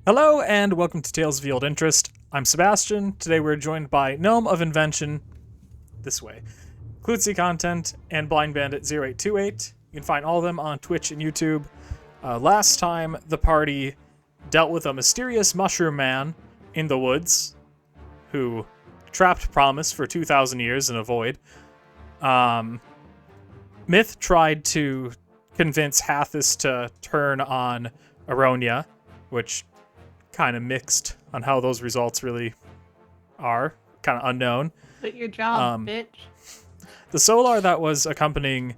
Hello and welcome to Tales of Field Interest. I'm Sebastian. Today we're joined by Gnome of Invention, this way, Clutzy Content, and Blind Bandit 0828. You can find all of them on Twitch and YouTube. Last time, the party dealt with a mysterious mushroom man in the woods who trapped Promise for 2,000 years in a void. Myth tried to convince Hathis to turn on Aronia, which kind of mixed on how those results really are, kind of unknown. Quit your job, bitch. The Solar that was accompanying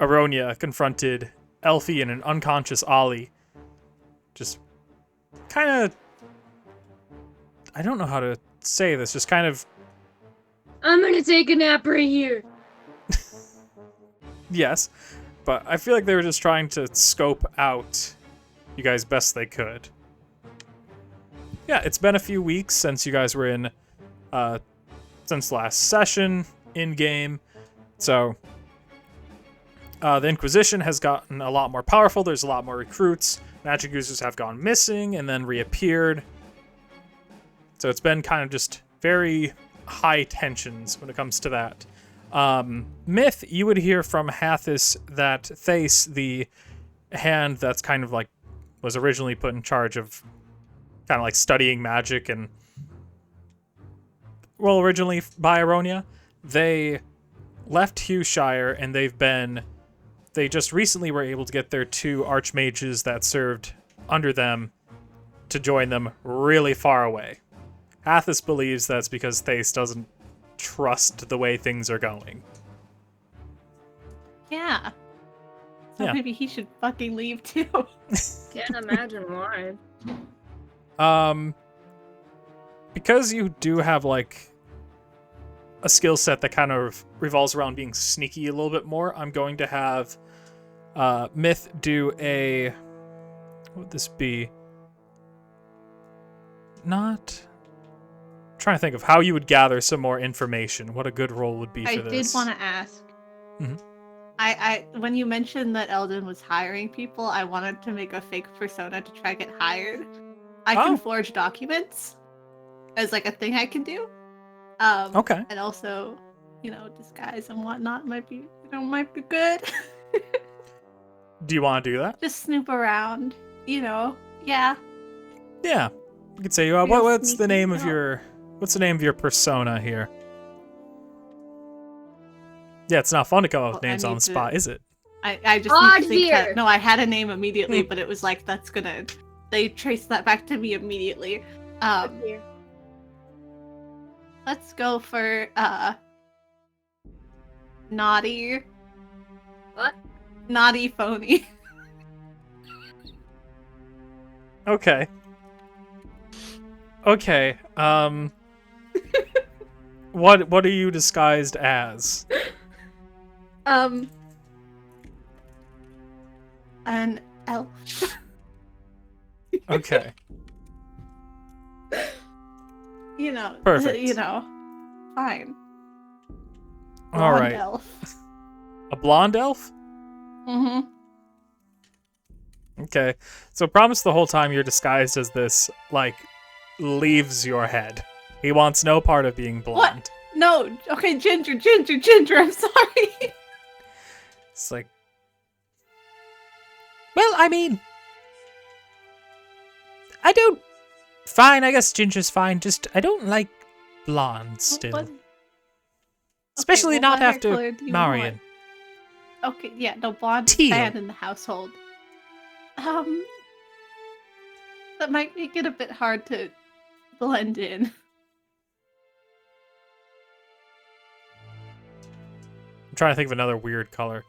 Aronia confronted Elfie and an unconscious Ollie. Just kind of, I don't know how to say this, just kind of... I'm gonna take a nap right here. Yes, but I feel like they were just trying to scope out you guys best they could. Yeah, it's been a few weeks since you guys were in, since last session, in-game, so the Inquisition has gotten a lot more powerful, there's a lot more recruits, magic users have gone missing and then reappeared, so it's been kind of just very high tensions when it comes to that. Myth, you would hear from Hathis that Thace, the hand that's kind of like, was originally put in charge of kind of like studying magic and, well, originally by Aronia, they left Hughshire and they just recently were able to get their two archmages that served under them to join them really far away. Hathis believes that's because Thace doesn't trust the way things are going. Yeah. So Yeah. maybe he should fucking leave too. Can't imagine why. Because you do have like a skill set that kind of revolves around being sneaky a little bit more, I'm going to have Myth do a, what would this be? Not trying to think of how you would gather some more information. What a good role would be for this. I did want to ask. Mhm. I when you mentioned that Eldon was hiring people, I wanted to make a fake persona to try get hired. I can forge documents as like a thing I can do. Okay. And also, disguise and whatnot might be good. Do you want to do that? Just snoop around, yeah. Yeah. You could say, what's the name of sneaky. your persona here? Yeah, it's not fun to come up with names on the spot, is it? I just need to think Oddveer. that, no, I had a name immediately, but it was like, they traced that back to me immediately. Let's go for, naughty. What? Naughty phony. Okay. Okay, what are you disguised as? An elf. Okay. Perfect. Fine. All Blonde right. Elf. A blonde elf? Mm-hmm. Okay. So Promise the whole time you're disguised as this, like, leaves your head. He wants no part of being blonde. No. Okay, Ginger. I'm sorry. It's like, well, I mean, I don't. Fine, I guess Ginger's fine. Just I don't like blonde still, What? especially Okay, well, not what hair after color do you Marion. want? Okay, yeah, no blonde Teal. bad in the household. That might make it a bit hard to blend in. I'm trying to think of another weird color.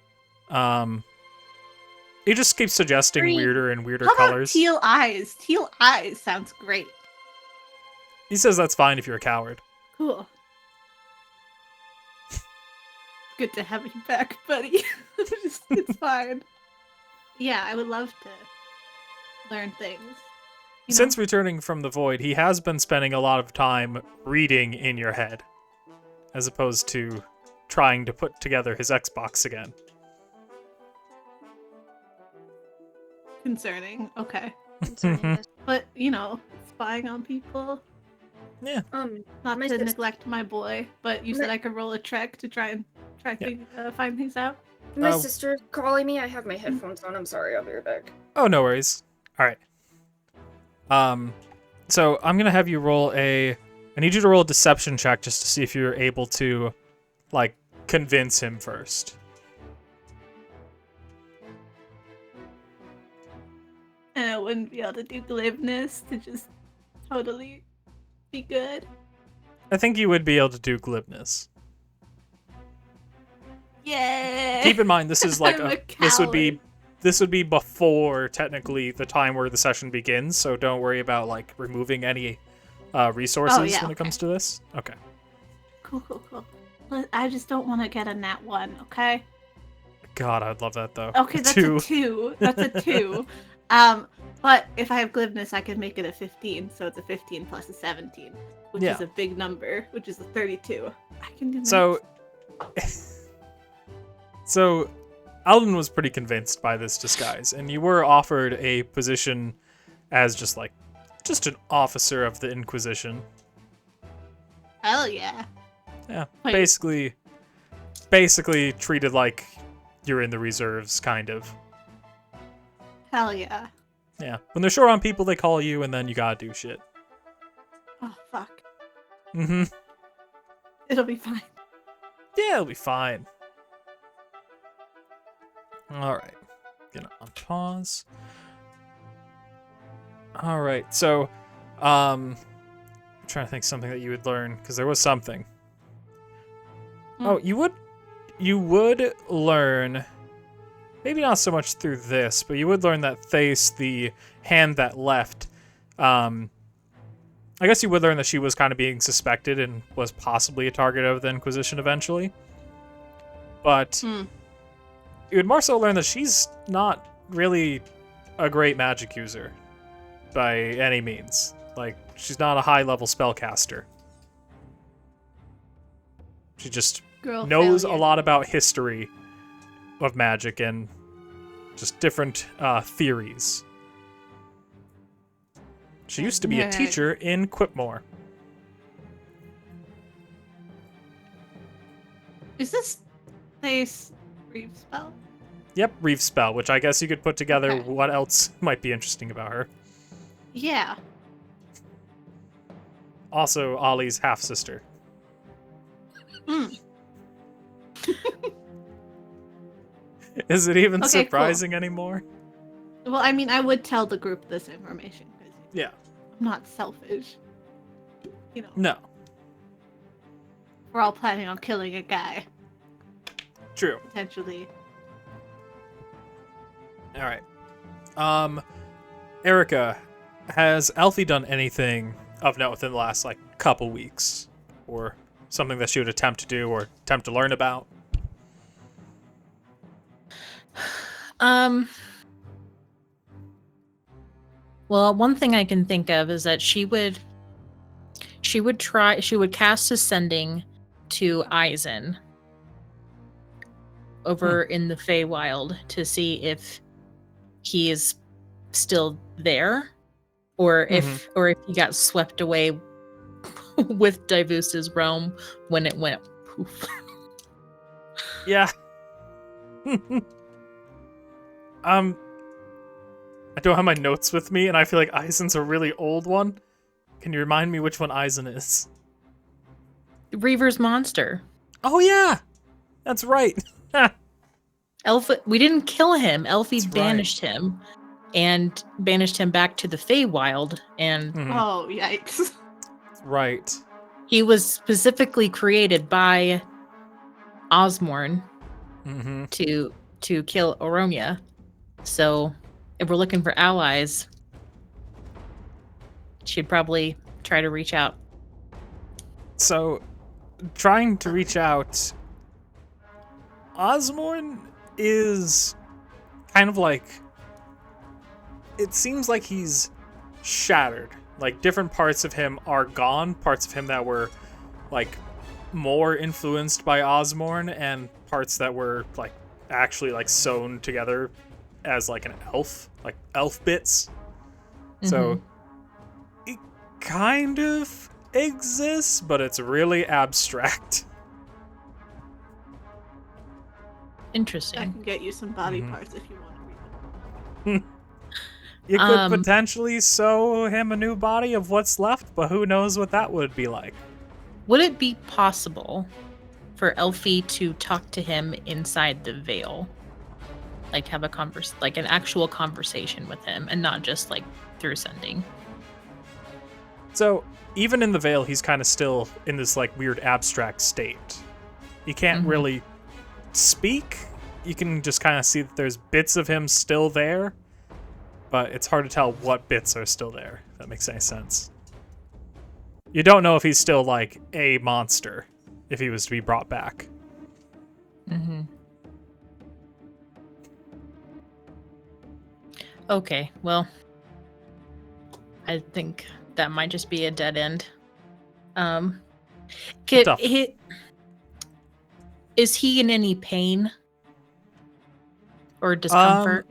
He just keeps suggesting Green. weirder and weirder How about colors. teal eyes? Teal eyes sounds great. He says that's fine if you're a coward. Cool. Good to have you back, buddy. It's fine. Yeah, I would love to learn things. Since returning from the void, he has been spending a lot of time reading in your head, as opposed to trying to put together his Xbox again. Concerning. Okay. concerning this. But, spying on people. Yeah. Not My to sis- neglect my boy, but you said I could roll a trek to try and find things out. My Oh. sister's calling me. I have my headphones on. I'm sorry. I'll be right back. Oh, no worries. All right. So I'm gonna have you roll I need you to roll a deception check just to see if you're able to, like, convince him first. And I wouldn't be able to do glibness to just totally be good. I think you would be able to do glibness. Yeah. Keep in mind, this is like I'm a this would be before technically the time where the session begins, so don't worry about like removing any resources when it comes to this. Okay. Cool. But I just don't want to get a nat 1, okay? God, I'd love that though. Okay, that's a 2. That's a 2. But if I have glibness, I can make it a 15, so it's a 15 plus a 17, which is a big number, which is a 32. I can do that. So Alden was pretty convinced by this disguise, and you were offered a position as just an officer of the Inquisition. Hell yeah. Yeah, Wait. basically treated like you're in the reserves, kind of. Hell yeah. Yeah, when they're short on people, they call you, and then you gotta do shit. Oh, fuck. Mm-hmm. It'll be fine. Yeah, it'll be fine. Alright. Gonna unpause. Alright, so, I'm trying to think something that you would learn, because there was something. Oh, you would learn, maybe not so much through this, but you would learn that Thace, the hand that left, I guess you would learn that she was kind of being suspected and was possibly a target of the Inquisition eventually. But you would more so learn that she's not really a great magic user by any means. Like, she's not a high-level spellcaster. She just knows a lot about history of magic and just different theories. She used to be a teacher in Quipmore. Is this Thace Reeve spell? Yep, Reeve spell, which I guess you could put together what else might be interesting about her. Yeah. Also, Ollie's half-sister. Is it even surprising anymore? Well, I mean, I would tell the group this information because I'm not selfish. No. We're all planning on killing a guy. True. Potentially. All right. Erica, has Alfie done anything of note within the last couple weeks, or something that she would attempt to do or attempt to learn about? Well, one thing I can think of is that she would cast Ascending to Eisen over in the Feywild to see if he is still there, or if he got swept away with Divus's realm when it went poof. Yeah. I don't have my notes with me, and I feel like Eisen's a really old one. Can you remind me which one Eisen is? Reaver's monster. Oh yeah, that's right. We didn't kill him. Elfie That's banished him, and banished him back to the Feywild. And oh yikes! Right. He was specifically created by Osmorn to kill Oronia. So, if we're looking for allies, she'd probably try to reach out. So, trying to reach out, Osmorn is kind of like, it seems like he's shattered. Like, different parts of him are gone, parts of him that were, more influenced by Osmorn, and parts that were, actually, sewn together as, an elf, elf bits. So it kind of exists, but it's really abstract. I Interesting. can get you some body Mhm. parts if you want to read them. You could potentially sew him a new body of what's left, but who knows what that would be like. Would it be possible for Elfie to talk to him inside the veil? Like have a like an actual conversation with him and not just like through sending. So even in the veil, he's kind of still in this like weird abstract state. He can't really speak. You can just kind of see that there's bits of him still there, but it's hard to tell what bits are still there, if that makes any sense. You don't know if he's still like a monster if he was to be brought back. Okay, well, I think that might just be a dead end. Tough. Is he in any pain or discomfort?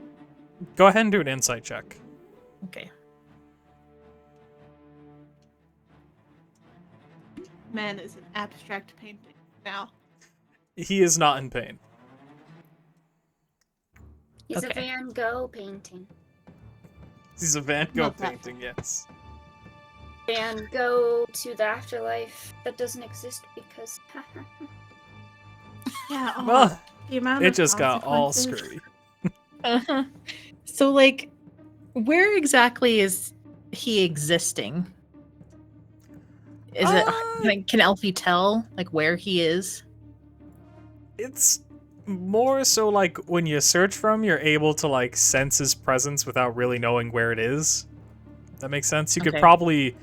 Go ahead and do an insight check. Okay. Man is an abstract painting now. He is not in pain. He's a Okay. Van Gogh painting. He's a Van Gogh Love that. painting, yes. Van Gogh to the afterlife that doesn't exist because. Yeah. Oh, Well, the amount it of just got all consequences. screwy. So, like, where exactly is he existing? Is it like, can Elfie tell like where he is? It's more so like when you search for him, you're able to like sense his presence without really knowing where it is. That makes sense? You could Okay. probably,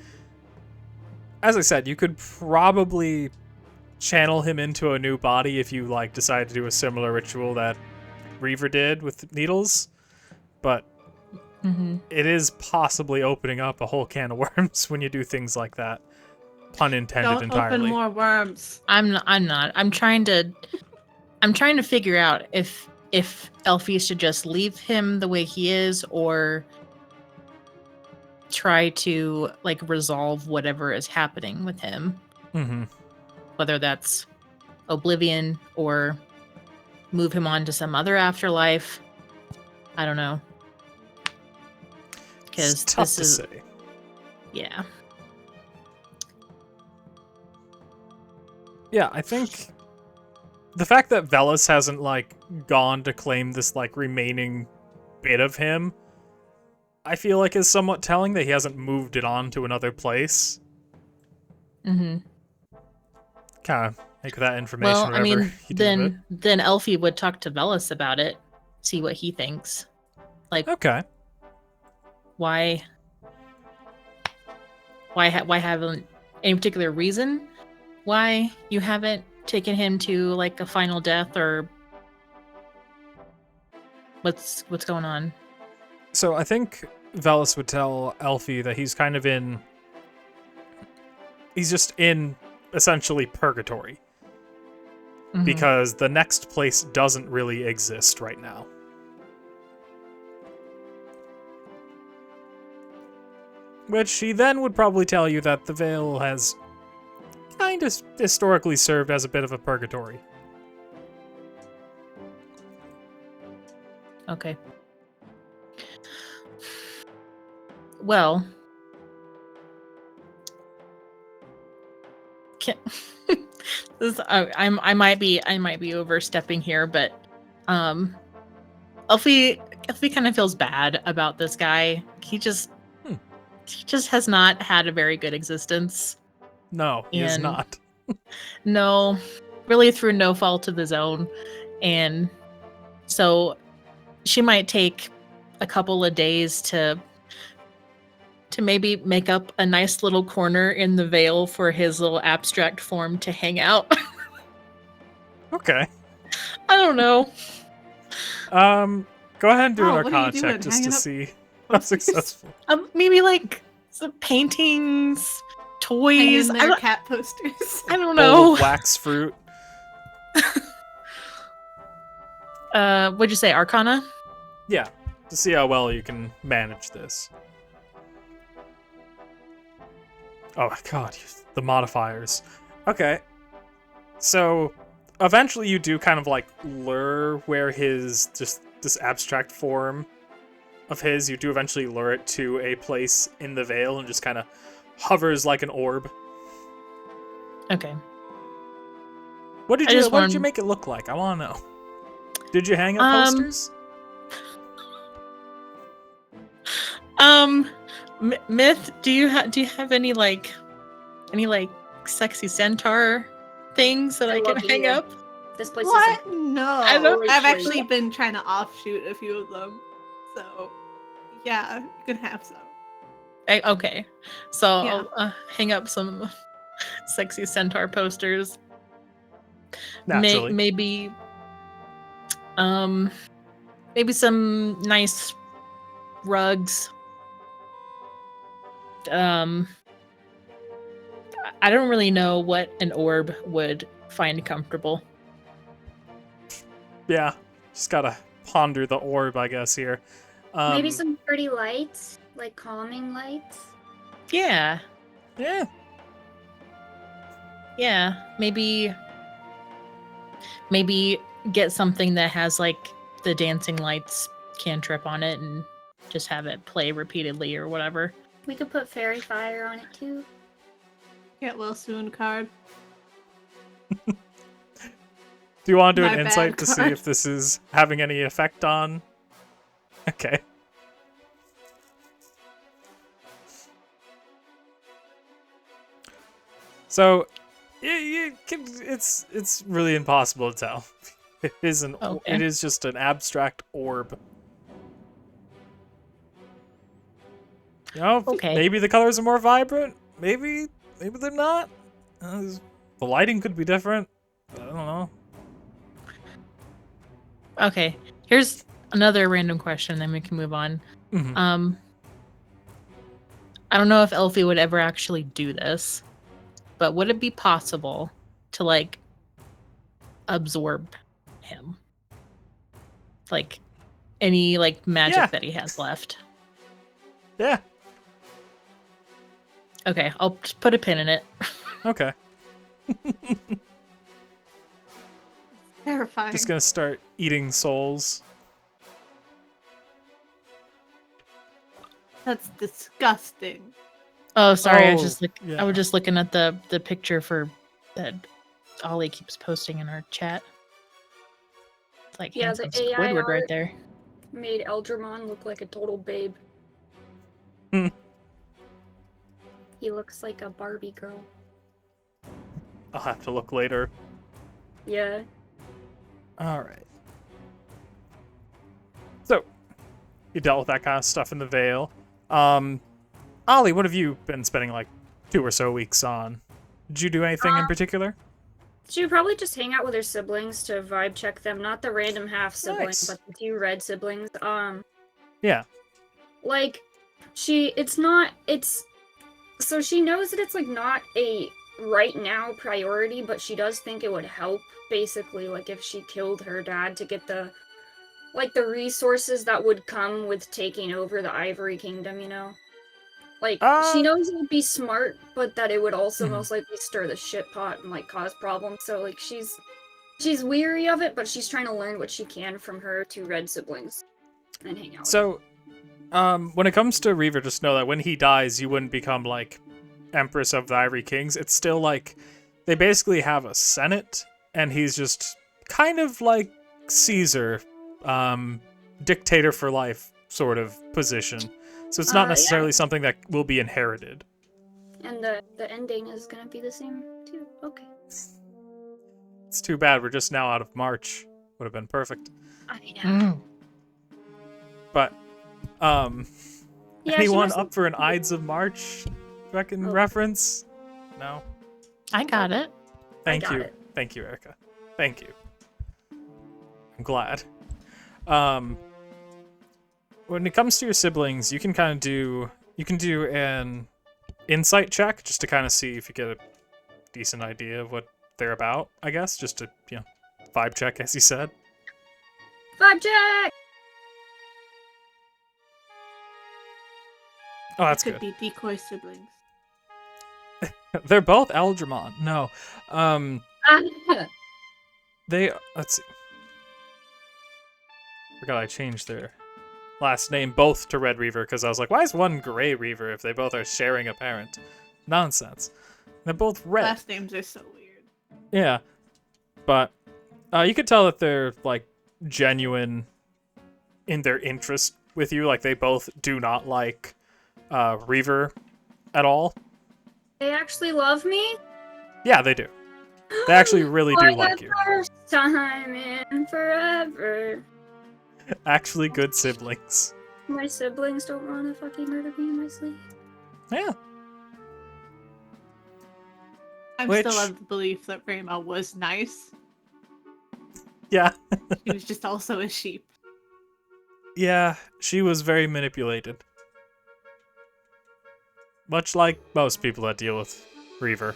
as I said, you could probably channel him into a new body if you like decide to do a similar ritual that Reaver did with needles, but it is possibly opening up a whole can of worms when you do things like that. Pun intended Don't entirely. open more worms. I'm not. I'm trying to figure out if Elfie should just leave him the way he is or try to like resolve whatever is happening with him. Whether that's oblivion or move him on to some other afterlife. I don't know. Because It's tough this to is say. yeah. Yeah, I think the fact that Velis hasn't like gone to claim this like remaining bit of him, I feel like is somewhat telling that he hasn't moved it on to another place. Kind of make that information Well, I whatever mean, you do with it. then Elfie would talk to Velis about it, see what he thinks. Like, Okay. why haven't any particular reason why you haven't taken him to like a final death or what's going on? So I think Velis would tell Elfie that he's kind of he's just in essentially purgatory because the next place doesn't really exist right now. Which he then would probably tell you that the Veil has kind of historically served as a bit of a purgatory. Okay. Well, I might be overstepping here, but Elfie kind of feels bad about this guy. He just has not had a very good existence. No, he is not. No, really through no fault of his own. And so she might take a couple of days to maybe make up a nice little corner in the veil for his little abstract form to hang out. Okay. I don't know. Go ahead and do an Oh, what are you Arcana doing? check just Hanging to up see how successful. Maybe like some paintings, Hanging toys. their cat posters. I don't Bowl know. of wax fruit. What'd you say, Arcana? Yeah, to see how well you can manage this. Oh my god, the modifiers. Okay. So, eventually you do kind of like lure where his, just this abstract form of his, you do eventually lure it to a place in the veil and just kind of hovers like an orb. Okay. What did you make it look like? I want to know. Did you hang up posters? Myth, do you have any sexy centaur things that I can hang up? This place What? is No. don't- I've actually been trying to offshoot a few of them. So, yeah, you can have some. Okay, so Yeah. I'll hang up some sexy centaur posters. Naturally. Maybe some nice rugs. I don't really know what an orb would find comfortable. Yeah, just gotta ponder the orb, I guess, here. maybe some pretty lights, like calming lights. Yeah. Yeah. Yeah, maybe get something that has like the dancing lights cantrip on it and just have it play repeatedly or whatever. We could put fairy fire on it too. Get Will Soon card. Do you want to do My an bad insight to see card. if this is having any effect on? Okay. So, it's really impossible to tell. It is just an abstract orb. You know, maybe the colors are more vibrant. Maybe they're not. The lighting could be different. I don't know. Okay, here's another random question, then we can move on. Mm-hmm. I don't know if Elfie would ever actually do this, but would it be possible to like absorb him? Like any like magic that he has left? Yeah. Okay, I'll just put a pin in it. Okay. Terrifying. Just gonna start eating souls. That's disgusting. Oh, sorry. I was Oh, just looking at the picture for that Ollie keeps posting in our chat. It's like handsome the AI Squidward right art there. made Eldramon look like a total babe. Hmm. He looks like a Barbie girl. I'll have to look later. Yeah. All right. So, you dealt with that kind of stuff in the Vale. Ollie, what have you been spending like 2 or so weeks on? Did you do anything in particular? She would probably just hang out with her siblings to vibe check them, not the random half sibling, Nice. but the 2 red siblings. Yeah. Like, so she knows that it's like not a right now priority, but she does think it would help, basically, like if she killed her dad to get the resources that would come with taking over the Ivory Kingdom, you know? Like, she knows it would be smart, but that it would also most likely stir the shit pot and like cause problems. So like she's weary of it, but she's trying to learn what she can from her 2 red siblings and hang out. So, when it comes to Reaver, just know that when he dies, you wouldn't become like Empress of the Ivory Kings. It's still like they basically have a senate, and he's just kind of like Caesar, dictator for life sort of position. So it's not necessarily something that will be inherited. And the ending is gonna be the same too. Okay. It's too bad we're just now out of March. Would have been perfect. I know. But, Yeah, anyone up for an Ides of March reference? No? I got it. Thank you. Thank you, Erica. Thank you. I'm glad. When it comes to your siblings, you can kind of do an insight check just to kind of see if you get a decent idea of what they're about, I guess, just to, vibe check, as you said. Vibe check! Oh, that's Could good. be decoy siblings. They're both Eldramon. No. Let's see. Forgot I changed their last name both to Red Reaver because I was like, why is one Gray Reaver if they both are sharing a parent? Nonsense. They're both red. Last names are so weird. Yeah. But you could tell that they're like genuine in their interest with you. Like they both do not like Reaver at all. They actually love me? Yeah, they do. They actually really do For like the you. first time in forever. Actually good siblings. My siblings don't want to fucking murder me in my sleep. Yeah. I'm Which- still of the belief that Rayma was nice. Yeah. She was just also a sheep. Yeah, she was very manipulated. Much like most people that deal with Reaver.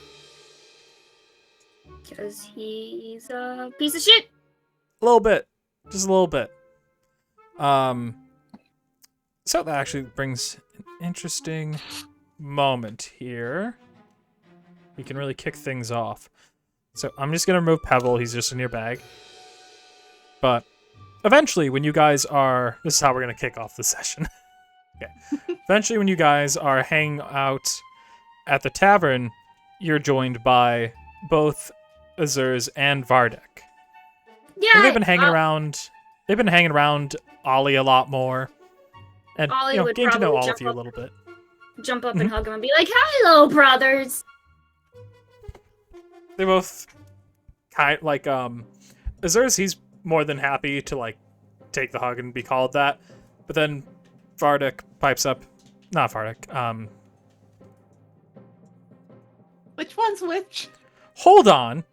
Because he's a piece of shit. A little bit. Just a little bit. So that actually brings an interesting moment here. We can really kick things off. So I'm just gonna remove Pebble, he's just in your bag. But eventually when you guys are... This is how we're gonna kick off the session. Okay. Eventually when you guys are hanging out at the tavern, you're joined by both Azur's and Vardek. Yeah. They've been hanging around. They've been hanging around Ollie a lot more, and Ollie would getting to know probably all of jump you a up- little bit. Jump up and hug him and be like, "Hello, brothers." They're both kind like Azur's. He's more than happy to like take the hug and be called that, but then Vardek pipes up. Not Vardek. Which one's which? Hold on.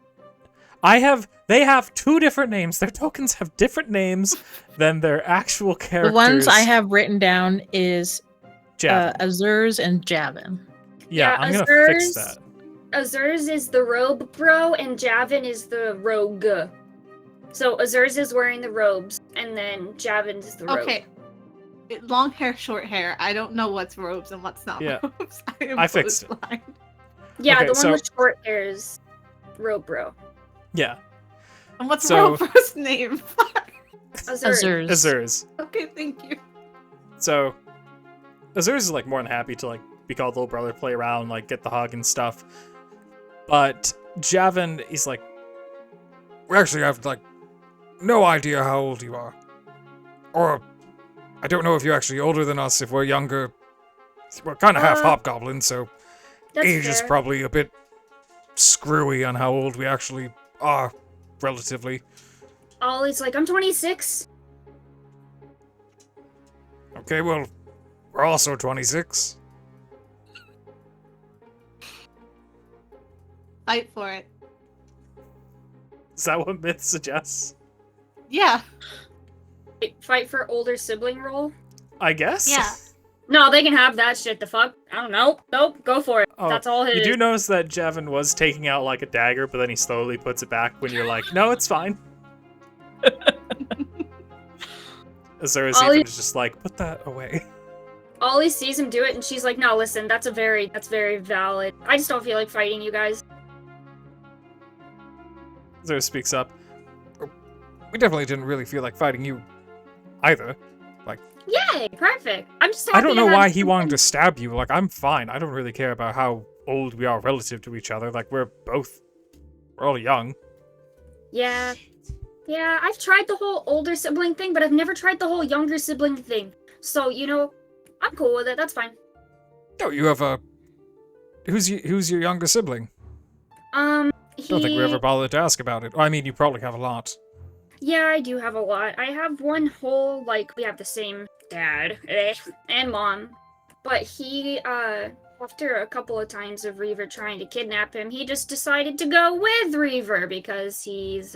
They have two different names. Their tokens have different names than their actual characters. The ones I have written down is Javin. Azur's and Javin. Yeah, I'm gonna fix that. Azur's is the robe bro, and Javin is the rogue. So Azur's is wearing the robes, and then Javin is the rogue. Okay. Long hair, short hair. I don't know what's robes and what's not Yeah. robes. I fixed it. blind. Yeah, Okay, the one so- with short hair is robe bro. Yeah, And what's So- Rover's name? Azur's. Azur's. Okay, thank you. So, Azur's is like more than happy to like be called little brother, play around, like get the hug and stuff. But Javin, he's like, we actually have like no idea how old you are, or I don't know if you're actually older than us. If we're younger, we're kind of half hobgoblin, so That's age is fair. probably a bit screwy on how old we actually are, relatively. Ollie's like, I'm 26. Okay, well, we're also 26. Fight for it. Is that what myth suggests? Yeah. Fight for older sibling role? I guess. Yeah. No, they can have that shit. The fuck? I don't know. Nope, go for it. Oh, That's all his. You do notice that Javin was taking out like a dagger, but then he slowly puts it back when you're like, no, it's fine. Azura's Ollie- even is just like, put that away. Ollie sees him do it, and she's like, "No, listen, that's very valid. I just don't feel like fighting you guys." Azura speaks up. We definitely didn't really feel like fighting you either. Yay, perfect. I'm just. I don't know why he wanted wanted to stab you. Like, I'm fine. I don't really care about how old we are relative to each other. Like, we're all young. Yeah. Yeah, I've tried the whole older sibling thing, but I've never tried the whole younger sibling thing. So, I'm cool with it. That's fine. No, you have a... Who's your younger sibling? He... Don't think we ever bothered to ask about it. I mean, you probably have a lot. Yeah, I do have a lot. I have one whole, we have the same dad and mom. But he, after a couple of times of Reaver trying to kidnap him, he just decided to go with Reaver because he's,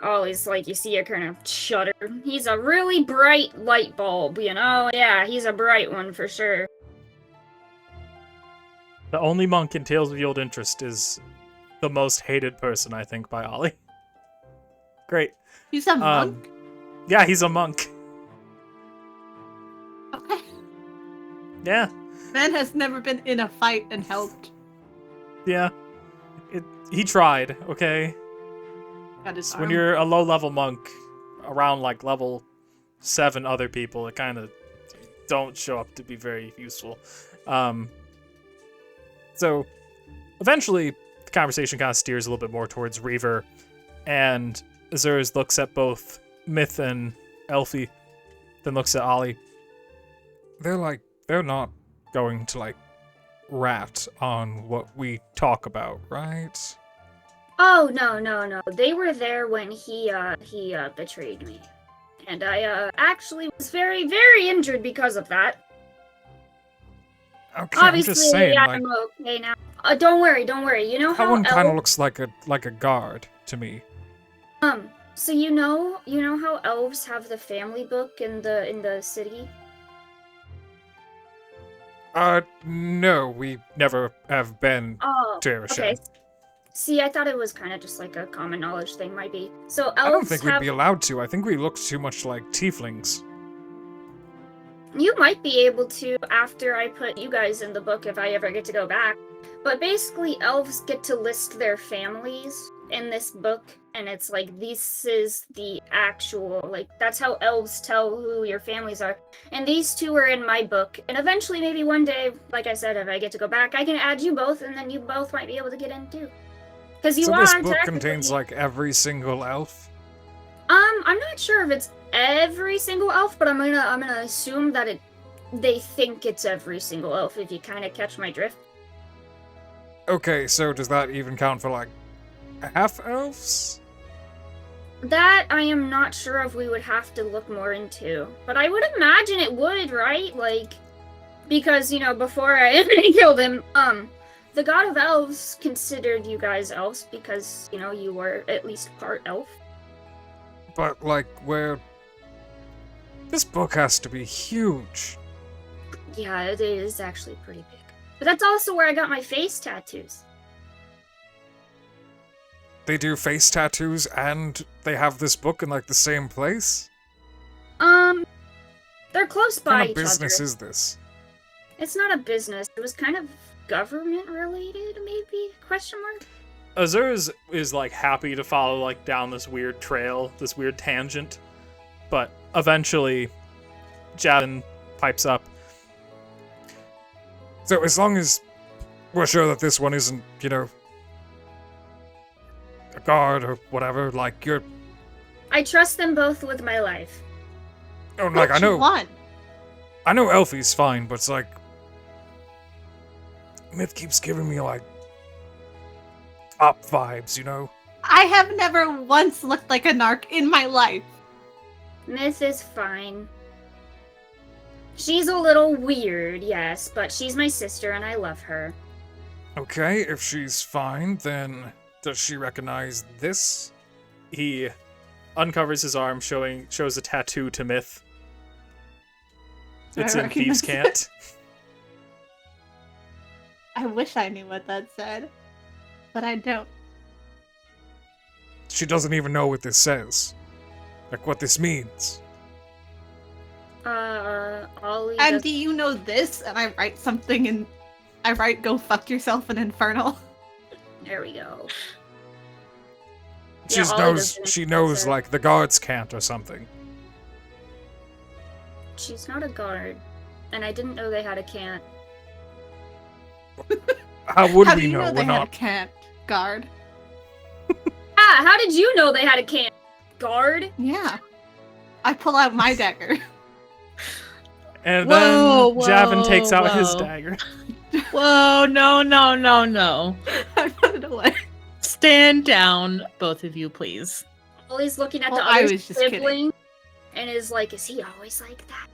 always, you see a kind of shudder. He's a really bright light bulb, Yeah, he's a bright one for sure. The only monk in Tales of the Old Interest is the most hated person, I think, by Ollie. Great. He's a monk? Yeah, he's a monk. Okay. Yeah. Man has never been in a fight and helped. Yeah. He tried, okay? Got his When arm. you're a low-level monk around, like, level 7 other people, it kind of don't show up to be very useful. So, eventually, the conversation kind of steers a little bit more towards Reaver, and Azur's looks at both Myth and Elfie, then looks at Ollie. They're not going to, like, rat on what we talk about, right? Oh, no. They were there when he betrayed me. And I, actually was very, very injured because of that. Okay, I'm Obviously, just saying, like, I'm okay now. Don't worry. You know that how one kind of elves... looks like a guard to me. So you know how elves have the family book in the city? No, we never have been Oh, to Erishan. okay. See, I thought it was kind of just like a common knowledge thing, might be. So elves I don't think have... we'd be allowed to. I think we look too much like tieflings. You might be able to after I put you guys in the book if I ever get to go back. But basically, elves get to list their families in this book, and it's like, this is the actual, like, that's how elves tell who your families are. And these two are in my book, and eventually, maybe one day, like I said, if I get to go back, I can add you both, and then you both might be able to get in too. Because you So are this book technically... contains like every single elf? I'm not sure if it's every single elf, but I'm gonna assume that they think it's every single elf, if you kind of catch my drift. Okay, so does that even count for like half elves? That I am not sure if we would have to look more into, but I would imagine it would, right? Like, because, you know, before I killed him, the god of elves considered you guys elves because, you know, you were at least part elf. But like, this book has to be huge. Yeah, it is actually pretty big. But that's also where I got my face tattoos. They do face tattoos and they have this book in like the same place? They're close by What kind each of business other. is this? It's not a business. It was kind of government related, maybe? Question mark? Azur is like happy to follow like down this weird trail, this weird tangent, but eventually Javin pipes up. So as long as we're sure that this one isn't, you know, a guard or whatever, like you're... I trust them both with my life. Oh, like I know Elfie's fine, but it's like Myth keeps giving me like op vibes, you know? I have never once looked like a narc in my life. Myth is fine. She's a little weird, yes, but she's my sister and I love her. Okay, if she's fine, then does she recognize this? He uncovers his arm, shows a tattoo to Myth. It's in Thieves' Cant. I wish I knew what that said, but I don't. She doesn't even know what this says. Like, what this means. Ollie And does- do you know this? And I write something and I write "Go fuck yourself" in Infernal. There we go. She Yeah, Ollie knows, doesn't she knows say. like, the guards can't or something. She's not a guard. And I didn't know they had a cant. How would How we do you know know? they We're had a not... cat guard? Ah, how did you know they had a cant? Guard? Yeah. I pull out my dagger. And Whoa, then Javin takes out his whoa. dagger. Whoa, no. I put it away. Stand down, both of you, please. Ollie's looking at Well, the I other was just kidding. sibling and is like, is he always like that?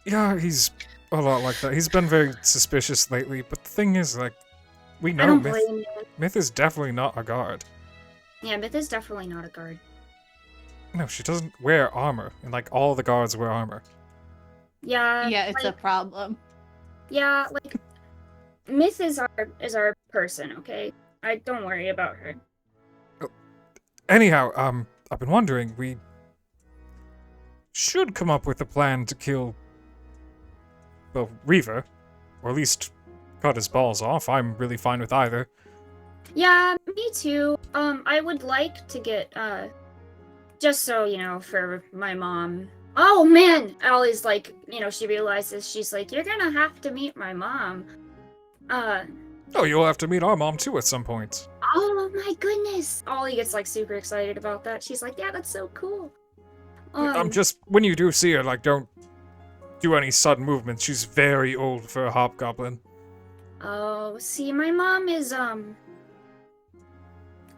Yeah, he's a lot like that. He's been very suspicious lately, but the thing is, like, we I know don't Myth, blame you. Myth is definitely not a guard. Yeah, Myth is definitely not a guard. No, she doesn't wear armor, and like all the guards wear armor. Yeah. Yeah, it's a like, problem. Yeah, like Myth is our person, okay? I don't worry about her. Anyhow, I've been wondering, we should come up with a plan to kill, well, Reaver, or at least cut his balls off. I'm really fine with either. Yeah, me too. I would like to get, just so, you know, for my mom. Oh man! Allie's like, you know, she realizes, she's like, you're gonna have to meet my mom. Oh, you'll have to meet our mom too at some point. Oh my goodness! Ollie gets like super excited about that. She's like, yeah, that's so cool. Just, when you do see her, like, don't do any sudden movements. She's very old for a hobgoblin. Oh, see, my mom is,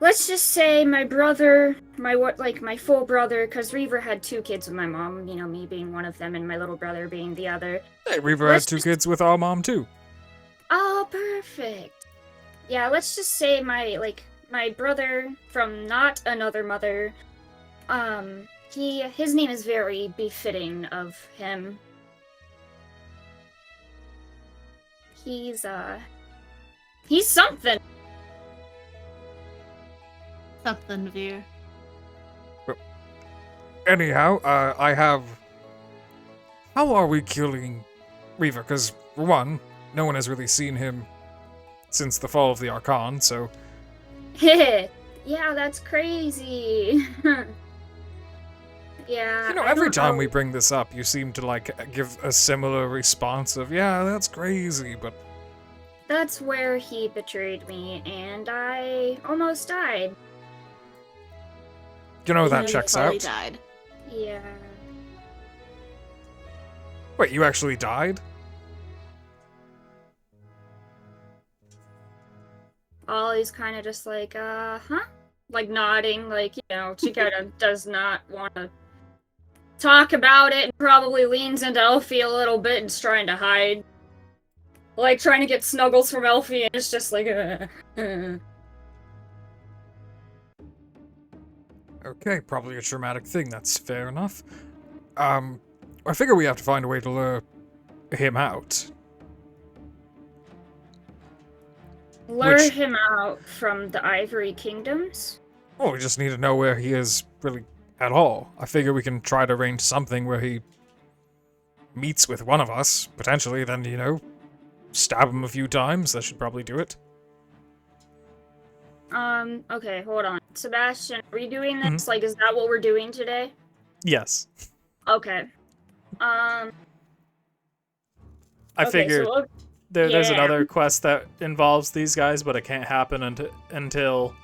let's just say my brother, my full brother, because Reaver had 2 kids with my mom, you know, me being one of them and my little brother being the other. Hey, Reaver had 2 kids with our mom too. Oh, perfect. Yeah, let's just say my brother from not another mother, his name is very befitting of him. He's something. Something, Veer. Anyhow, how are we killing Reaver? Because, for one, no one has really seen him since the fall of the Archon, so... Yeah, that's crazy. Yeah. You know, every time we bring this up, you seem to, like, give a similar response of, yeah, that's crazy, but... That's where he betrayed me, and I almost died. You know, that And checks Polly out. died. Yeah. Wait, you actually died? Ollie's kind of just like, huh? Like nodding, like, you know, she kind of does not want to talk about it and probably leans into Elfie a little bit and is trying to hide. Like, trying to get snuggles from Elfie, and it's just like, Okay, probably a traumatic thing, that's fair enough. I figure we have to find a way to lure him out. Lure him out from the Ivory Kingdoms? Well, we just need to know where he is, really, at all. I figure we can try to arrange something where he meets with one of us, potentially, then, you know, stab him a few times. That should probably do it. Okay, hold on. Sebastian, are we doing this? Like, is that what we're doing today? Yes. Okay. I figured there's another quest that involves these guys, but it can't happen until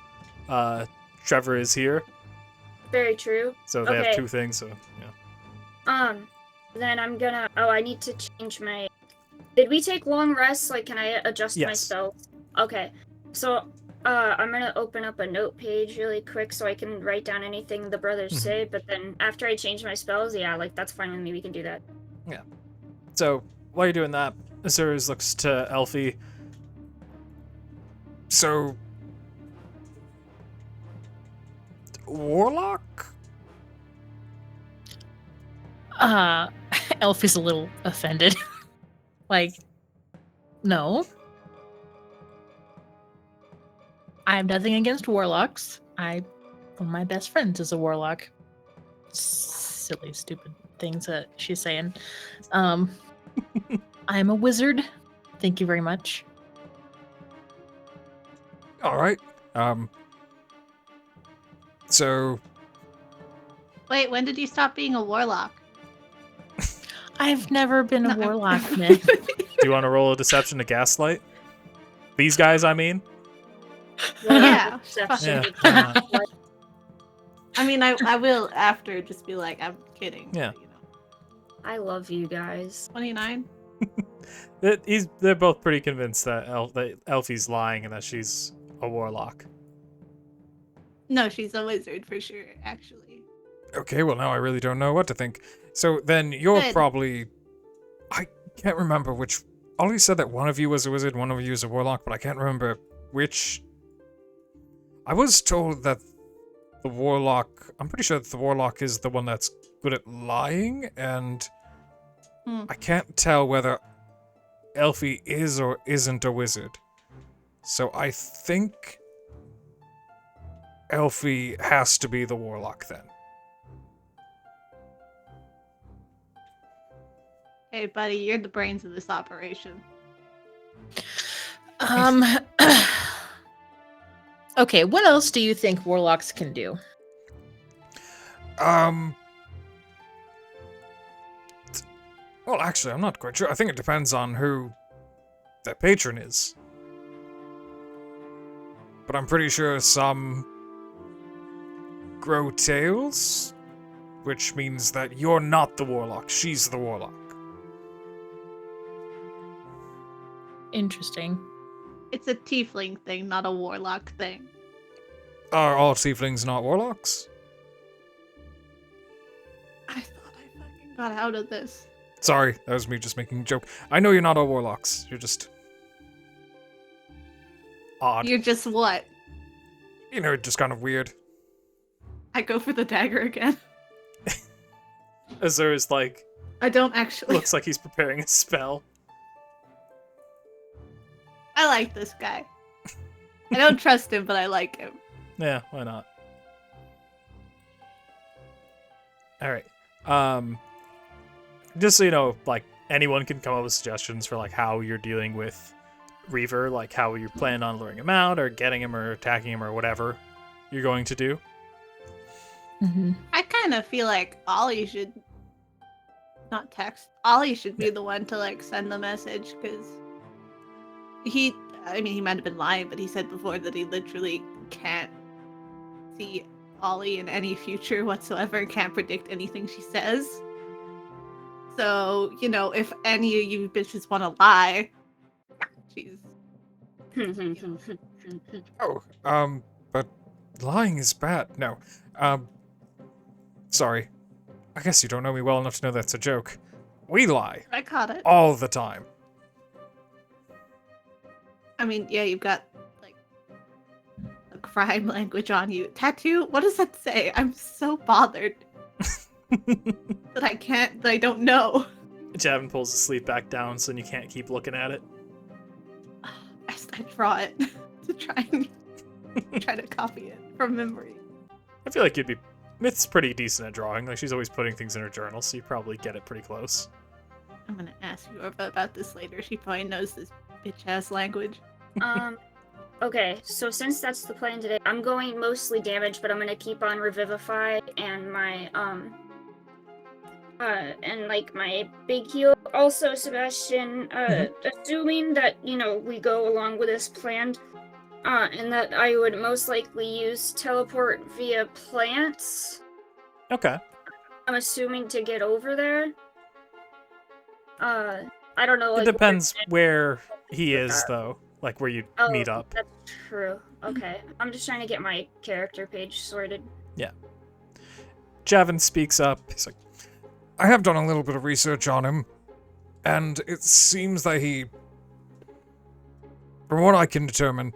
Trevor is here. Very true. So they have 2 things, so, yeah. Then I'm gonna... Oh, I need to change my... Did we take long rests? Like, can I adjust my spells? Okay. So, I'm gonna open up a note page really quick so I can write down anything the brothers say, but then after I change my spells, yeah, like, that's fine with me, we can do that. Yeah. So, while you're doing that, Azurus looks to Elfie. So... Warlock? Elfie's a little offended. Like, no. I have nothing against warlocks. One of my best friends is a warlock. Silly, stupid things that she's saying. I'm a wizard. Thank you very much. Alright. So... Wait, when did you stop being a warlock? I've never been a warlock, Nick. Do you want to roll a deception to gaslight? These guys, I mean? Yeah. Yeah. Why not? I mean, I will after just be like, I'm kidding. Yeah. But, you know. I love you guys. 29? They're both pretty convinced that Elfie's lying and that she's a warlock. No, she's a wizard for sure, actually. Okay, well now I really don't know what to think. So then you're Good. probably... I can't remember which... Ollie said that one of you was a wizard, one of you is a warlock, but I can't remember which... I was told that the warlock... I'm pretty sure that the warlock is the one that's good at lying, and... I can't tell whether Elfie is or isn't a wizard. So I think... Elfie has to be the warlock then. Hey, buddy, you're the brains of this operation. Okay, what else do you think warlocks can do? Well, actually, I'm not quite sure. I think it depends on who their patron is. But I'm pretty sure some grow tails, which means that you're not the warlock, she's the warlock. Interesting. It's a tiefling thing, not a warlock thing. Are all tieflings not warlocks? I thought I fucking got out of this. Sorry, that was me just making a joke. I know you're not all warlocks. You're just odd. You're just what? You know, just kind of weird. I go for the dagger again. Azur is like, I don't actually. looks like he's preparing a spell. I like this guy. I don't trust him, but I like him. Yeah, why not? Alright. Just so you know, like, anyone can come up with suggestions for, like, how you're dealing with Reaver, like, how you plan on luring him out, or getting him, or attacking him, or whatever you're going to do. Mm-hmm. I kind of feel like Ollie should not text. Ollie should be the one to like send the message because he might have been lying, but he said before that he literally can't see Ollie in any future whatsoever, can't predict anything she says. So, you know, if any of you bitches want to lie, jeez. Oh, but lying is bad. No. Sorry. I guess you don't know me well enough to know that's a joke. We lie. I caught it. All the time. I mean, yeah, you've got like a crime language on you. Tattoo? What does that say? I'm so bothered that I don't know. Javin pulls the sleeve back down so you can't keep looking at it. I draw it to try to copy it from memory. I feel like Myth's pretty decent at drawing. Like, she's always putting things in her journal, so you probably get it pretty close. I'm gonna ask Yorva about this later. She probably knows this bitch-ass language. Okay, so since that's the plan today, I'm going mostly damage, but I'm gonna keep on Revivify and my, and like my big heal. Also, Sebastian, assuming that, you know, we go along with this plan, and that I would most likely use teleport via plants. Okay. I'm assuming to get over there. I don't know. Like, It depends where he is, though. Like, where you meet up. That's true. Okay. I'm just trying to get my character page sorted. Yeah. Javin speaks up. He's like, I have done a little bit of research on him, and it seems that from what I can determine,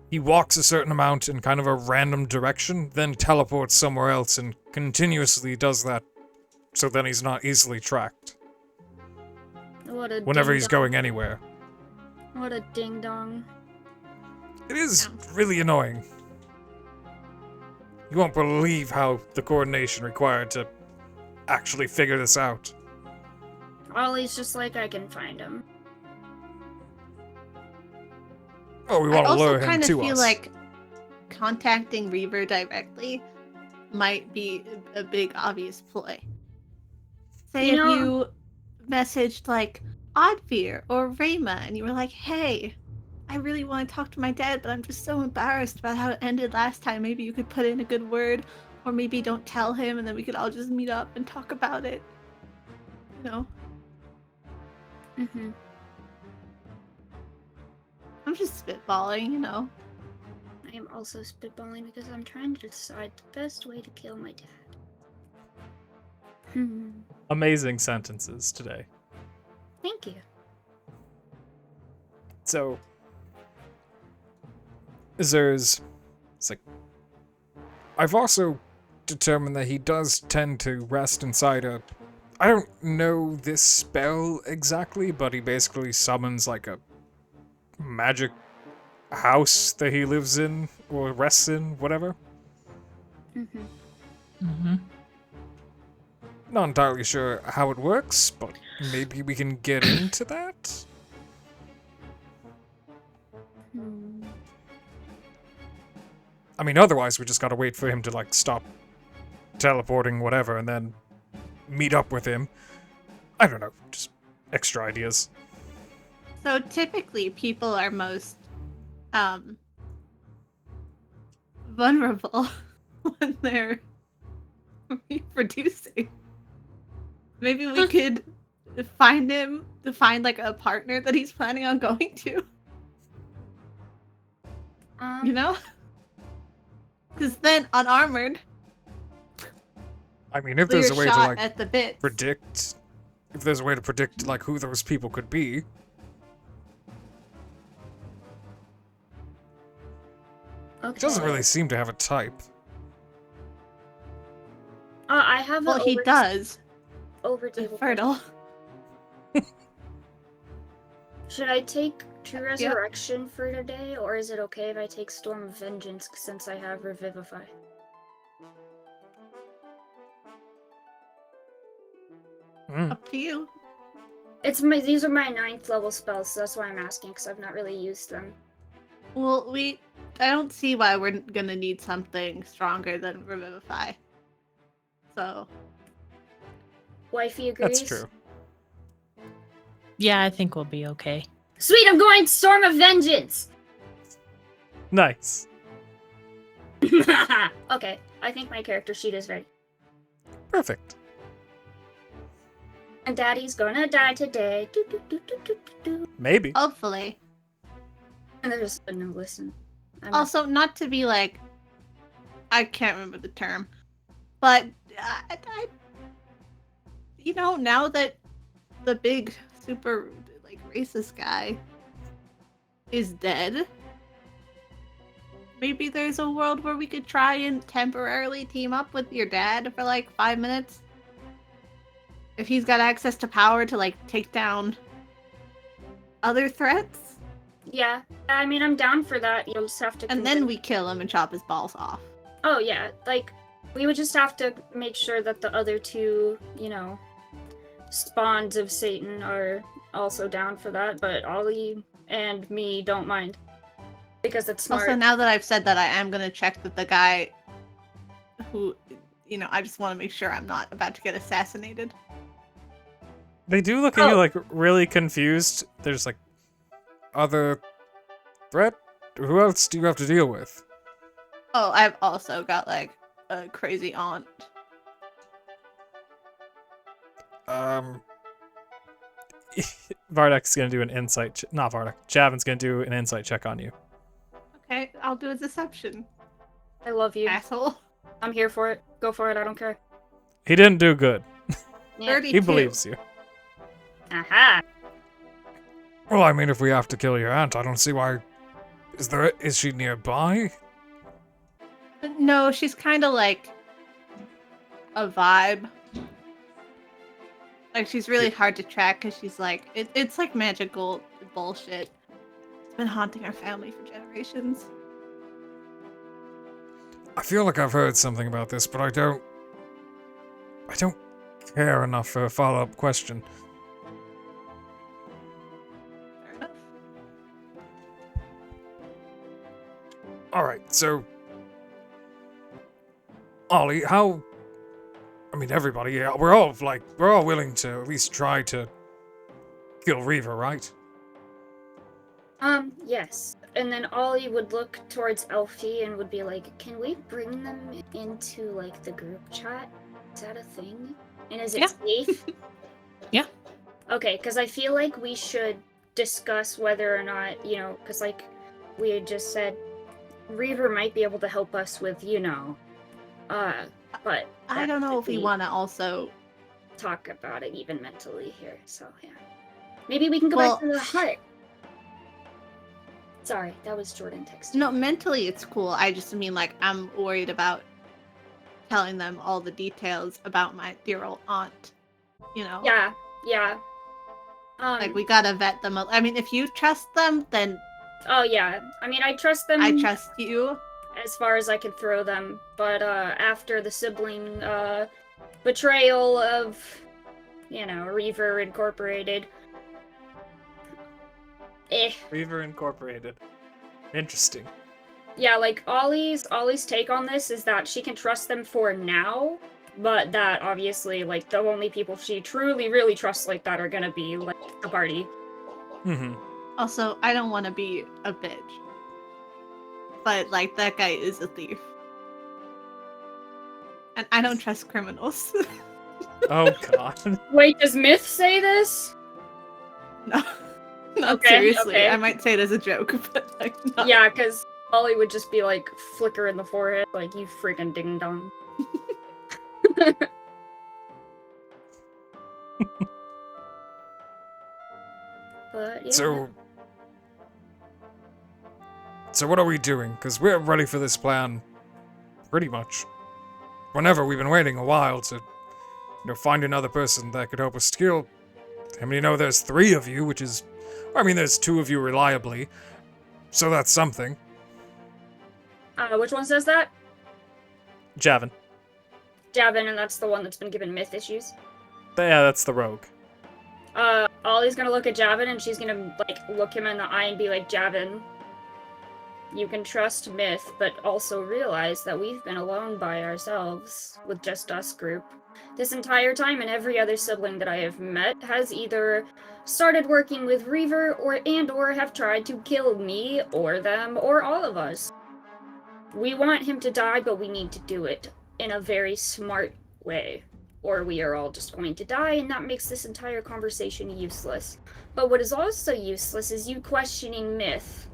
he walks a certain amount in kind of a random direction, then teleports somewhere else and continuously does that, so then he's not easily tracked. Whenever he's going anywhere. What a ding dong. It is really annoying. You won't believe how the coordination required to actually figure this out. Ollie's just like, I can find him. Oh, we want to lure him to us. I also kind of feel like contacting Reaver directly might be a big obvious ploy. Say if you messaged like Oddfear or Rayma and you were like, hey, I really want to talk to my dad, but I'm just so embarrassed about how it ended last time. Maybe you could put in a good word, or maybe don't tell him and then we could all just meet up and talk about it. You know? Mm-hmm. I'm just spitballing, you know. I am also spitballing because I'm trying to decide the best way to kill my dad. Amazing sentences today. Thank you. So, it's like, I've also determined that he does tend to rest inside I don't know this spell exactly, but he basically summons like a magic house that he lives in or rests in, whatever. Not entirely sure how it works, but maybe we can get into that? I mean, otherwise we just gotta wait for him to, like, stop teleporting, whatever, and then meet up with him. I don't know, just extra ideas. So typically people are most vulnerable when they're reproducing. Maybe we could find like a partner that he's planning on going to. You know? Because then unarmored. I mean, if there's a way to, like, at the bits. predict... If there's a way to predict, like, who those people could be... Okay. It doesn't really seem to have a type. I have Well, he does. Over The table. fertile. Should I take True Resurrection for today, or is it okay if I take Storm of Vengeance since I have Revivify? Up to you. These are my 9th level spells, so that's why I'm asking, because I've not really used them. Well, I don't see why we're gonna need something stronger than Revivify. So. Wifey agrees? That's true. Yeah, I think we'll be okay. Sweet, I'm going Storm of Vengeance! Nice. Okay, I think my character sheet is ready. Perfect. And Daddy's gonna die today. Do, do, do, do, do, do. Maybe. Hopefully. And there's no listen. Also, not to be like, I can't remember the term, but you know, now that the big super like racist guy is dead, maybe there's a world where we could try and temporarily team up with your dad for like 5 minutes. If he's got access to power to like take down other threats. Yeah, I mean, I'm down for that. You'll just have to. And then we kill him and chop his balls off. Oh, yeah. Like, we would just have to make sure that the other two, you know, spawns of Satan are also down for that, but Ollie and me don't mind. Because it's smart. Also, now that I've said that, I am going to check that the guy who, you know, I just want to make sure I'm not about to get assassinated. They do look at you, like, really confused. There's, like, other threat? Who else do you have to deal with? Oh, I've also got, like, a crazy aunt. Vardak's gonna do an insight not Vardak. Javin's gonna do an insight check on you. Okay, I'll do a deception. I love you. Asshole. I'm here for it. Go for it, I don't care. He didn't do good. Yeah. 32. He believes you. Aha! Well, I mean, if we have to kill your aunt, I don't see why... Is she nearby? No, she's kind of like a vibe. Like, she's really hard to track because she's like, it's like magical bullshit. It's been haunting our family for generations. I feel like I've heard something about this, but I don't care enough for a follow-up question. Fair enough. Alright, so... Ollie, how... I mean, everybody, yeah, we're all willing to at least try to kill Reaver, right? Yes. And then Ollie would look towards Elfie and would be like, can we bring them into, like, the group chat? Is that a thing? And is it safe? Yeah. Okay, because I feel like we should discuss whether or not, you know, because, like, we had just said, Reaver might be able to help us with, you know, but... I don't know if we want to also... talk about it even mentally here, so yeah. Maybe we can go back to the hut. Sorry, that was Jordan texting. No, mentally it's cool. I just mean, like, I'm worried about telling them all the details about my dear old aunt, you know? Yeah. Like, we gotta vet them. I mean, if you trust them, then... Oh, yeah. I mean, I trust them. I trust you. As far as I can throw them. But, after the sibling, betrayal of, you know, Reaver Incorporated. Reaver Incorporated. Interesting. Yeah, like Ollie's take on this is that she can trust them for now, but that obviously, like, the only people she truly, really trusts like that are gonna be, like, the party. Mm-hmm. Also, I don't want to be a bitch. But, like, that guy is a thief. And I don't trust criminals. Oh, God. Wait, does Myth say this? No. Not Okay, seriously. okay. I might say it as a joke, but, like, not. Yeah, because Ollie would just be, like, flicker in the forehead, like, you freaking ding-dong. But, yeah. So what are we doing? Because we're ready for this plan, pretty much. Whenever we've been waiting a while to, find another person that could help us kill. I mean, there's 3 of you, which is, there's 2 of you reliably, so that's something. Which one says that? Javin. Javin, and that's the one that's been given Myth issues. Yeah, that's the rogue. Ollie's gonna look at Javin, and she's gonna, like, look him in the eye and be like, Javin, you can trust Myth, but also realize that we've been alone by ourselves, with just us group. This entire time, and every other sibling that I have met has either started working with Reaver or have tried to kill me, or them, or all of us. We want him to die, but we need to do it in a very smart way, or we are all just going to die, and that makes this entire conversation useless. But what is also useless is you questioning Myth.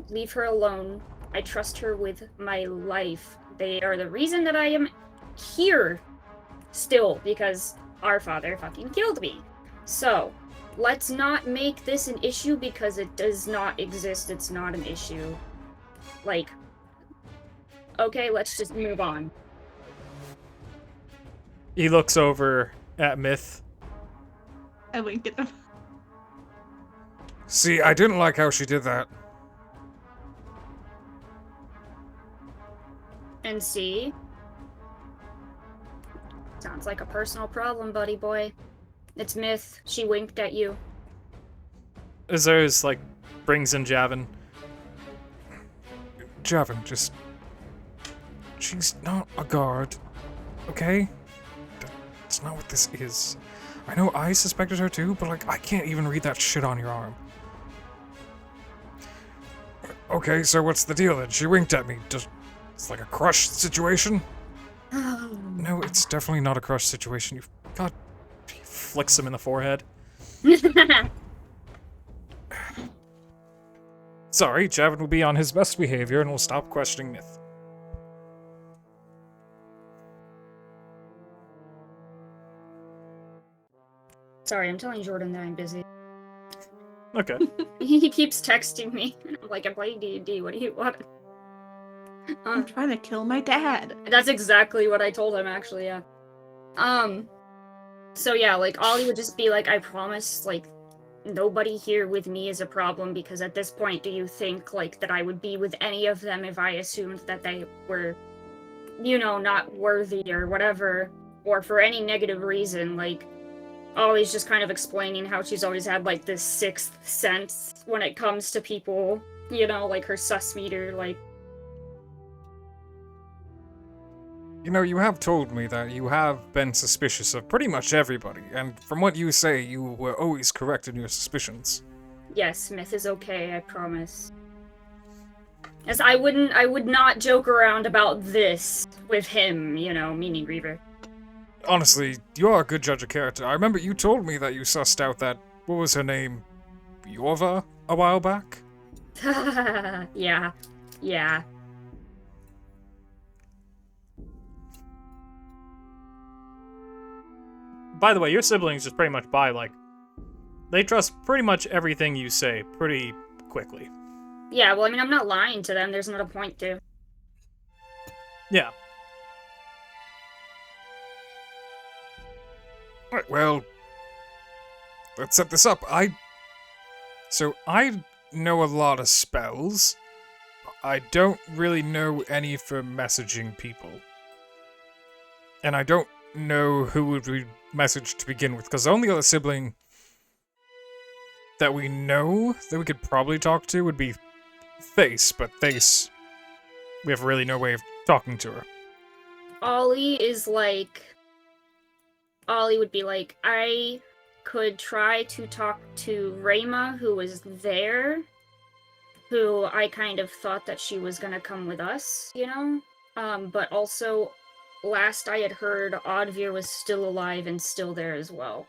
Leave her alone. I trust her with my life. They are the reason that I am here still, because our father fucking killed me. So, let's not make this an issue because it does not exist. It's not an issue. Like, okay, let's just move on. He looks over at Myth. I wink at him. See, I didn't like how she did that. And see? Sounds like a personal problem, buddy boy. It's Myth. She winked at you. Azur's, like, brings in Javin. Javin, just... She's not a guard, okay? That's not what this is. I know I suspected her too, but, like, I can't even read that shit on your arm. Okay, so what's the deal then? She winked at me. Just... It's like a crush situation? No, it's definitely not a crush situation. God, he flicks him in the forehead. Sorry, Javin will be on his best behavior and will stop questioning Myth. Sorry, I'm telling Jordan that I'm busy. Okay. He keeps texting me. I'm like, I'm playing D&D. What do you want? I'm trying to kill my dad. That's exactly what I told him, actually, yeah. So yeah, like, Ollie would just be like, I promise, like, nobody here with me is a problem, because at this point, do you think, like, that I would be with any of them if I assumed that they were, not worthy or whatever, or for any negative reason? Like, Ollie's just kind of explaining how she's always had, like, this 6th sense when it comes to people, like her sus meter, like... You have told me that you have been suspicious of pretty much everybody, and from what you say, you were always correct in your suspicions. Yes, Myth is okay, I promise. As I would not joke around about this with him, meaning Reaver. Honestly, you are a good judge of character. I remember you told me that you sussed out that, what was her name, Yorva, a while back? Yeah. By the way, your siblings just pretty much buy, like, they trust pretty much everything you say pretty quickly. Yeah, well, I mean, I'm not lying to them. There's not a point to. Yeah. Alright, well, let's set this up. I know a lot of spells. I don't really know any for messaging people. And I don't know who would we message to begin with, because the only other sibling that we know that we could probably talk to would be Thace, but Thace, we have really no way of talking to her. Ollie would be like, I could try to talk to Rayma, who was there, who I kind of thought that she was gonna come with us, you know? But also, last I had heard, Oddveer was still alive and still there as well.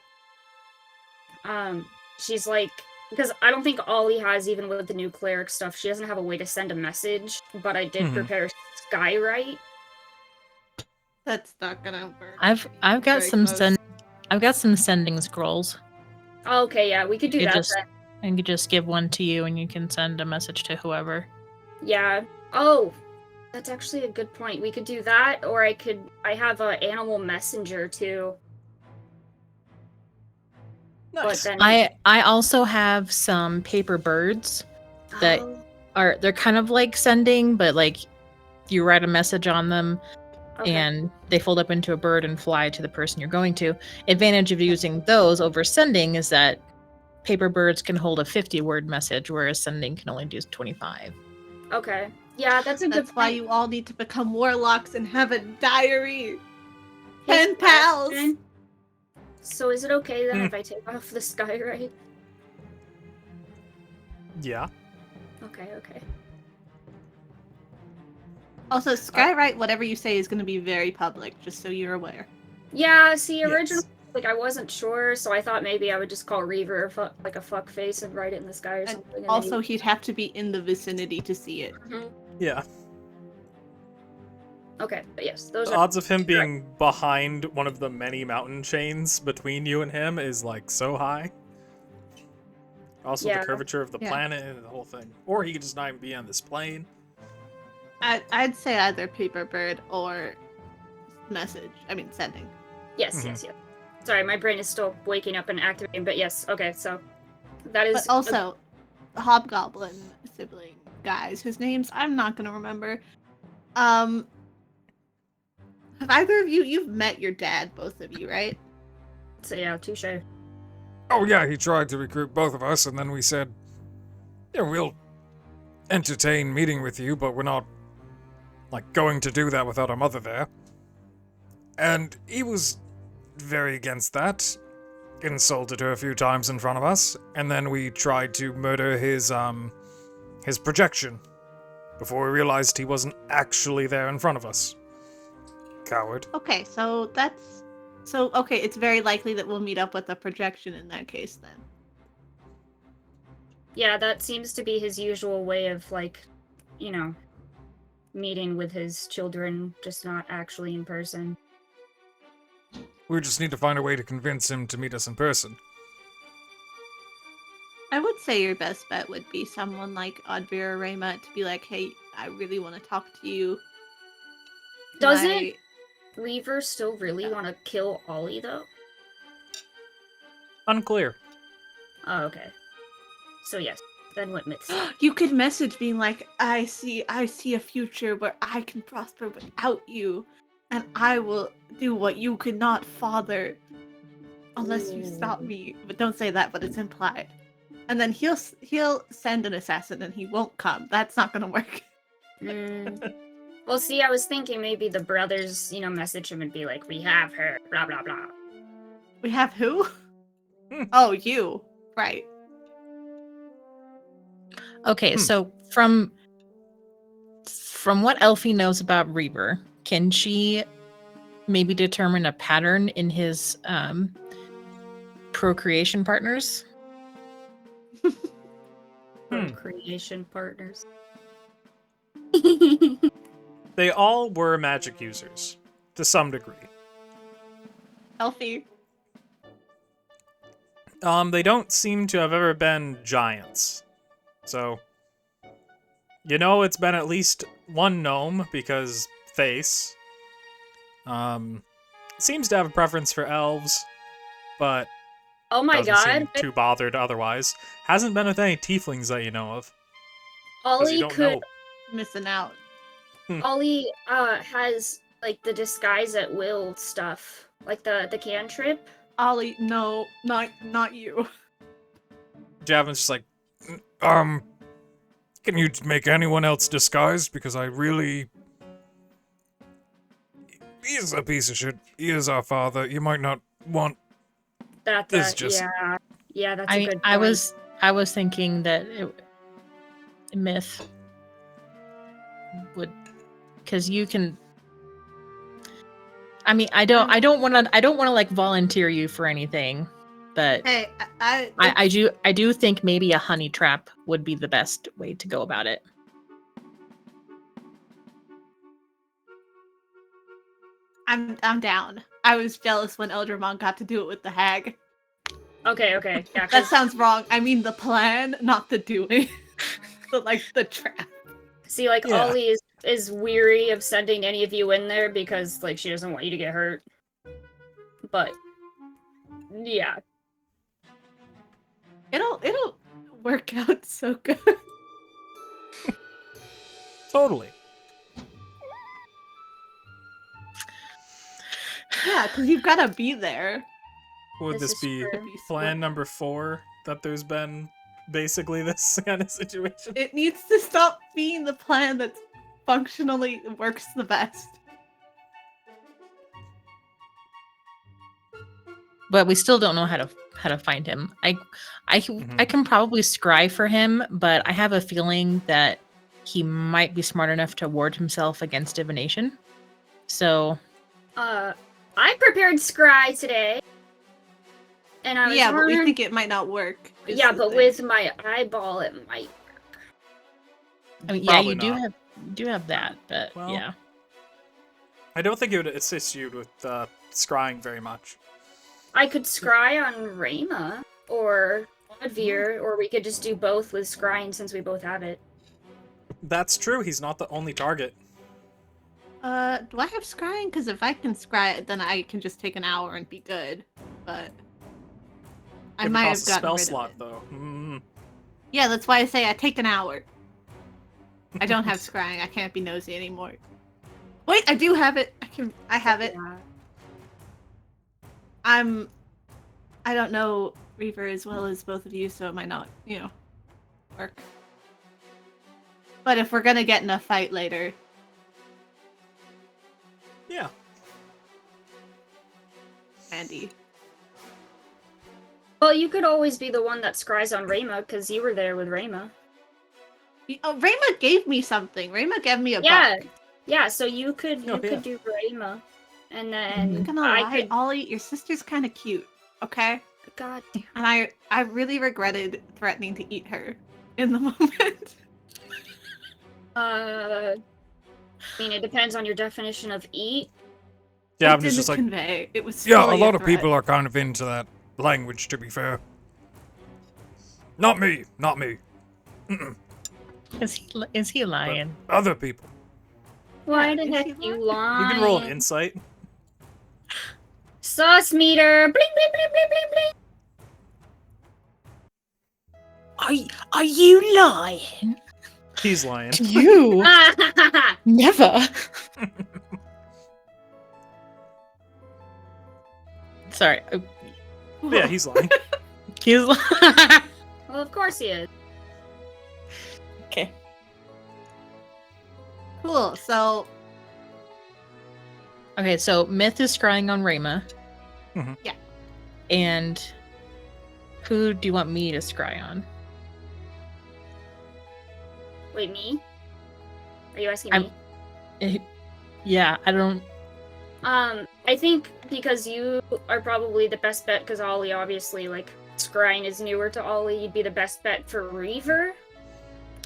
She's like, because I don't think Ollie has, even with the new cleric stuff, she doesn't have a way to send a message, but I did prepare Skywrite. That's not gonna work. I've got Very some close. I've got some sending scrolls. Okay, yeah, we could do that then. I could just give one to you and you can send a message to whoever. Yeah. Oh, that's actually a good point. We could do that, or I have an animal messenger too. Nice. But then I also have some paper birds that they're kind of like sending, but like you write a message on them and they fold up into a bird and fly to the person you're going to. Advantage of using those over sending is that paper birds can hold a 50-word message, whereas sending can only do 25. Okay. Yeah, that's a good That's why point. you all need to become warlocks and have a diary. Here's 10 a pals. question. So is it okay then if I take off the Skywrite? Yeah. Okay. Also, Skywrite, whatever you say is going to be very public, just so you're aware. Yeah, see, Yes. originally, I wasn't sure, so I thought maybe I would just call Reaver a fuck face and write it in the sky or And something. And also, he'd have to be in the vicinity to see it. Yeah. Okay, but yes, those The are... odds of him being behind one of the many mountain chains between you and him is like so high. Also, Yeah. the curvature of the Yeah. planet and the whole thing. Or he could just not even be on this plane. I'd say either paper bird or message. I mean, sending. Yes. Sorry, my brain is still waking up and activating, but yes, okay, so that is... But also, the hobgoblin sibling guys, whose names I'm not gonna remember. Have either of you've met your dad, both of you, right? So yeah, touche. Oh yeah, he tried to recruit both of us, and then we said, yeah, we'll entertain meeting with you, but we're not, like, going to do that without our mother there. And he was very against that. Insulted her a few times in front of us, and then we tried to murder his projection before we realized he wasn't actually there in front of us. Coward. Okay, so okay, it's very likely that we'll meet up with a projection in that case then. Yeah, that seems to be his usual way of, like, you know, meeting with his children, just not actually in person. We just need to find a way to convince him to meet us in person. I would say your best bet would be someone like Oddveer or Rayma to be like, hey, I really want to talk to you. Doesn't Reaver still really want to kill Ollie, though? Unclear. Oh, okay. So yes, then what makes You could message being like, I see a future where I can prosper without you, and I will do what you could not father unless you stop me. But don't say that, but it's implied. And then he'll send an assassin and he won't come. That's not gonna work. Well, see, I was thinking maybe the brothers, you know, message him and be like, we have her, blah, blah, blah. We have who? Oh, you. Right. Okay, so from what Elfie knows about Reaver, can she maybe determine a pattern in his procreation partners? Procreation partners. They all were magic users, to some degree. Elfie. They don't seem to have ever been giants. So, you know it's been at least one gnome, because Face. Seems to have a preference for elves, but Oh my doesn't seem god. too bothered otherwise. Hasn't been with any tieflings that you know of. 'Cause Ollie you don't could... know. Missing out. Ollie has, like, the disguise at will stuff. Like, the cantrip. Ollie, no, not you. Javin's just like, Can you make anyone else disguised? Because I really... He is a piece of shit. He is our father. You might not want... That's just... Yeah, that's I a mean, good I point. was thinking that Myth would, because you can. I mean, I don't want to like volunteer you for anything, but Hey, I do think maybe a honey trap would be the best way to go about it. I'm down. I was jealous when Eldramon got to do it with the hag. Okay, yeah. That sounds wrong. I mean the plan, not the doing. the trap. See, like, Yeah. Ollie is weary of sending any of you in there because, like, she doesn't want you to get hurt. But, yeah. It'll work out so good. Totally. Yeah, because you've got to be there. Would This this is be true. plan number 4 that there's been basically this kind of situation? It needs to stop being the plan that functionally works the best. But we still don't know how to find him. I can probably scry for him, but I have a feeling that he might be smart enough to ward himself against divination. So, I prepared scry today. And I was Yeah, but we wondering- think it might not work. is Yeah, the but thing. with my eyeball, it might work. I mean, yeah, Probably you not. do have that, but Well, yeah. I don't think it would assist you with scrying very much. I could scry on Rayma or Odvir, or we could just do both with scrying since we both have it. That's true. He's not the only target. Do I have scrying? Because if I can scry it, then I can just take an hour and be good. But I It might have costs a gotten spell rid slot of it. though. Mm. Yeah, that's why I say I take an hour. I don't have scrying. I can't be nosy anymore. Wait, I do have it. I have it. Yeah. I don't know Reaver as well as both of you, so it might not, work. But if we're gonna get in a fight later, Yeah. Andy. Well, you could always be the one that scries on Rayma, because you were there with Rayma. Oh, Rayma gave me something. Rayma gave me a Yeah, buck. yeah. So you could Oh, yeah. do Rayma, and then I'm not gonna I lie, could. Ollie, your sister's kind of cute. Okay. God damn. And I really regretted threatening to eat her in the moment. I mean, it depends on your definition of eat. Yeah, It I'm just like, convey. It was Yeah, a fully lot of threat. people are kind of into that language, to be fair. Not me. Is he lying? Other people. Why Yeah, the is heck he you lying? lying? you can roll an insight. Sauce meter. Bling bling bling bling bling bling. Are you lying? He's lying. You never. Sorry. Yeah, he's lying. He's Well, of course he is. okay. Cool. So Okay, so Myth is scrying on Rayma. Mhm. Yeah. And who do you want me to scry on? Wait, me? Are you asking I'm- me? Yeah, I don't. I think because you are probably the best bet, because Ollie obviously, like, scrying is newer to Ollie, you'd be the best bet for Reaver.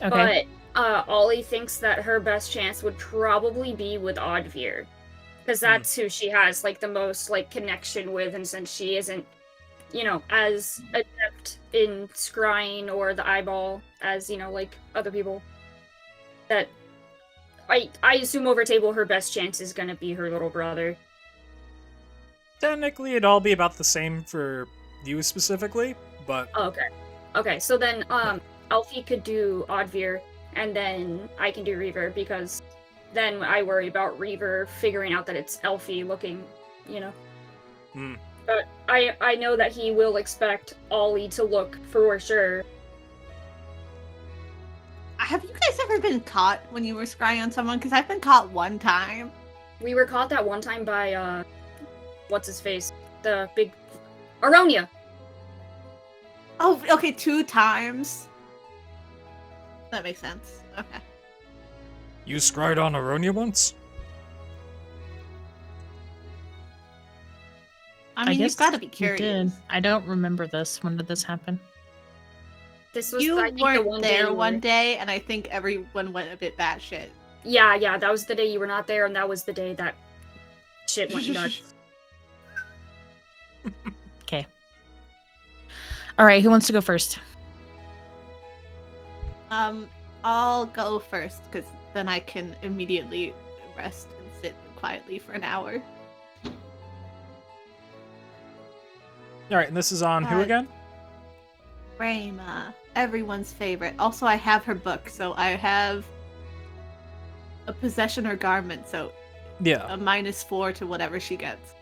Okay. But Ollie thinks that her best chance would probably be with Odvir. Because that's who she has, like, the most, like, connection with, and since she isn't, as adept in scrying or the eyeball as, like, other people, that I assume over table her best chance is gonna be her little brother. Technically, it'd all be about the same for you specifically, but Oh, okay, so then Alfie could do Odvir, and then I can do Reaver, because then I worry about Reaver figuring out that it's Elfie looking, Hmm. But I know that he will expect Ollie to look for sure. I have you guys ever been caught when you were scrying on someone? Because I've been caught one time. We were caught that one time by, what's his face? The big... Aronia! Oh, okay, 2 times. That makes sense. Okay. You scryed on Aronia once? I mean, you've got to be You curious. did. I don't remember this. When did this happen? This was, You I think, the weren't one day there you one were... day, and I think everyone went a bit batshit. Yeah, that was the day you were not there, and that was the day that shit went nuts. Okay. All right, who wants to go first? I'll go first, because then I can immediately rest and sit quietly for an hour. Alright, and this is on who again? Rayma, everyone's favorite. Also, I have her book, so I have a possession or garment, so Yeah. a -4 to whatever she gets.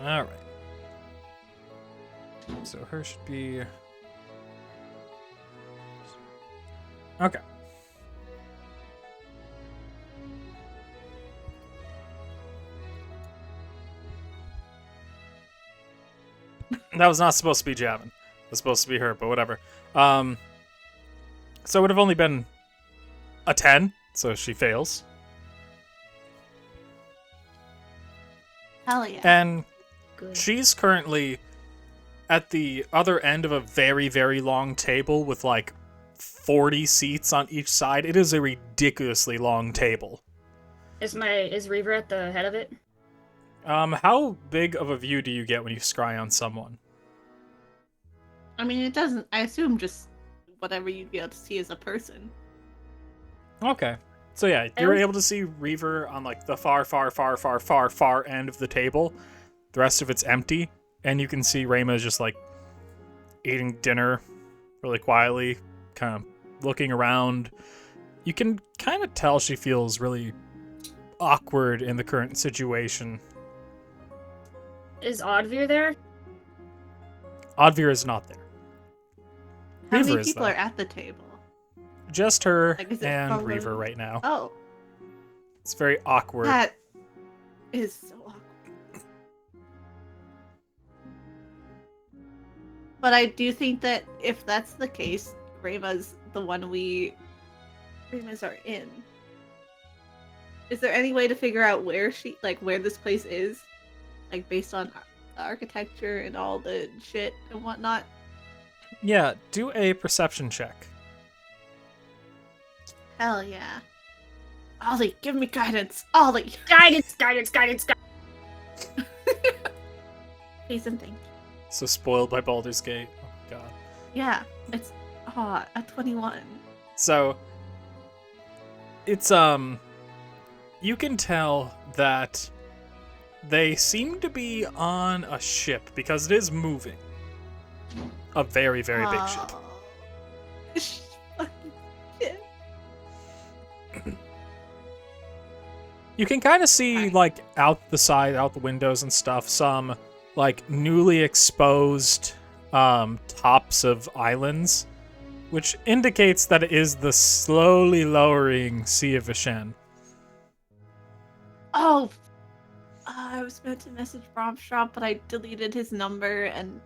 Alright. So her should be... Okay. That was not supposed to be Javin. It was supposed to be her, but whatever. So it would have only been a 10, so she fails. Hell yeah. And Good. she's currently at the other end of a very, very long table with like 40 seats on each side. It is a ridiculously long table. Is Reaver at the head of it? How big of a view do you get when you scry on someone? I mean, it doesn't. I assume just whatever you'd be able to see as a person. Okay. So yeah, you're able to see Reaver on like the far, far, far, far, far, far end of the table. The rest of it's empty, and you can see Rayma is just like eating dinner really quietly, kind of looking around. You can kind of tell she feels really awkward in the current situation. Is Oddveer there? Oddveer is not there. How Reaver many is, people though. are at the table? Just her Like, is it and followed- Reaver right now. Oh, It's very awkward. that is so awkward. But I do think that if that's the case, Rayma's the one Rayma's are in. Is there any way to figure out where where this place is? Like, based on the architecture and all the shit and whatnot? Yeah, do a perception check. Hell yeah. Ollie, give me guidance. Ollie. Guidance! Please and thank you. So spoiled by Baldur's Gate. Oh god. Yeah, it's a 21. So it's you can tell that they seem to be on a ship because it is moving. A very, very big ship. Fucking shit. You can kind of see, like, out the windows and stuff, some, like, newly exposed tops of islands, which indicates that it is the slowly lowering Sea of Vishen. Oh, I was meant to message Bromstrop, but I deleted his number, and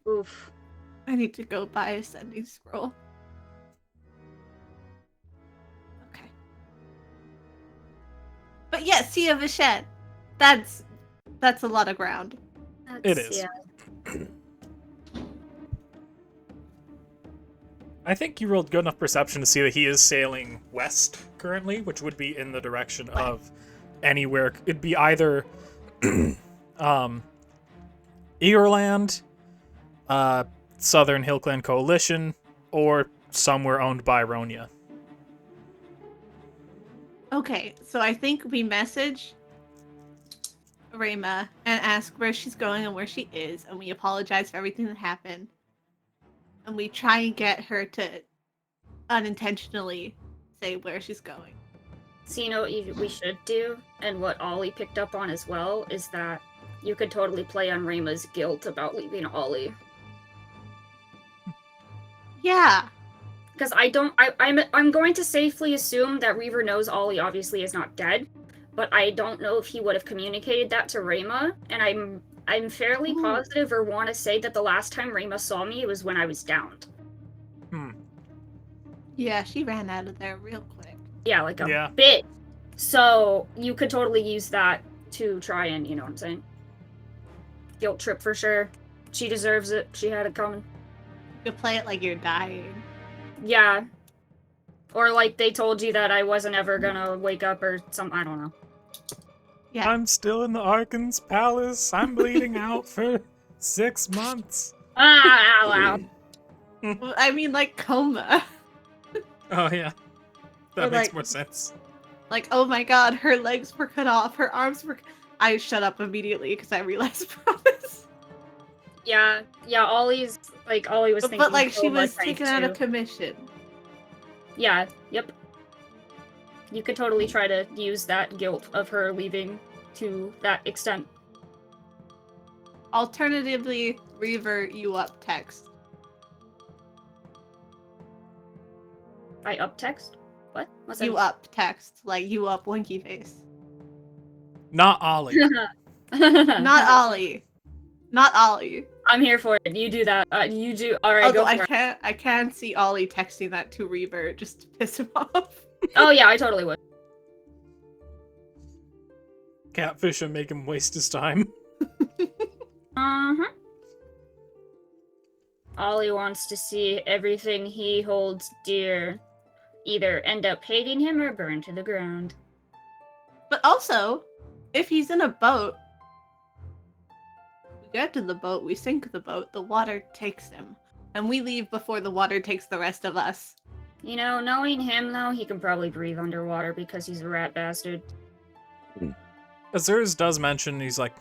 Oof. I need to go buy a sending scroll. Okay. But yeah, Sea of Vishen. That's a lot of ground. It is. Yeah. I think you rolled good enough perception to see that he is sailing west currently, which would be in the direction of anywhere. It'd be either Eorland, Southern Hill Clan Coalition, or somewhere owned by Ronia. Okay, so I think we message Rayma and ask where she's going and where she is, and we apologize for everything that happened. And we try and get her to unintentionally say where she's going. So you know what we should do, and what Ollie picked up on as well, is that you could totally play on Rayma's guilt about leaving Ollie. Yeah. Because I'm going to safely assume that Reaver knows Ollie obviously is not dead, but I don't know if he would have communicated that to Rayma, and I'm fairly Ooh. positive or want to say that the last time Rayma saw me was when I was downed. Yeah, she ran out of there real quick. Yeah, like a bit. So you could totally use that to try and, you know what I'm saying? Guilt trip for sure. She deserves it. She had it coming. You could play it like you're dying. Yeah. Or like they told you that I wasn't ever gonna wake up or something. I don't know. Yeah. I'm still in the Arkan's palace. I'm bleeding out for 6 months. Wow. Well, I mean, like coma. Oh, yeah. That Or, makes like- more sense. Like, oh my god, her legs were cut off, her arms were. I shut up immediately because I realized promise. Yeah, Ollie was thinking. But like, she killed my was friend, taken out of too. commission. Yeah, yep. You could totally try to use that guilt of her leaving to that extent. Alternatively, Reaver you up text. I up text? What? What's You up text. Like, you up winky face. Not Ollie. Not Ollie. Not Ollie. I'm here for it. You do that. You do. All right, Although go for it. I can see Ollie texting that to Reaver just to piss him off. Oh yeah, I totally would. Catfish and make him waste his time. Uh-huh. Ollie wants to see everything he holds dear either end up hating him or burn to the ground. But also, if he's in a boat, we get to the boat, we sink the boat, the water takes him. And we leave before the water takes the rest of us. You know, knowing him though, he can probably breathe underwater because he's a rat bastard. Azur's does mention, he's like,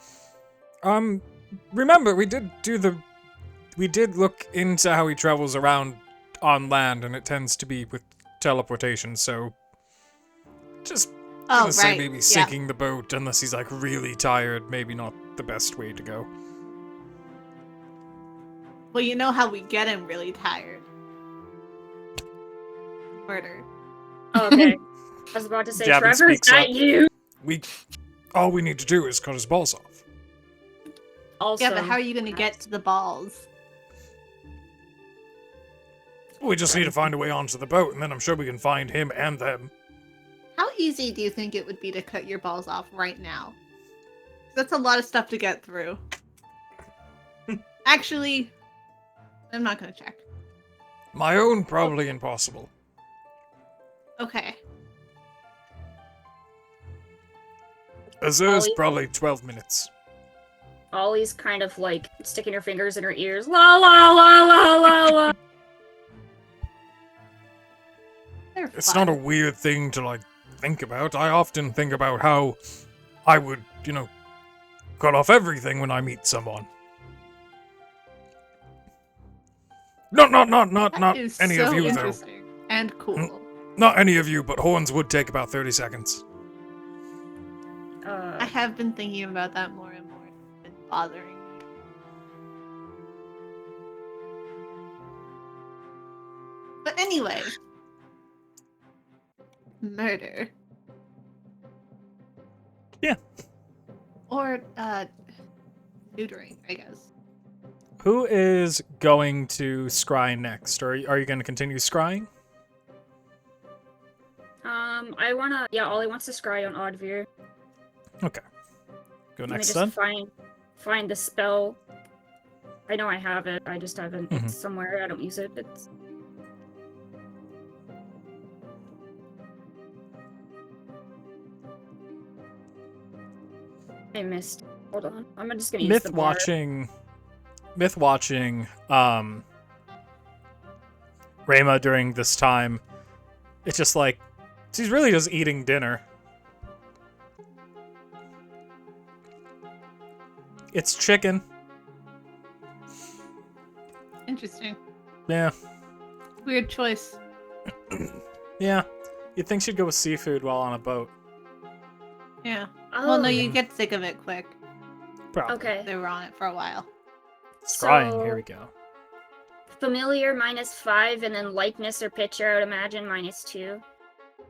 remember, we did look into how he travels around on land, and it tends to be with teleportation, so just gonna say maybe sinking the boat, unless he's like really tired, maybe not the best way to go. Well, you know how we get him really tired. Murder. Oh, okay. I was about to say, Jabin Trevor, is speaks that up. you? All we need to do is cut his balls off. Also, Yeah, but how are you gonna get to the balls? We just need to find a way onto the boat, and then I'm sure we can find him and them. How easy do you think it would be to cut your balls off right now? That's a lot of stuff to get through. Actually, I'm not gonna check. My own, probably impossible. Okay. Azur's Ollie? probably 12 minutes. Ollie's kind of like sticking her fingers in her ears. La la la la la la. They're It's fun. not a weird thing to, like, think about. I often think about how I would, cut off everything when I meet someone. Not That is any so of you, though. interesting and cool. Not any of you, but horns would take about 30 seconds. I have been thinking about that more and more. It's been bothering me. But anyway. Murder. Yeah. Or, neutering, I guess. Who is going to scry next? Or are you going to continue scrying? Ollie wants to scry on Oddveer. Okay. Go Let me next just then. find the spell. I know I have it. I just haven't. Mhm. It's somewhere. I don't use it. It's. I missed. Hold on. I'm just gonna use Myth the bar. watching Rayma during this time, it's just like she's really just eating dinner. It's chicken. Interesting. Yeah. Weird choice. Yeah. You'd think she'd go with seafood while on a boat. Yeah. Oh, Well, no, you get sick of it quick. Probably. okay. They were on it for a while. Scrying, So- here we go. familiar -5, and then likeness or picture, I would imagine -2.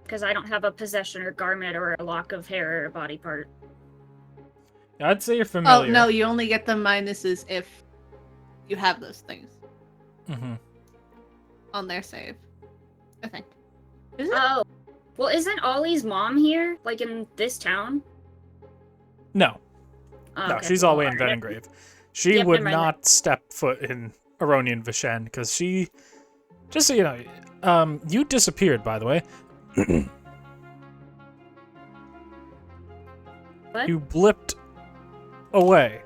Because I don't have a possession or garment or a lock of hair or a body part. I'd say you're Oh, familiar. no, you only get the minuses if you have those things Mm-hmm. on their save. I think. Is it? Oh. Well, isn't Ollie's mom here? Like in this town? No. Oh, No, okay. she's all the way Well, in Venengrave. She Yep, would never mind. not step foot in Aronian Vishen, because she... Just so you know, you disappeared, by the way. What? You blipped away.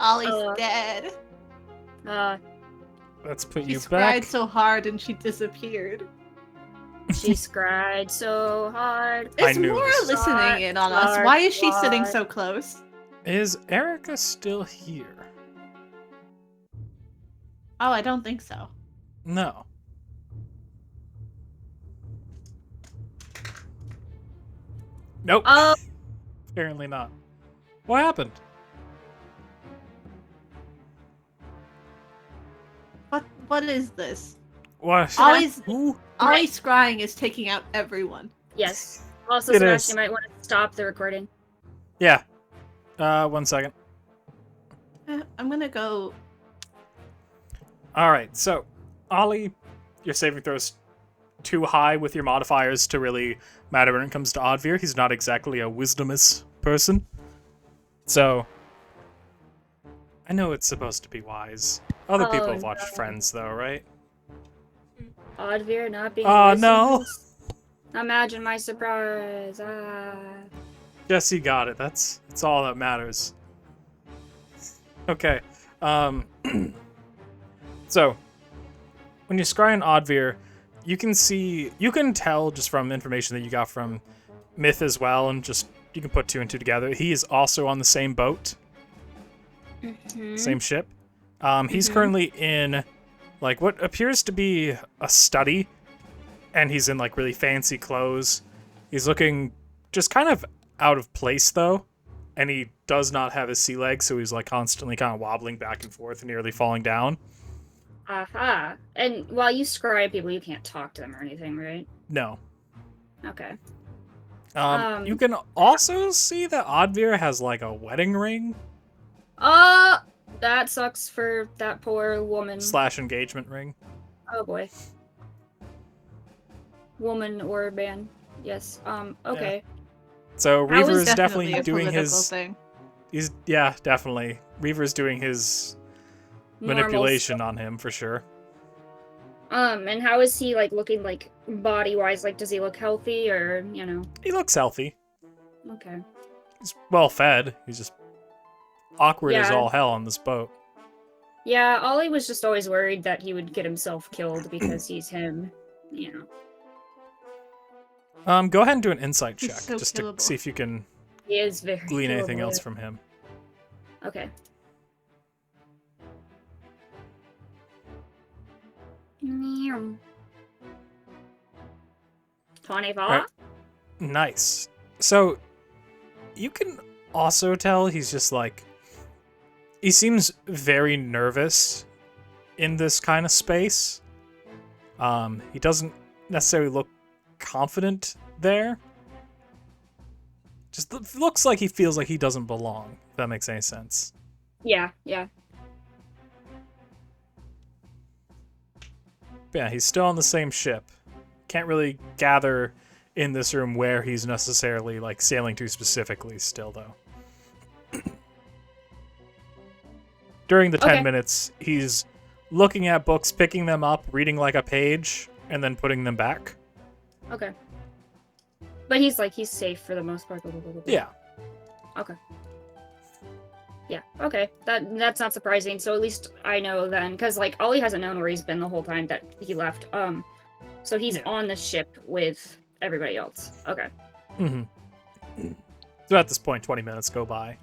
Ollie's dead. Let's put She you cried back. so hard and she disappeared. She cried so hard. I Is knew Laura this. listening in on us? Clark, Why is she sitting Clark. so close? Is Erica still here? Oh, I don't think so. No. Nope. Oh, Apparently not. What happened? What is this? What? Ollie's Who? Ollie's scrying is taking out everyone. yes. Also, It Sebastian, is. you might want to stop the recording. Yeah. 1 second. I'm gonna go. Alright, so, Ollie, your saving throw's too high with your modifiers to really matter when it comes to Oddveer. He's not exactly a wisdomous person. So, I know it's supposed to be wise. Other people have watched no. Friends, though, right? Oddveer not being. Oh, no. listeners. Imagine my surprise. Yes, you got it. That's all that matters. Okay. So, when you scry an Oddveer, you can tell just from information that you got from Myth as well, and just you can put 2 and 2 together. He is also on the same boat, same ship. He's currently in like what appears to be a study, and he's in like really fancy clothes. He's looking just kind of out of place though, and he does not have his sea legs, so he's like constantly kind of wobbling back and forth and nearly falling down. Aha. And while you scry people, you can't talk to them or anything, right? No. Okay. You can also see that Oddveer has like a wedding ring That sucks for that poor woman. / engagement ring. Oh boy. Woman or man. Yes. Okay. So That was Reaver is Definitely definitely a doing political his. thing. Yeah, definitely. Reaver's doing his Normal manipulation on him for sure. And how is he like looking like body wise? Like, does he look healthy or He looks healthy. Okay. He's well fed. He's just awkward as Yeah. all hell on this boat. Yeah, Ollie was just always worried that he would get himself killed because he's him. Go ahead and do an insight He's check so just to killable. see if you can He is very glean anything killable. else from him. Okay. Meow. 24? Alright. Nice. So you can also tell he's just like he seems very nervous in this kind of space. He doesn't necessarily look confident there. Just looks like he feels like he doesn't belong, if that makes any sense. Yeah. But yeah, he's still on the same ship. Can't really gather in this room where he's necessarily like sailing to specifically still though. During the 10 Okay. minutes, he's looking at books, picking them up, reading like a page, and then putting them back. Okay. But he's safe for the most part. Yeah. Okay. Yeah. Okay. That's not surprising. So at least I know then, because like Ollie hasn't known where he's been the whole time that he left. So he's Yeah. on the ship with everybody else. Okay. Mm-hmm. So at this point, 20 minutes go by.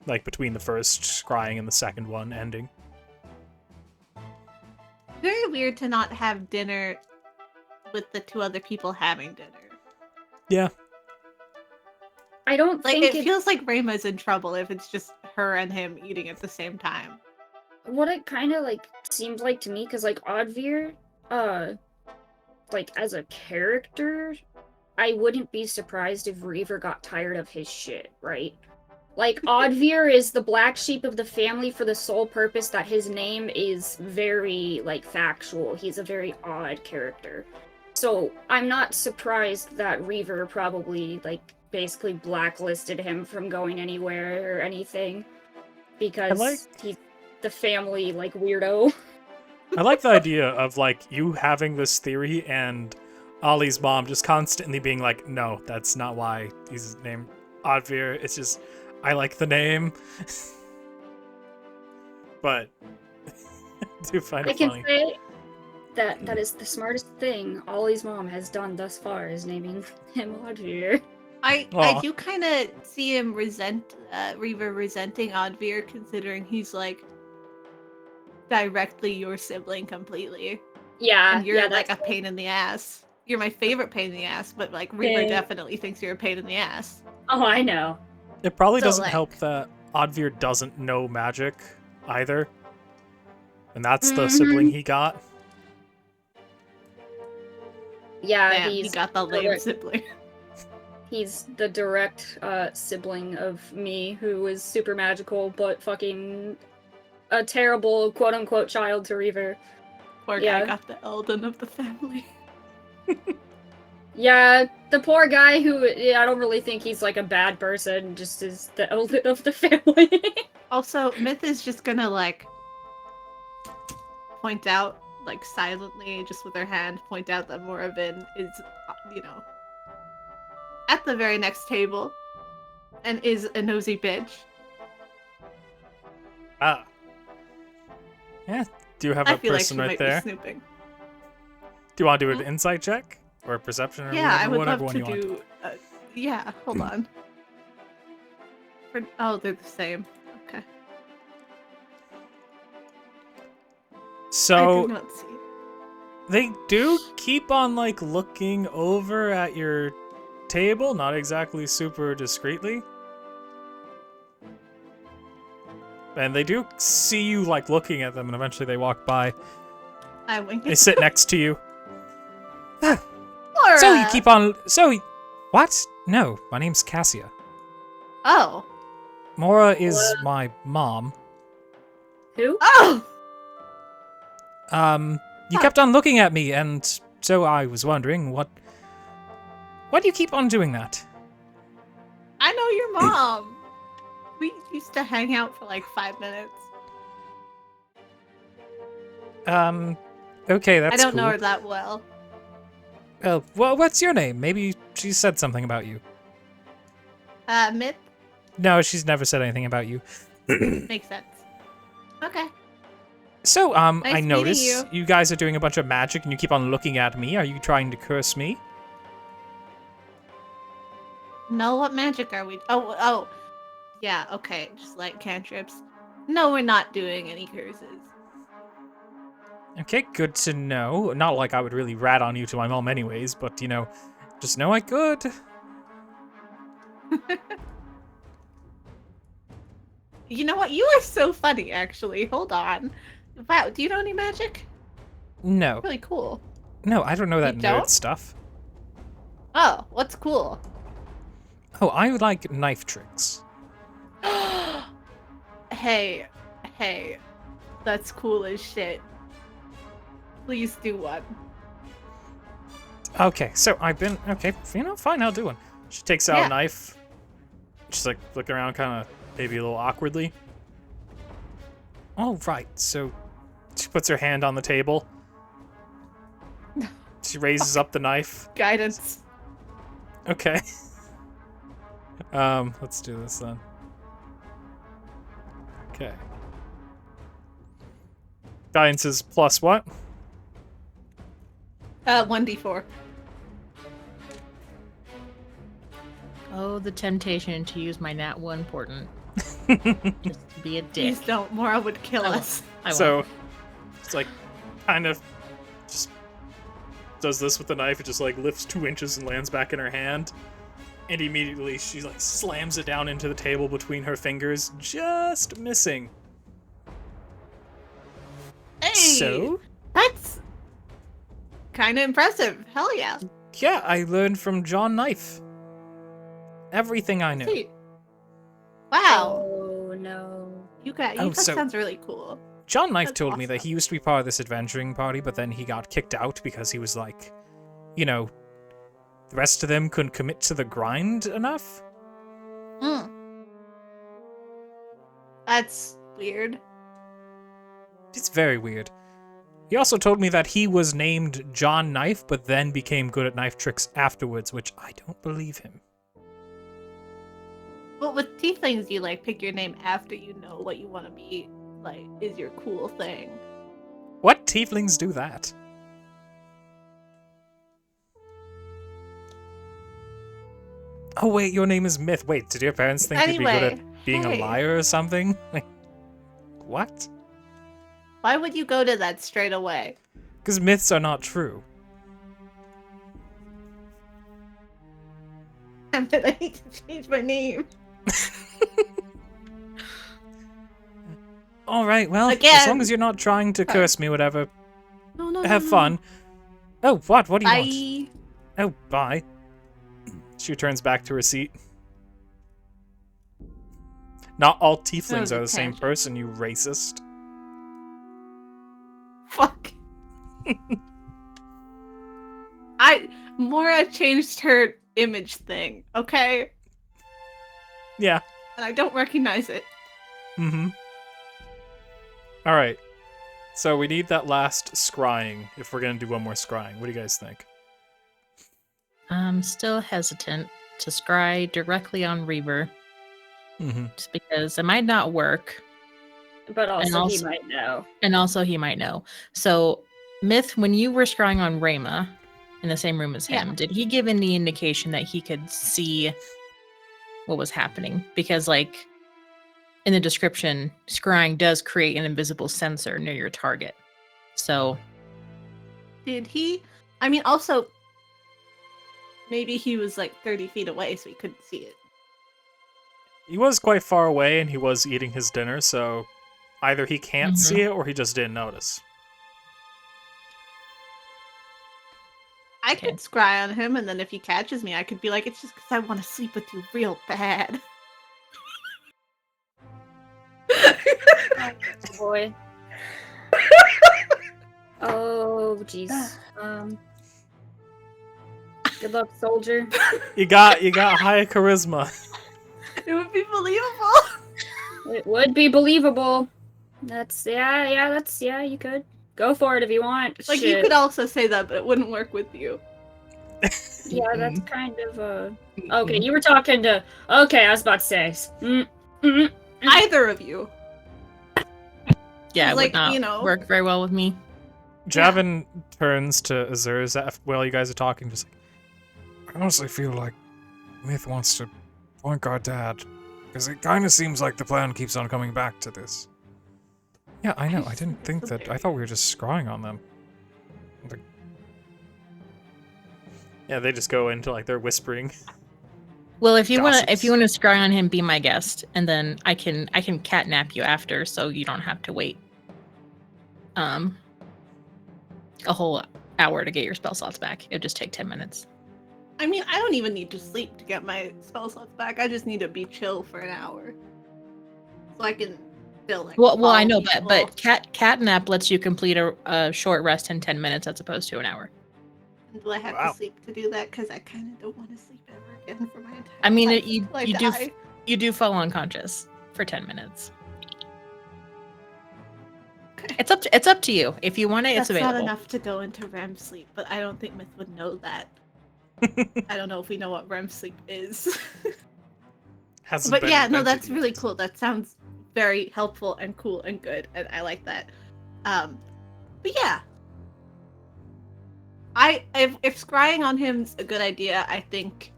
Like between the first scrying and the second one ending. Very weird to not have dinner with the 2 other people having dinner. Yeah. I don't Like, think it feels like Rayma's in trouble if it's just her and him eating at the same time. what it kind of like seemed like to me, because like Oddveer, like as a character, I wouldn't be surprised if Reaver got tired of his shit, right? Like, Oddveer is the black sheep of the family for the sole purpose that his name is very, like, factual. He's a very odd character. So, I'm not surprised that Reaver probably, like, basically blacklisted him from going anywhere or anything. Because he's the family, like, weirdo. I like the idea of, like, you having this theory and Ollie's mom just constantly being like, no, that's not why he's named Oddveer. It's just, I like the name. But I do find it funny. I can say that is the smartest thing Ollie's mom has done thus far, is naming him Oddveer. I do kind of see him Reaver resenting Oddveer, considering he's like directly your sibling completely. Yeah, and you're yeah, like a pain in the ass. You're my favorite pain in the ass, but like Reaver definitely thinks you're a pain in the ass. Oh, I know. It probably So, doesn't like- help that Oddveer doesn't know magic either. And that's the sibling he got. Yeah, Man, he got the lame sibling. He's the direct sibling of me, who is super magical, but fucking a terrible quote-unquote child to Reaver. Poor guy got the Elden of the family. Yeah, the poor guy who, I don't really think he's like a bad person, just is the Elden of the family. Also, Myth is just gonna like point out, like silently, just with her hand, point out that Morabin is, at the very next table, and is a nosy bitch. Ah. Yeah, do you have I a feel like she person might right be there? snooping. Do you want to do an insight check? Or a perception? Or Yeah, I would whatever love one to you want. do. Yeah, hold on. Oh, they're the same. Okay. I So, do not see. they do keep on, like, looking over at your table, not exactly super discreetly. And they do see you, like, looking at them, and eventually they walk by. I wink. They sit next to you. Laura! So you keep on... What? No, my name's Cassia. Oh. Mora is What? my mom. Who? Oh! You kept on looking at me, and so I was wondering, why do you keep on doing that? I know your mom. We used to hang out for like 5 minutes. Okay, that's I don't cool. know her that well. Well, what's your name? Maybe she said something about you. Myth? No, she's never said anything about you. Makes sense. Okay. So, I meeting notice you. you guys are doing a bunch of magic and you keep on looking at me. Are you trying to curse me? No, what magic are we? Oh. Yeah, okay. Just like cantrips. No, we're not doing any curses. Okay, good to know. Not like I would really rat on you to my mom anyways, but, just know I could. You know what? You are so funny, actually. Hold on. Wow, do you know any magic? No. Really cool. No, I don't know that You nerd don't? stuff. Oh, what's cool? Oh, I like knife tricks. Hey. That's cool as shit. Please do one. Okay, so okay, fine, I'll do one. She takes out Yeah. a knife. She's like looking around kind of maybe a little awkwardly. Oh, right, so she puts her hand on the table. She raises up the knife. Guidance. Okay. Let's do this then. Okay. Guidance is plus what? 1d4. Oh, the temptation to use my nat 1 portent. Just to be a dick. Please don't. Mora would kill I won't. us. I won't. So, it's like, kind of, just does this with the knife. It just like lifts 2 inches and lands back in her hand, and immediately she like slams it down into the table between her fingers, just missing. So? That's kind of impressive. Hell yeah. Yeah, I learned from John Knife. Everything I know. Sweet. Wow. Oh no. That sounds really cool. John Knife That's told me that awesome. he used to be part of this adventuring party, but then he got kicked out because he was like, you know, the rest of them couldn't commit to the grind enough. Hmm. That's weird. It's very weird. He also told me that he was named John Knife, but then became good at knife tricks afterwards, which I don't believe him. Well, with tieflings, you like pick your name after you know what you want to be. Like, is your cool thing. What tieflings do that? Oh wait, your name is Myth. Wait, did your parents think you'd be good at being a liar or something? Like, what? Why would you go to that straight away? Because myths are not true. I need to change my name. Alright, well, Again. as long as you're not trying to curse me, whatever, No. have fun. Oh, what? What do you want? Bye. Oh, bye. She returns back to her seat. Not all tieflings That are the was a same tangent. person, you racist. Fuck. Mora changed her image thing, okay? Yeah. And I don't recognize it. Mm-hmm. Alright. So we need that last scrying if we're gonna do one more scrying. What do you guys think? I'm still hesitant to scry directly on Reaver, Mm-hmm. just because it might not work, But also, he also- might know. and also he might know. So, Myth, when you were scrying on Rayma in the same room as him, Yeah. did he give any indication that he could see what was happening? Because, like, in the description, scrying does create an invisible sensor near your target. So, Did he? I mean, also, maybe he was like 30 feet away, so he couldn't see it. He was quite far away and he was eating his dinner, so either he can't see it or he just didn't notice. I Okay. could scry on him, and then if he catches me, I could be like, it's just because I want to sleep with you real bad. Boy. Oh, jeez. Good luck, soldier. You got high charisma. It would be believable. It would be believable. That's you could. Go for it if you want. Like, Shit. you could also say that, but it wouldn't work with you. Yeah, that's kind of Okay, you were talking to. Okay, I was about to say. Either of you. yeah, it Like, would not you know- work very well with me. Javin turns to Azur's while you guys are talking, just like, I honestly feel like Myth wants to boink our dad. Because it kind of seems like the plan keeps on coming back to this. yeah, I know. I didn't think that. I thought we were just scrying on them. Like, yeah, they just go into like they're whispering. Well, if you want Gossips. to scry on him, be my guest, and then I can catnap you after, so you don't have to wait a whole hour to get your spell slots back. It'll just take 10 minutes. I mean, I don't even need to sleep to get my spell slots back. I just need to be chill for an hour. So I can feel like. Well, I know, follow but people. catnap lets you complete a short rest in 10 minutes as opposed to an hour. Do I have Wow. to sleep to do that? Because I kind of don't want to sleep ever again for my entire I mean, life you till I you do die. you do fall unconscious for 10 minutes. Okay. It's up to you. If you want it, it's That's available. not enough to go into REM sleep, but I don't think Myth would know that. I don't know if we know what REM sleep is. Hasn't But been yeah, no, invented that's yet. really cool. That sounds very helpful and cool and good, and I like that. But yeah, if scrying on him's a good idea, I think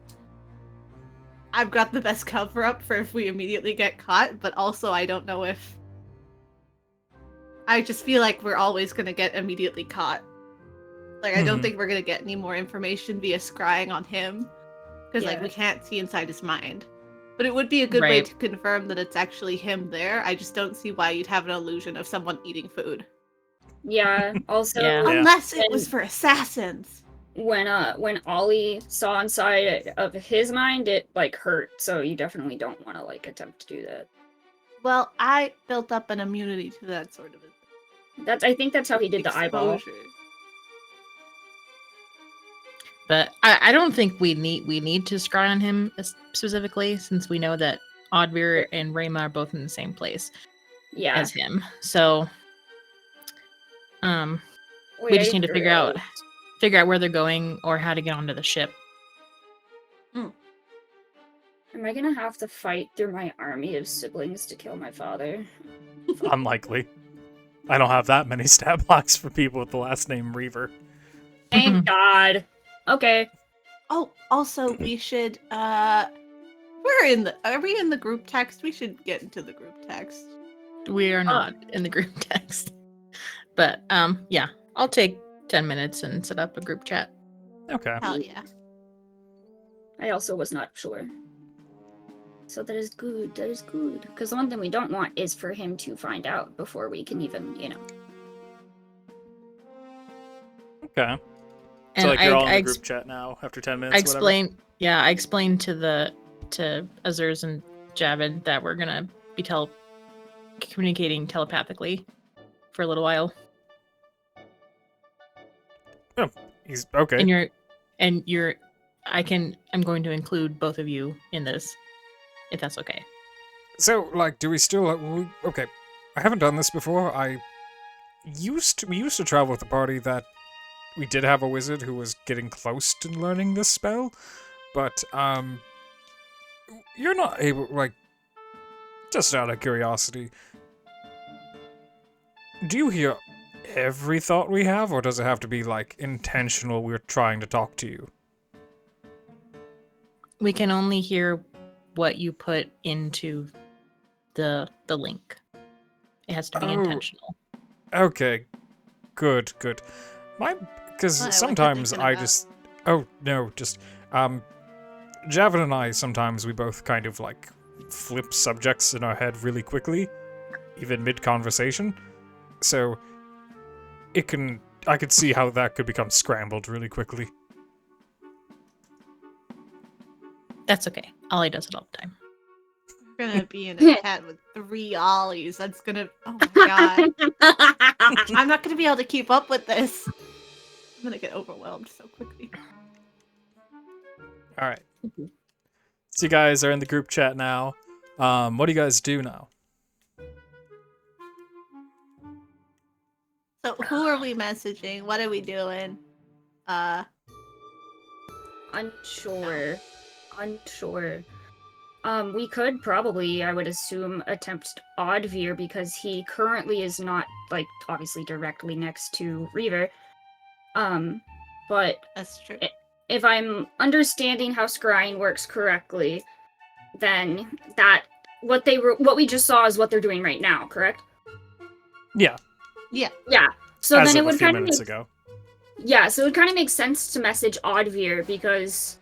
I've got the best cover up for if we immediately get caught. But also, I don't know if I just feel like we're always gonna get immediately caught. Like, I don't Mhm. think we're gonna get any more information via scrying on him because like Yeah. we can't see inside his mind. But it would be a good way Right. to confirm that it's actually him there. I just don't see why you'd have an illusion of someone eating food. Yeah. Also, Yeah. Unless it And- was for assassins. when Ollie saw inside of his mind, it like hurt. So you definitely don't want to like attempt to do that. Well, I built up an immunity to that sort of I think that's how he did the eyeball. exposure. But I don't think we need to scry on him specifically, since we know that Oddveer and Rayma are both in the same place Yeah. as him. So we Wait, just I need to figure out where they're going or how to get onto the ship. Am I gonna have to fight through my army of siblings to kill my father? Unlikely. I don't have that many stat blocks for people with the last name Reaver. Thank God. Okay. Oh, also we should are we in the group text? We should get into the group text. We are not in the group text. But yeah, I'll take 10 minutes and set up a group chat. Okay. Hell yeah. I also was not sure. So that is good. That is good. Because the one thing we don't want is for him to find out before we can even, Okay. And So like you're all in I the group chat now after 10 minutes. I explained to Azurs and Javid that we're gonna be communicating telepathically for a little while. He's okay. I'm going to include both of you in this, if that's okay. So, like, do we still... okay, I haven't done this before. We used to travel with a party that we did have a wizard who was getting close to learning this spell, but, you're not able, like, just out of curiosity, do you hear every thought we have, or does it have to be, like, intentional, we're trying to talk to you? We can only hear what you put into the link. It has to be intentional. Okay, good. Because What are you sometimes thinking I about? just... Oh, no, just... Javin and I, sometimes we both kind of, like, flip subjects in our head really quickly, even mid-conversation. So, I could see how that could become scrambled really quickly. That's okay. Ollie does it all the time. We're gonna be in a chat with 3 ollies. That's gonna oh my god. I'm not gonna be able to keep up with this. I'm gonna get overwhelmed so quickly. All right. So you guys are in the group chat now. What do you guys do now? So who are we messaging? What are we doing? Unsure. We could probably, I would assume, attempt Oddveer because he currently is not, like, obviously directly next to Reaver. But That's true. if I'm understanding how scrying works correctly, then what we just saw is what they're doing right now, correct? Yeah. Yeah. Yeah. So As then it of a would few kind of minutes make ago. Yeah, so it kind of makes sense to message Oddveer because,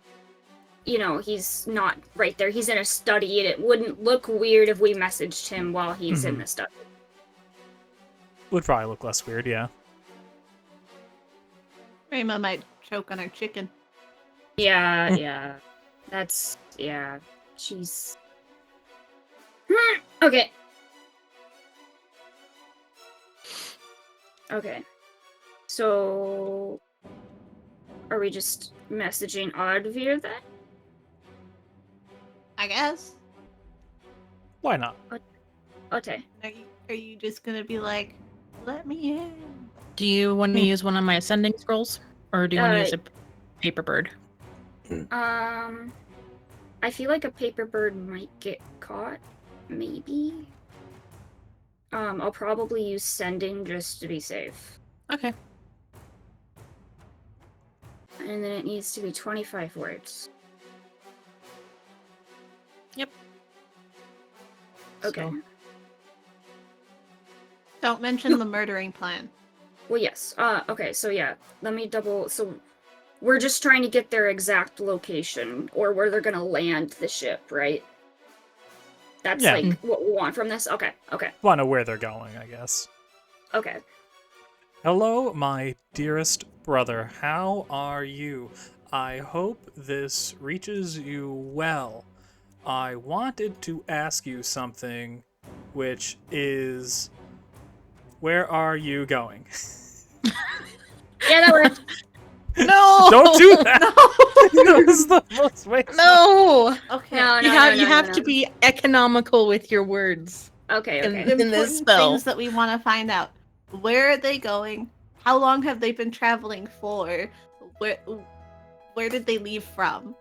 he's not right there. He's in a study, and it wouldn't look weird if we messaged him while he's in the study. Would probably look less weird, yeah. Rayma might choke on her chicken. Yeah. She's... Okay. Okay. So... Are we just messaging Oddveer then? I guess. Why not? Okay. Are you just gonna be like, let me in? Do you want to use one of my ascending scrolls, or do you want to use a paper bird? I feel like a paper bird might get caught. Maybe. I'll probably use sending just to be safe. Okay. And then it needs to be 25 words. Yep. Okay. So- Don't mention the murdering plan. Well, yes. Okay, so yeah. Let me double... So, we're just trying to get their exact location, or where they're gonna land the ship, right? That's, Yeah. like, what we want from this? Okay. Want to know where they're going, I guess. Okay. Hello, my dearest brother. How are you? I hope this reaches you well. I wanted to ask you something, which is, where are you going? Yeah, that works. No! Don't do that! That was the most wasted. No! Okay. No, You no, have no, you no, have no, to no. be economical with your words. Okay, in- okay. in this Important spell. things that we want to find out. Where are they going? How long have they been traveling for? Where did they leave from?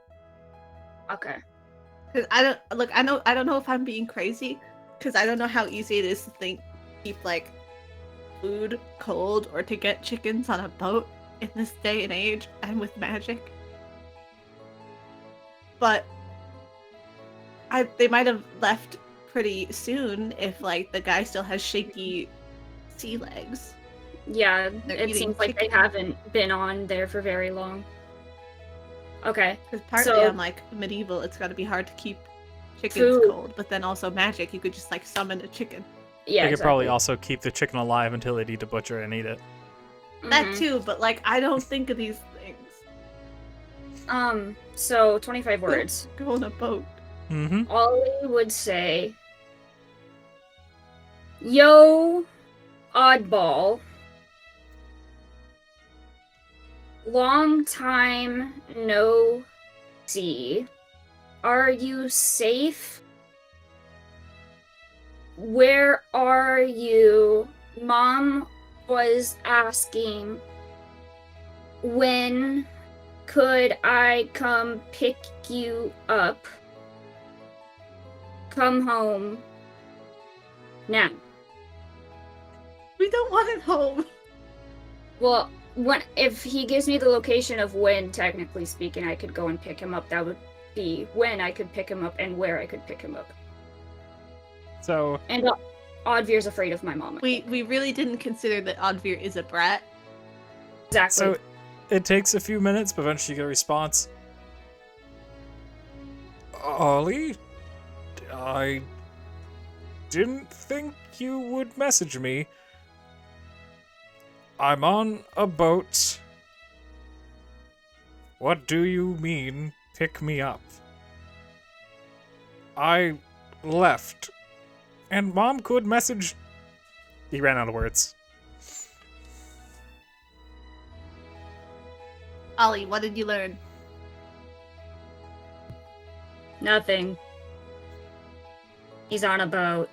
Okay. Because I don't know if I'm being crazy, because I don't know how easy it is to keep like food cold or to get chickens on a boat in this day and age and with magic. But they might have left pretty soon if like the guy still has shaky sea legs. Yeah, They're it eating seems like they chicken. haven't been on there for very long. Okay. Because partly So- I'm like medieval, it's got to be hard to keep chickens Food. cold, but then also magic, you could just like summon a chicken. Yeah, They could probably exactly. also keep the chicken alive until they need to butcher and eat it. That Mhm. too, but like I don't think of these things. So 25 words. Go on a boat. Mm-hmm. Ollie would say, "Yo, oddball. Long time no see. Are you safe? Where are you? Mom was asking, when could I come pick you up? Come home now." We don't want it home. Well, if he gives me the location of when, technically speaking, I could go and pick him up, that would be when I could pick him up and where I could pick him up. So, And Oddveer's afraid of my mom. We really didn't consider that Oddveer is a brat. Exactly. so it takes a few minutes, but eventually you get a response. Ollie, I didn't think you would message me. I'm on a boat. What do you mean, pick me up? I left. And Mom could message. He ran out of words. Ollie, what did you learn? Nothing. He's on a boat.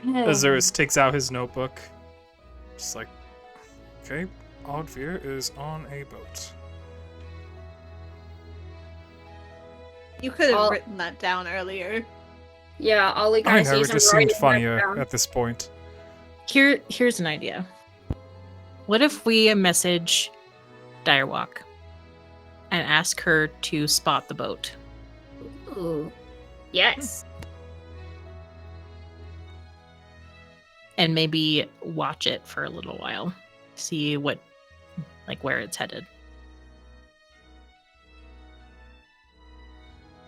Azurus takes out his notebook. Just like, okay, Oddveer is on a boat. You could have I'll- written that down earlier. Yeah, Ollie I kind of know, it sees him just writing seemed that funnier down. at this point. Here's an idea. What if we message Direwalk and ask her to spot the boat? Ooh. Yes. And maybe watch it for a little while. See where it's headed.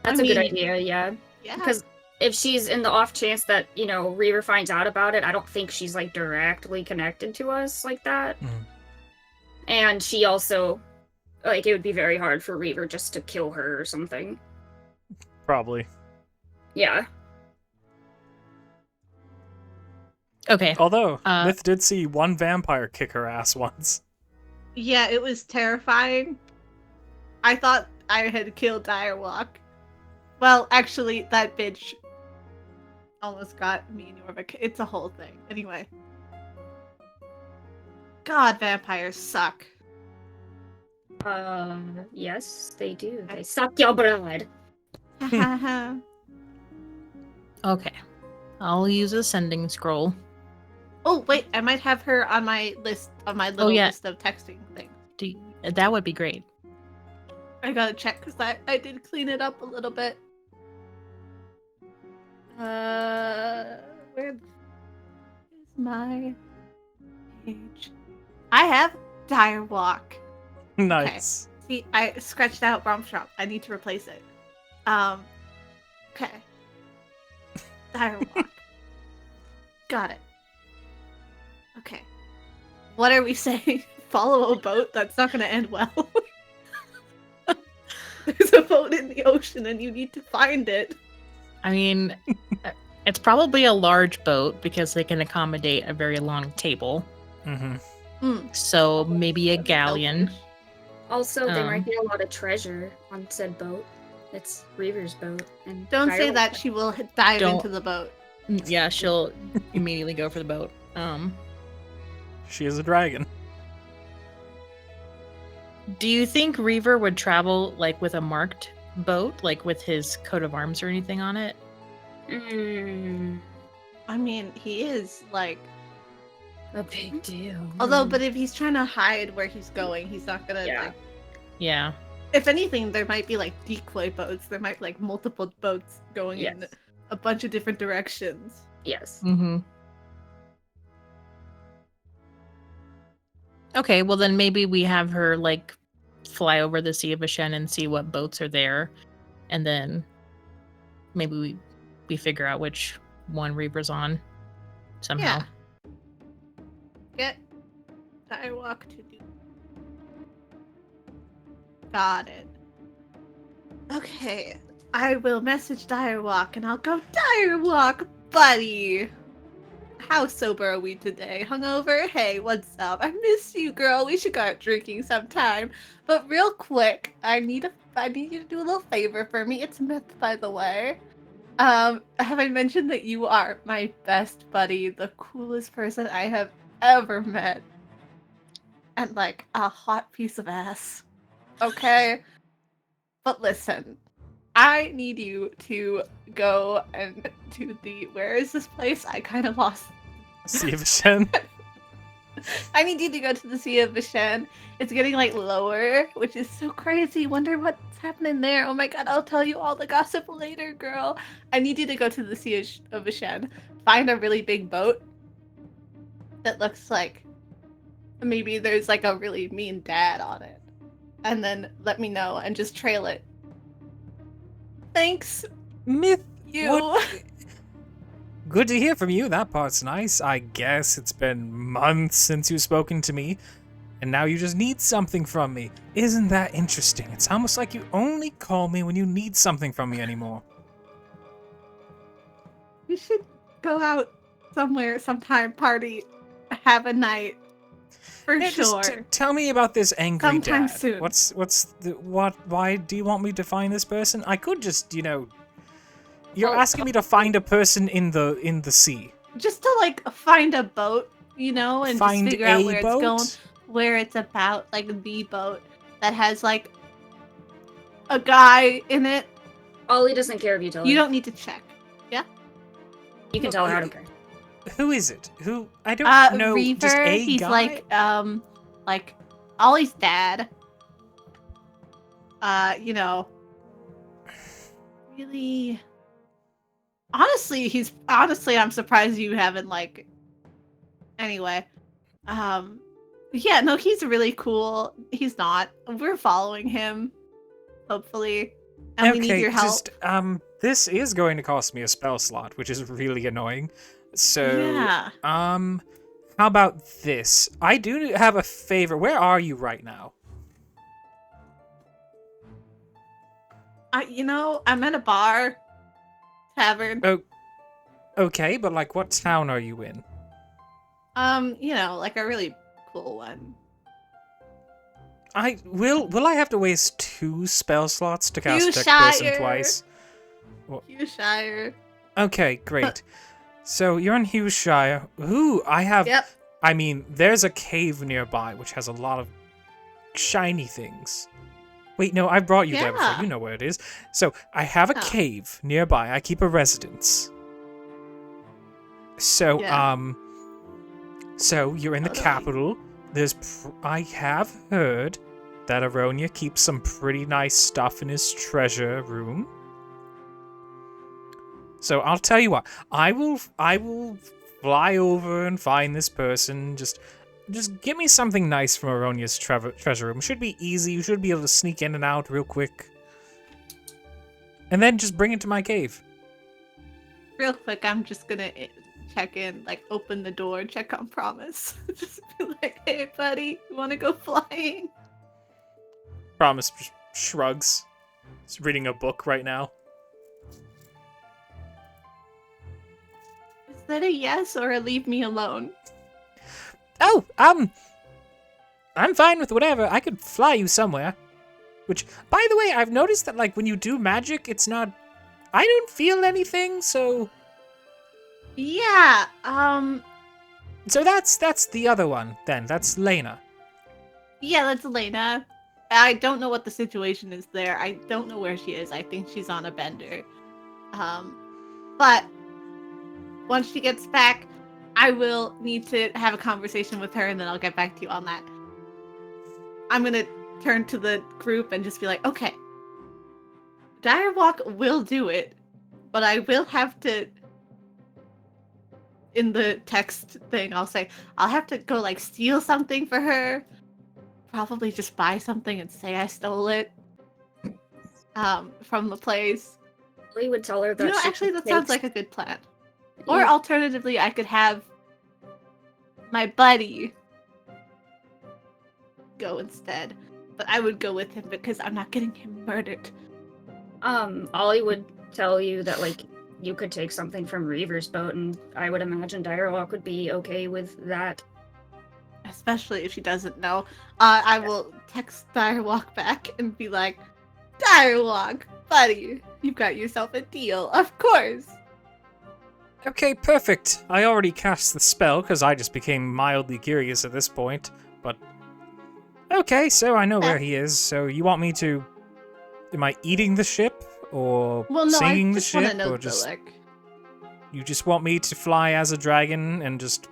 That's I a good mean- idea, yeah. Yeah. Because if she's in the off chance that, Reaver finds out about it, I don't think she's, like, directly connected to us like that. Mhm. And she also, like, it would be very hard for Reaver just to kill her or something. Probably. Yeah. Okay. Although, Uh, Myth did see one vampire kick her ass once. Yeah, it was terrifying. I thought I had killed Direwalk. Well, actually, that bitch almost got me and Yorvik. It's a whole thing. Anyway. God, vampires suck. Yes, they do. They suck your blood. Okay. I'll use a sending scroll. Oh, wait, I might have her on my list, on my little yeah. list of texting things. That would be great. I gotta check, because I did clean it up a little bit. Where is my page? I have Direwalk. Nice. See, I scratched out Bromstrop. I need to replace it. Okay. Direwalk. Got it. Okay. What are we saying? Follow a boat? That's not going to end well. There's a boat in the ocean and you need to find it. I mean, it's probably a large boat because they can accommodate a very long table. Mm-hmm. So maybe a galleon. Also, there might be a lot of treasure on said boat. It's Reaver's boat. And Don't say that, she will dive into the boat. Yeah, she'll immediately go for the boat. She is a dragon. Do you think Reaver would travel like with a marked boat, like with his coat of arms or anything on it? I mean, he is like a big deal. Although, but if he's trying to hide where he's going, he's not gonna. Yeah. Like, yeah. If anything, there might be like decoy boats. There might be like multiple boats going in a bunch of different directions. Yes. Mm-hmm. Okay, well then maybe we have her like fly over the Sea of Ashen and see what boats are there, and then maybe we figure out which one Reaver's on somehow. Yeah. Get Direwalk to do. Got it. Okay, I will message Direwalk and I'll go, Direwalk, buddy! How sober are we today? Hungover? Hey, what's up? I miss you, girl. We should go out drinking sometime. But real quick, I need you to do a little favor for me. It's Myth, by the way. Have I mentioned that you are my best buddy, the coolest person I have ever met, and like a hot piece of ass. Okay? But listen, I need you to go and to where is this place? I kind of lost. Sea of Ashen. I need you to go to the Sea of Ashen. It's getting like lower, which is so crazy. Wonder what's happening there. Oh my god, I'll tell you all the gossip later, girl. I need you to go to the Sea of Ashen. Find a really big boat that looks like maybe there's like a really mean dad on it. And then let me know and just trail it. Thanks. Myth. You. What? Good to hear from you. That part's nice. I guess it's been months since you've spoken to me, and now you just need something from me. Isn't that interesting? It's almost like you only call me when you need something from me anymore. We should go out somewhere, sometime, party, have a night. For Yeah, sure. Just tell me about this angry Sometime dad. soon. Why do you want me to find this person? I could just, you're asking me to find a person in the sea. Just to like find a boat, and Find just figure out a where boat? it's going, where it's about, like the boat that has like a guy in it. Ollie doesn't care if you tell her. You don't need to check. Yeah. You can tell her. I don't care. Who is it? Who? I don't know. Reaver, Just a he's guy? like Ollie's dad. Really. Honestly, I'm surprised you haven't like. Anyway, yeah, no, he's really cool. He's not. We're following him, hopefully, and we need your help. Just, this is going to cost me a spell slot, which is really annoying. So, Yeah. how about this? I do have a favor. Where are you right now? I'm at a bar, tavern. Oh, okay, but like, what town are you in? Like a really cool one. Will I have to waste 2 spell slots to cast Detect Person Hughshire. twice? Hughshire. Okay, great. So you're in Hughshire. Ooh, I have. Yep. I mean, there's a cave nearby which has a lot of shiny things. Wait, no, I brought you there before. Yeah. You know where it is. So I have a Oh. cave nearby. I keep a residence. So, Yeah. so you're in the Totally. capital. I have heard that Aronia keeps some pretty nice stuff in his treasure room. So I'll tell you what. I will fly over and find this person. Just give me something nice from Aronia's treasure room. Should be easy. You should be able to sneak in and out real quick. And then just bring it to my cave. Real quick, I'm just gonna check in, like open the door, check on Promise. Just be like, hey buddy, you wanna go flying? Promise shrugs. He's reading a book right now. Is that a yes or a leave me alone? Oh, I'm fine with whatever. I could fly you somewhere. Which, by the way, I've noticed that, like, when you do magic, it's not... I don't feel anything, so... Yeah, So that's the other one, then. That's Lena. yeah, that's Elena. I don't know what the situation is there. I don't know where she is. I think she's on a bender. But once she gets back, I will need to have a conversation with her, and then I'll get back to you on that. I'm gonna turn to the group and just be like, okay, Direwalk will do it, but I will have to, in the text thing, I'll say, I'll have to go, like, steal something for her. Probably just buy something and say I stole it from the place. We would tell her that. You know, she actually, that takes- sounds like a good plan. Or Yeah. alternatively, I could have my buddy go instead. But I would go with him because I'm not getting him murdered. Ollie would tell you that, like, you could take something from Reaver's boat, and I would imagine Direwalk would be okay with that. Especially if she doesn't know. I will text Direwalk back and be like, Direwalk, buddy, you've got yourself a deal, of course. Okay, perfect. I already cast the spell, because I just became mildly curious at this point. But... Okay, so I know where he is. So you want me to... Am I eating the ship? Or Well, no, singing I the just want to ship? know Or the, just... like... You just want me to fly as a dragon and just...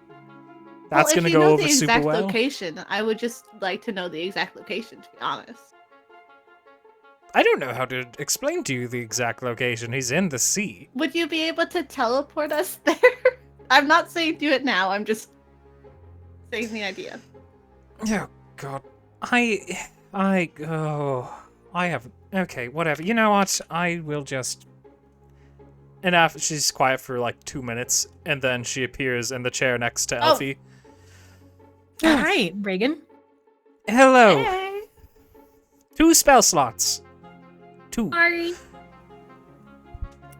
That's well, gonna if you go know over the super exact well? location, I would just like to know the exact location, to be honest. I don't know how to explain to you the exact location. He's in the sea. Would you be able to teleport us there? I'm not saying do it now, I'm just saying the idea. Oh, God. I have... Okay, whatever. You know what? I will just... And after she's quiet for like 2 minutes, and then she appears in the chair next to Elfie. Hi, Reagan. Hello. Hey. 2 spell slots. 2. Sorry.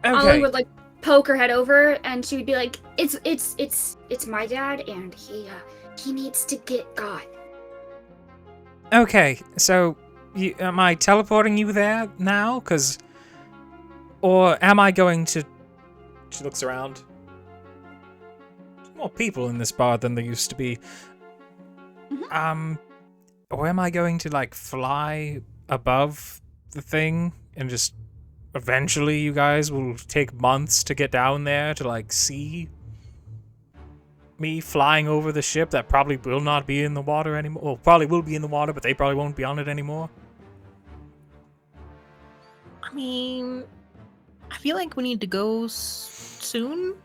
Okay. Ollie would, like, poke her head over, and she would be like, it's my dad, and he needs to get God. Okay, so am I teleporting you there now? Or am I going to... She looks around. There's more people in this bar than there used to be. Or am I going to, like, fly above the thing and just... Eventually you guys will take months to get down there to, like, see me flying over the ship that probably will not be in the water anymore. Well, probably will be in the water, but they probably won't be on it anymore. I mean, I feel like we need to go soon.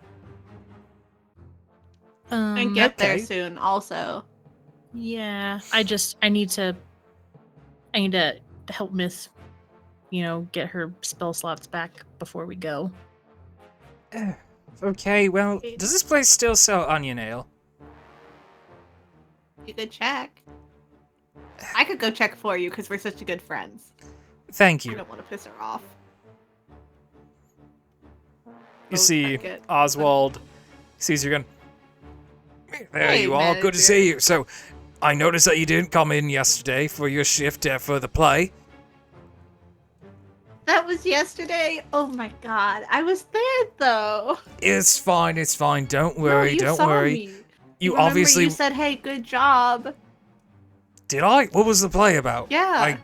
And get there okay. soon, also. Yeah, I need to help Miss, get her spell slots back before we go. Okay, well, does this place still sell onion ale? You could check. I could go check for you because we're such good friends. Thank I you. don't want to piss her off. You see check it. Oswald sees you again. There Hey, you are. Good to manager. see you. So, I noticed that you didn't come in yesterday for your shift for the play. That was yesterday? Oh my god. I was there though. It's fine. It's fine. Don't No, worry. you Don't saw worry. me. You Remember obviously you said, hey, good job. did. I. What was the play about? Yeah.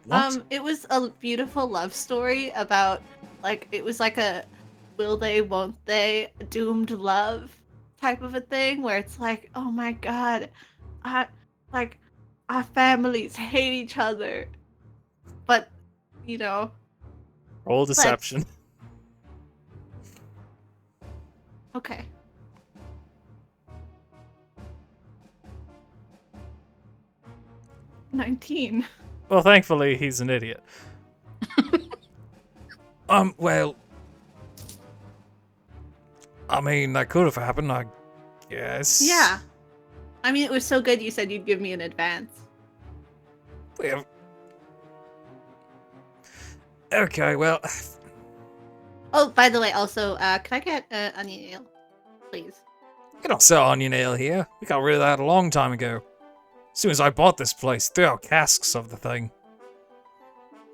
What? It was a beautiful love story about, like, it was like a will they, won't they, doomed love type of a thing where it's like, oh my god, our families hate each other. But, Roll deception. okay. $19. Well, thankfully, he's an idiot. Well, I mean, that could have happened, I guess. Yeah. I mean, it was so good you said you'd give me an advance. Well, okay, well, Oh, by the way, also, can I get onion ale, please? you don't sell onion ale here. We got rid of that a long time ago. As soon as I bought this place, threw out casks of the thing.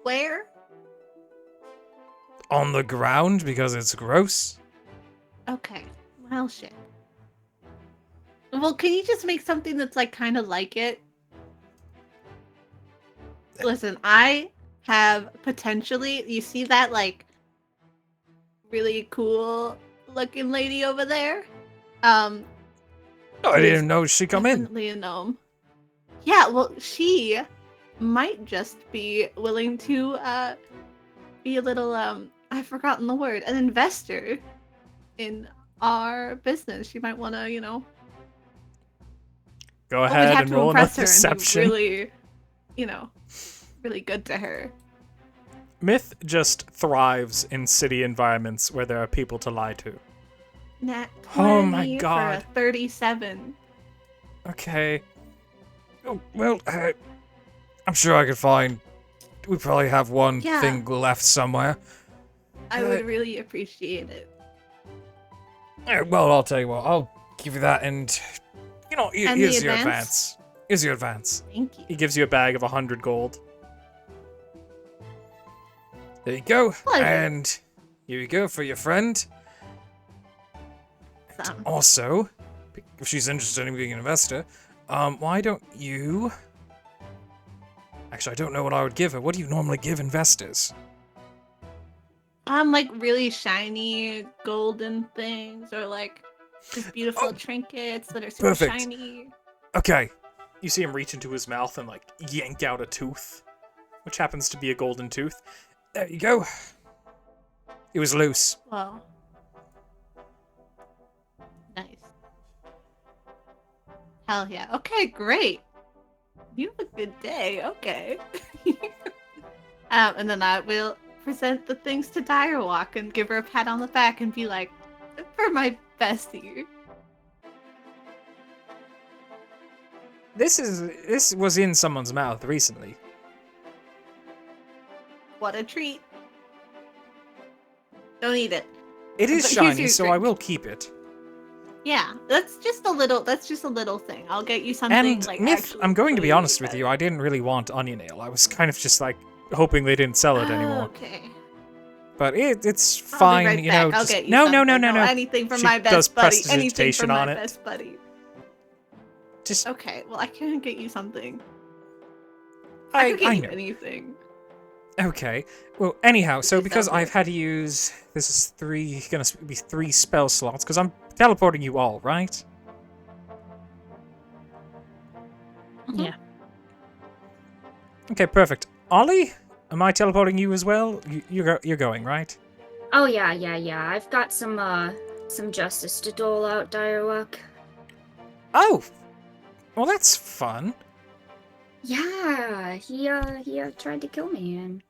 Where? On the ground because it's gross. Okay. Well, shit. Well, can you just make something that's like kind of like it? Listen, I have potentially. You see that like really cool looking lady over there? No, I didn't know she'd come in. Definitely a gnome. Yeah, well, she might just be willing to be a little I've forgotten the word, an investor in our business. She might want to, Go we ahead have and to roll impress enough her and deception. be really, really good to her. Myth just thrives in city environments where there are people to lie to. Nat 20 Oh my for God. a 37. Okay. Oh, well, I'm sure I could find. We probably have one Yeah. thing left somewhere. I would really appreciate it. Well, I'll tell you what. I'll give you that, and And here's the your advance? advance. Here's your advance. Thank you. He gives you a bag of 100 gold. There you go. Pleasure. And here you go for your friend. Awesome. Also, if she's interested in being an investor, why don't you? Actually, I don't know what I would give her. What do you normally give investors? Like really shiny golden things, or like just beautiful trinkets that are super Perfect. shiny. Okay. You see him reach into his mouth and like yank out a tooth, which happens to be a golden tooth. There you go. It was loose. Well, nice. Hell yeah. Okay, great. You have a good day. Okay. And then I will present the things to Direwalk and give her a pat on the back and be like, for my bestie. This was in someone's mouth recently. What a treat. Don't eat it. It is But here's shiny, your so I drink. will keep it. Yeah, that's just a little thing. I'll get you something And like Myth, actually I'm going to be really honest with better. you, I didn't really want onion ale. I was kind of just like hoping they didn't sell it anymore. Okay. But it's I'll fine, be right you back. know. I'll just- get you no, something. no. Anything for She my does best buddy. Anything prestidigitation for my on it. best buddy. Just Okay, well I can get you something. I can get I you know. anything. Okay. Well, anyhow, so Just because over I've it. had to use this is gonna be 3 spell slots because I'm teleporting you all, right? Yeah. Okay, perfect. Ollie, am I teleporting you as well? You're going, right? Oh yeah. I've got some justice to dole out, Direwalk. Oh, well that's fun. Yeah, he tried to kill me, and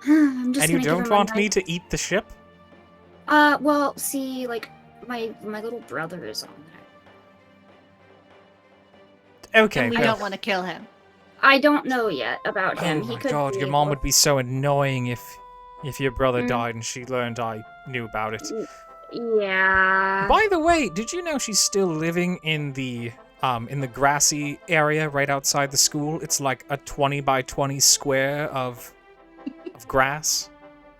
I'm just And you gonna give don't him want a me nice... to eat the ship? Well, see, like my little brother is on there. Okay, And we well, don't want to kill him. I don't know yet about oh him. He my could god, be your mom able- would be so annoying if your brother Mm. died and she learned I knew about it. Yeah. By the way, did you know she's still living in the grassy area right outside the school? It's like a 20 by 20 square of grass.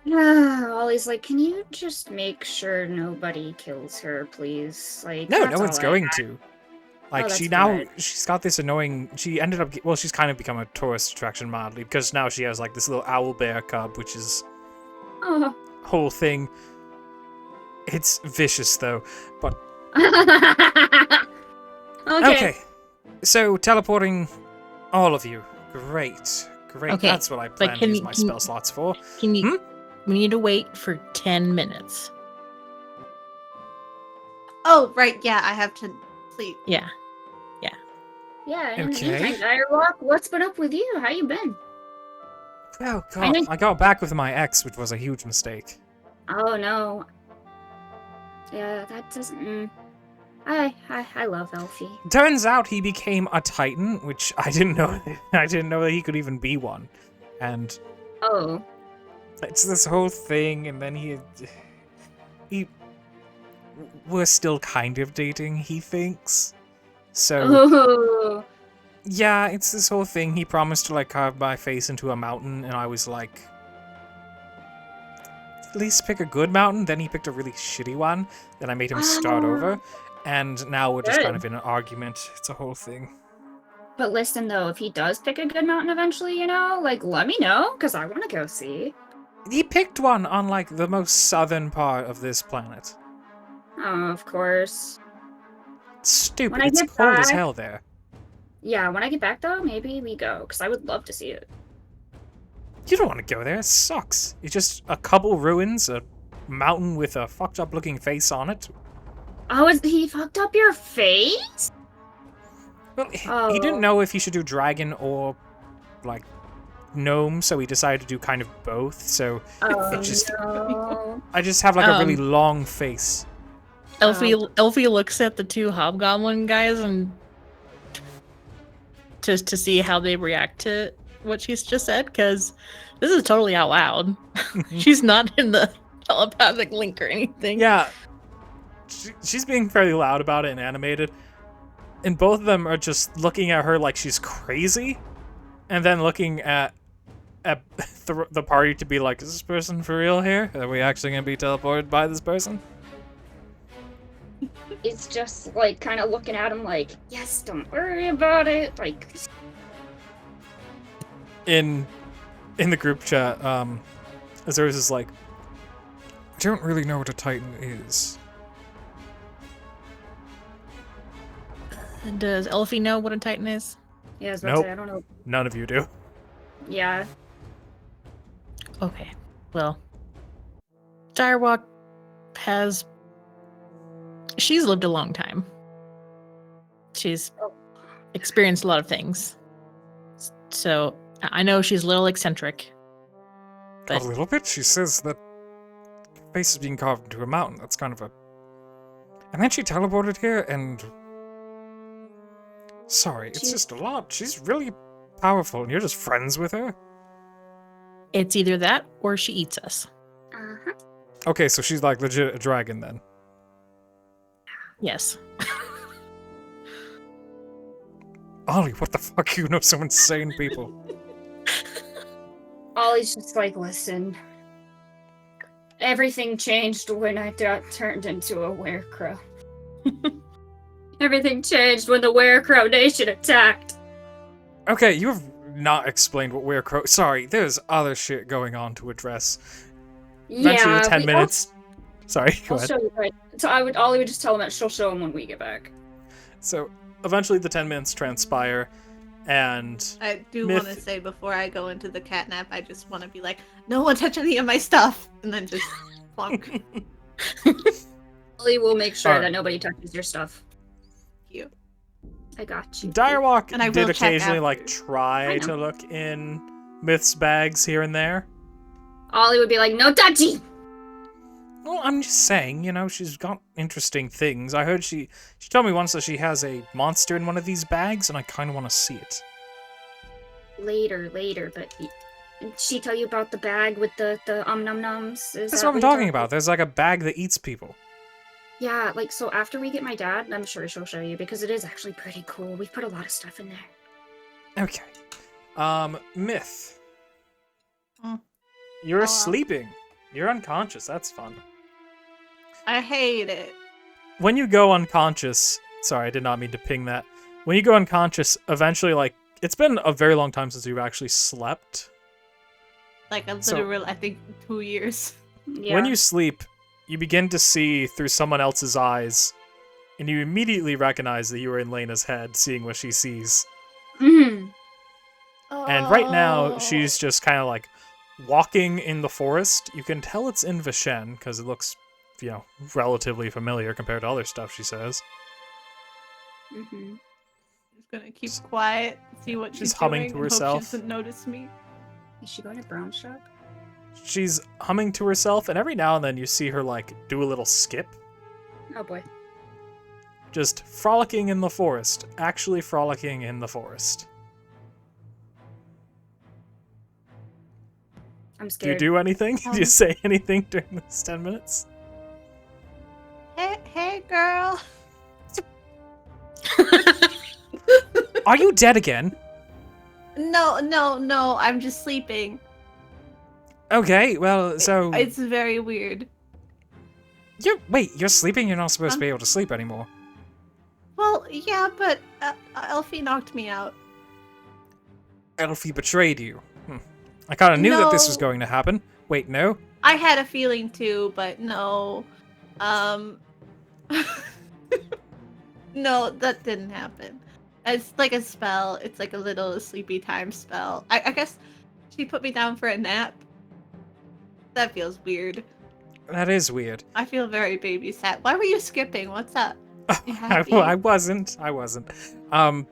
Ollie's like, can you just make sure nobody kills her, please? Like, No, that's no one's all I going ask. to. Like, that's she now, good. she's got this annoying, she ended up, well, she's kind of become a tourist attraction mildly, because now she has, like, this little owl bear cub, which is Oh. a whole thing. It's vicious, though. But, okay. So, teleporting all of you. Great. Great. Okay, That's what I plan to can use you- my can- spell slots for. Can you? We need to wait for 10 minutes. Oh, right, yeah, I have to sleep. Yeah. Yeah, in the Okay. meantime, Direwalk, what's been up with you? How you been? Oh, I God. know- I got back with my ex, which was a huge mistake. Oh no. Yeah, that doesn't. I love Elfie. Turns out he became a Titan, which I didn't know. I didn't know that he could even be one, and Oh. it's this whole thing. And then he we're still kind of dating. He thinks so. Oh. Yeah, it's this whole thing. He promised to like carve my face into a mountain, and I was like, at least pick a good mountain. Then he picked a really shitty one. Then I made him start over. And now we're just kind of in an argument. It's a whole thing. But listen, though, if he does pick a good mountain eventually, you know, like, let me know, because I want to go see. He picked one on, like, the most southern part of this planet. Oh, of course. Stupid. When I It's get cold as back- hell there. Yeah, when I get back, though, maybe we go, because I would love to see it. You don't want to go there. It sucks. It's just a couple ruins, a mountain with a fucked up looking face on it. Oh, he fucked up your face? Well, he didn't know if he should do dragon or, like, gnome, so he decided to do kind of both. So Oh, no. I just have, like, a really long face. Elfie looks at the two hobgoblin guys and just to see how they react to what she's just said, because this is totally out loud. She's not in the telepathic link or anything. Yeah. She's being fairly loud about it and animated. And both of them are just looking at her like she's crazy. And then looking at the party to be like, is this person for real here? Are we actually going to be teleported by this person? It's just, like, kind of looking at him like, yes, don't worry about it. Like, In the group chat, Azurus is like, I don't really know what a Titan is. Does Elfie know what a Titan is? yeah, I was about to Nope. say, I don't know. none of you do. Yeah. Okay. Well, Direwalk has. She's lived a long time. She's experienced a lot of things. So I know she's a little eccentric. But A little bit? She says that her face is being carved into a mountain. That's kind of a... And then she teleported here and... Sorry, it's just a lot. She's really powerful and you're just friends with her? it's either that or she eats us. Uh-huh. Okay, so she's like legit a dragon then. Yes. Ollie, what the fuck? You know some insane people. Ollie's just like, listen. Everything changed when I got turned into a werecrow. Everything changed when the werecrow nation attacked. Okay, you have not explained what we're Sorry, there's other shit going on to address. Eventually, the 10 minutes. Sorry, go I'll ahead. show you, right? So Ollie would just tell him that she'll show him when we get back. So eventually the 10 minutes transpire, and I do Myth- want to say before I go into the catnap, I just want to be like, no one touch any of my stuff, and then just plunk. Ollie will make sure Alright. that nobody touches your stuff. You. I got you. Direwalk And I did will check occasionally like after. try I know. to look in Myth's bags here and there. Ollie would be like, no touchy! Well, I'm just saying, you know, she's got interesting things. I heard she told me once that she has a monster in one of these bags, and I kind of want to see it. Later, but did she tell you about the bag with the num-nums? That's what I'm talking about. There's like a bag that eats people. Yeah, like, so after we get my dad, I'm sure she'll show you, because it is actually pretty cool. We've put a lot of stuff in there. Okay. Myth. Hmm. You're Oh, well. sleeping. You're unconscious. That's fun. I hate it. When you go unconscious, sorry, I did not mean to ping that. When you go unconscious, eventually, like, it's been a very long time since you've actually slept. Like a So- literal, I think, 2 years. Yeah. When you sleep, you begin to see through someone else's eyes, and you immediately recognize that you are in Lena's head, seeing what she sees. Mhm. And right Oh. now, she's just kind of like walking in the forest. You can tell it's in Vishen because it looks, you know, relatively familiar compared to other stuff she says. Mhm. Just gonna keep quiet, see what She's she's humming doing, to and hope herself. she doesn't notice me. Is she going to Brown Shop? She's humming to herself, and every now and then you see her like do a little skip, Oh boy. Just frolicking in the forest. Actually frolicking in the forest. I'm Do you scared. do anything? Do you say anything during this 10 minutes? Hey, girl. Are you dead again? No. I'm just sleeping. Okay, well, so... It's very weird. You're sleeping? You're not supposed to be able to sleep anymore. Well, yeah, but Elfie knocked me out. Elfie betrayed you. I kind of knew that this was No. going to happen. Wait, no? I had a feeling too, but no. No, that didn't happen. It's like a spell. It's like a little sleepy time spell. I guess she put me down for a nap. That feels weird. That is weird. I feel very babysat. Why were you skipping? What's up? You I happy? wasn't. No, I'm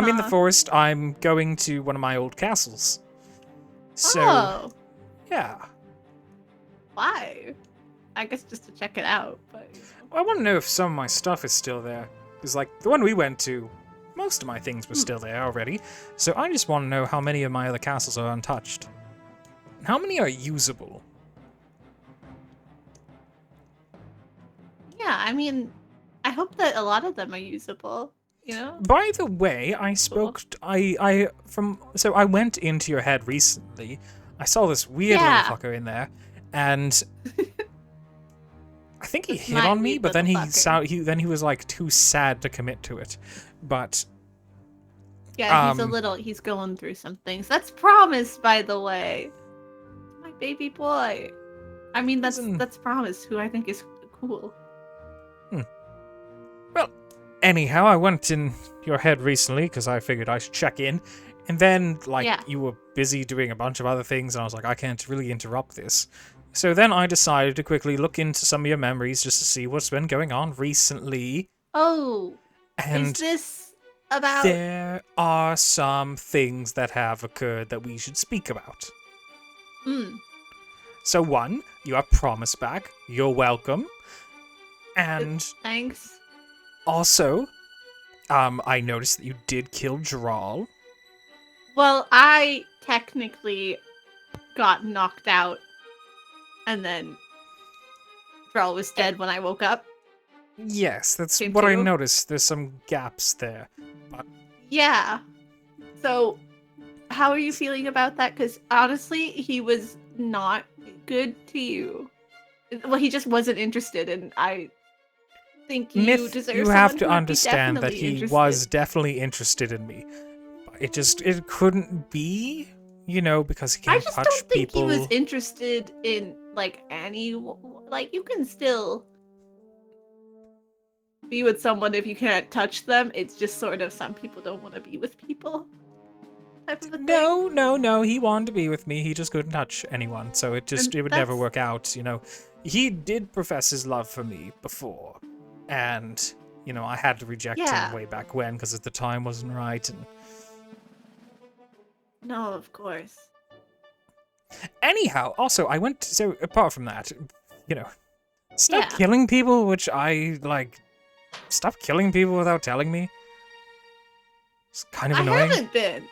in the Uh-huh. forest. I'm going to one of my old castles. So, Oh, yeah. why? I guess just to check it out, but... I want to know if some of my stuff is still there. Because, like, the one we went to, most of my things were still there already. So I just want to know how many of my other castles are untouched. How many are usable? Yeah, I mean, I hope that a lot of them are usable, you know? By the way, I spoke. So I went into your head recently. I saw this weird Yeah. little fucker in there, and I think he This hit on me. mind-read But then little fucker. he was like too sad to commit to it. But Yeah, he's going through some things. That's Promise, by the way. My baby boy. I mean, that's Promise, who I think is cool. Well, anyhow, I went in your head recently because I figured I should check in. And then, like, Yeah. you were busy doing a bunch of other things, and I was like, I can't really interrupt this. So then I decided to quickly look into some of your memories just to see what's been going on recently. Oh, And is this about... there are some things that have occurred that we should speak about. Hmm. So one, you have Promise back. You're welcome. And Thanks. also, I noticed that you did kill Dral. Well, I technically got knocked out, and then Drell was dead when I woke up. Yes, that's Same what I too. noticed. There's some gaps there. But Yeah. So, how are you feeling about that? Because honestly, he was not good to you. Well, he just wasn't interested, and I think you Myth, deserve you someone have who to would be understand that definitely he interested. was definitely interested in me. But it couldn't be, because he I can't just touch don't think people. he was interested in you can still be with someone if you can't touch them. It's just sort of some people don't want to be with people type of a thing. No, he wanted to be with me. He just couldn't touch anyone, so it would never that's- work out, He did profess his love for me before, and, I had to reject Yeah. him way back when because the time wasn't right, and... No, of course. Anyhow, also, so apart from that, stop Yeah. killing people, which stop killing people without telling me. It's kind of I annoying. haven't been.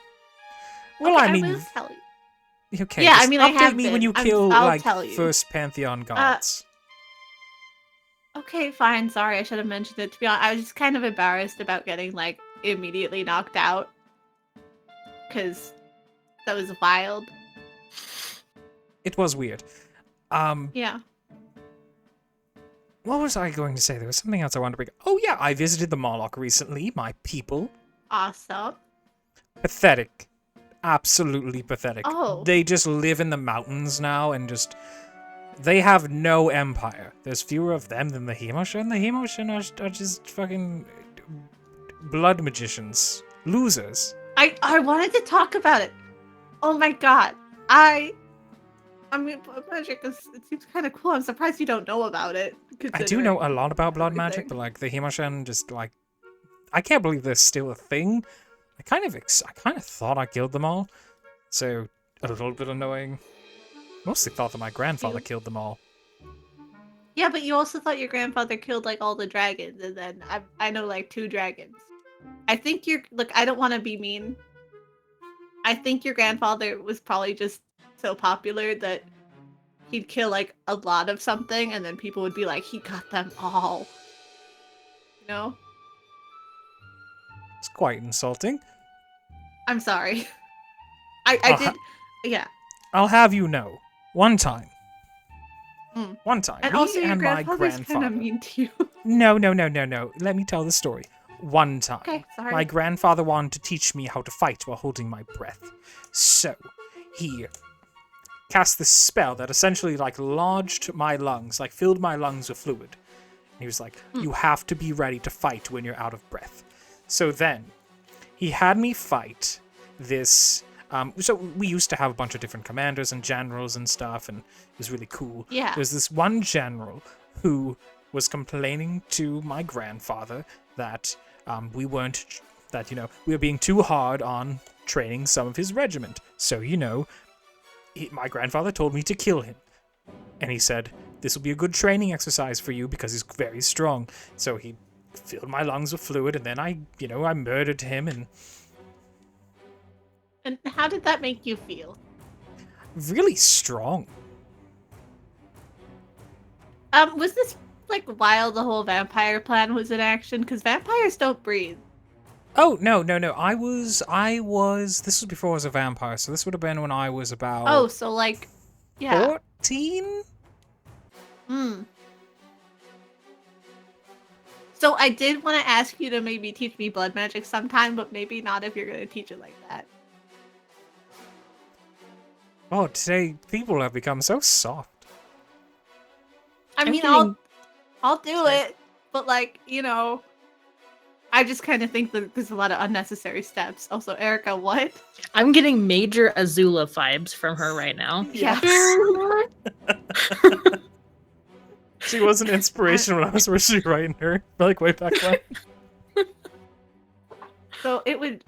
Well, Okay, I mean, will tell you. okay, Yeah, I just mean, I update have me when been. you kill, I'll tell you. first Pantheon gods. Okay, fine. Sorry, I should have mentioned it. To be honest, I was just kind of embarrassed about getting immediately knocked out, because that was wild. It was weird. Yeah. What was I going to say? There was something else I wanted to bring. Oh yeah, I visited the Moloch recently. My people. Awesome. Pathetic. Absolutely pathetic. Oh. They just live in the mountains now and they have no empire. There's fewer of them than the Hemoshin. The Hemoshin are just fucking blood magicians. Losers. I wanted to talk about it. Oh my god. I mean, blood magic it seems kind of cool. I'm surprised you don't know about it. I do know a lot about blood everything. magic, but the Hemoshin just I can't believe they're still a thing. I kind of thought I killed them all, so a little bit annoying. Mostly thought that my grandfather killed them all. Yeah, but you also thought your grandfather killed like all the dragons, and then I know like 2 dragons. I think look. I don't want to be mean. I think your grandfather was probably just so popular that he'd kill like a lot of something, and then people would be like, he got them all. You know? It's quite insulting. I'm sorry. I I'll did. Yeah. I'll have you know, one time, Mm. one time, And me also, your and my grandfather's kind grandfather. of mean to you. No. Let me tell the story. One time, Okay, sorry. my grandfather wanted to teach me how to fight while holding my breath. So, he cast this spell that essentially like lodged my lungs, like filled my lungs with fluid. And he was like, you have to be ready to fight when you're out of breath. So then, he had me fight this. So we used to have a bunch of different commanders and generals and stuff, and it was really cool. Yeah. There's this one general who was complaining to my grandfather that we were being too hard on training some of his regiment. So, my grandfather told me to kill him. And he said, this will be a good training exercise for you because he's very strong. So he filled my lungs with fluid, and then I murdered him. And how did that make you feel? Really strong. Was this like while the whole vampire plan was in action? Because vampires don't breathe. Oh, no. I was, this was before I was a vampire, so this would have been when I was about Oh, so like, yeah. 14? So I did want to ask you to maybe teach me blood magic sometime, but maybe not if you're going to teach it like that. Oh, today people have become so soft. I mean, feeling- I'll do it, but like, I just kind of think that there's a lot of unnecessary steps. Also, Erica, what? I'm getting major Azula vibes from her right now. Yeah. She was an inspiration when I was originally writing her, like way back when. So it would,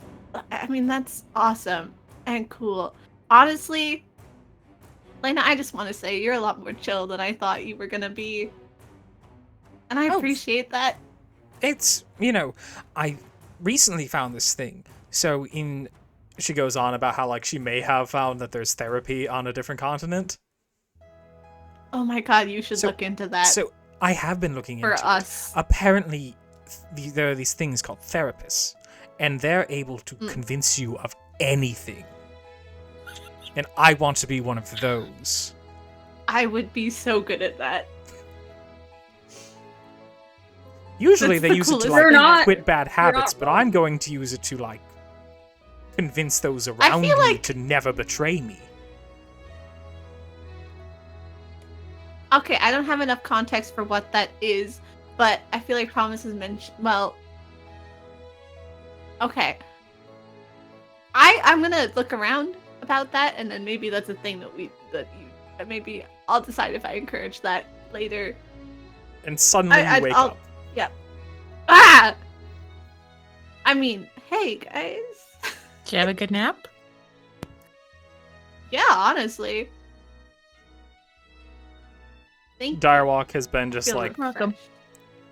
that's awesome and cool. Honestly, Lena, I just want to say you're a lot more chill than I thought you were going to be. And I appreciate that. It's, I recently found this thing. So she goes on about how, like, she may have found that there's therapy on a different continent. Oh my god, you should look into that. So I have been looking into for us. it. Apparently, there are these things called therapists, and they're able to convince you of anything. And I want to be one of those. I would be so good at that. Usually That's they the use it to coolest like thing. quit bad habits, not but I'm going to use it to like convince those around me feel like- to never betray me. Okay, I don't have enough context for what that is, but I feel like Promise is mentioned. Well, okay. I'm gonna look around about that, and then maybe that's a thing that maybe I'll decide if I encourage that later. And suddenly you wake up. Yep. Ah! I mean, hey guys. Did you have a good nap? Yeah, honestly. Thank you. Direwalk has been just Feeling like Welcome. refreshed.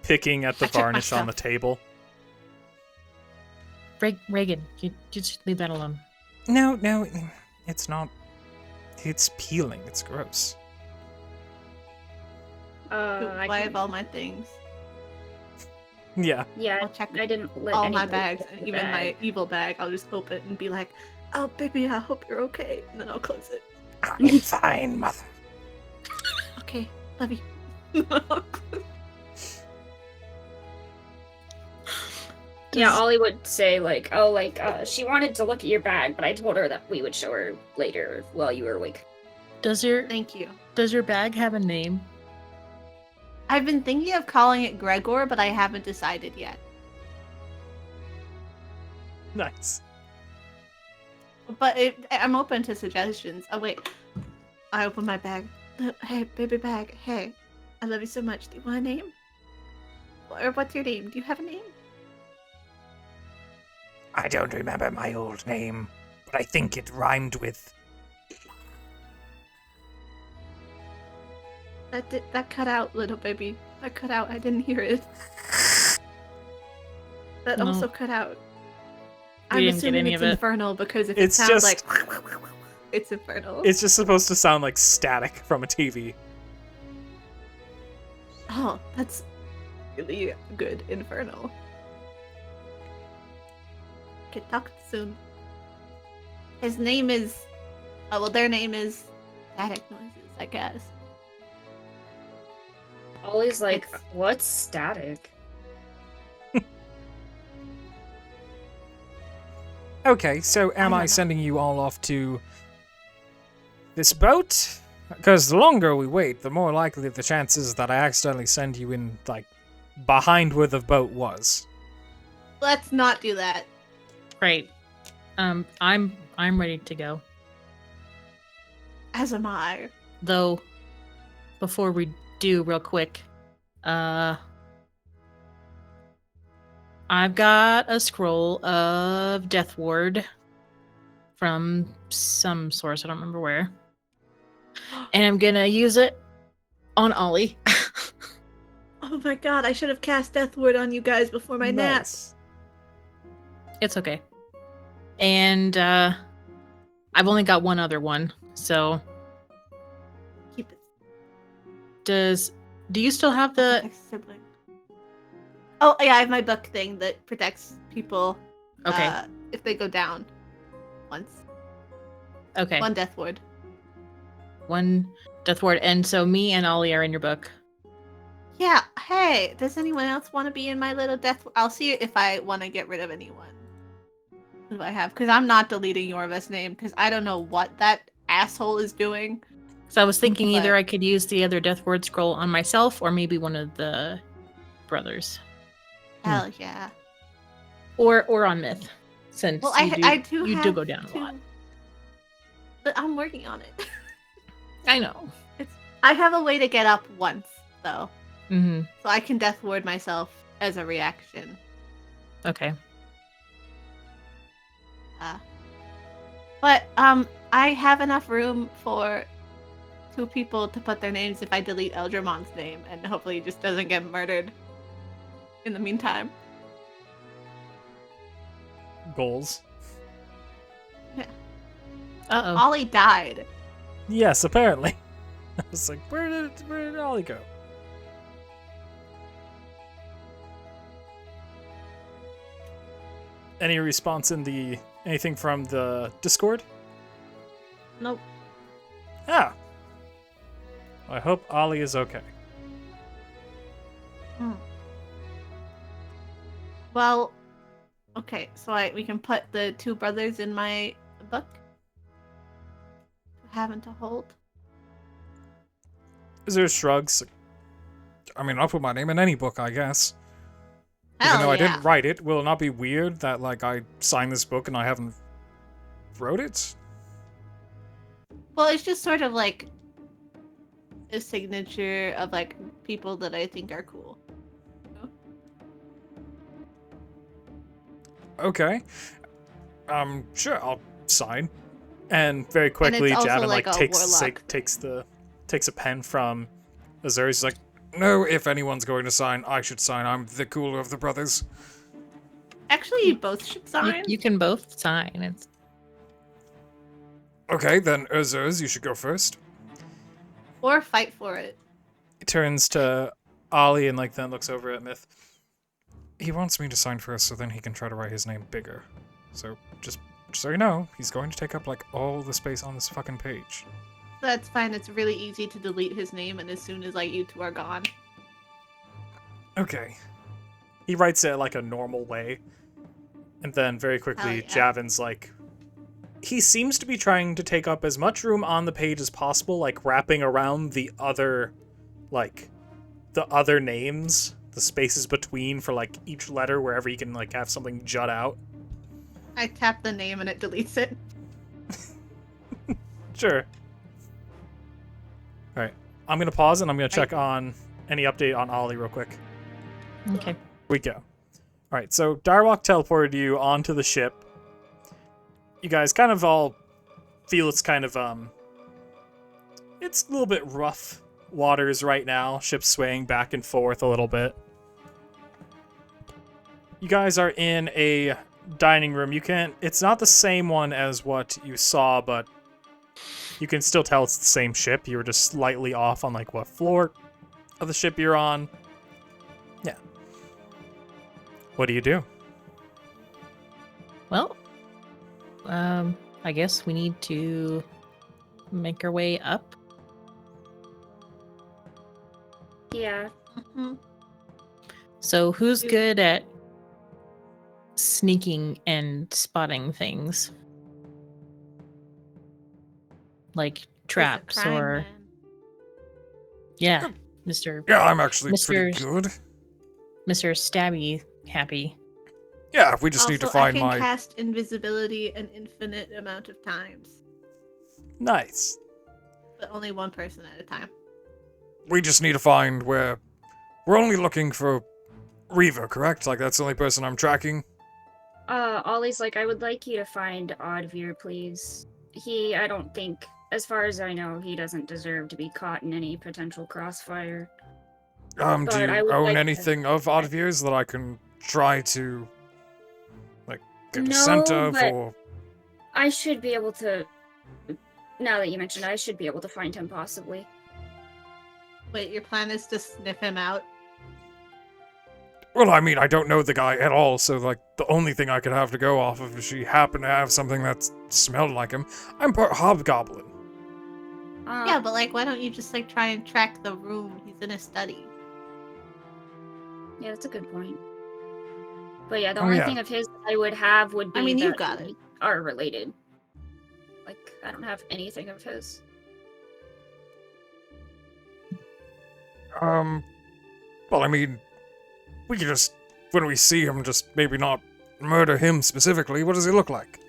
picking at the I checked my varnish on the stuff. table. Reagan, you just leave that alone. No, it's not. It's peeling. It's gross. I have all my things. Yeah. Yeah, I'll check I didn't let all my anybody bags, get and the even my bag. evil bag. I'll just open it and be like, "Oh, baby, I hope you're okay," and then I'll close it. I'm fine, mother. Okay, love you. Yeah, Ollie would say like, "Oh, like she wanted to look at your bag, but I told her that we would show her later while you were awake." Does your Thank you. bag have a name? I've been thinking of calling it Gregor, but I haven't decided yet. Nice. But I'm open to suggestions. Oh wait, I open my bag. Hey, baby bag. Hey, I love you so much. Do you want a name? Or what's your name? Do you have a name? I don't remember my old name, but I think it rhymed with. That cut out, little baby. That cut out. I didn't hear it. That No. also cut out. We I'm didn't get assuming any it's of it. infernal because if It's it sounds just- like it's infernal. It's just supposed to sound like static from a TV. Oh, that's really good infernal. Okay, talk soon. His name is... Oh, well, their name is... Static Noises, I guess. Always like, It's- what's static? Okay, so am don't I know. sending you all off to this boat? Because the longer we wait, the more likely the chances that I accidentally send you in, like, behind where the boat was. Let's not do that. Great. I'm ready to go. As am I. Though, before we do, real quick, I've got a scroll of Death Ward from some source, I don't remember where. And I'm gonna use it on Ollie. Oh my god, I should have cast Death Ward on you guys before my nap. Nice. It's okay. And I've only got one other one, so Keep it. do you still have the Protects sibling. Oh, yeah, I have my book thing that protects people okay. if they go down once. Okay. One Death Ward. One Death Ward, and so me and Ollie are in your book. Yeah, hey, does anyone else want to be in my little Death I'll see if I want to get rid of anyone. Who do I have? Because I'm not deleting Yorva's name, because I don't know what that asshole is doing. So I was thinking either But- I could use the other Death Ward scroll on myself or maybe one of the brothers. Hell yeah. Or on Myth. Since Well, you I do you have do go down a two- lot. But I'm working on it. I know. I have a way to get up once, though. Mm-hmm. So I can Death Ward myself as a reaction. Okay. But I have enough room for 2 people to put their names if I delete Eldramon's name, and hopefully he just doesn't get murdered in the meantime. Goals. Uh-oh. Ollie died. Yes, apparently. I was like, where did Ollie go? Any response in the anything from the Discord? Nope. Ah. I hope Ollie is okay. Well, okay, so we can put the 2 brothers in my book. Having to hold. There shrugs. I mean, I'll put my name in any book, I guess. Hell Even though I yeah. didn't write it, will it not be weird that, like, I signed this book and I haven't wrote it? Well, it's just sort of like a signature of like people that I think are cool. Okay. Sure, I'll sign. And very quickly, also Javin like a warlock. takes a pen from Azur. He's like, No, if anyone's going to sign, I should sign. I'm the cooler of the brothers. Actually, you both should sign. You can both sign. It's Okay, then Urzuz, you should go first. Or fight for it. he turns to Ollie and then looks over at Myth. He wants me to sign first so then he can try to write his name bigger. So, just so you know, he's going to take up, like, all the space on this fucking page. That's fine. It's really easy to delete his name, and as soon as like you 2 are gone. Okay. He writes it like a normal way. And then very quickly, Hell yeah. Javin's like, he seems to be trying to take up as much room on the page as possible, like wrapping around the other names, the spaces between for like each letter, wherever he can like have something jut out. I tap the name and it deletes it. Sure. Alright. I'm gonna pause and I'm gonna check on any update on Ollie real quick. okay. Here we go. Alright, so Direwalk teleported you onto the ship. You guys kind of all feel it's kind of, it's a little bit rough waters right now. Ship swaying back and forth a little bit. You guys are in a dining room. It's not the same one as what you saw, but you can still tell it's the same ship. You were just slightly off on like what floor of the ship you're on. Yeah. What do you do? Well, I guess we need to make our way up. Yeah. Mhm. So who's good at sneaking and spotting things? Like Who's a traps crime or man? yeah, Mr. Yeah, I'm actually pretty Mr. good. Mr. Stabby Happy. Yeah, we just need to Also, find I can my... cast invisibility an infinite amount of times, Nice. but only one person at a time. We just need to find where... We're only looking for Reaver, correct? Like, that's the only person I'm tracking? Ollie's like, I would like you to find Oddveer, please. I don't think, as far as I know, he doesn't deserve to be caught in any potential crossfire. Do But I you would own like to- anything of Oddveer's that I can try to, like, get a No, scent of, but- or... I should be able to, now that you mentioned, I should be able to find him possibly. Wait, your plan is to sniff him out? Well, I mean, I don't know the guy at all, so, like, the only thing I could have to go off of is she happened to have something that smelled like him. I'm part hobgoblin. Yeah, but like, why don't you just like try and track the room he's in a study? Yeah, that's a good point. But yeah, the Oh, only yeah. thing of his I would have would be I mean, you that got we it. are related. Like, I don't have anything of his. Well, I mean, we could just, when we see him, just maybe not murder him specifically. What does he look like?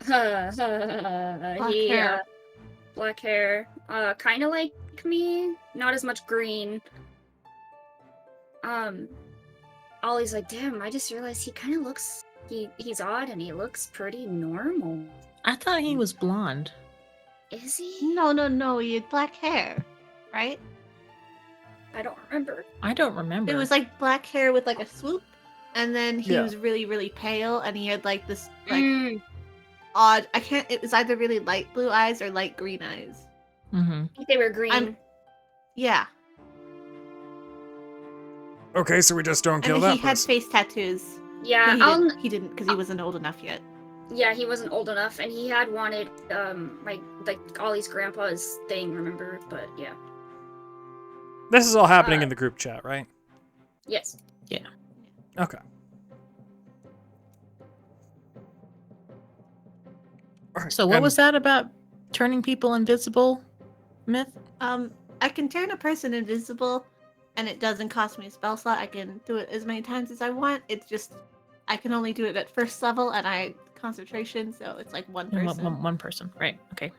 Black hair. Black hair. Kind of like me. Not as much green. Ollie's like, damn, I just realized he kind of looks... He's odd and he looks pretty normal. I thought he was blonde. Is he? No, he had black hair, right? I don't remember. I don't remember. It was like black hair with like a swoop, and then he Yeah. was really, really pale, and he had like this like Mm, odd. It was either really light blue eyes or light green eyes. Mm-hmm. I think they were green. Yeah, Okay, so we just don't kill and that he had person. face tattoos. Yeah, No, he didn't because he wasn't old enough yet. yeah, he wasn't old enough, and he had wanted like Ollie's grandpa's thing, remember? But yeah, This is all happening in the group chat, right? yes. Okay. Alright, So what and- was that about turning people invisible myth? I can turn a person invisible, and it doesn't cost me a spell slot. I can do it as many times as I want. It's just I can only do it at first level, and I concentration, so it's like one person. One person, right? Okay.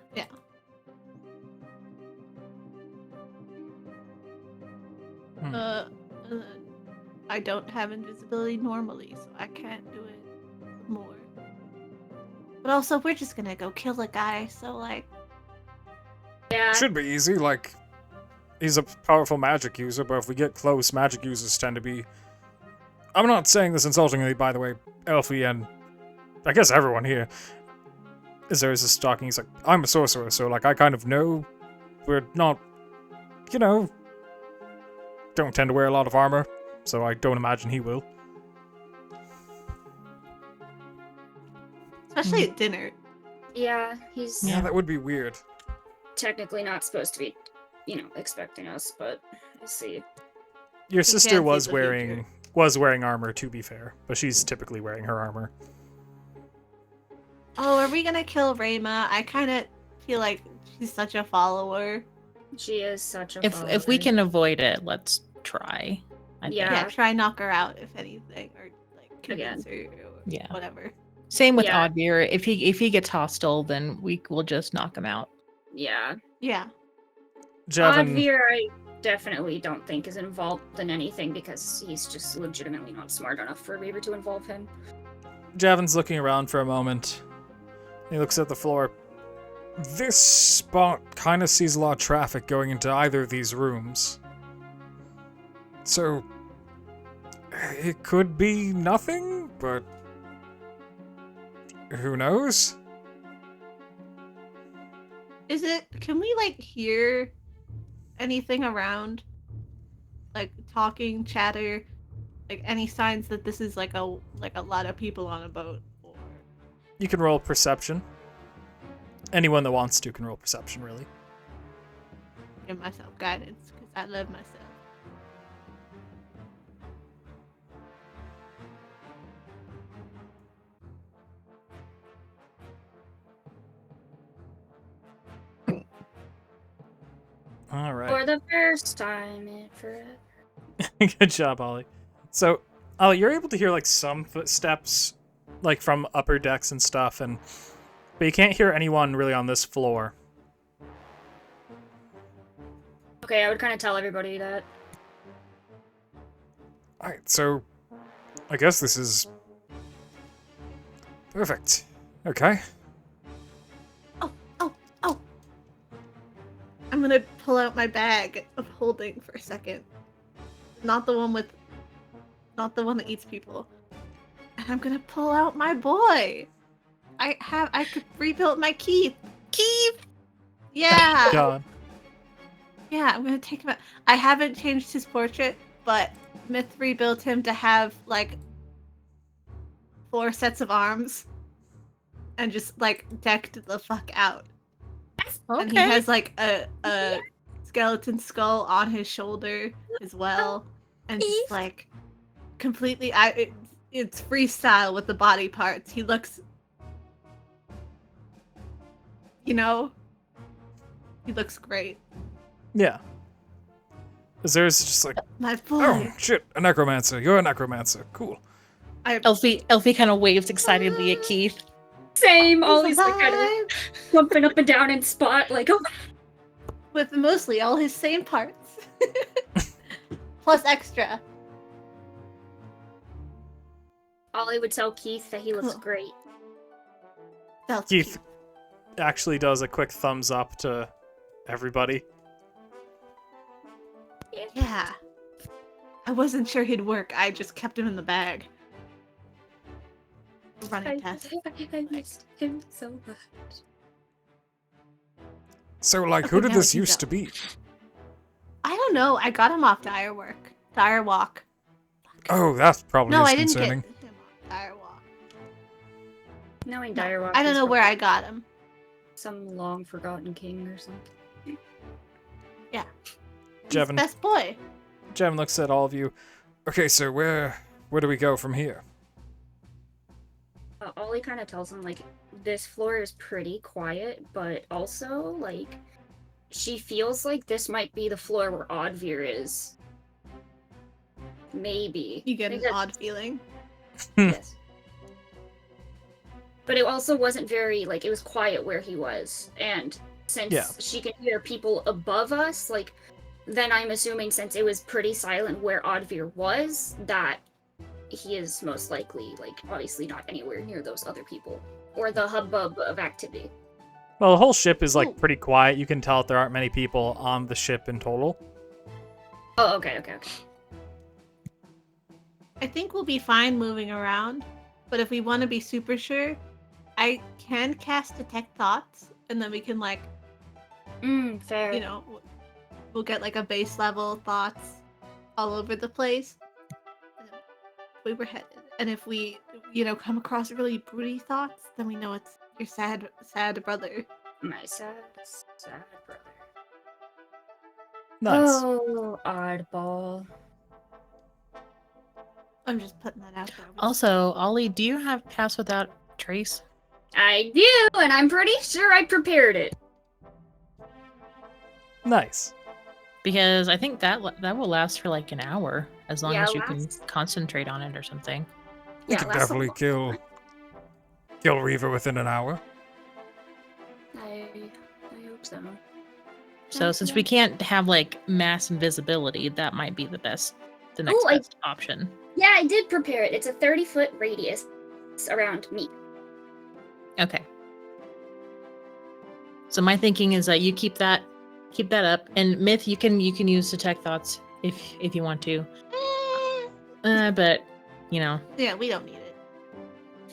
Hmm. I don't have invisibility normally, so I can't do it more. But also, we're just gonna go kill a guy, so like, Yeah. Should be easy, like... He's a powerful magic user, but if we get close, magic users tend to be... I'm not saying this insultingly, by the way, Elfie and I guess everyone here. Azarius is talking, he's like, I'm a sorcerer, so like I kind of know we're not, you know, don't tend to wear a lot of armor, so I don't imagine he will. especially at dinner. Yeah, he's Yeah, that would be weird. technically not supposed to be, expecting us, but we'll see. Your can't sister see was the wearing armor, to be fair, but she's typically wearing her armor. Oh, are we gonna kill Rayma? I kind of feel like she's such a follower. She is such a If we follower. can avoid it, let's try. I think. Yeah. Yeah, try and knock her out if anything, or like convince her, or Yeah. whatever. Same with Yeah. Oddbeer. If he gets hostile, then we will just knock him out. Yeah. Yeah. Javin, Oddveer, I definitely don't think is involved in anything because he's just legitimately not smart enough for Reaver to involve him. Javin's looking around for a moment. He looks at the floor. this spot kind of sees a lot of traffic going into either of these rooms. So, it could be nothing, but who knows? Can we, like, hear anything around? Like, talking, chatter? Like, any signs that this is, like, a lot of people on a boat? Or... You can roll perception. Anyone that wants to can roll perception, really. Give myself guidance, because I love myself. All right. For the first time in forever. Good job, Ollie. So, Ollie, you're able to hear, like, some footsteps, like, from upper decks and stuff, but you can't hear anyone really on this floor. Okay, I would kind of tell everybody that. Alright, so I guess this is perfect. Okay. Oh! I'm gonna pull out my bag of holding for a second. Not the one that eats people. And I'm gonna pull out my boy. I could rebuild my Keith. Keith! Yeah! God. Yeah, I'm gonna take him out. I haven't changed his portrait, but Myth rebuilt him to have, like, 4 sets of arms. And just, like, decked the fuck out. Okay. And he has, like, a skeleton skull on his shoulder as well. And just, like, completely... it's freestyle with the body parts. He looks... You know? He looks great. Yeah. There's just like, My boy. Oh, shit, a necromancer. You're a necromancer. Cool. Elfie kind of waves excitedly at Keith. Same, He's Ollie's like kind alive. of jumping up and down in spot, like, oh. With mostly all his same parts. Plus extra. Ollie would tell Keith that he looks Cool. great. That's Keith actually does a quick thumbs up to everybody. cute. Yeah. I wasn't sure he'd work. I just kept him in the bag. Running test. I missed him so much. So, like, Okay, who did now we this can used go. to be? I don't know. I got him off Dire Walk. Oh, that probably No, is I didn't concerning. get him off Dire Walk. Knowing No, Direwalk, I don't he's know where probably I got him. some long forgotten king or something. Yeah. He's Jevin. the best boy. Jevin looks at all of you. Okay, so where do we go from here? Ollie kind of tells him, like, this floor is pretty quiet, but also, like, she feels like this might be the floor where Oddveer is. Maybe. You get an Because- odd feeling. Yes. But it also wasn't very, like, it was quiet where he was. And since Yeah. she can hear people above us, like, then I'm assuming since it was pretty silent where Oddveer was, that he is most likely, like, obviously not anywhere near those other people. Or the hubbub of activity. Well, the whole ship is, like, Ooh. pretty quiet. You can tell that there aren't many people on the ship in total. Oh, okay. I think we'll be fine moving around, but if we want to be super sure, I can cast Detect Thoughts, and then we can, like, Fair. you know, we'll get, like, a base level thoughts all over the place. And then we were headed. And if we, you know, come across really broody thoughts, then we know it's your sad brother. My sad brother. Nice. Oh, oddball. I'm just putting that out there. Also, Ollie, do you have Pass Without Trace? I do, and I'm pretty sure I prepared it. Nice. Because I think that will last for like an hour, as long Yeah, as you lasts- can concentrate on it or something. We Yeah, could last a definitely long kill Reaver within an hour. I hope so. So since we can't have like mass invisibility, that might be the next Oh, best option. Yeah, I did prepare it. It's a 30-foot radius around me. Okay. So my thinking is that you keep that up, and Myth, you can use detect thoughts if you want to. But Yeah, we don't need it.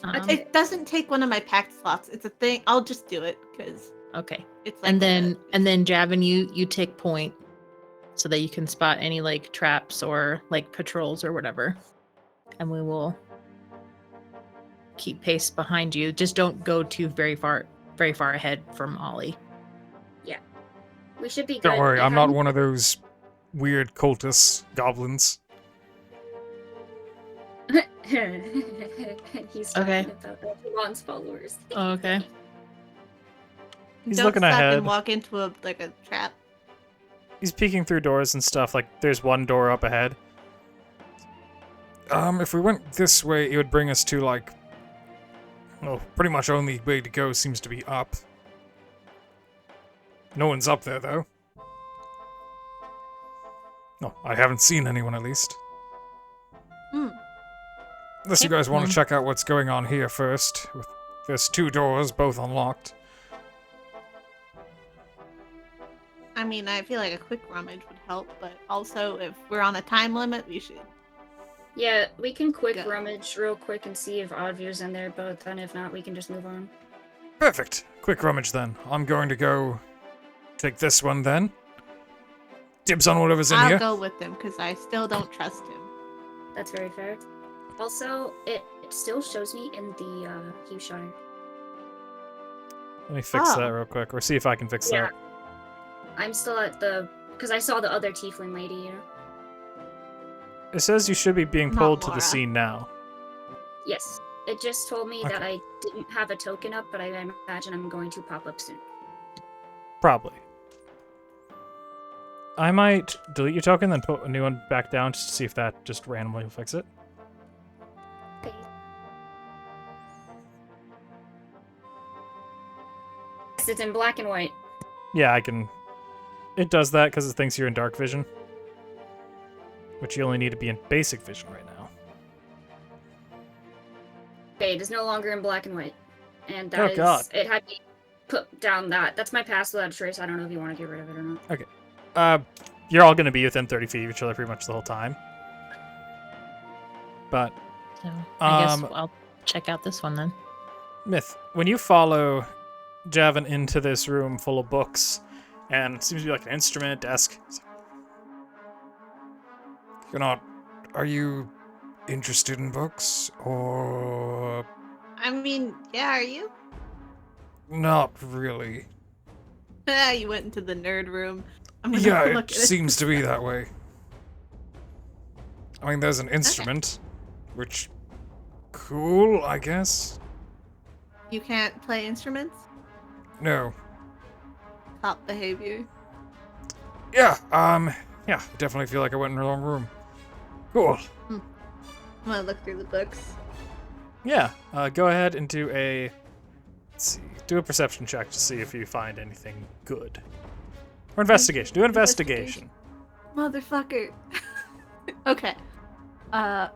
um, It doesn't take one of my packed slots. It's a thing. I'll just do it because okay. it's like. And then Javin, you take point so that you can spot any like traps or like patrols or whatever, and we will keep pace behind you. Just don't go too very far ahead from Ollie. We should be good. Don't worry, It I'm not hadn't- one of those weird cultist goblins. He's Okay. talking about Ron's followers. Oh, okay. He's don't looking stop ahead. and walk into a trap. He's peeking through doors and stuff. Like, there's one door up ahead. If we went this way, it would bring us to, like... Well, pretty much only way to go seems to be up. No one's up there, though. No, I haven't seen anyone, at least. Unless you guys want to check out what's going on here first. There's 2 doors, both unlocked. I mean, I feel like a quick rummage would help, but also if we're on a time limit, we should. Yeah, we can quick Go. rummage real quick and see if Oddvere's in there, but then if not, we can just move on. Perfect. Quick rummage, then. I'm going to go take this one, then. Dibs on whatever's in I'll here. go with him because I still don't trust him. That's very fair. Also, it still shows me in the Hugh Shire. Let me fix Oh. that real quick, or see if I can fix Yeah. that. I'm still at the... Because I saw the other tiefling lady, you know? It says you should be being Not pulled to Laura. the scene now. Yes. It just told me that Okay. I didn't have a token up, but I imagine I'm going to pop up soon. Probably. I might delete your token, then put a new one back down just to see if that just randomly will fix it. Okay. Yes, it's in black and white. Yeah, I can... It does that because it thinks you're in dark vision. Which you only need to be in basic vision right now. Okay, it is no longer in black and white. And that Oh, is... God. It had me put down that. That's my pass without a trace. I don't know if you want to get rid of it or not. You're all going to be within 30 feet of each other pretty much the whole time. But, So I guess Um, I'll check out this one then. Myth, when you follow Javin into this room full of books, and it seems to be like an instrument desk, You're not... Are you interested in books? Or... I mean, yeah, are you? Not really. You went into the nerd room. I'm gonna Yeah, look it at it. seems to be that way. I mean, there's an instrument, which... Cool, I guess? You can't play instruments? No. Top behavior. Yeah, yeah, I definitely feel like I went in the wrong room. Cool. I'm gonna look through the books. yeah, go ahead and do a... Let's see. Do a perception check to see if you find anything good. Or investigation. Do investigation. Motherfucker. Okay. I'm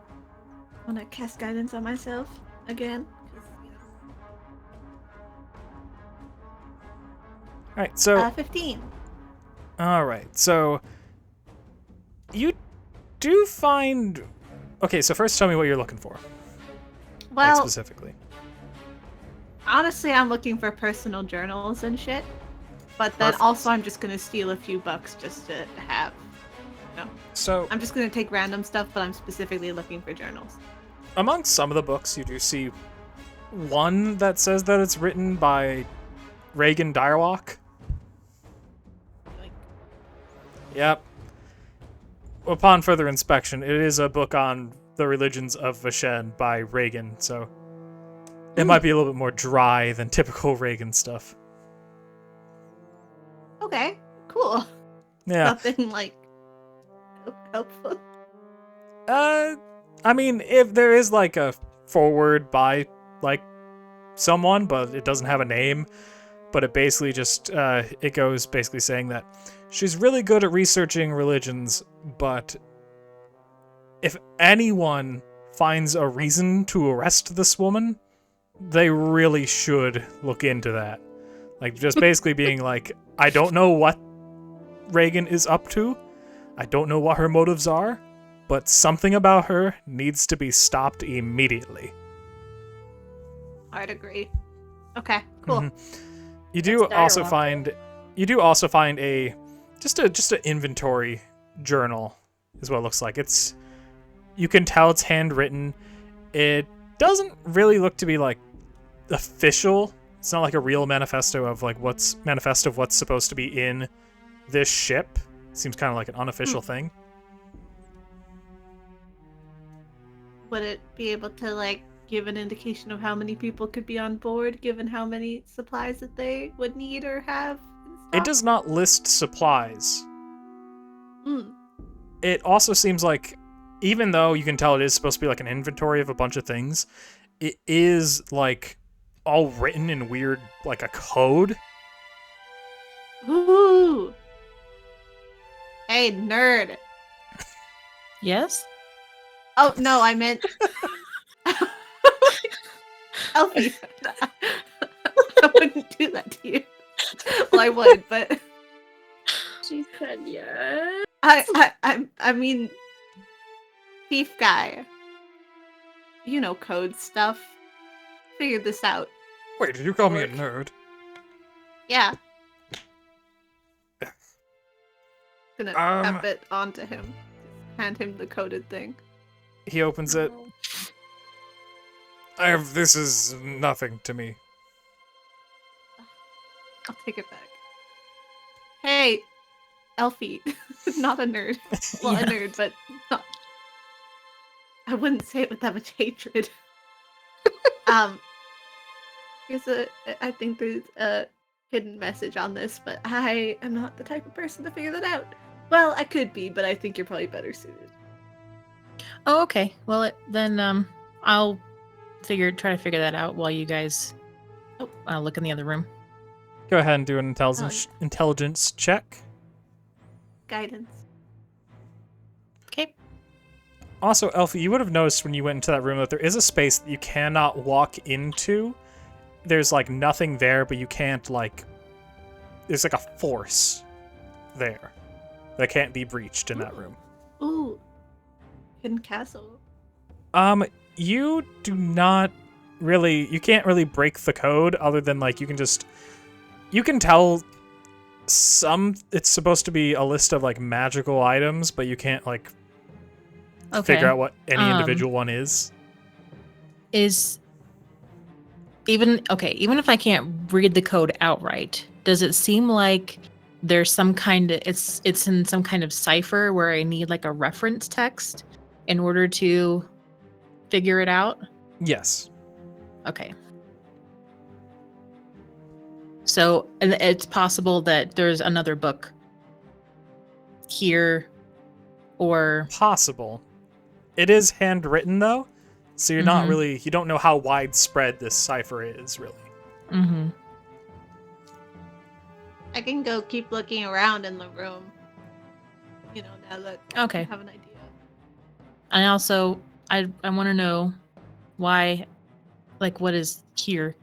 gonna cast guidance on myself again. 'cause, you know. Alright, so... 15. Alright, so... You do find... Okay, so first tell me what you're looking for. Like, Well, specifically. honestly, I'm looking for personal journals and shit. But then Perfect. also, I'm just gonna steal a few bucks just to have. So, I'm just gonna take random stuff, but I'm specifically looking for journals. amongst some of the books, you do see one that says that it's written by Reagan Direwalk. Like, Yep. Upon further inspection, it is a book on the religions of Vashen by Reagan, so it might be a little bit more dry than typical Reagan stuff. okay, cool. Yeah. Nothing like helpful. I mean, if there is like a forward by like someone, but it doesn't have a name, but it basically just it goes basically saying that she's really good at researching religions, but if anyone finds a reason to arrest this woman, they really should look into that. Like, just basically being like, I don't know what Reagan is up to. I don't know what her motives are, but something about her needs to be stopped immediately. I'd agree. Okay, cool. Mhm. You do also dialogue. find a just an inventory journal is what it looks like. You can tell it's handwritten. It doesn't really look to be like official. It's not like a real manifesto of what's supposed to be in this ship. It seems kind of like an unofficial thing. Would it be able to like give an indication of how many people could be on board, given how many supplies that they would need or have in stock? It does not list supplies. Mm. It also seems like, even though you can tell it is supposed to be like an inventory of a bunch of things, it is like all written in weird, like a code. Ooh. Hey, nerd. Yes? Oh no, I meant Elfie. I wouldn't do that to you. Well, I would, but She said yes. I mean, thief guy. You know code stuff. Figured this out. Wait, did you call me a Orc. nerd? Yeah. Gonna Um, tap it onto him. Hand him the coded thing. He opens it. This is nothing to me. I'll take it back. Hey, Elfie. Not a nerd. Well, Yeah. a nerd, but not. I wouldn't say it with that much hatred. I think there's a hidden message on this, but I am not the type of person to figure that out. Well, I could be, but I think you're probably better suited. Oh, okay. Well, then I'll try to figure that out while you guys look in the other room. Go ahead and do an intelligence check. Guidance. Okay. Also, Elfie, you would have noticed when you went into that room that there is a space that you cannot walk into. There's like nothing there, but you can't there's like a force there that can't be breached in that room. Ooh. Hidden castle. You do not really, you can't really break the code other than you can tell it's supposed to be a list of like magical items, but you can't figure out what any individual one is. Even if I can't read the code outright, does it seem like there's some kind of it's in some kind of cipher where I need like a reference text in order to figure it out? Yes. Okay. So it's possible that there's another book here, or Possible. It is handwritten though, so you're not really, you don't know how widespread this cipher is really. Mm-hmm. I can go keep looking around in the room. You know, now that Okay. I have an idea. And also, I want to know why, what is here.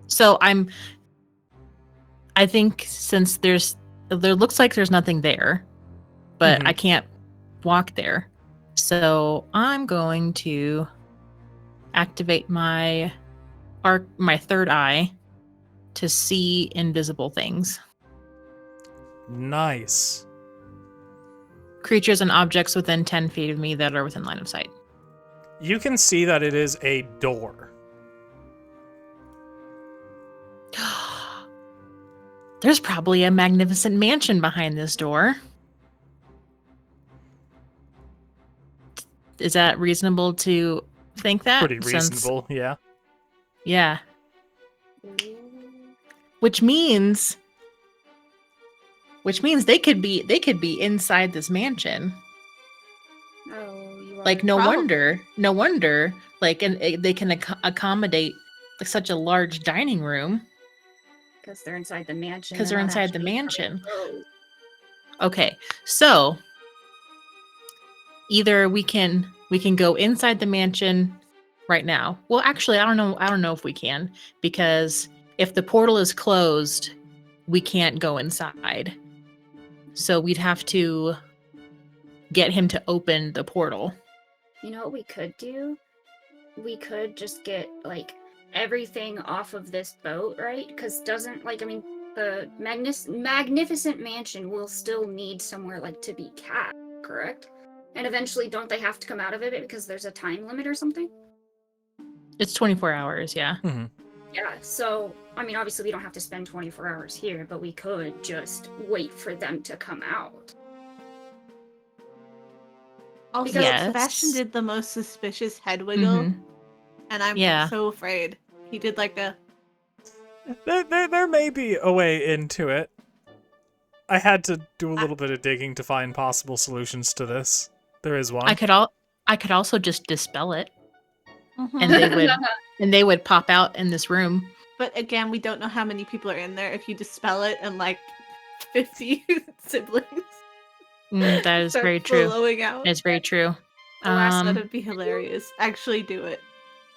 So I think since there looks like there's nothing there, but I can't walk there. So I'm going to activate my third eye to see invisible things. Nice. Creatures and objects within 10 feet of me that are within line of sight. You can see that it is a door. There's probably a magnificent mansion behind this door. Is that reasonable to think that? Pretty reasonable, yeah. Yeah. Which means they could be inside this mansion. Oh, you are. Like no wonder, and they can accommodate such a large dining room Because they're inside the mansion. because they're and not inside the actually mansion. Oh. Okay, so either we can go inside the mansion right now. Well, actually, I don't know. I don't know if we can, because if the portal is closed, we can't go inside. So we'd have to get him to open the portal. You know what we could do? We could just get, like, everything off of this boat, right? Because doesn't, like, I mean, the magnificent mansion will still need somewhere, like, to be cast, correct? And eventually, don't they have to come out of it because there's a time limit or something? It's 24 hours, yeah. Mm-hmm. Yeah, so, I mean, obviously we don't have to spend 24 hours here, but we could just wait for them to come out. Also, Yes. Sebastian did the most suspicious head wiggle, Mhm. and I'm Yeah. so afraid. He did like a... There may be a way into it. I had to do a little bit of digging to find possible solutions to this. There is one. I could also just dispel it, Mhm. and they would pop out in this room. But again, we don't know how many people are in there if you dispel it and like 50 siblings That is start very true. blowing out. It's very true. That'd be hilarious. Actually do it.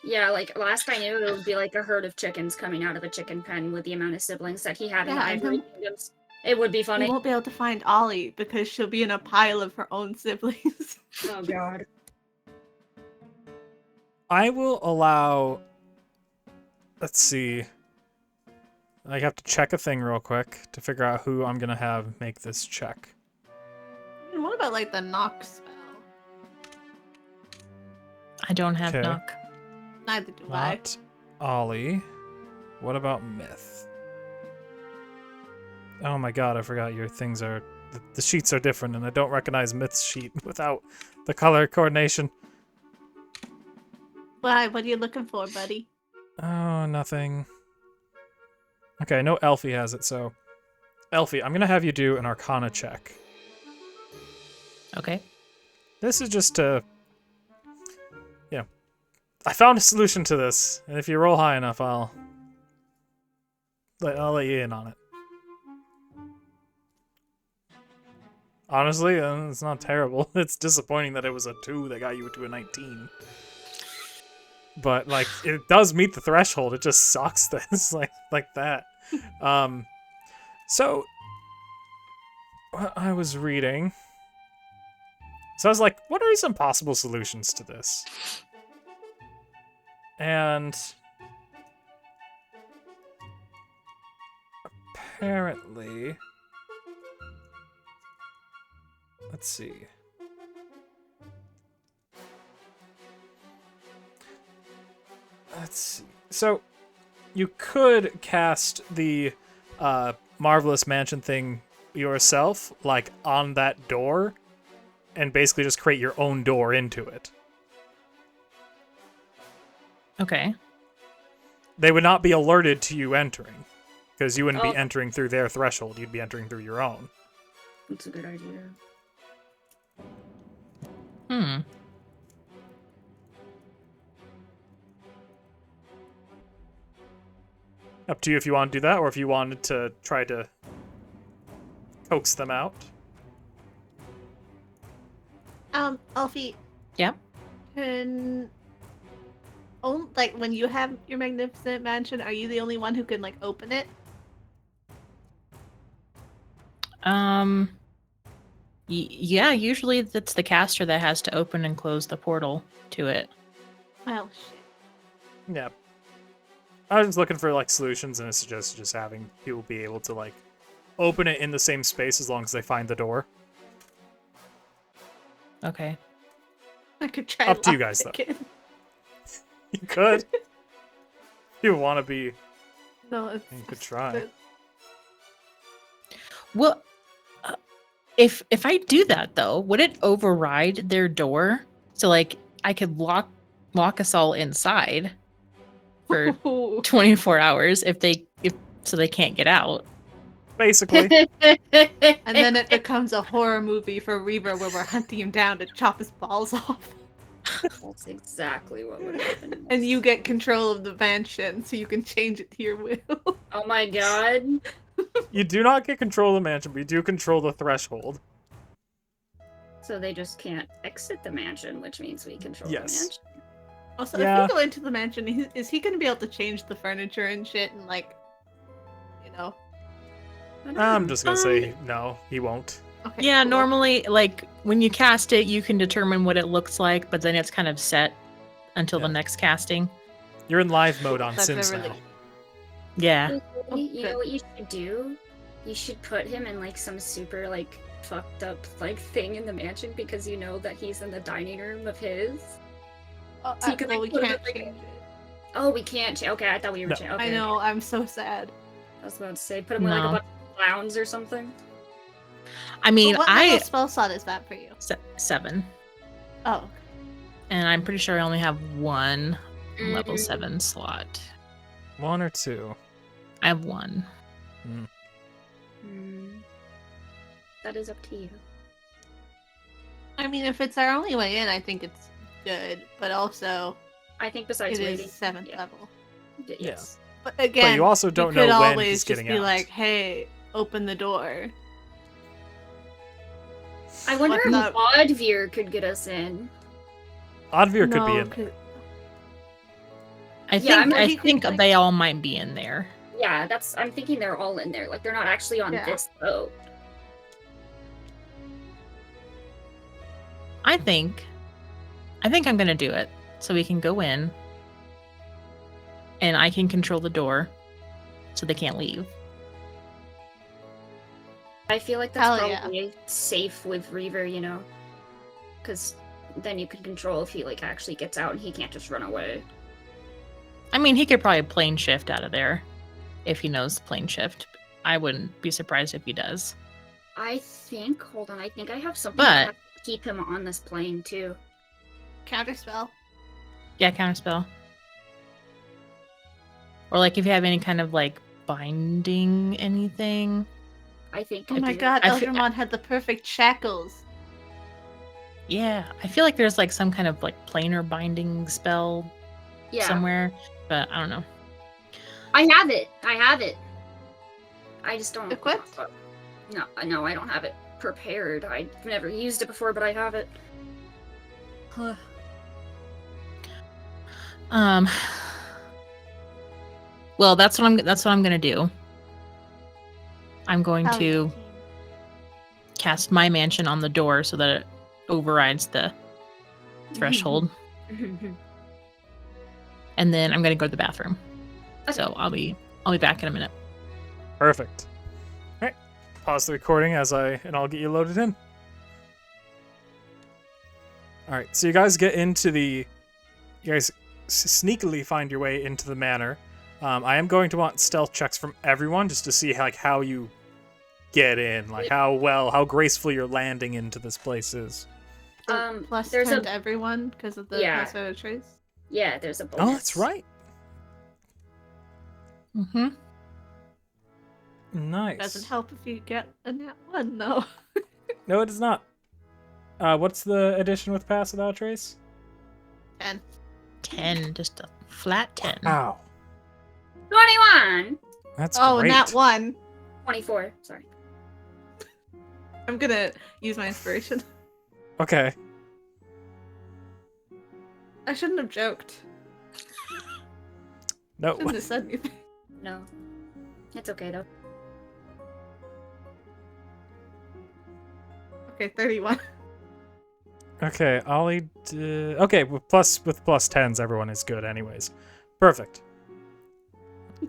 Yeah, like, last I knew, it would be like a herd of chickens coming out of a chicken pen with the amount of siblings that he had in the Yeah, and Ivory Kingdoms. It would be We funny. won't be able to find Ollie because she'll be in a pile of her own siblings. Oh, God. I will allow... Let's see. I have to check a thing real quick to figure out who I'm going to have make this check. And what about like the knock spell? I don't have Okay. knock. Neither do I. Not Ollie. What about Myth? Oh my god, I forgot your things are... The sheets are different, and I don't recognize Myth's sheet without the color coordination. Why? What are you looking for, buddy? Oh, nothing. Okay, I know Elfie has it, so... Elfie, I'm gonna have you do an Arcana check. Okay. This is just to... Yeah. I found a solution to this, and if you roll high enough, I'll let you in on it. Honestly, it's not terrible. It's disappointing that it was a 2 that got you to a 19. But, like, it does meet the threshold. It just sucks that it's like that. So, what I was reading... So I was like, what are some possible solutions to this? And... apparently... Let's see. Let's see. So, you could cast the Marvelous Mansion thing yourself, like, on that door, and basically just create your own door into it. Okay. They would not be alerted to you entering, because you wouldn't be entering through their threshold, you'd be entering through your own. That's a good idea. Hmm. Up to you if you want to do that, or if you wanted to try to coax them out. Alfie. Yeah. Can... Oh, like, when you have your magnificent mansion, are you the only one who can, like, open it? Yeah, usually that's the caster that has to open and close the portal to it. Well, shit. Yeah. I was just looking for, like, solutions, and it suggested just having people be able to, like, open it in the same space as long as they find the door. Okay. I could try Up to you guys, though. lockpicking. You could. You want to be... No, it's... You could try. but- Well, if I do that though, would it override their door? So like I could lock us all inside for 24 hours if so they can't get out. Basically. And then it becomes a horror movie for Reaver where we're hunting him down to chop his balls off. That's exactly what would happen. And you get control of the mansion, so you can change it to your will. Oh my god. You do not get control of the mansion, but you do control the threshold. So they just can't exit the mansion, which means we control Yes. the mansion. Also, Yeah. if we go into the mansion, is he going to be able to change the furniture and shit and like, you know? I'm just gonna say no, he won't. Okay, Yeah, cool. normally, like, when you cast it, you can determine what it looks like, but then it's kind of set until the Yeah. next casting. You're in live mode on That's a Sims really- now. Yeah. You know what you should do? You should put him in like some super like fucked up like thing in the mansion because you know that he's in the dining room of his. Oh, So you could, well, we like, put it can't like- change it. Oh, we can't. Okay, I thought we were. No. Okay, I know. I'm so sad. I was about to say put him with like a No. bunch of clowns or something. I mean, But what level spell slot is that for you? 7. Oh, And I'm pretty sure I only have one level Mhm. 7 slot. 1 or 2. I have 1. That is up to you. I mean, if it's our only way in, I think it's good. But also, I think besides it waiting. is 7th yeah. level. Yes. But again, But you also don't could know when always he's just getting be out. like, "Hey, open the door." I wonder What if the- Oddveer could get us in. Oddveer could be No, in there. 'cause- I Yeah, think I I mean, think like- they all might be in there. Yeah, I'm thinking they're all in there. Like they're not actually on Yeah. this boat. I think I'm gonna do it so we can go in, and I can control the door, so they can't leave. I feel like that's Hell yeah. probably safe with Reaver, you know, because then you can control if he like actually gets out and he can't just run away. I mean, he could probably plane shift out of there if he knows plane shift. I wouldn't be surprised if he does. I think. Hold on. I think I have something But- that has to keep him on this plane too. counterspell. Yeah, counterspell. Or like if you have any kind of like binding anything. I think. Oh I my do. god, I fe- Eldramon had the perfect shackles. Yeah, I feel like there's like some kind of like planar binding spell Yeah, somewhere, but I don't know. I have it. I have it. I just don't. Equipped? No, I don't have it prepared. I've never used it before, but I have it. Well, that's what I'm gonna do. I'm going Hell yeah, to team. cast my mansion on the door so that it overrides the threshold, and then I'm gonna go to the bathroom. So I'll be back in a minute. Perfect. All right. Pause the recording and I'll get you loaded in. All right. So you guys sneakily find your way into the manor. I am going to want stealth checks from everyone just to see how you get in, like how graceful your landing into this place is. Plus there's 10 a to everyone because of the Yeah. trace. yeah. There's a bonus. Oh, that's right. Mm-hmm. Nice. Doesn't help if you get a nat 1 though. No, it does not. What's the addition with pass without trace? 10. 10, just a flat 10. Ow. 21. That's Oh, great. nat 1. 24. Sorry. I'm gonna use my inspiration. Okay. I shouldn't have joked. No. Shouldn't have said anything. No. It's okay though. Okay, 31. Okay, Ollie. Okay, with plus 10s, everyone is good, anyways. Perfect.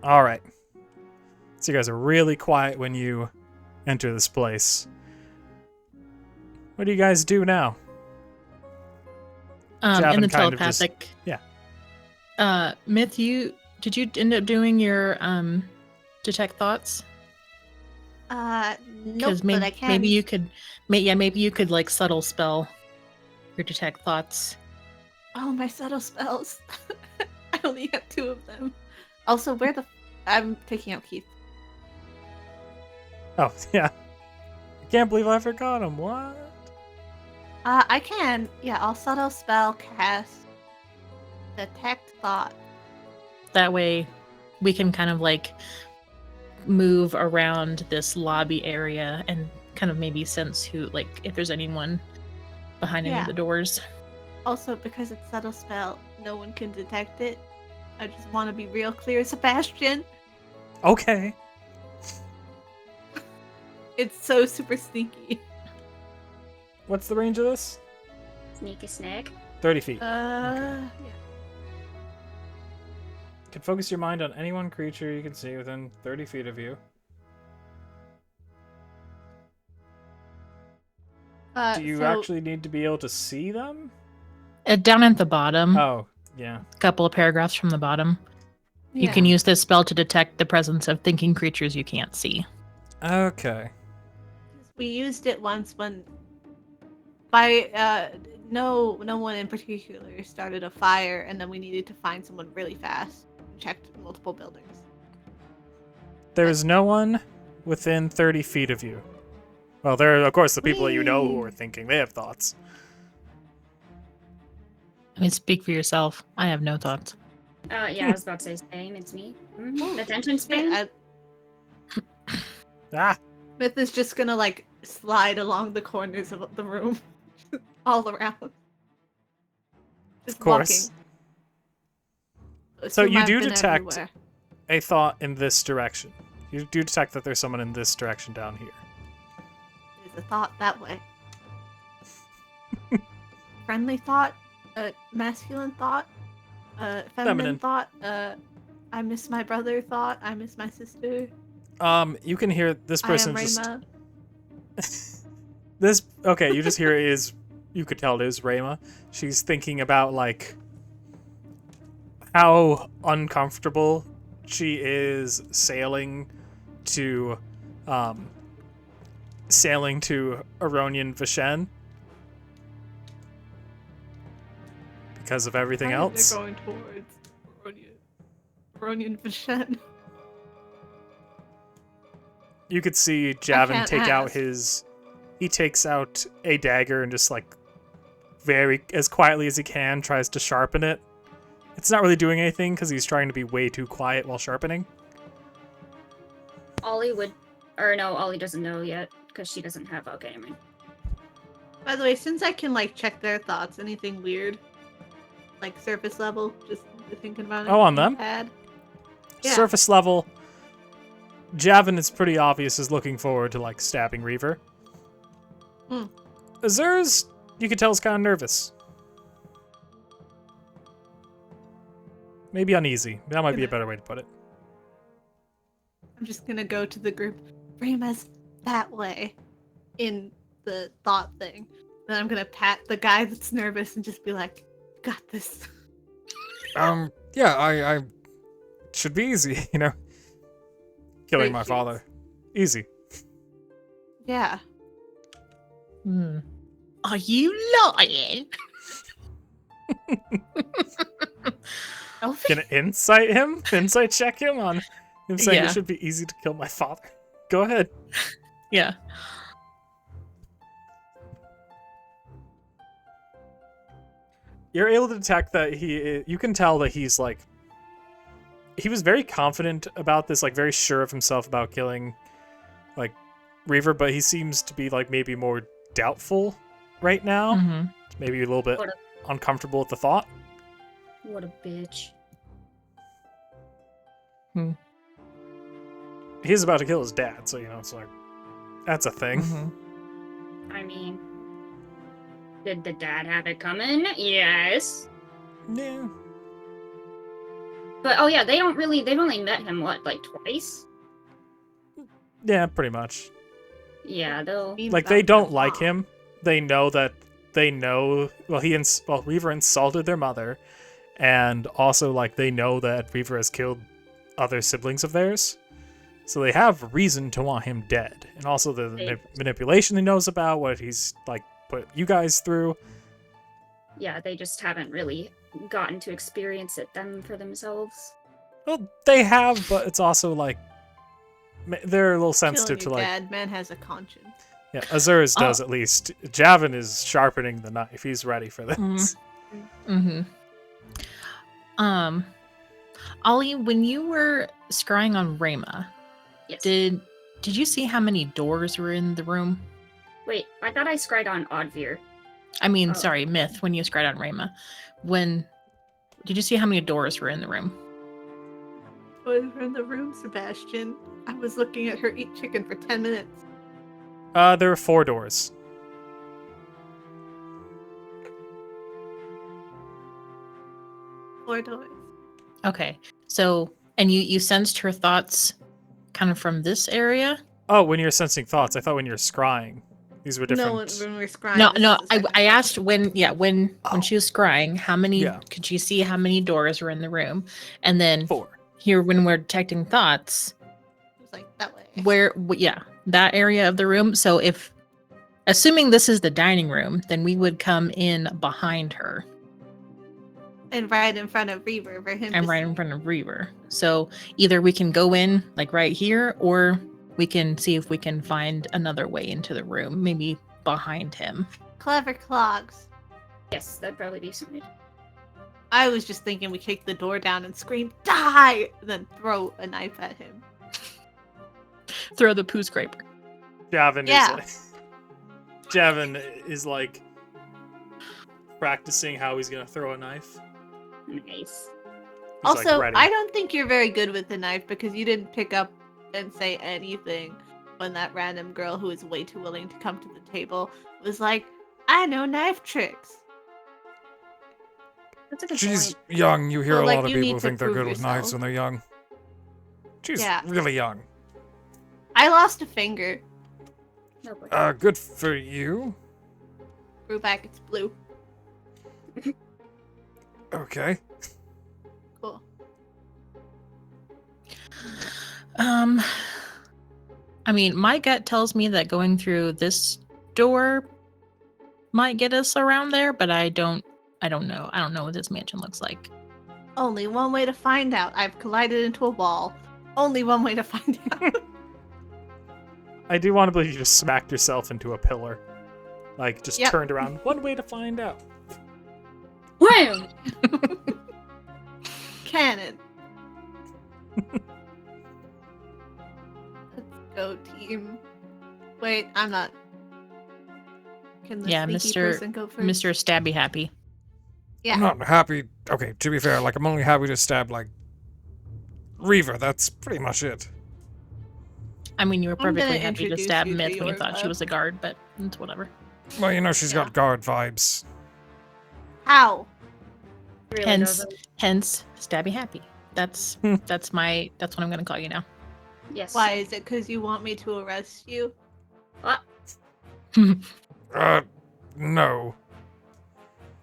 All right. So you guys are really quiet when you enter this place. What do you guys do now? In Javin the kind of just- telepathic. yeah. Myth, did you end up doing your detect thoughts? Nope, maybe, but I can. maybe you could like subtle spell your detect thoughts. Oh, my subtle spells. I only have 2 of them. Also, I'm taking out Keith. Oh, yeah. I can't believe I forgot him. What? I can. Yeah, I'll subtle spell cast detect thought. That way we can kind of like move around this lobby area and kind of maybe sense who, like, if there's anyone behind any Yeah. of the doors. Also, because it's subtle spell, no one can detect it. I just want to be real clear, Sebastian. Okay. It's so super sneaky. What's the range of this? Sneaky snack. 30 feet. Yeah. You can focus your mind on any one creature you can see within 30 feet of you. Do you actually need to be able to see them? Down at the bottom, Oh, yeah. a couple of paragraphs from the bottom. You can use this spell to detect the presence of thinking creatures you can't see. Okay. We used it once when, by no one in particular started a fire, and then we needed to find someone really fast. We checked multiple buildings. There is no one within 30 feet of you. Well, there are, of course, the people that you know who are thinking. They have thoughts. I mean, speak for yourself. I have no thoughts. Yeah, I was about to say same. It's me. Attention span. Ah! Myth is just gonna like slide along the corners of the room, all around. Just Of course. Walking. So Assume you I've do been detect everywhere. a thought in this direction. You do detect that there's someone in this direction down here. There's a thought that way. Friendly thought, masculine thought, feminine Feminine. thought, I miss my brother thought, I miss my sister. You can hear this I am person just... Rayma. Okay, you just hear it is... You could tell it is Rayma. She's thinking about, like, how uncomfortable she is sailing to Aronian Vishen because of everything else. They're going towards Aronian Vishen. You could see Javin can't take out ask. his... He takes out a dagger and just, like, very, as quietly as he can, tries to sharpen it. It's not really doing anything because he's trying to be way too quiet while sharpening. Ollie would, or no, Ollie doesn't know yet because she doesn't have. Okay, I mean. By the way, since I can like check their thoughts, anything weird, like surface level, just thinking about it. Oh, on them? Bad. Yeah. Surface level, Javin is pretty obvious is looking forward to, like, stabbing Reaver. Azur's, you could tell, is kind of nervous. Maybe uneasy. That might be a better way to put it. I'm just gonna go to the group. Rayma's that way in the thought thing. Then I'm gonna pat the guy that's nervous and just be like, got this. Yeah, I should be easy, you know. Killing Great my shoots. father. Easy. Yeah. Are you lying? Gonna insight him? Insight check him on him saying Yeah. it should be easy to kill my father. Go ahead. Yeah. You're able to detect that you can tell that he's, like, he was very confident about this, like, very sure of himself about killing, like, Reaver, but he seems to be, like, maybe more doubtful right now. Mm-hmm. Maybe a little bit What uncomfortable with the thought. What a bitch. He's about to kill his dad, so, you know, it's like, that's a thing. Mm-hmm. I mean, did the dad have it coming? Yes. Yeah. But oh yeah, they've only met him what, like twice? Yeah, pretty much. Yeah, they'll. Like, they don't like him. They know, well, Reaver insulted their mother, and also, like, they know that Reaver has killed other siblings of theirs, so they have reason to want him dead. And also the manipulation he knows about, what he's, like, put you guys through. Yeah, they just haven't really gotten to experience it for themselves. Well, they have, but it's also, like, they're a little sensitive to, Killing your like... dad, man has a conscience. Yeah, Azur's does at least. Javin is sharpening the knife. He's ready for this. Mm-hmm. Ollie, when you were scrying on Rayma, Yes. did you see how many doors were in the room? Wait, I thought I scryed on Oddveer. I mean, Oh. sorry, Myth, when you scryed on Rayma. When Did you see how many doors were in the room? Doors were in the room, Sebastian. I was looking at her eat chicken for 10 minutes. There were 4 doors. Four doors. Okay. So, and you sensed her thoughts kind of from this area? Oh, when you're sensing thoughts, I thought when you're scrying. These were different. No, when we were scrying. No, this no. is the second I one. asked when she was scrying, how many Yeah. could you see? How many doors were in the room? And then 4. here, when we're detecting thoughts, It was like that way. that area of the room. So if, assuming this is the dining room, then we would come in behind her And right in front of Reaver for him and to right see. in front of Reaver. So either we can go in like right here, or we can see if we can find another way into the room, maybe behind him. Clever clogs. Yes, that'd probably be something. I was just thinking we kick the door down and scream, die! And then throw a knife at him. Throw the poo scraper. Javin Yeah. Javin is like practicing how he's gonna throw a knife. Nice. He's, Also, like, ready. I don't think you're very good with the knife because you didn't pick up and say anything when that random girl who is way too willing to come to the table was like, I know knife tricks. That's a good She's point. young. You hear Well, a like, lot of you need people to think they're prove good with knives yourself. when they're young. She's Yeah. really young. I lost a finger. No problem. Good for you. Grew back, it's blue. Okay. Cool. I mean, my gut tells me that going through this door might get us around there, but I don't know. I don't know what this mansion looks like. Only one way to find out. I've collided into a wall. Only one way to find out. I do want to believe you just smacked yourself into a pillar. Like, just Yep. turned around. One way to find out. Wham! Cannon. Let's go, team. Wait, I'm not. Can the Yeah, sneaky Mr. person go first? Mr. Stabby Happy. Yeah. I'm not happy. Okay, to be fair, like, I'm only happy to stab, like, Reaver. That's pretty much it. I mean, you were I'm gonna perfectly happy to introduce stab you to Myth when you your thought she web. was a guard, but it's whatever. Well, you know, she's Yeah. got guard vibes. How? Really Hence, doesn't. hence, Stabby Happy. That's Hmm. that's what I'm gonna call you now. Yes. Why? Is it because you want me to arrest you? No.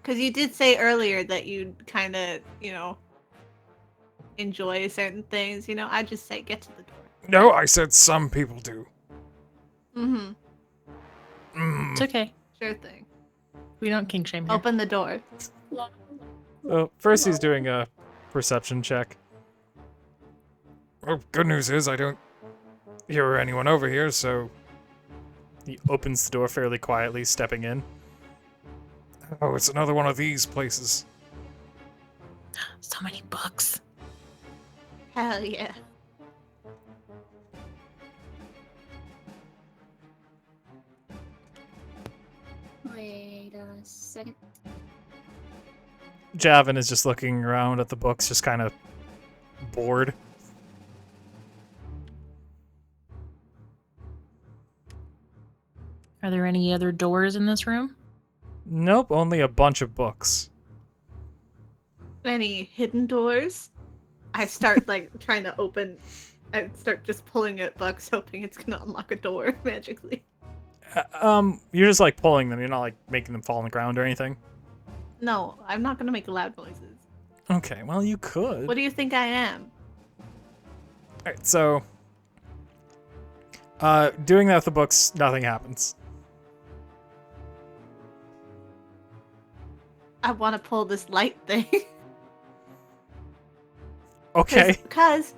Because you did say earlier that you kind of, enjoy certain things. I just say get to the door. No, I said some people do. Mm-hmm. It's okay. Sure thing. We don't kink shame here. Open the door. Well, first he's doing a perception check. Well, good news is I don't hear anyone over here, so... He opens the door fairly quietly, stepping in. Oh, it's another one of these places. So many books. Hell yeah. Wait a second. Javin is just looking around at the books, just kind of bored. Are there any other doors in this room? Nope, only a bunch of books. Any hidden doors? I start trying to open. I start just pulling at books, hoping it's gonna unlock a door magically. You're just like pulling them. You're not like making them fall on the ground or anything. No, I'm not gonna make loud noises. Okay, well you could. What do you think I am? Alright, so doing that with the books, nothing happens. I want to pull this light thing. Okay. Because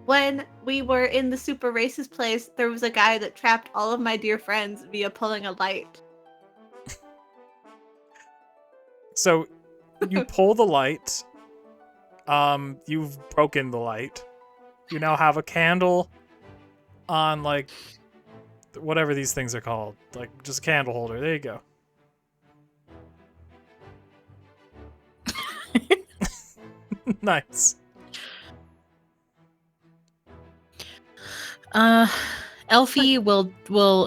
when we were in the super racist place, there was a guy that trapped all of my dear friends via pulling a light. So you pull the light. You've broken the light. You now have a candle on like whatever these things are called. Like just a candle holder. There you go. Nice. Elfie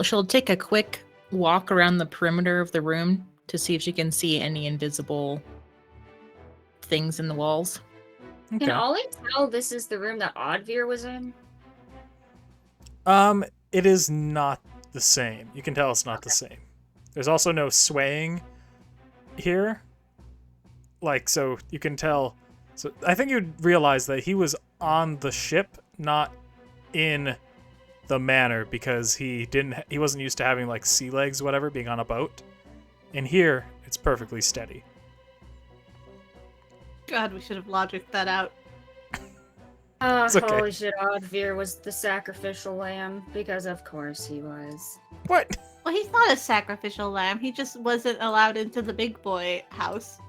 she'll take a quick walk around the perimeter of the room to see if she can see any invisible things in the walls. Can Okay. Ollie tell this is the room that Oddveer was in? It is not the same. You can tell it's not the same. There's also no swaying here. Like, so you can tell. So I think you'd realize that he was on the ship, not in the manor, because he wasn't used to having like sea legs, whatever, being on a boat. And here, it's perfectly steady. God, we should have logicked that out. It's okay. Holy shit, Oddveer was the sacrificial lamb, because of course he was. What? Well, he's not a sacrificial lamb. He just wasn't allowed into the big boy house.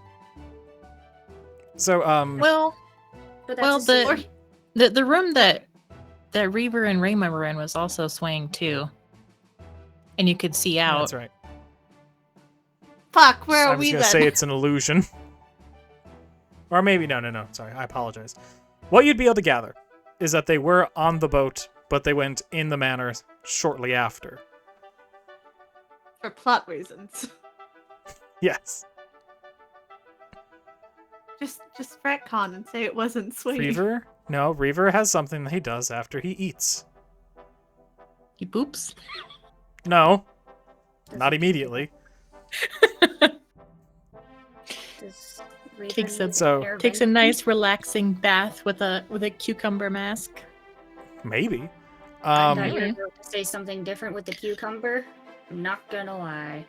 So, But Well, that's a secret. the room that Reaver and Rayma were in was also swaying too, and you could see out. that's right. Fuck, where I are was we gonna then? say it's an illusion. Or maybe, no. Sorry, I apologize. What you'd be able to gather is that they were on the boat, but they went in the manor shortly after. For plot reasons. Yes. Just retcon and say it wasn't sweet. Reaver? No, Reaver has something that he does after he eats. He poops. No, not immediately. Does Reaver Takes a- need So- air Takes a vent? nice relaxing bath with a cucumber mask. Maybe. I thought you were going to say something different with the cucumber. I'm not gonna lie.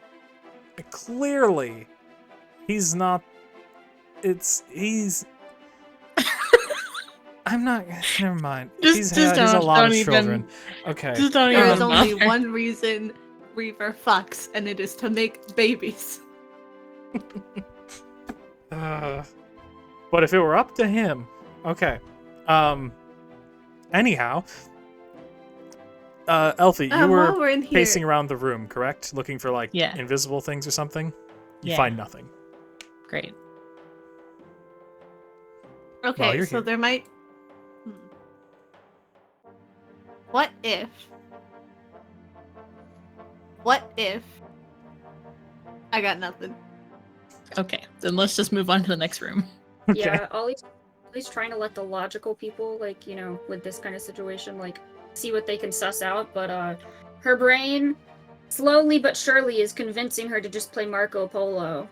Clearly, he's not. He's. I'm not. Never mind. He's a lot of children. Okay. Just don't There even is only bother. one reason Reaver fucks, and it is to make babies. But if it were up to him, okay. Anyhow, Elfie, you While were we're in here, pacing around the room, correct? Looking for like Yeah. invisible things or something. You Yeah. find nothing. Great. While okay, you're so here. there might. What if? I got nothing. Okay, then let's just move on to the next room. Okay. Yeah, Ollie's trying to let the logical people, like, you know, with this kind of situation, like, see what they can suss out, but her brain, slowly but surely, is convincing her to just play Marco Polo,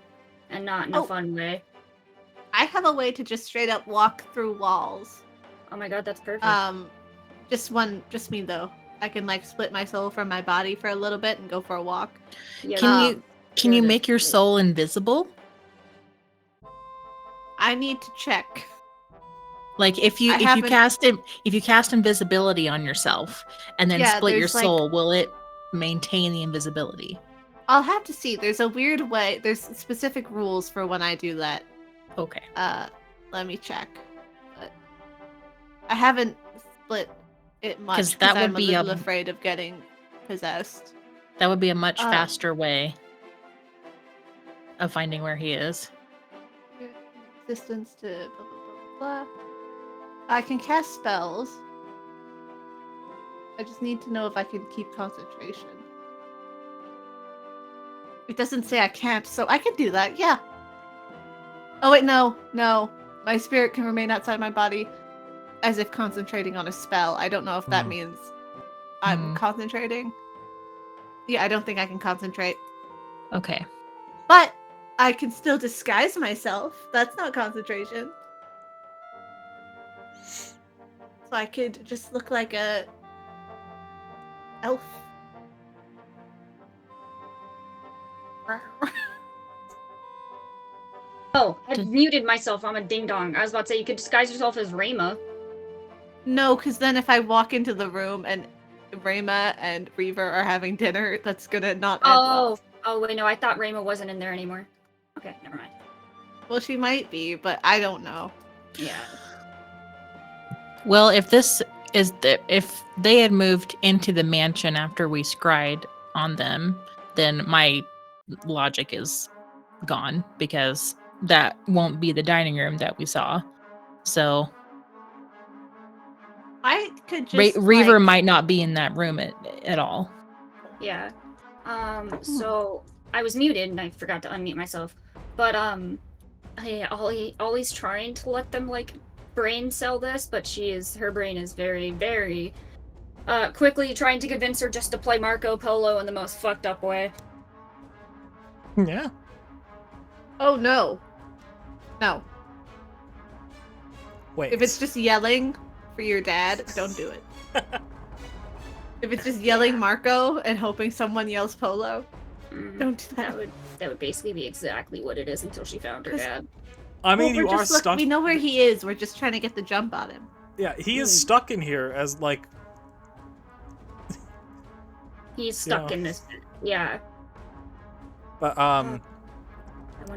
and not in a Oh. fun way. I have a way to just straight up walk through walls. Oh my god, that's perfect. Just me though. I can like split my soul from my body for a little bit and go for a walk. Yeah, Can you that is make your great. soul invisible? I need to check. Like if you I haven't- cast invisibility on yourself and then Yeah, split your there's, like- soul, will it maintain the invisibility? I'll have to see. There's a weird way. There's specific rules for when I do that. Okay. Let me check. But I haven't split it much 'Cause because that would I'm a be little a- afraid of getting possessed. That would be a much Uh, faster way of finding where he is. Distance to blah blah blah blah blah. I can cast spells. I just need to know if I can keep concentration. It doesn't say I can't, so I can do that, yeah. Oh wait, no. My spirit can remain outside my body as if concentrating on a spell. I don't know if that Hmm. means I'm Hmm. concentrating. Yeah, I don't think I can concentrate. Okay. But I can still disguise myself. That's not concentration. So I could just look like a elf. Oh, I Does- muted myself. I'm a ding dong. I was about to say you could disguise yourself as Rayma. No, because then if I walk into the room and Rayma and Reaver are having dinner, that's gonna not end well. Oh wait, no, I thought Rayma wasn't in there anymore. Okay, never mind. Well, she might be, but I don't know. Yeah. Well, if if they had moved into the mansion after we scried on them, then my logic is gone because that won't be the dining room that we saw. So I could just Reaver like, might not be in that room at all. Yeah. So I was muted and I forgot to unmute myself. But Ollie's trying to let them like brain cell this, but her brain is very, very quickly trying to convince her just to play Marco Polo in the most fucked up way. Yeah. oh no. No. Wait. If it's just yelling for your dad, don't do it. If it's just yelling Marco and hoping someone yells Polo, don't do that. That would basically be exactly what it is until she found her dad. I mean, you we're are just stuck. we know where he is. We're just trying to get the jump on him. Yeah, he is stuck in here as like. He's stuck in this. Yeah. But I wonder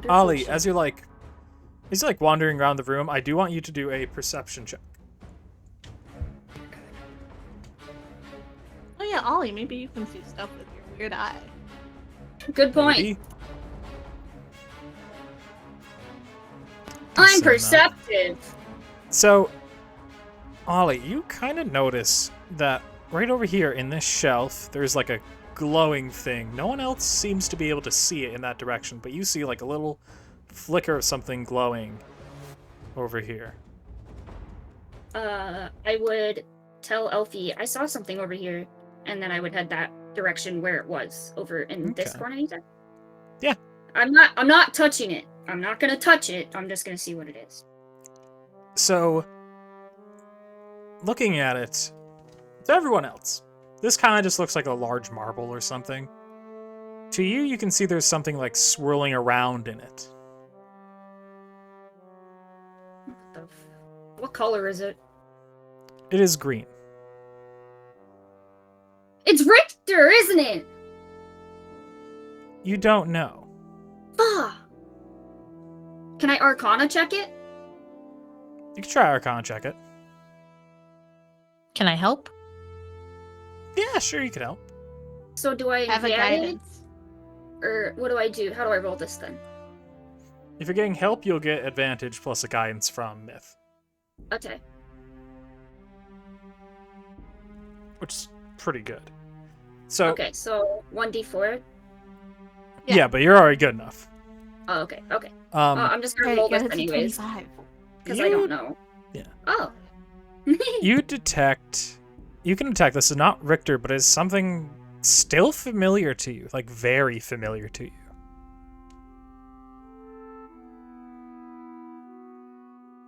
if Ollie, she'll- as you're like wandering around the room, I do want you to do a perception check. Oh yeah, Ollie, maybe you can see stuff with your weird eye. Good point. Maybe. I'm Decent perceptive. So, Ollie, you kind of notice that right over here in this shelf, there's like a glowing thing. No one else seems to be able to see it in that direction, but you see like a little flicker of something glowing over here. I would tell Elfie I saw something over here, and then I would head that direction where it was over in this Okay. corner. You said? Yeah. I'm not touching it. I'm not gonna touch it. I'm just gonna see what it is. So, looking at it, to everyone else, this kind of just looks like a large marble or something. To you, you can see there's something like swirling around in it. What color is it? It is green. It's Richter, isn't it? You don't know. Ah. Can I Arcana check it? You can try Arcana check it. Can I help? Yeah, sure, you can help. So do I Have a advantage? guidance. Or what do I do? How do I roll this then? If you're getting help, you'll get advantage plus a guidance from Myth, Okay. which is pretty good. So, Okay, so 1d4. yeah, but you're already good enough. Oh, okay, okay. I'm just gonna Okay, roll get this it to anyways, 25. because I don't know. Yeah. Oh. You can detect this is not Richter, but is something still familiar to you, like very familiar to you.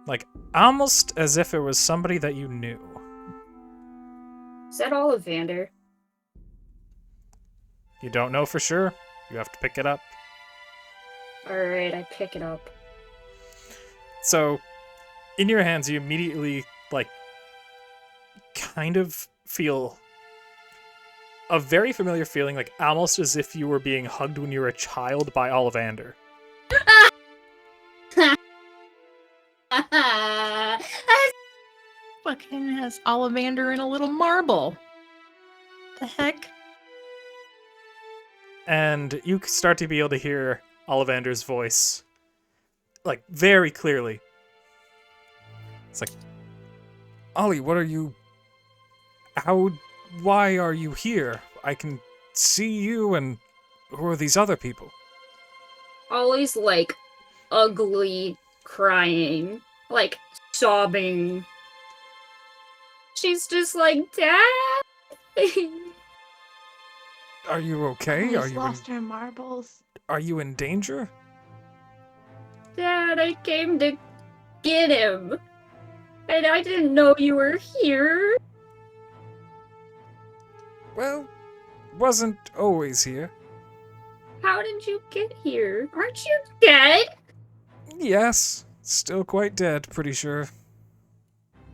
Like almost as if it was somebody that you knew. Is that all of Vander? You don't know for sure. You have to pick it up. Alright, I pick it up. So, in your hands, you immediately, like, kind of feel a very familiar feeling, like almost as if you were being hugged when you were a child by Ollivander. Fucking has Ollivander in a little marble. The heck? And you start to be able to hear Ollivander's voice, like, very clearly. It's like, Ollie, what are you... Why are you here? I can see you, and who are these other people? Ollie's like ugly crying, like sobbing. She's just like, Dad. Are you okay? Ollie's lost her marbles. Are you in danger? Dad, I came to get him. And I didn't know you were here. Well, wasn't always here. How did you get here? Aren't you dead? Yes, still quite dead, pretty sure.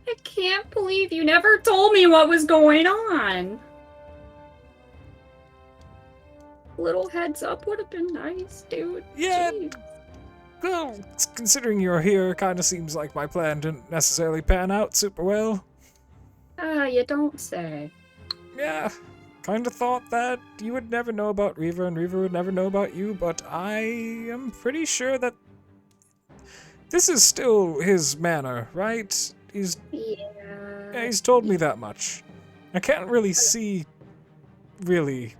I can't believe you never told me what was going on. Little heads up would have been nice, dude. Yeah. Jeez. Well, considering you're here, kinda seems like my plan didn't necessarily pan out super well. You don't say. Yeah, kinda thought that you would never know about Reaver and Reaver would never know about you, but I am pretty sure that This is still his manor, right? Yeah. He's told me that much. I can't really see, really.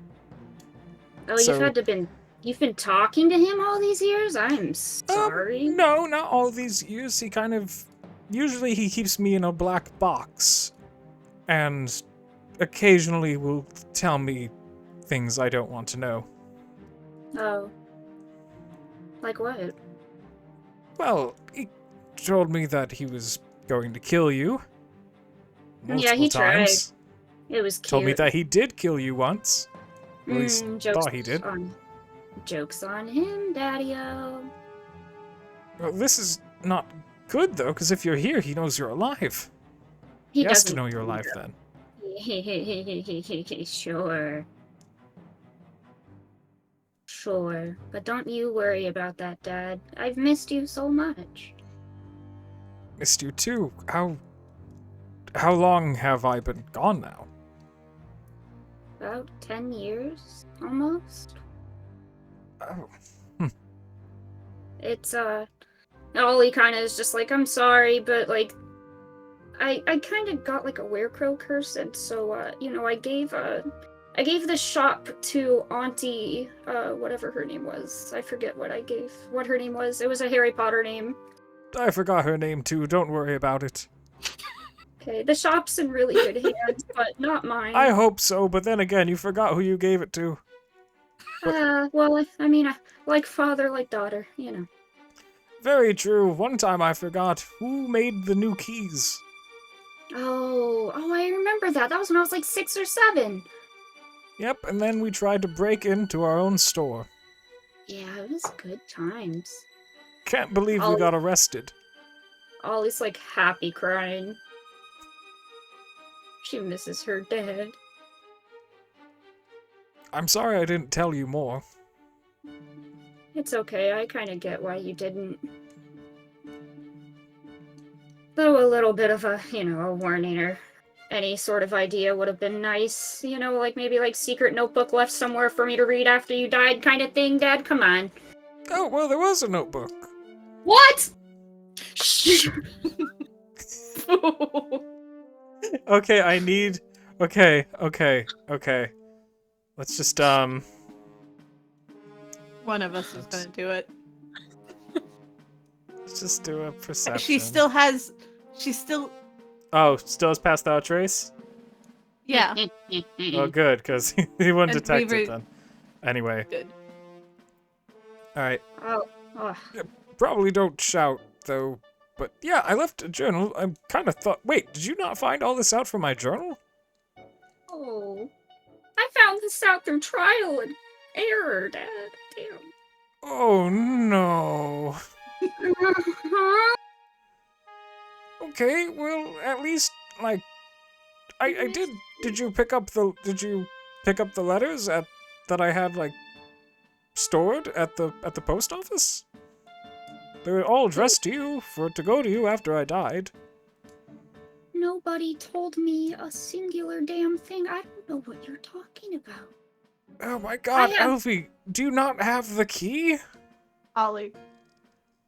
Oh, So- you've been talking to him all these years? I'm sorry. No, not all these years. He kind of... Usually he keeps me in a black box. And occasionally will tell me things I don't want to know. Oh. Like what? Well, he told me that he was going to kill you. Yeah, he multiple times. It was cute. Told me that he did kill you once. At least thought he did. Jokes on him, Daddy-o. Well, this is not good, though, because if you're here, he knows you're alive. He has to know you're alive, then. Sure. Sure. But don't you worry about that, Dad. I've missed you so much. Missed you, too. How long have I been gone now? About 10 years, almost. Oh. It's, Ollie kind of is just like, I'm sorry, but, like, I kind of got, like, a werecrow curse, and so, you know, I gave the shop to Auntie, whatever her name was. I forget what her name was. It was a Harry Potter name. I forgot her name, too. Don't worry about it. Okay, the shop's in really good hands, but not mine. I hope so, but then again, you forgot who you gave it to. Well, I mean, like father, like daughter, you know. Very true. One time I forgot who made the new keys. Oh, I remember that. That was when I was like 6 or 7. Yep, and then we tried to break into our own store. Yeah, it was good times. Can't believe we got arrested. Ollie's like happy crying. She misses her dad. I'm sorry I didn't tell you more. It's okay, I kind of get why you didn't. Though a little bit of a, a warning or any sort of idea would have been nice. Like maybe like secret notebook left somewhere for me to read after you died kind of thing, Dad? Come on. Oh, well, there was a notebook. What? Okay, I need... Okay. Let's just, One of us is gonna do it. Let's just do a perception. She's still... Oh, still has passed out trace? Yeah. Oh, good, because he wouldn't And detect we it then. Anyway. Good. Alright. Oh. Probably don't shout, though. But yeah, I left a journal. I kind of thought... Wait, did you not find all this out from my journal? Oh. I found this out through trial and error, Dad. Damn. Oh, no. Okay, well, at least, like... I did... Did you pick up the letters that I had, like, stored at the post office? They were all addressed to you, to go to you after I died. Nobody told me a singular damn thing. I don't know what you're talking about. Oh my god, Elfie, do you not have the key? Ollie.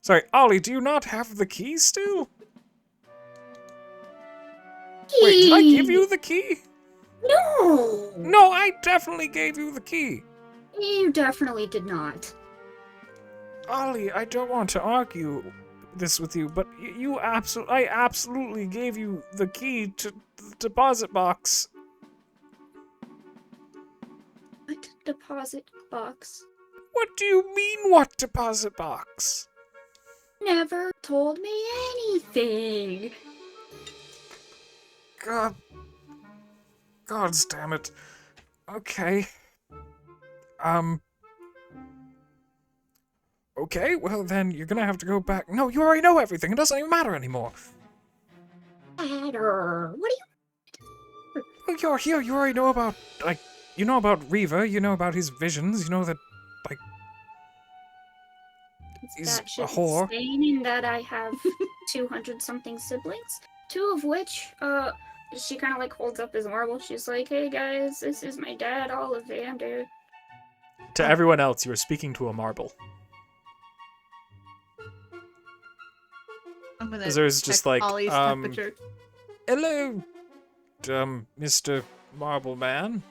Sorry, Ollie, do you not have the key still? Wait, did I give you the key? No! No, I definitely gave you the key. You definitely did not. Ollie, I don't want to argue this with you, but I absolutely gave you the key to the deposit box. What deposit box? What do you mean, what deposit box? Never told me anything. God damn it. Okay. Okay, well then you're gonna have to go back. No, you already know everything. It doesn't even matter anymore. Matter. What do you... Well, you're here. You already know about, like, you know about Reaver. You know about his visions. You know that, like, he's a whore. Saying that I have 200-something siblings, 2 of which, she kind of like holds up his marble. She's like, "Hey guys, this is my dad, Ollivander." To everyone else, you were speaking to a marble. I'm gonna There's check just like, Ollie's temperature. hello, Mr. Marble Man.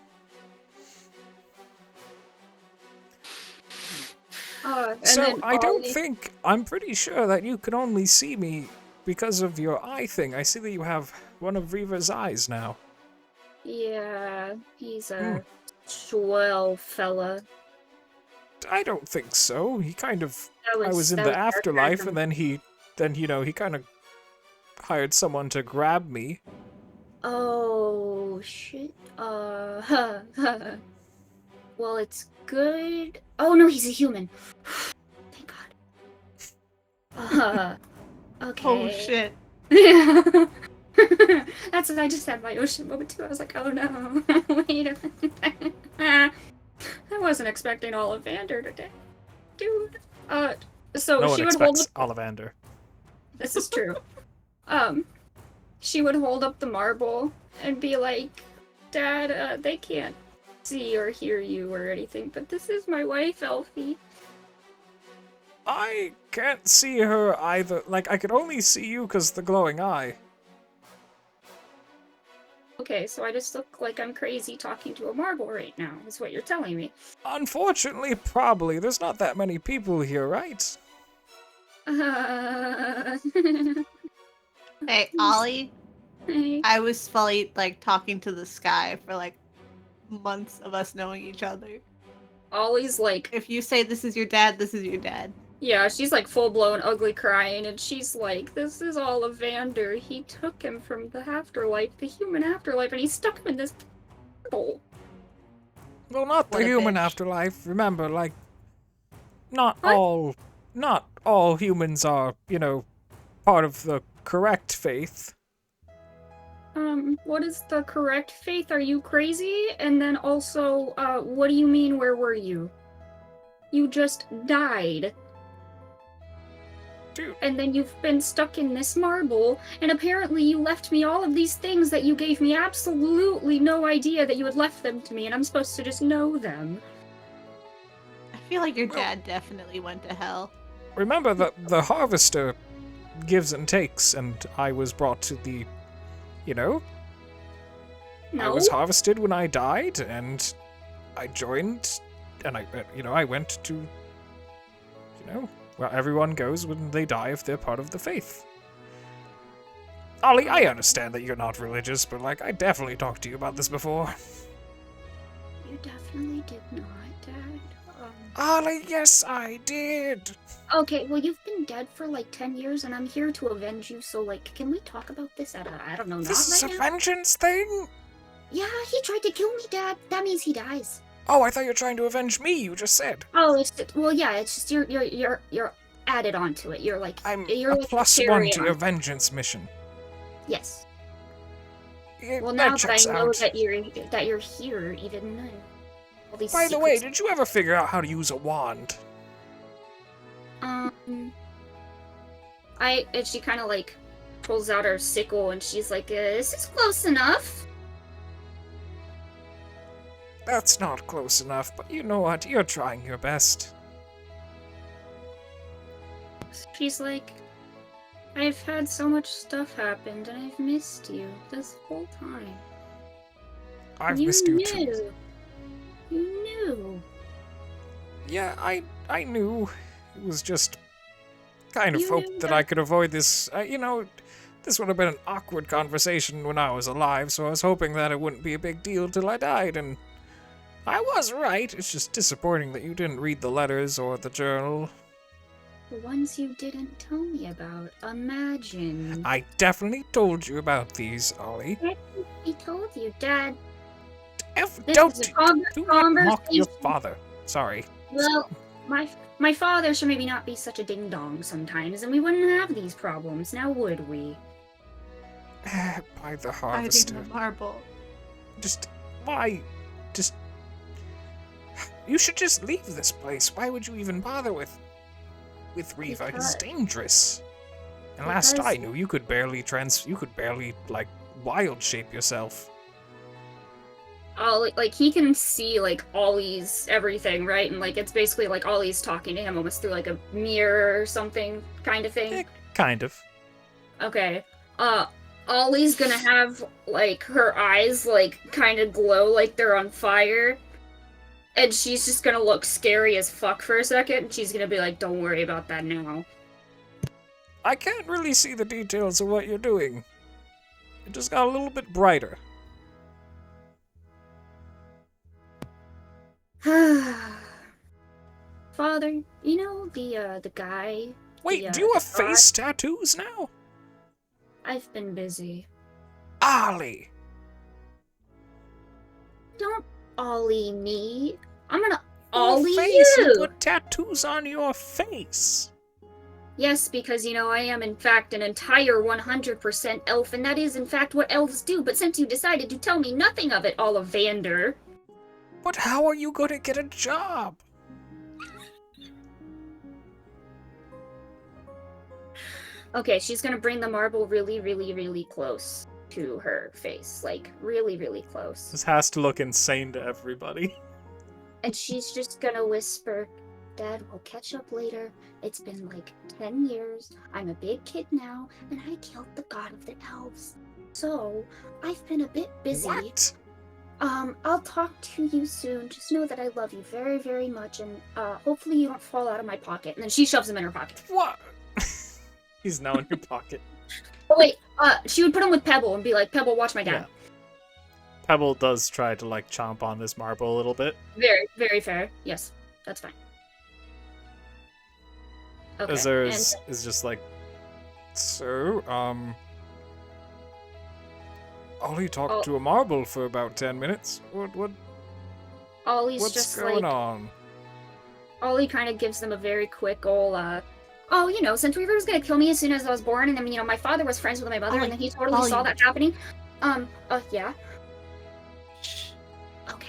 And So then I don't Ollie- think, I'm pretty sure that you can only see me because of your eye thing. I see that you have one of Reva's eyes now. Yeah, he's a swell fella. I don't think so. He kind of, I was in that the was afterlife, sarcasm. and then he kind of hired someone to grab me. Oh shit. Well, it's good. Oh no, he's a human. Thank God. Okay. Oh shit. That's what I just had my ocean moment too. I was like, oh no. Wait a minute. I wasn't expecting Ollivander today. Dude. So No she one would hold expects up. Ollivander. This is true. She would hold up the marble and be like, Dad, they can't see or hear you or anything, but this is my wife, Elfie. I can't see her either. Like, I could only see you because the glowing eye. Okay, so I just look like I'm crazy talking to a marble right now, is what you're telling me. Unfortunately, probably. There's not that many people here, right? Hey, Ollie, Hey. I was fully like talking to the sky for like months of us knowing each other. Ollie's like, If you say this is your dad, this is your dad. yeah, she's like full-blown ugly crying, and she's like, this is Ollivander. He took him from the afterlife, the human afterlife, and he stuck him in this hole. Well, not the What a human bitch. afterlife. Remember, like, not What? all humans are, part of the correct faith. What is the correct faith? Are you crazy? And then also, what do you mean, where were you? You just died. Dude, And then you've been stuck in this marble, and apparently you left me all of these things that you gave me absolutely no idea that you had left them to me, and I'm supposed to just know them. I feel like your Well- dad definitely went to hell. remember that the harvester gives and takes, and I was brought to the, I No? was harvested when I died, and I joined, and I went to, where everyone goes when they die if they're part of the faith. Ollie, I understand that you're not religious, but, like, I definitely talked to you about this before. You definitely did not, Dad. Ollie, yes, I did. Okay, well, you've been dead for like 10 years, and I'm here to avenge you, so, like, can we talk about this at I don't know, This is not a right now? vengeance thing? Yeah, he tried to kill me, Dad. That means he dies. Oh, I thought you were trying to avenge me, you just said. Oh, it's just, well, yeah, it's just you're added onto it. You're like you're a like plus cherry one to on your it. vengeance mission. Yes. Yeah, Well, that now that checks I know out. that you're here, even then. All these By the way, secrets- did you ever figure out how to use a wand? and she kind of like pulls out her sickle, and she's like, "This is close enough." That's not close enough, but you know what? You're trying your best. She's like, "I've had so much stuff happen, and I've missed you this whole time." I've missed you too. knew. You knew. Yeah, I knew. It was just kind of You hoped knew that that- I could avoid this. This would have been an awkward conversation when I was alive, so I was hoping that it wouldn't be a big deal till I died, and I was right. It's just disappointing that you didn't read the letters or the journal. The ones you didn't tell me about. Imagine. I definitely told you about these, Ollie. He told you, Dad. This Don't is a do not mock your conversation. father. Sorry. Well, my father should maybe not be such a ding dong sometimes, and we wouldn't have these problems, now would we? By the Hiding harvester. the marble. Why? You should just leave this place. Why would you even bother with Reva? He's Because- dangerous. And last because- I knew, you could barely like wild shape yourself. Like he can see like Ollie's everything, right? And like it's basically like Ollie's talking to him almost through like a mirror or something kind of thing. Kind of. Okay. Ollie's gonna have, like, her eyes, like, kind of glow like they're on fire. And she's just gonna look scary as fuck for a second, and she's gonna be like, don't worry about that now. I can't really see the details of what you're doing. It just got a little bit brighter. Father, you know the guy... Wait, do you have face tattoos now? I've been busy. Ollie! Don't ollie me. I'm gonna Your ollie face, you! put tattoos on your face. Yes, because, you know, I am in fact an entire 100% elf, and that is in fact what elves do, but since you decided to tell me nothing of it, Ollivander... But how are you going to get a job? Okay, she's gonna bring the marble really, really, really close to her face. Like, really, really close. This has to look insane to everybody. And she's just gonna whisper, Dad, we'll catch up later. It's been like 10 years. I'm a big kid now, and I killed the god of the elves. So, I've been a bit busy. What? I'll talk to you soon. Just know that I love you very, very much, and hopefully you don't fall out of my pocket. And then she shoves him in her pocket. What? He's now in your pocket. Oh wait, she would put him with Pebble and be like, Pebble, watch my dad. Yeah. Pebble does try to, like, chomp on this marble a little bit. Very, very fair. Yes, that's fine. Okay. Azur is just like, So, Ollie talked to a marble for about 10 minutes. Ollie's What's just going like, on? Ollie kind of gives them a very quick old, oh, you know, since Reaver was gonna kill me as soon as I was born, and then, you know, my father was friends with my mother, and then he totally saw that happening. Yeah. Okay.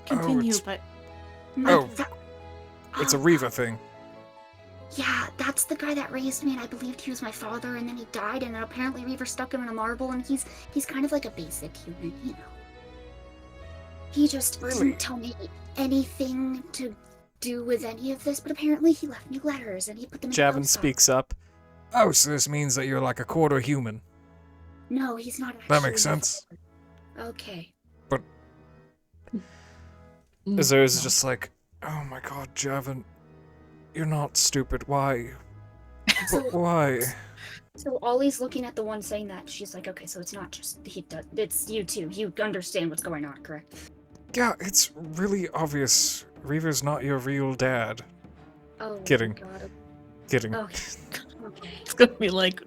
Continue, it's- but It's a Reaver thing. Yeah, that's the guy that raised me, and I believed he was my father, and then he died, and then apparently Reaver stuck him in a marble, and he's kind of like a basic human, you know. He just didn't tell me anything to do with any of this, but apparently he left me letters, and he put them in Javin the post speaks up. Oh, so this means that you're like a quarter human. No, he's not actually. That makes sense. Okay. But Azur is just like, oh my god, Javin, you're not stupid. Why? But why? So Ollie's looking at the one saying that. She's like, okay, so it's not just it's you too. You understand what's going on, correct? Yeah, it's really obvious. Reaver's not your real dad. Oh, Kidding. My God. Kidding. Oh, okay. It's gonna be like,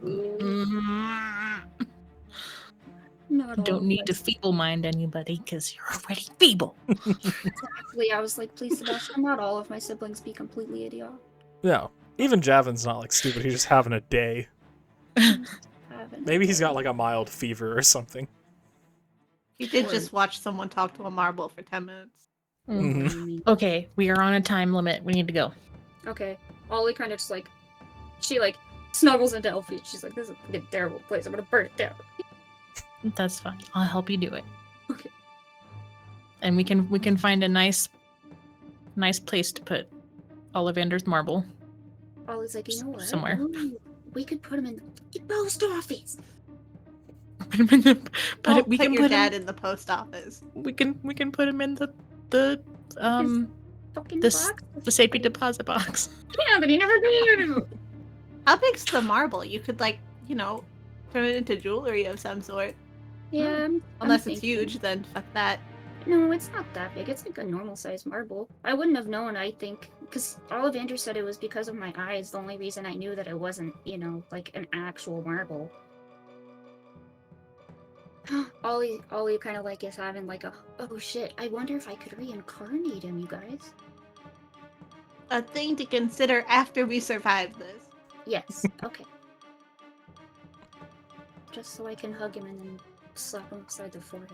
Not all don't of need my- to feeble mind anybody because you're already feeble. Exactly. I was like, please, Sebastian, not all of my siblings be completely idiotic. Yeah. Even Javin's not, like, stupid. He's just having a day. Maybe he's got, like, a mild fever or something. you did just watch someone talk to a marble for 10 minutes. Okay, we are on a time limit. We need to go. Okay. Ollie kind of just like, she like snuggles into Elfie. She's like, this is a terrible place. I'm gonna burn it down. That's fine. I'll help you do it. Okay. And we can find a nice place to put Ollivander's marble. Ollie's like, you know what? Somewhere. Ooh, we could put him in the post office. we can Put put your him, dad in the post office. we can put him in the Fucking this box. the safety deposit box. Yeah, but he never did. How big's the marble? You could, like, you know, turn it into jewelry of some sort. Yeah. I'm Unless it's thinking. huge, then fuck that. No, it's not that big. It's like a normal sized marble. I wouldn't have known, I think, because Ollivander said it was because of my eyes. The only reason I knew that it wasn't, you know, like an actual marble. Ollie kind of like is having like a, oh shit, I wonder if I could reincarnate him, you guys. A thing to consider after we survive this. Yes, okay. Just so I can hug him and then slap him upside the forehead.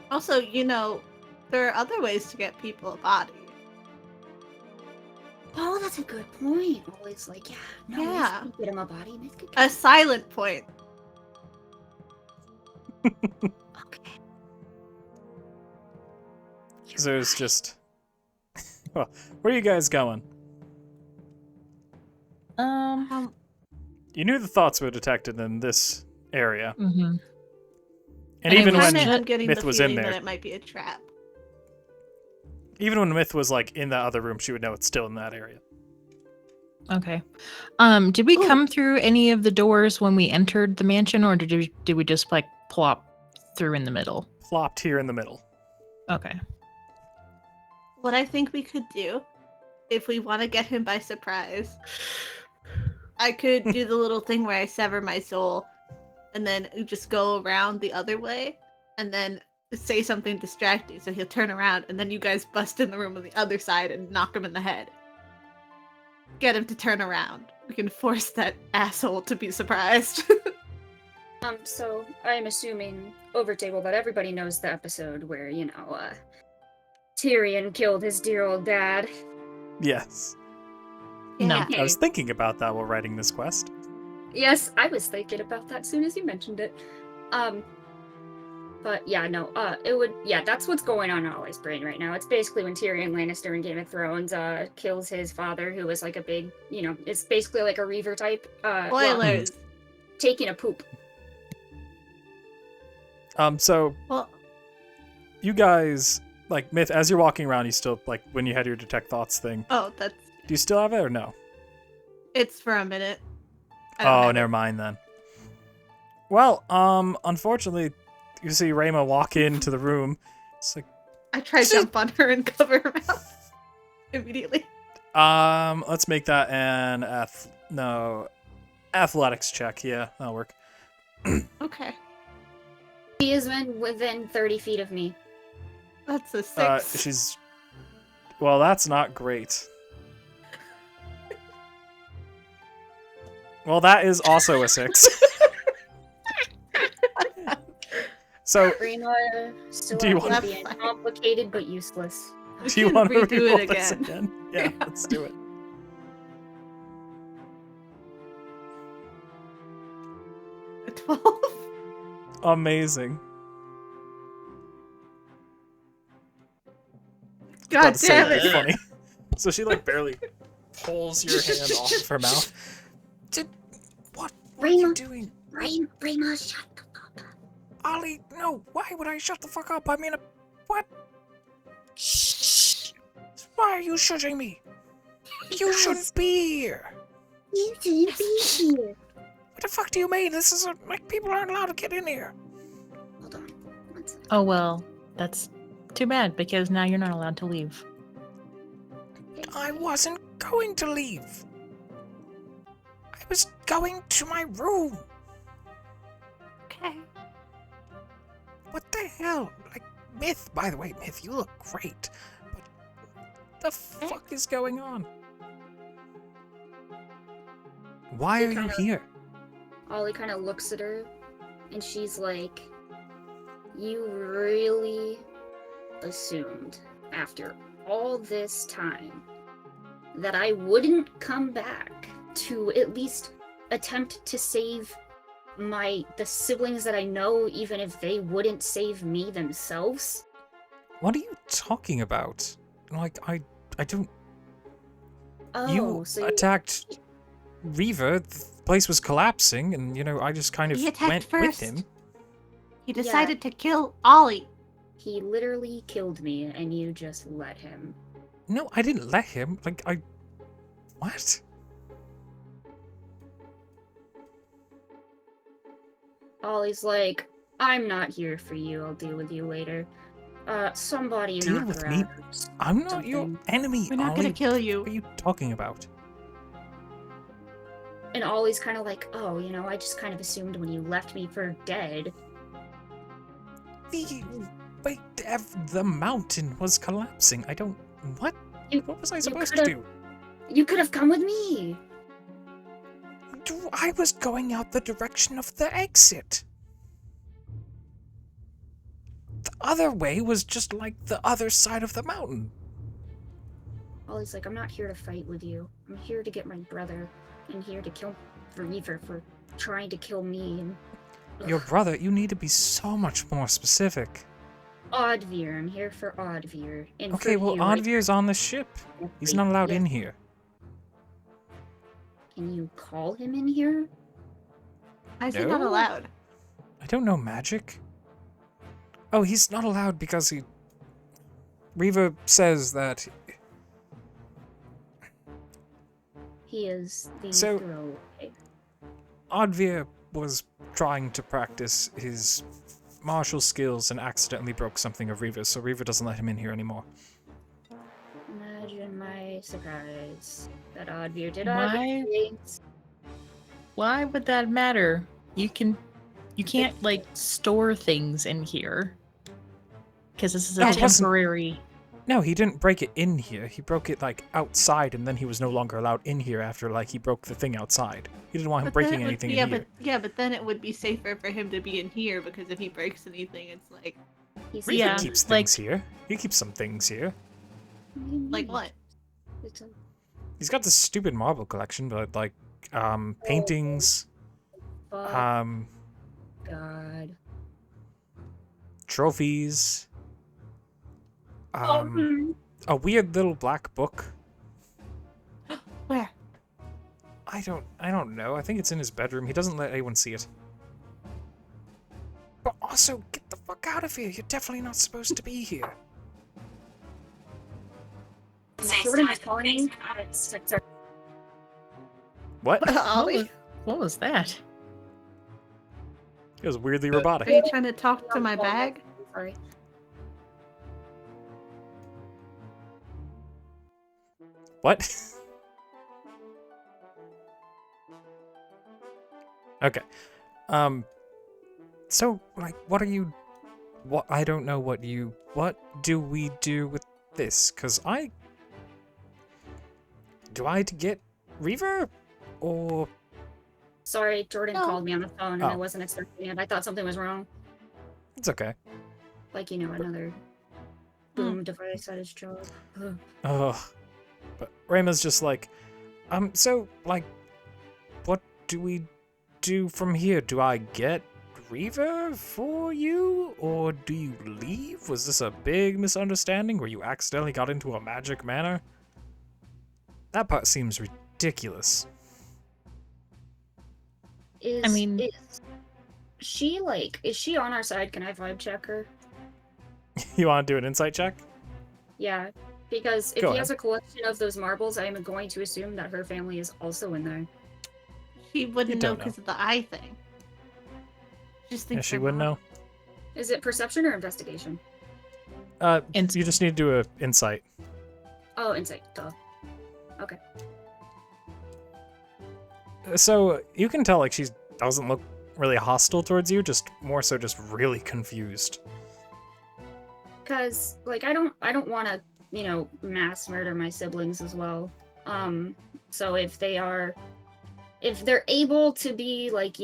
Also, you know, there are other ways to get people a body. Oh, that's a good point. Always like, yeah, no, Yeah. Myth could get him a body. Myth could A get silent point. Okay. So there's just... Well, where are you guys going? You knew the thoughts were detected in this area. Mm-hmm. And And it even was when I'm getting Myth the was in feeling there, that it might be a trap. even when Myth was like in that other room, she would know it's still in that area. Okay. Did we come through any of the doors when we entered the mansion, or did we just like plop through in the middle? Plopped here in the middle. Okay. What I think we could do, if we want to get him by surprise, I could do the little thing where I sever my soul, and then just go around the other way, and then say something distracting, so he'll turn around, and then you guys bust in the room on the other side and knock him in the head. Get him to turn around. We can force that asshole to be surprised. So I'm assuming over table that everybody knows the episode where, Tyrion killed his dear old dad. Yes. No. I was thinking about that while writing this quest. Yes, I was thinking about that as soon as you mentioned it. But yeah, no, that's what's going on in Ollie's brain right now. It's basically when Tyrion Lannister in Game of Thrones kills his father, who was like a big, it's basically like a Reaver type. Spoilers. Taking a poop. So Well, you guys, like Myth, as you're walking around, you still like when you had your detect thoughts thing. oh, Do you still have it or no? it's for a minute. I don't Oh, have never it. mind then. Well, unfortunately, you see Rayma walk into the room. It's like, I try to jump on her and cover her mouth immediately. let's make that an athletics check. Yeah, that'll work. Okay. He is within 30 feet of me. That's a 6. Well, that's not great. Well, that is also a 6. So, Rayma still Do you acting wanna- being complicated but useless. We do you can want to redo reroll it this again? again? Yeah, Yeah. let's do it. 12. Amazing. God About to say damn that's it. funny. So she like barely pulls your hand off of her mouth. What are you Rayma, doing? Rayma, shut the fuck up. Ollie, no, why would I shut the fuck up? I'm in a... What? Shh. Why are you shushing me? You shouldn't be here. You shouldn't be here. What the fuck do you mean? This is like people aren't allowed to get in here. Hold on. One second. Oh well, that's too bad because now you're not allowed to leave. I wasn't going to leave. I was going to my room. Okay. What the hell? Like, Myth, by the way, Myth, you look great. But The fuck is going on? Why are you here? Ollie kind of looks at her, and she's like, you really assumed, after all this time, that I wouldn't come back to at least attempt to save the siblings that I know, even if they wouldn't save me themselves? What are you talking about? Like, I don't... Oh, you so attacked Reaver, the place was collapsing, and, I just kind of He attacked went first. with him. He decided to kill Ollie. he literally killed me, and you just let him. No, I didn't let him. What? Ollie's like, I'm not here for you, I'll deal with you later. Somebody Deal knock with her me? out. I'm not your Something. enemy, We're not Ollie. gonna kill What are you. you talking about? And Ollie's kind of like, oh, I just kind of assumed when you left me for dead. The mountain was collapsing. I don't... What? What was I supposed to do? You could have come with me. I was going out the direction of the exit. The other way was just like the other side of the mountain. Ollie's like, I'm not here to fight with you. I'm here to get my brother. I'm here to kill Reaver for trying to kill me. And Your brother, you need to be so much more specific. Oddveer. I'm here for Oddveer. And Okay, for well, you, I- Oddveer's on the ship. He's not allowed Yeah. in here. Can you call him in here? I said not No. allowed. I don't know magic. Oh, he's not allowed because he... Reva says that... He is the So- throwaway. Oddvir was trying to practice his martial skills and accidentally broke something of Reva's, so Reva doesn't let him in here anymore. Imagine my surprise. That Oddvir did Why? things. Why would that matter? You can't like store things in here. Because this is a No, it wasn't- temporary. No, he didn't break it in here. He broke it, like, outside, and then he was no longer allowed in here after, like, he broke the thing outside. He didn't want him But then breaking it would- anything yeah, in here. but then it would be safer for him to be in here because if he breaks anything, it's like He's Reva Yeah, keeps like- things here. He keeps some things here. like what? It's a He's got this stupid marble collection, but, like, paintings, fuck God. trophies, a weird little black book. Where? I don't know. I think it's in his bedroom. He doesn't let anyone see it. But also, get the fuck out of here. You're definitely not supposed to be here. Jordan is calling me. Sorry. What? Ollie, What was that? It was weirdly are robotic. you trying to talk to my bag? Sorry. What? Okay. So, like, what are you... What... I don't know what you... What do we do with this? Because I... Do I get Reaver? Or... Sorry, Jordan No. called me on the phone and Oh. I wasn't expecting it. I thought something was wrong. It's okay. Like, another boom device at his job. Ugh. Ugh. But Rayma's just like, so, like, what do we do from here? Do I get Reaver for you? Or do you leave? Was this a big misunderstanding where you accidentally got into a magic manor? That part seems ridiculous. Is mean- she on our side? Can I vibe check her? You want to do an insight check? Yeah, because if Go he has a collection of those marbles, I am going to assume that her family is also in there. She wouldn't know don't know. because of the eye thing. Just think Yeah, she wouldn't know. Is it perception or investigation? You just need to do an insight. Oh, insight. Duh. Okay. So you can tell, like, she doesn't look really hostile towards you, just more so just really confused. Because, like, I don't want to, mass murder my siblings as well. So if they're able to be, like,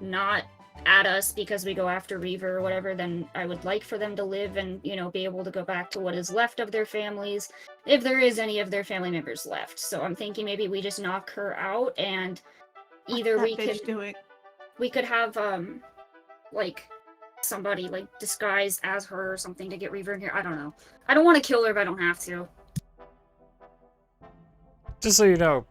not at us because we go after Reaver or whatever, then I would like for them to live and, be able to go back to what is left of their families, if there is any of their family members left. So I'm thinking maybe we just knock her out and either What's that bitch doing? we could have, like, somebody, like, disguised as her or something to get Reaver in here. I don't know. I don't want to kill her if I don't have to. Just so you know,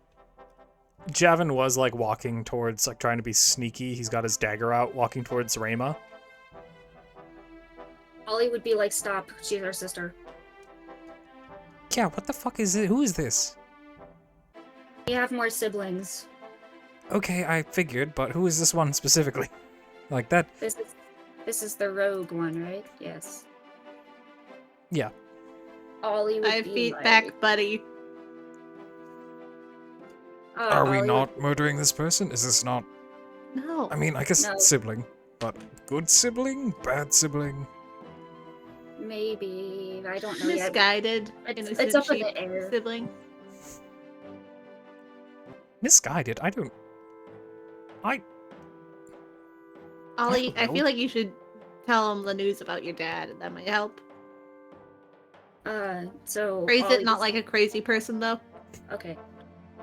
Javin was, like, walking towards, like, trying to be sneaky. He's got his dagger out, walking towards Rayma. Ollie would be like, stop, she's our sister. Yeah, what the fuck is it? Who is this? We have more siblings. Okay, I figured, but who is this one specifically? Like that? This is the rogue one, right? Yes. Yeah. Ollie would 5 be feet like, back, buddy. Are we Ollie not murdering this person? Is this not... No. I mean, I guess No. sibling. But good sibling? Bad sibling? Maybe. I don't know yet. Misguided. It's up in sheep the air. Sibling. Misguided? I don't... Ollie, don't I know. feel like you should tell him the news about your dad. That might help. So Phrase it Ollie's- not like a crazy person, though. Okay.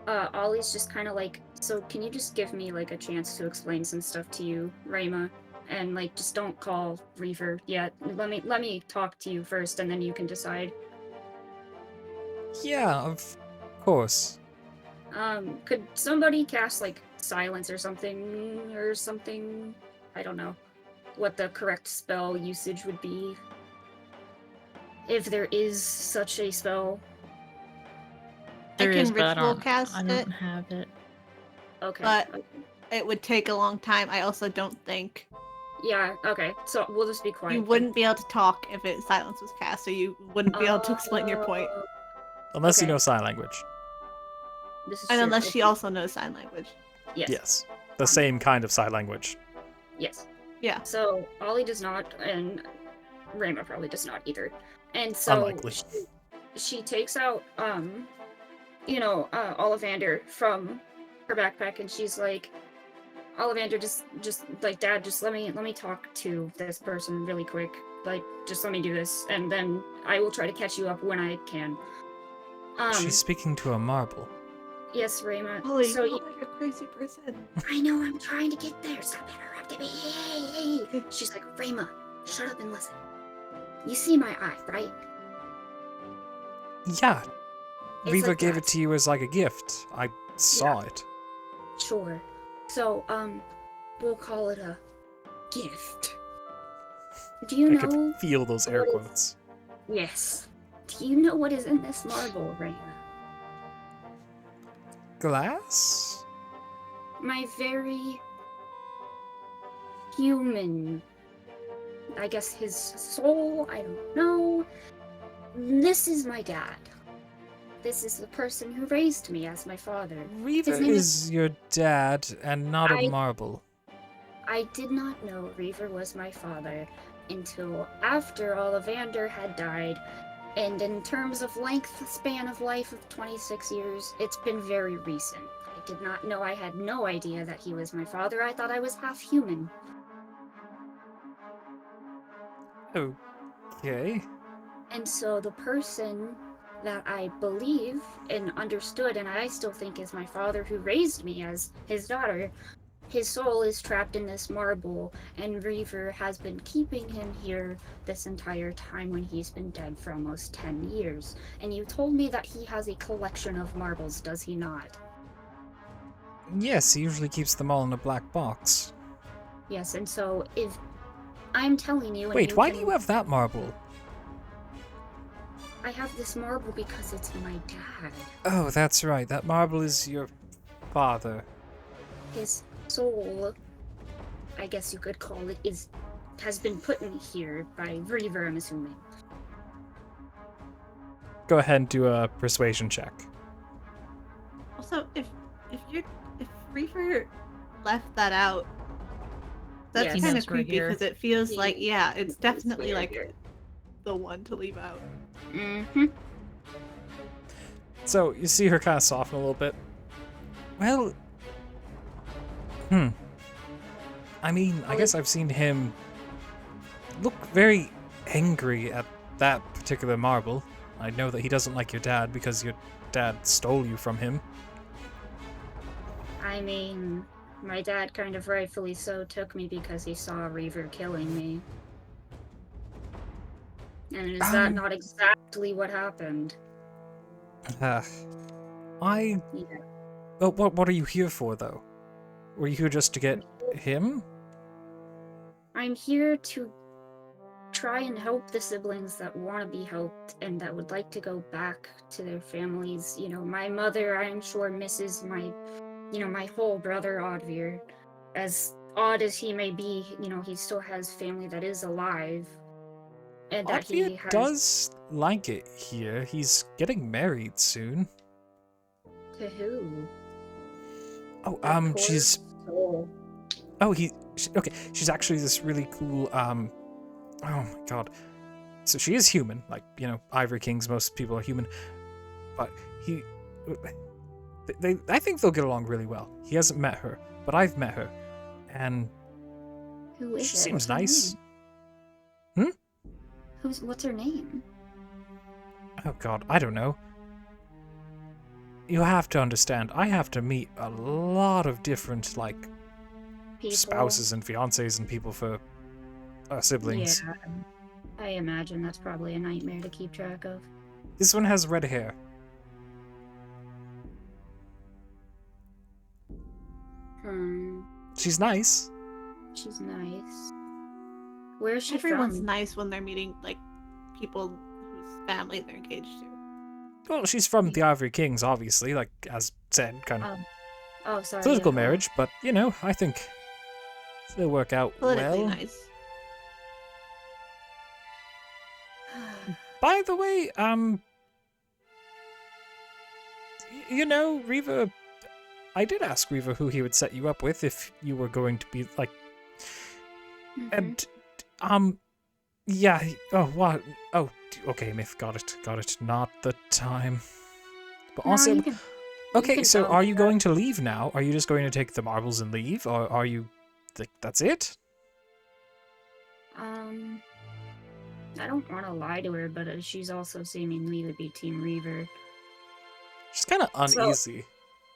Ollie's just kind of like, so can you just give me, like, a chance to explain some stuff to you, Rayma? And, like, just don't call Reaver yet. Let me talk to you first, and then you can decide. Yeah, of course. Could somebody cast like silence or something? I don't know what the correct spell usage would be. If there is such a spell. There I can is, but ritual cast I it, don't have it. Okay. but okay. it would take a long time. I also don't think Yeah, okay. So we'll just be quiet. you wouldn't be able to talk if silence was cast, so you wouldn't be able to explain your point. Unless you Okay. know sign language. This is And true. unless she also knows sign language. Yes. Yes. The same kind of sign language. Yes. Yeah. So Ollie does not, and Rayma probably does not either. And so Unlikely. she takes out Ollivander from her backpack, and she's like, Ollivander, just like, Dad, just let me talk to this person really quick. Like, just let me do this, and then I will try to catch you up when I can. She's speaking to a marble. Yes, Rayma. Holy, So you're like a crazy person. I know, I'm trying to get there. Stop interrupting me. Hey. She's like, Rayma, shut up and listen. You see my eye, right? Yeah. It's Riva like gave that. it to you as like a gift. I saw it. Sure. So, we'll call it a gift. Do you I know? could feel those air what is- quotes. Yes. Do you know what is in this marble, Rayma? Glass? My very human, I guess his soul, I don't know. This is my dad. This is the person who raised me as my father. Riva His name is your dad and not a I- marble. I did not know Reaver was my father until after Ollivander had died, and in terms of length span of life of 26 years, it's been very recent. I did not know, I had no idea that he was my father. I thought I was half human. Okay. And so the person that I believe and understood, and I still think is my father who raised me as his daughter, his soul is trapped in this marble, and Reaver has been keeping him here this entire time when he's been dead for almost 10 years. And you told me that he has a collection of marbles, does he not? Yes, he usually keeps them all in a black box. Yes, and so if I'm telling you... and Wait, you why can- do you have that marble? I have this marble because it's my dad. Oh, that's right. That marble is your father. His soul, I guess you could call it, has been put in here by Reaver, I'm assuming. Go ahead and do a persuasion check. Also, if Reaver left that out, that's Yes. kind He of knows we're creepy here. because it feels He- like, yeah, it's definitely we're like here. the one to leave out. Mm-hmm. So, you see her kind of soften a little bit. Well... I mean, I guess I've seen him look very angry at that particular marble. I know that he doesn't like your dad because your dad stole you from him. I mean, my dad kind of rightfully so took me because he saw Reaver killing me. And is that not exactly what happened? Yeah. Oh, what are you here for, though? Were you here just to get him? I'm here to try and help the siblings that want to be helped and that would like to go back to their families. You know, my mother, I'm sure, misses my whole brother Oddveer. As odd as he may be, he still has family that is alive. And that he Oddveer has... does like it here. He's getting married soon. To who? Oh, That poor she's... soul. Oh, okay, she's actually this really cool, oh my god. So she is human, like, Ivory Kings, most people are human. But I think they'll get along really well. He hasn't met her, but I've met her. And Who is she it? seems What's her nice. name? What's her name? Oh god, I don't know. You have to understand, I have to meet a lot of different, like, People? spouses and fiancés and people for siblings. Yeah, I imagine that's probably a nightmare to keep track of. This one has red hair. She's nice. She's nice. Where is she Everyone's from? nice when they're meeting like people whose family they're engaged to. Well, she's from the Ivory Kings, obviously, like, as said, kind of Oh, sorry. political yeah. marriage, but, you know, I think they'll work out Politically well. nice. By the way, you know, Reva, I did ask Reva who he would set you up with if you were going to be, like, and, yeah, oh, what? Oh, okay, Myth, got it, not the time. But No, also, you can- okay, can so go, are you yeah. going to leave now? Are you just going to take the marbles and leave, or are you, like, that's it? I don't want to lie to her, but she's also seemingly to be Team Reaver. She's kind of So- uneasy.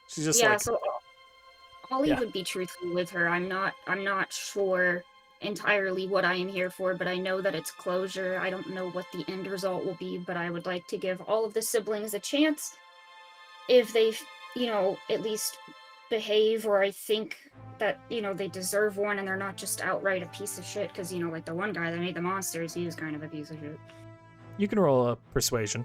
She's just yeah, like, so Ollie Yeah. would be truthful with her. I'm not sure entirely what I am here for, but I know that it's closure. I don't know what the end result will be, but I would like to give all of the siblings a chance if they, at least behave, or I think that, they deserve one and they're not just outright a piece of shit, because, like the one guy that made the monsters, he was kind of a piece of shit. you can roll a persuasion.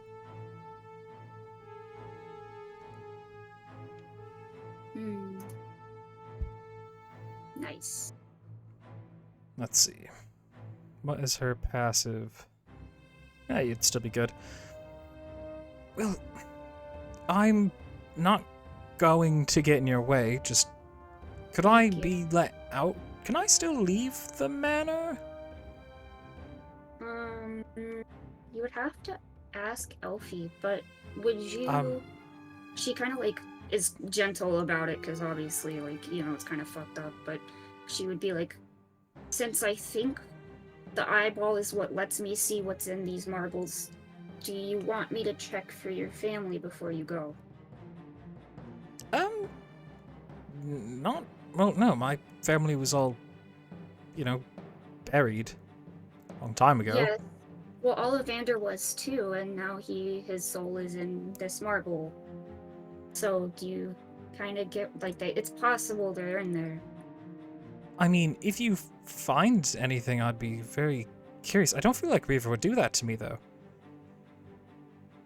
Nice. Let's see. What is her passive? Yeah, you'd still be good. Well, I'm not going to get in your way. Just, could I be let out? Can I still leave the manor? You would have to ask Elfie, but would you... She kind of, is gentle about it, because obviously, it's kind of fucked up, but she would be like, since I think the eyeball is what lets me see what's in these marbles, do you want me to check for your family before you go? Not... Well, no, my family was all, buried a long time ago. Yes. Well, Ollivander was too, and now his soul is in this marble. So do you kind of get, it's possible they're in there. I mean, if you find anything, I'd be very curious. I don't feel like Reaver would do that to me, though.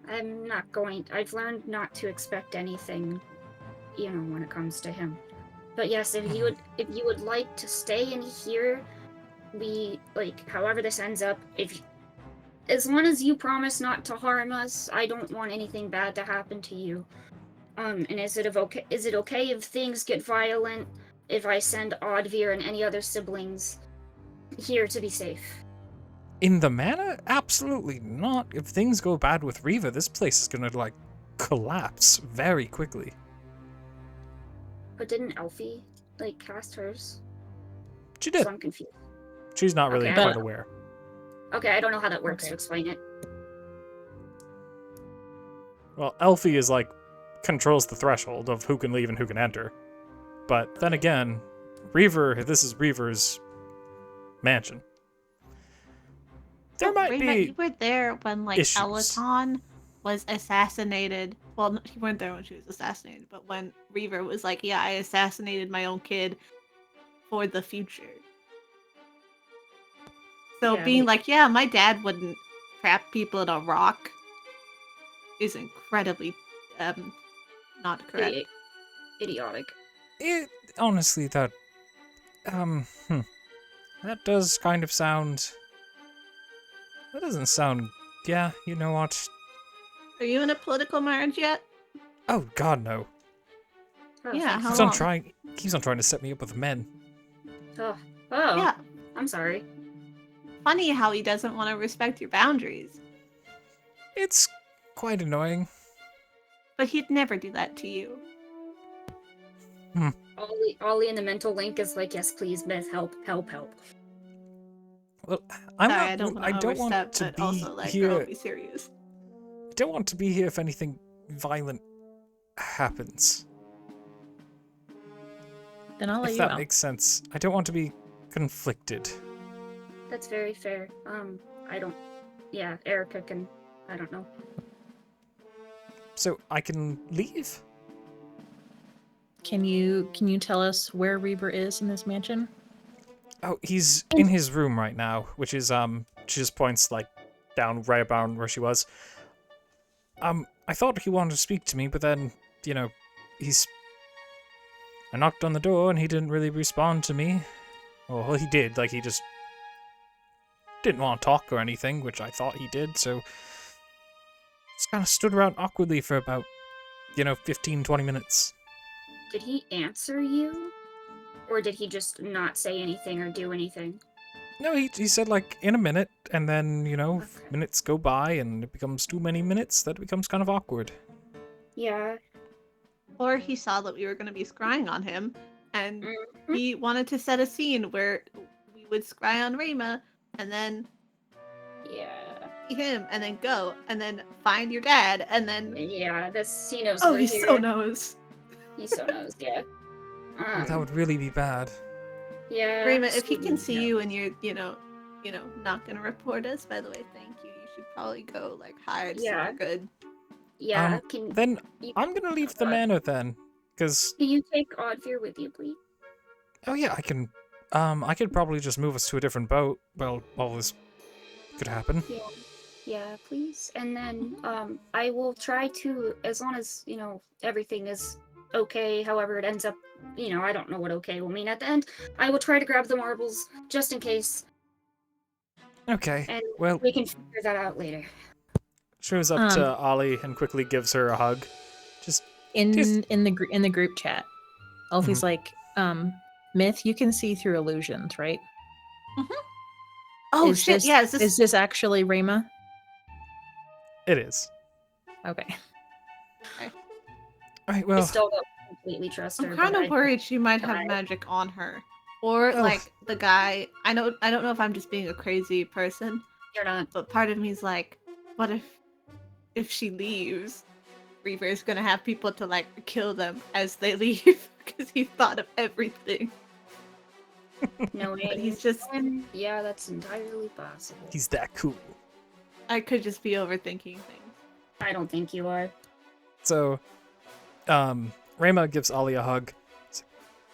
I've learned not to expect anything, when it comes to him. But yes, if you would like to stay in here, however this ends up, as long as you promise not to harm us, I don't want anything bad to happen to you. And is it okay if things get violent, if I send Oddveer and any other siblings here to be safe? In the manor? Absolutely not. If things go bad with Reva, this place is gonna, collapse very quickly. But didn't Elfie, cast hers? She did. So I'm confused. She's not really Okay, quite aware. Okay, I don't know how that works, Okay. to explain it. Well, Elfie is, controls the threshold of who can leave and who can enter. But then again, this is Reaver's mansion. There might Reva, be you were there when issues. Elaton was assassinated. Well, you weren't there when she was assassinated, but when Reaver was like, "Yeah, I assassinated my own kid for the future." So Yeah, being like, "Yeah, my dad wouldn't trap people in a rock," is incredibly not correct. Idiotic. Honestly, that does kind of sound. That doesn't sound. Yeah, you know what? Are you in a political marriage yet? Oh God, no. Oh, Yeah, thanks. how Keeps on long? trying. Keeps on trying to set me up with men. Oh, Yeah. I'm sorry. Funny how he doesn't want to respect your boundaries, It's quite annoying. but he'd never do that to you. Ollie in the mental link is like, yes, please, Myth, help. Well, I'm Sorry, not. I don't want I to don't overstep, want to but be also, here. girl, be serious. I don't want to be here if anything violent happens. Then I'll let If you that out. makes sense. I don't want to be conflicted. That's very fair. Yeah, Erica can, I don't know. So I can leave? Can you tell us where Reaver is in this mansion? Oh, he's in his room right now, which is she just points like down right about where she was. I thought he wanted to speak to me, but then, you know, I knocked on the door and he didn't really respond to me. Well, he did, like he just didn't want to talk or anything, which I thought he did, so just kind of stood around awkwardly for about, 15, 20 minutes. Did he answer you? Or did he just not say anything or do anything? No, he said, like, in a minute, and then, Okay. minutes go by, and it becomes too many minutes, that it becomes kind of awkward. Yeah. Or he saw that we were going to be scrying on him, and Mhm. he wanted to set a scene where we would scry on Rayma, and then Yeah. see him, and then go, and then find your dad, and then... Yeah, he knows Oh, we're he here. so knows. He so knows, yeah. Oh, that would really be bad. Yeah. Rayma, if he can see yeah. you and you're, not going to report us, by the way, thank you. You should probably go, hide so Yeah. we're good. Yeah, Then you- I'm gonna leave the What? manor then, because... Can you take Oddfear with you, please? Oh yeah, I could probably just move us to a different boat. Well, all this could happen. Yeah, please. And then, I will try to, as long as, everything is okay, however it ends up, I don't know what okay will mean at the end, I will try to grab the marbles, just in case, Okay, and well, we can figure that out later. shows up to Ollie and quickly gives her a hug. Just in the group chat. Alfie's like, Myth, you can see through illusions, right? Oh, Is shit, this, yeah, is this actually Rayma? it is. Okay. Alright, I well, still don't completely trust her. I'm kind but of worried she might have try. magic on her. Or, Oh. the guy... I don't know if I'm just being a crazy person, You're not. but part of me is like, what if she leaves? Reaver's gonna have people to, kill them as they leave, because he thought of everything. No, But he's just... Yeah, that's entirely possible. he's that cool. I could just be overthinking things. I don't think you are. So, Rayma gives Ollie a hug.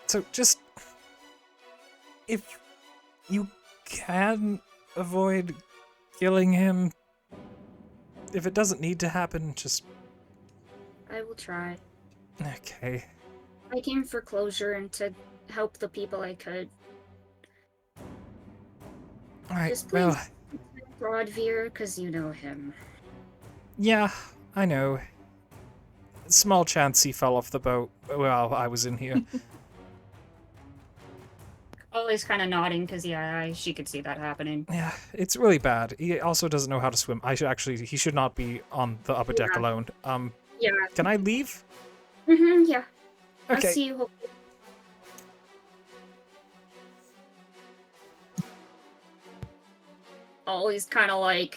So just, if you can avoid killing him, if it doesn't need to happen, just... I will try. Okay. I came for closure and to help the people I could. Alright, Just well, please, Broadveer, because you know him. yeah, I know. Small chance he fell off the boat while I was in here. Ollie's kind of nodding because she could see that happening. Yeah, it's really bad. He also doesn't know how to swim. He should not be on the upper deck Yeah. alone. Yeah. Can I leave? Yeah. I'll Okay. see you. Hopefully. Ollie's kind of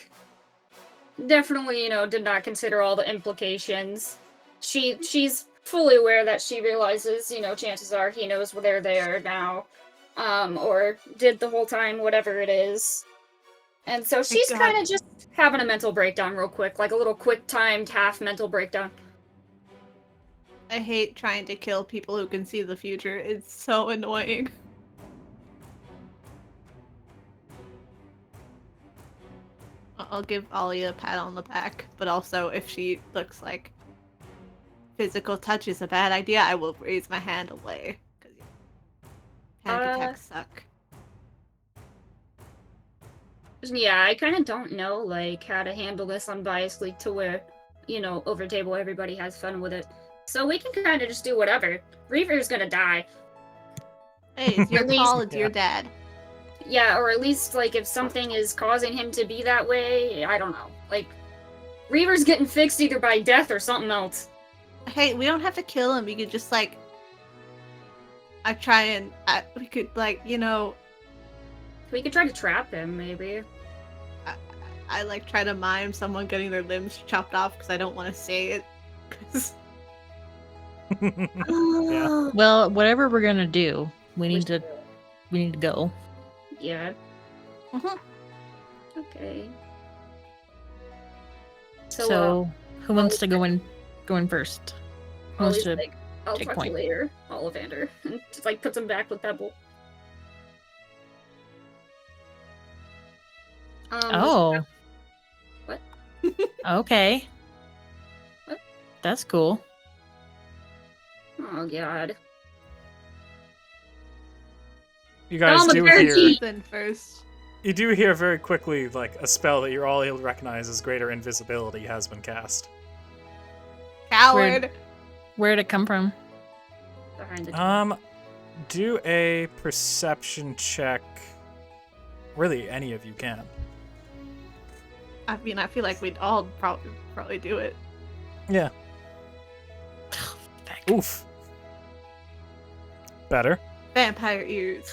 definitely, did not consider all the implications. She's fully aware that she realizes, chances are he knows where they're there now. Or did the whole time, whatever it is. And so she's God. kind of just having a mental breakdown real quick, like a little quick-timed half mental breakdown. I hate trying to kill people who can see the future. It's so annoying. I'll give Ollie a pat on the back, but also if she looks like physical touch is a bad idea, I will raise my hand away. Because panic attacks suck. Yeah, I kind of don't know, how to handle this unbiasedly to where, over table everybody has fun with it. So we can kind of just do whatever. Reaver's gonna die. Hey, it's your At least- call, it's Yeah. your dad. Yeah, or at least, if something is causing him to be that way, I don't know. Reaver's getting fixed either by death or something else. Hey, we don't have to kill him. We could just we could We could try to trap him, maybe. I try to mime someone getting their limbs chopped off because I don't want to say it. 'Cause Yeah. Well, whatever we're gonna do, we need to go. Yeah. Mhm. Okay. So, who wants to go in first? Who wants Ollie's to? I'll talk to you Checkpoint. later, Ollivander. And just like puts him back with Pebble. Oh. What? Okay. What? That's cool. Oh god. You guys Tell him do the hear. parakeet. Then first. You do hear very quickly, like, a spell that you're all able to recognize as Greater Invisibility has been cast. Coward. Where'd it come from? Behind the door. Do a perception check. Really, any of you can. I mean, I feel like we'd all probably do it. Yeah. Feck. Oof. Better. Vampire ears.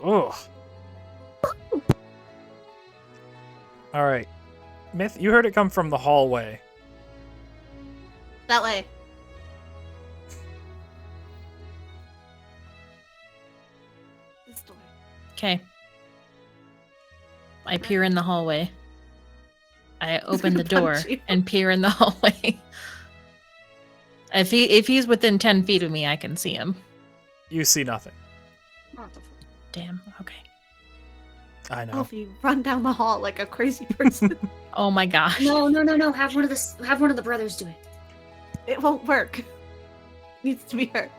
Ugh. Alright. Myth, you heard it come from the hallway. That way. This door. Okay. I peer in the hallway. I open the gonna door punch you. and peer in the hallway. If he's within 10 feet of me, I can see him. You see nothing. What the fuck? Damn. Okay. I know. Alfie, run down the hall like a crazy person. Oh my gosh. No. Have one of the brothers do it. It won't work. It needs to be her.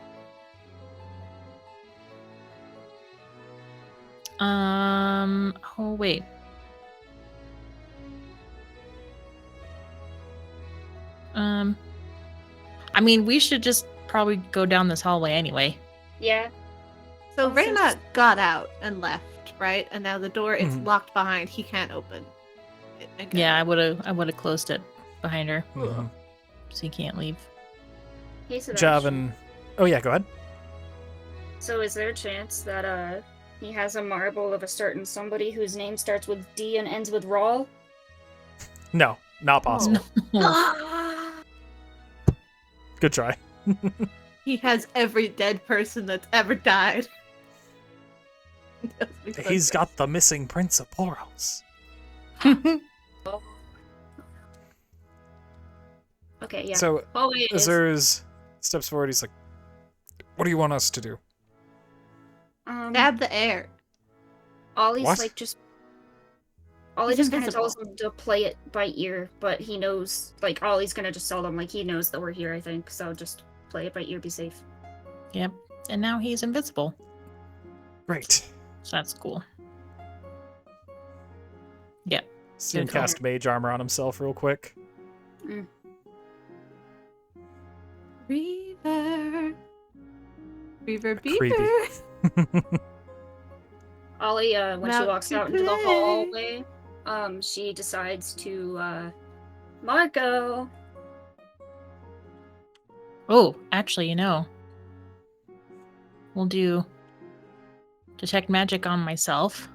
Oh wait. I mean, we should just probably go down this hallway anyway. Yeah. So Also, Reyna got out and left, right? And now the door it's Mhm. locked behind. He can't open it again. Yeah, I would have closed it behind her, Mhm. so he can't leave. Case of Javin. Oh, yeah, go ahead. So is there a chance that he has a marble of a certain somebody whose name starts with D and ends with Rawl? No, not possible. Ah! Good try. He has every dead person that's ever died. That's because He's got the missing Prince of Poros. Okay, yeah. So, Hallway is Azur's steps forward. He's like, what do you want us to do? stab the air. Ollie's What? like just Ollie He's just kind of invisible. tells him to play it by ear, but he knows, like, Ollie's gonna just tell them, like, he knows that we're here, I think, so just play it by ear, be safe. Yep. And now he's invisible, Great. so that's cool. See him Good call. cast mage armor on himself real quick. Reaver. Reaver Creepy. beaver. Ollie, when she Out walks to out into the play. hallway, she decides to, Marco! Oh, actually, we'll do detect magic on myself.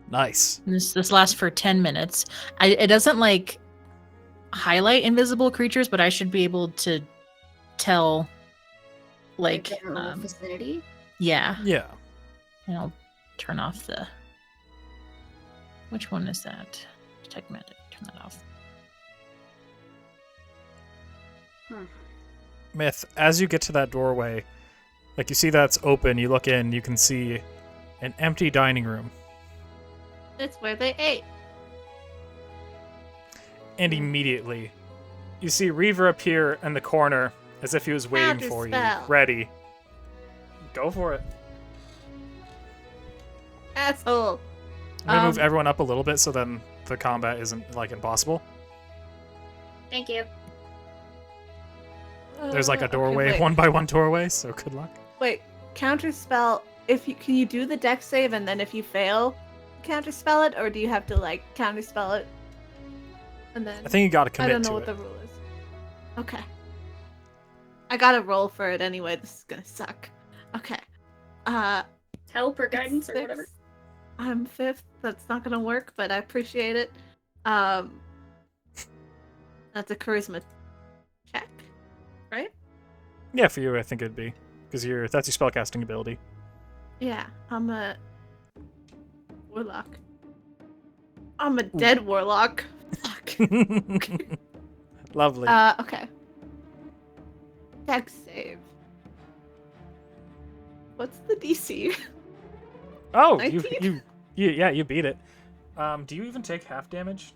Nice. This lasts for 10 minutes. It doesn't like highlight invisible creatures, but I should be able to tell like general vicinity. yeah. Yeah. And I'll turn off the which one is that? Detect magic. Turn that off. Myth, as you get to that doorway, like you see that's open, you look in, you can see an empty dining room. It's where they ate. And immediately, you see Reaver appear in the corner as if he was waiting for you, Counterspell. ready. Go for it. Asshole. I'm gonna move Um, everyone up a little bit so then the combat isn't like impossible. Thank you. There's like a Okay, doorway, wait. one by one doorway, so good luck. Wait, counterspell. Can you do the deck save and then if you fail, counterspell it, or do you have to like counterspell it? And then I think you gotta I commit don't know to what it. the rule is. Okay. I gotta roll for it anyway. This is gonna suck. Okay. Help or guidance or Six. whatever. I'm 5th. That's not gonna work, but I appreciate it. That's a charisma check, right? Yeah, for you, I think it'd be. Because that's your spellcasting ability. Yeah, I'm a warlock. I'm a dead warlock. Fuck. Lovely. Okay. Dex save. What's the DC? Oh, 19? you beat it. Do you even take half damage?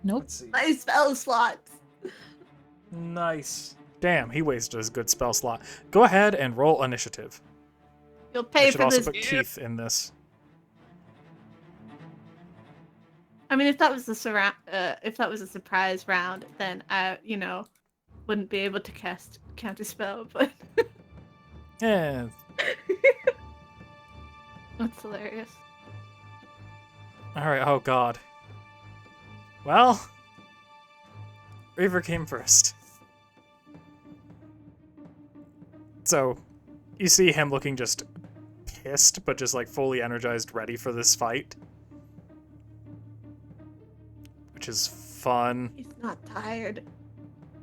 Nope. Let's see. My spell slots. Nice. Damn, he wasted his good spell slot. Go ahead and roll initiative. You'll I pay should for also this. put Keith in this. I mean, if that was a surprise round, then I, wouldn't be able to cast counter spell. But Yeah. that's hilarious. All right. Oh God. Well, Reaver came first. So, you see him looking just pissed, but just like fully energized, ready for this fight. Which is fun. He's not tired.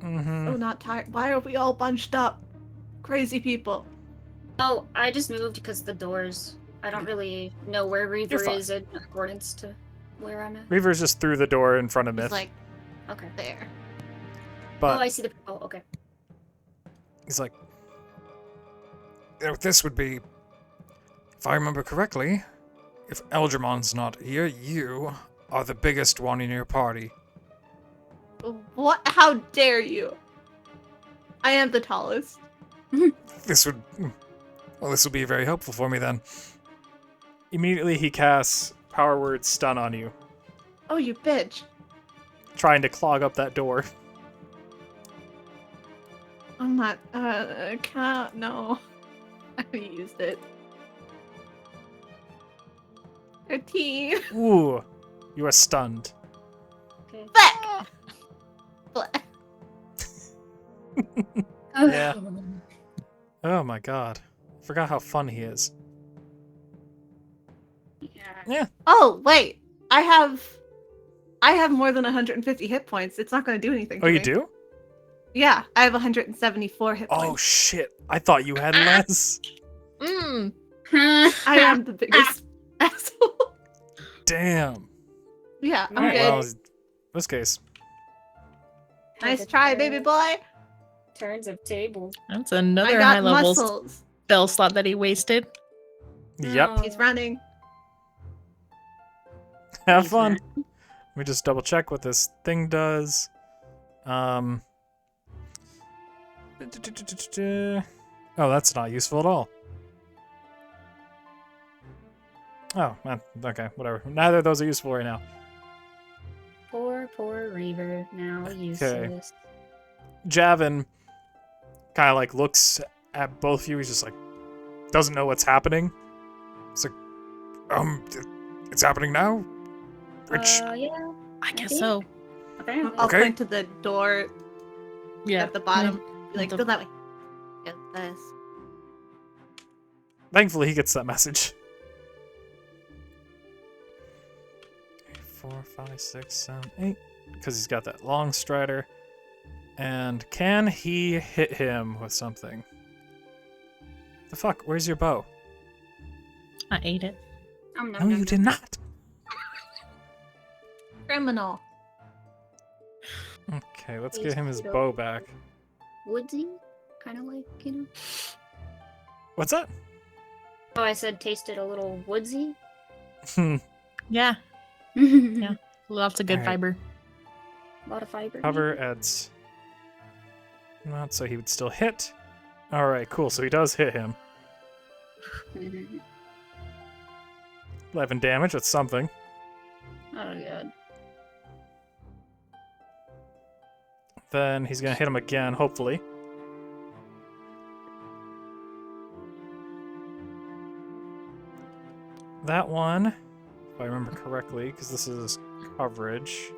Mm-hmm. So not tired. Why are we all bunched up? Crazy people. Oh, I just moved because the doors. I don't really know where Reaver You're fine. is in accordance to where I'm at. Reaver's just through the door in front of He's Myth. like Okay. there. But Oh, I see the. Oh, okay. he's like, This would be, if I remember correctly, if Eldramon's not here, you are the biggest one in your party. What? How dare you? I am the tallest. This would be very helpful for me then. immediately he casts Power Word Stun on you, Oh, you bitch. trying to clog up that door. I'm not. Can't. No. I used it. 13. Ooh, you are stunned. Okay. Back. Black. Yeah. Oh my God, forgot how fun he is. Yeah. Oh wait, I have more than 150 hit points. It's not going to do anything. Oh, to you me. do? Yeah, I have 174 hit Oh points. shit, I thought you had less. Mm. I am the biggest asshole. Damn. Yeah, I'm Alright, good. Well, in this case, Nice try, baby boy. Turns of table. That's I another got high level muscles. spell slot that he wasted. yep. No. He's running. Have He's fun. right. Let me just double check what this thing does. Oh, that's not useful at all. Oh, okay, whatever. Neither of those are useful right now. Poor Reaver. Now useless. Javin kind of like looks at both of you. He's just like, doesn't know what's happening. It's like, it's happening now? Which, Yeah. I guess think- so. Apparently. I'll Okay. point to the door Yeah. at the bottom. Be like, the- go that way. Get this. Thankfully, he gets that message. 4, 5, 6, 7, 8. Because he's got that long strider. And can he hit him with something? The fuck? Where's your bow? I ate it. No, you did not. Criminal. Okay, let's Please get him his go. bow back. Woodsy? Kind of like, What's that? Oh, I said tasted a little woodsy. Yeah. Yeah. Lots of good Alright. fiber. A lot of fiber. Cover adds. Not so he would still hit. Alright, cool. So he does hit him. 11 damage, that's something. Oh, God. Then he's gonna hit him again, hopefully. That one, if I remember correctly, because this is coverage.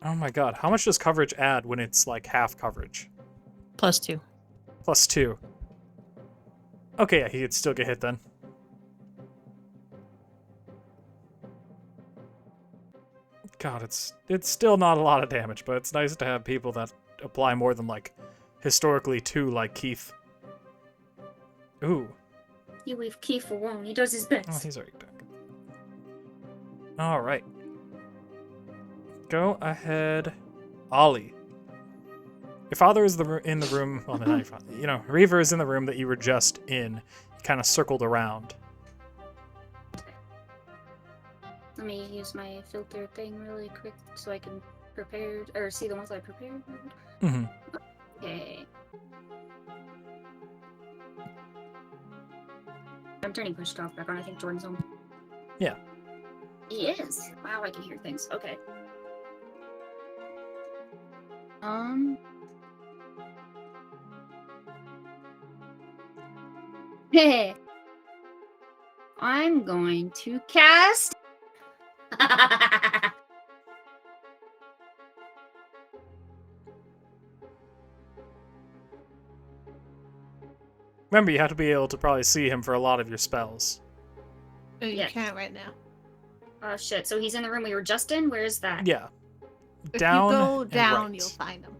Oh my god, how much does coverage add when it's like half coverage? +2. +2. Okay, yeah, he could still get hit then. God, it's still not a lot of damage, but it's nice to have people that apply more than like historically 2, like Keith. Ooh, You leave Keith alone. He does his best. oh, he's already back. All right. Go ahead Ollie. Your father is in the room. Well, not your father. You know, Reaver is in the room that you were just in. He kind of circled around. Let me use my filter thing really quick so I can prepare or see the ones I prepared. Mm-hmm. Okay. I'm turning push talk back on. I think Jordan's home. Yeah. He is. Wow, I can hear things. Okay. Hey. I'm going to cast. Remember, you have to be able to probably see him for a lot of your spells. You Yes. can't right now. Oh shit! So he's in the room we were just in. Where is that? Yeah. If Down you go and down, right. you'll find him.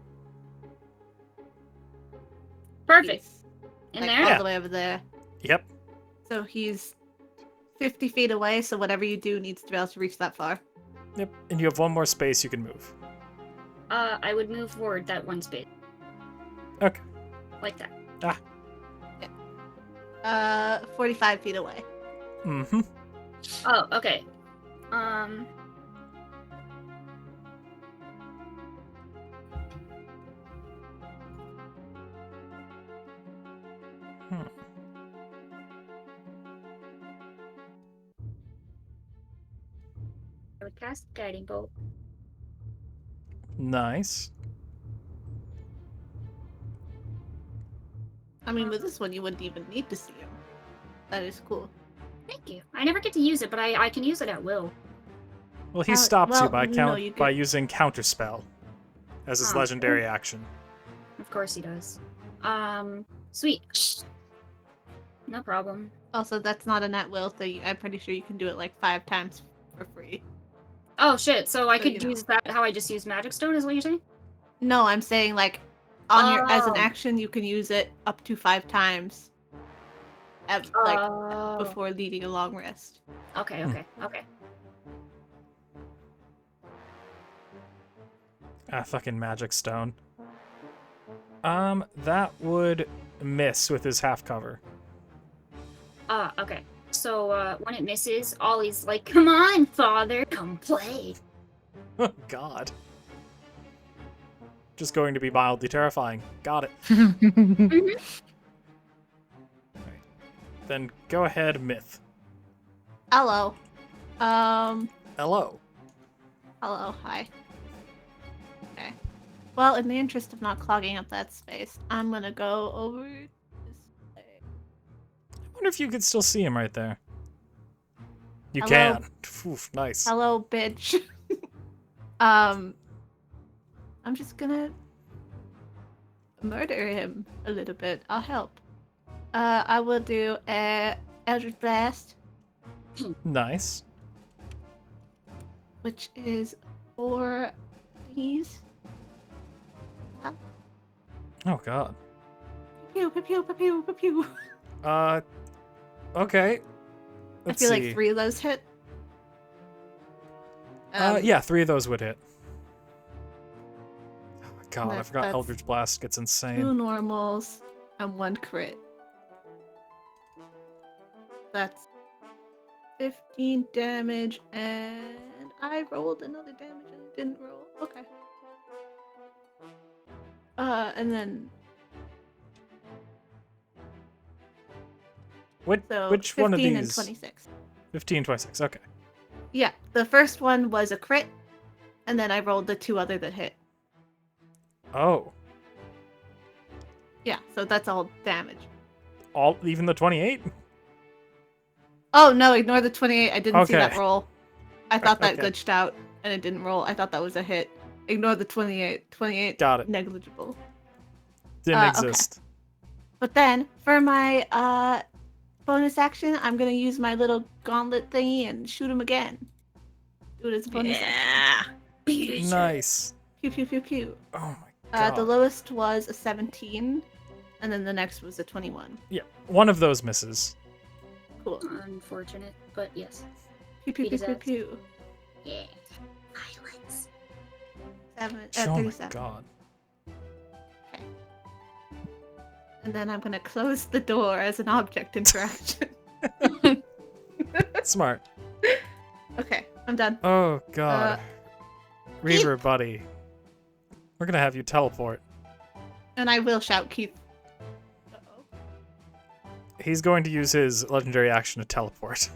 Perfect. He's, In like, there. all Yeah. the way over there. Yep. So he's 50 feet away, so whatever you do needs to be able to reach that far. Yep. And you have one more space you can move. I would move forward that one space. Okay. Like that. 45 feet away. Mm-hmm. Oh, okay. I would cast Guiding Bolt. Nice. I mean, with this one, you wouldn't even need to see him. That is cool. Thank you. I never get to use it, but I can use it at will. Well, he How- stops you well, by no, you by could- using Counterspell as his Oh, legendary action. Of course he does. Sweet. No problem. Also, that's not a net will, so I'm pretty sure you can do it like 5 times for free. Oh shit! So I So, could you know. use that how I just used Magic Stone, is what you're saying? No, I'm saying like on your as an Oh. action, you can use it up to 5 times. Like Oh. before leading a long rest. Okay. Okay. Ah, fucking Magic Stone. That would miss with his half cover. Okay. So when it misses, Ollie's like, "Come on, father, come play." Oh, God. Just going to be mildly terrifying. Got it. Then go ahead, Myth. Hello. Hello. Hello. Hi. Okay. Well, in the interest of not clogging up that space, I'm gonna go over this way. I wonder if you could still see him right there. You Hello? can. Oof, nice. Hello, bitch. I'm just gonna murder him a little bit. I'll help. I will do a Eldritch Blast, Nice. which is 4 these. Oh, God. Pew pew pew pew pew pew pew. Okay. I Let's feel see. like 3 of those hit. Yeah, 3 of those would hit. Oh, my God, I That's- forgot that's Eldritch Blast gets 2 insane. normals and 1 crit. That's 15 damage, and I rolled another damage and it didn't roll. Okay. And then so Which one of 15 and these? 26. 15, 26, okay. Yeah, the first one was a crit, and then I rolled the 2 other that hit. Oh. Yeah, so that's all damage. Even the 28? Oh no, ignore the 28. I didn't see that Okay. roll. I thought that Okay. glitched out and it didn't roll. I thought that was a hit. Ignore the 28. 28 Got it. negligible. Didn't Okay. exist. But then for my bonus action, I'm gonna use my little gauntlet thingy and shoot him again. Do it as a bonus action. Yeah. Nice. Pew pew pew pew. Oh my God. The lowest was a 17, and then the next was a 21. Yeah, one of those misses. Cool. Unfortunate, but yes. Pew pew Beat pew his pew ass. pew. Yeah. Violence. Oh my 37. god. And then I'm gonna close the door as an object interaction. Smart. Okay, I'm done. Oh god. Keith! Reaver, buddy. We're gonna have you teleport. And I will shout Keith. Uh-oh. He's going to use his legendary action to teleport.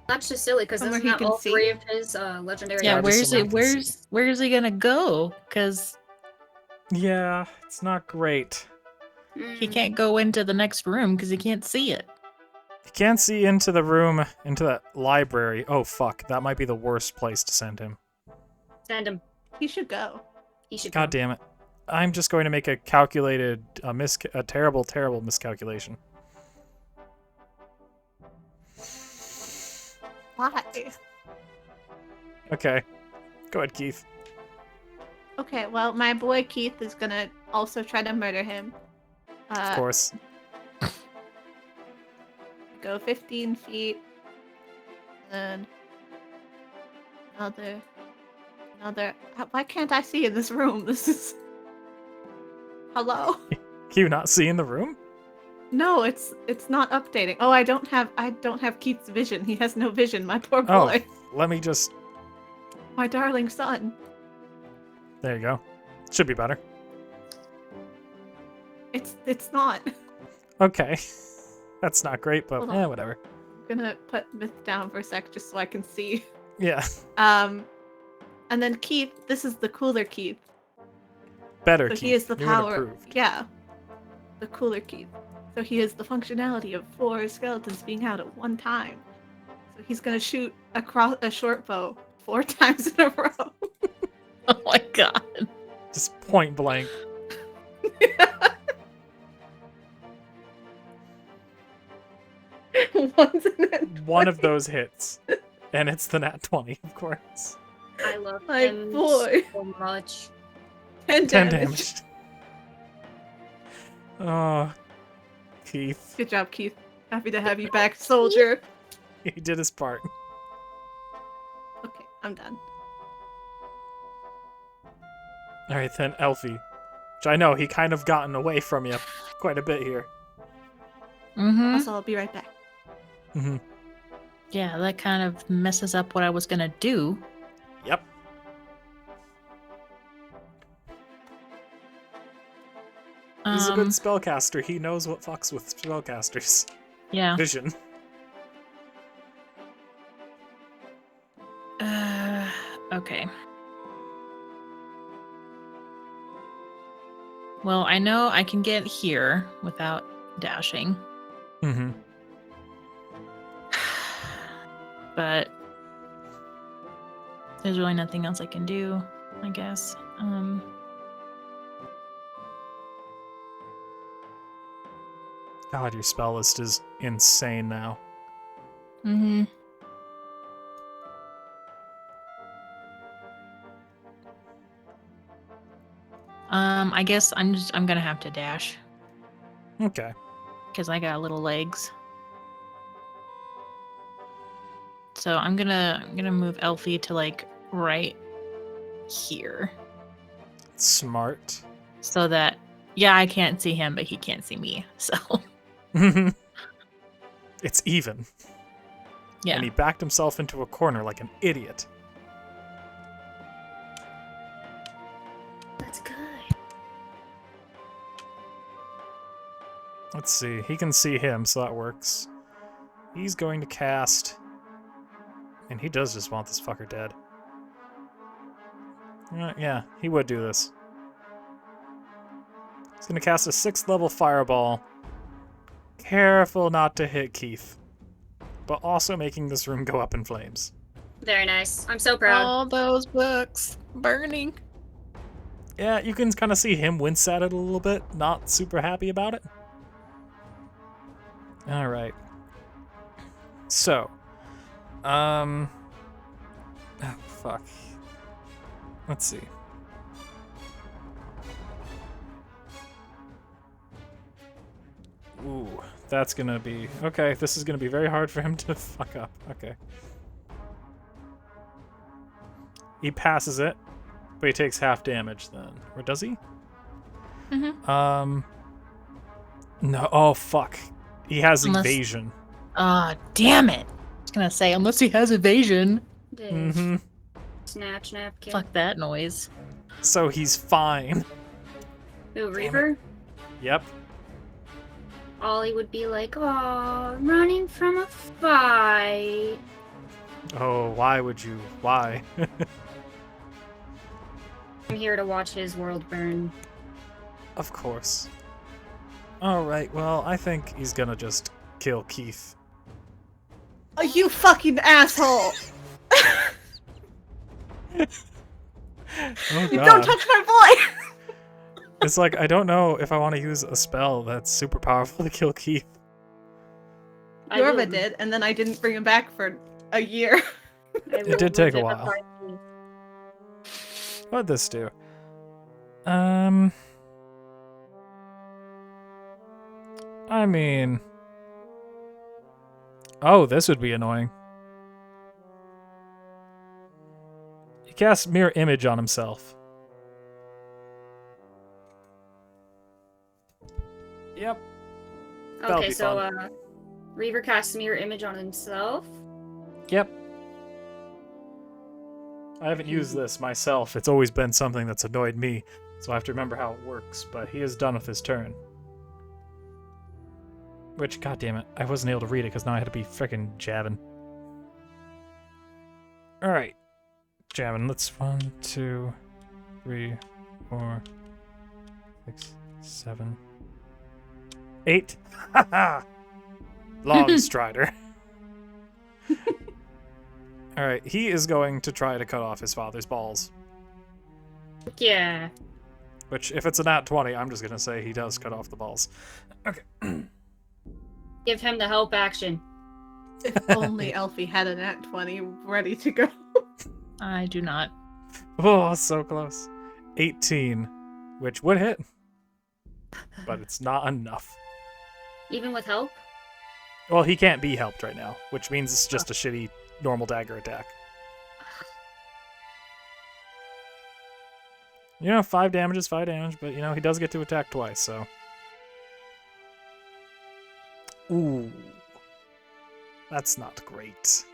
That's just silly because Somewhere isn't he that can all see. 3 of his legendary Yeah, just where's someone it? can see. Where's he gonna go? Because Yeah, it's not great. he can't go into the next room because he can't see it. He can't see into the room, into that library. Oh fuck, that might be the worst place to send him. Send him. He should go. He should God go. damn it. I'm just going to make a calculated, a terrible, terrible miscalculation. Why? Okay. Go ahead, Keith. Okay, well, my boy Keith is gonna also try to murder him. Of course. Go 15 feet. And another. Why can't I see in this room? This is. Hello? Can you not see in the room? No, it's not updating. Oh, I don't have Keith's vision. He has no vision, my poor Oh. boy. Let me just... My darling son. There you go. Should be better. It's not. Okay. That's not great, but Hold on. whatever. I'm gonna put myth down for a sec just so I can see. Yeah. And then Keith, this is the cooler Keith. Better, So Keith. he has the New and power. improved. Yeah. The cooler Keith. So he has the functionality of 4 skeletons being out at one time. So he's gonna shoot across a short bow 4 times in a row. Oh my god. Just point blank. One's in it. One of those hits. And it's the nat 20, of course. I love My him boy. so much. 10 10 damage. damage. Oh, Keith. Good job, Keith. Happy to have you back, soldier. He did his part. Okay, I'm done. Alright then, Elfie. Which I know, he kind of gotten away from you quite a bit here. Mm-hmm. Also, I'll be right back. Mm-hmm. Yeah, that kind of messes up what I was gonna do. Yep. He's a good spellcaster. He knows what fucks with spellcasters. Yeah. Vision. Okay. Well, I know I can get here without dashing, Mm-hmm. but there's really nothing else I can do, I guess. God, your spell list is insane now. Mm-hmm. I guess I'm gonna have to dash Okay. because I got little legs. So I'm gonna move Elfie to like right here Smart. so that I can't see him, but he can't see me. So It's even. yeah. And he backed himself into a corner like an idiot. That's good. Let's see. He can see him, so that works. He's going to cast... And he does just want this fucker dead. Yeah, he would do this. He's going to cast a 6th level fireball. Careful not to hit Keith. But also making this room go up in flames. Very nice. I'm so proud. All those books burning. Yeah, you can kind of see him wince at it a little bit. Not super happy about it. Alright. So. Oh, fuck. Let's see. Ooh, that's gonna be... Okay, this is gonna be very hard for him to fuck up. Okay. he passes it, but he takes half damage then. Or does he? Mm-hmm. No. Oh, fuck. He has Unless- evasion. Ah, damn it. I was gonna say, unless he has evasion. Mm-hmm. Snatch, napkin. Fuck that noise. So he's fine. Ooh, Reaver? Yep. Ollie would be like, "Oh, running from a fight." Oh, why would you? Why? I'm here to watch his world burn. Of course. Alright, well, I think he's gonna just kill Keith. Oh, you fucking asshole! Oh, You God. don't touch my boy! It's like, I don't know if I want to use a spell that's super powerful to kill Keith. Yorba did, and then I didn't bring him back for a year. It did take a while. What'd this do? I mean... Oh, this would be annoying. He casts Mirror Image on himself. Yep. That'll Okay, be so fun. Reaver casts mirror image on himself. Yep. I haven't used this myself. It's always been something that's annoyed me, so I have to remember how it works, but he is done with his turn. Which, goddammit, I wasn't able to read it because now I had to be frickin' jabbing. Alright. Jabbing. Let's 1, 2, 3, 4, 6, 7, 8. Haha! Long Strider. Alright, he is going to try to cut off his father's balls. Yeah. Which, if it's a nat 20, I'm just gonna say he does cut off the balls. Okay. Give him the help action. If only Elfie had a nat 20 ready to go. I do not. Oh, so close. 18, which would hit. But it's not enough. Even with help? Well, he can't be helped right now, which means it's just a shitty normal dagger attack. You know, 5 damage is 5 damage, but, you know, he does get to attack twice, so... Ooh. That's not great.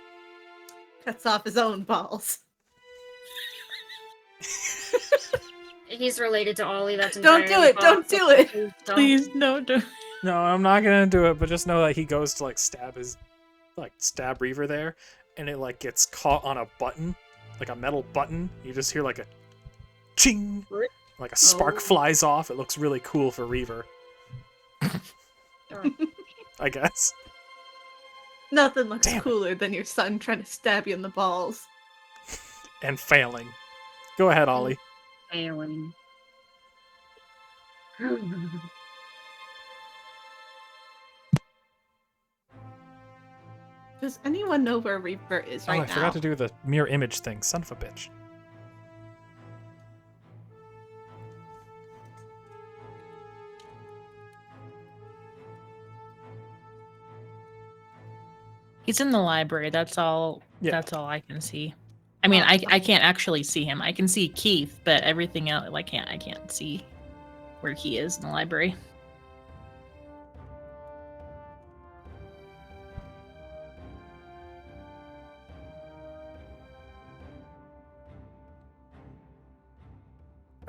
Cuts off his own balls. He's related to Ollie. That's Don't do it! Don't do it! Please, no, don't. No, I'm not gonna do it, but just know that he goes to, like, stab Reaver there, and it, like, gets caught on a button, like a metal button. You just hear, like, a ching! Like a spark flies off. It looks really cool for Reaver. I guess. Nothing looks Damn it. cooler than your son trying to stab you in the balls. And failing. Go ahead, Ollie. Failing. Does anyone know where Reaper is right Oh, now? I forgot to do the mirror image thing. Son of a bitch. He's in the library. That's all. Yeah. That's all I can see. I mean, I can't actually see him. I can see Keith, but everything else, I can't see where he is in the library.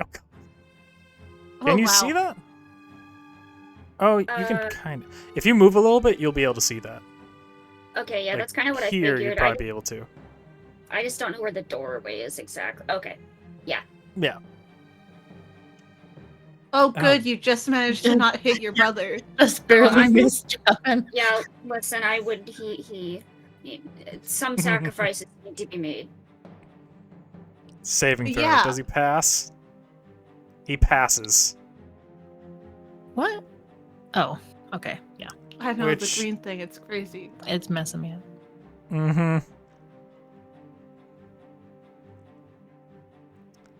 Oh, God. Can you wow. see that? Oh, you can kind of. If you move a little bit, you'll be able to see that. Okay, yeah, Like, that's kind of what I here, figured. you'd probably be able to. I just don't know where the doorway is exactly. Okay. Yeah. Oh, good, you just managed to not hit your brother. Just barely I missed John. Yeah, listen, I would. Some sacrifices need to be made. Saving throw. Yeah. Does he pass? He passes. What? Oh, okay. Yeah, I know Which- the green thing, it's crazy. it's messing me up. Mm-hmm.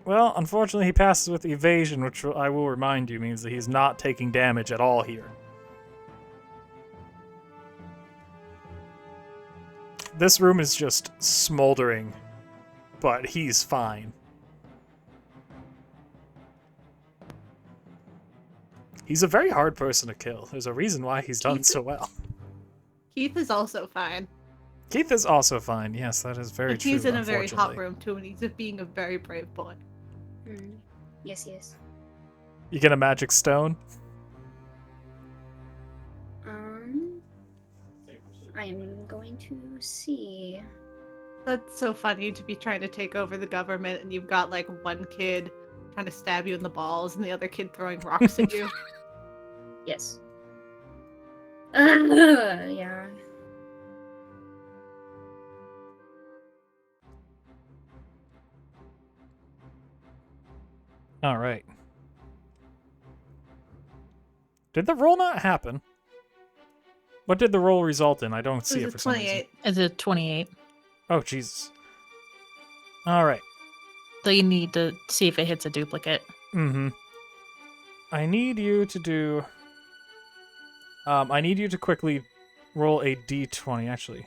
Well, unfortunately, he passes with evasion, which I will remind you means that he's not taking damage at all here. This room is just smoldering but he's fine. He's a very hard person to kill. There's a reason why he's done so well. Keith is also fine. Keith is also fine. Yes, that is very But true. he's in a very hot unfortunately. room too, and he's being a very brave boy. Yes, yes. You get a magic stone. I am going to see. That's so funny to be trying to take over the government, and you've got like one kid trying to stab you in the balls, and the other kid throwing rocks at you. Yes. Yeah. All right. Did the roll not happen? What did the roll result in? I don't see it for some reason. 28. It's a 28. Oh, Jesus. All right. So you need to see if it hits a duplicate. Mm-hmm. I need you to do... I need you to quickly roll a d20. Actually,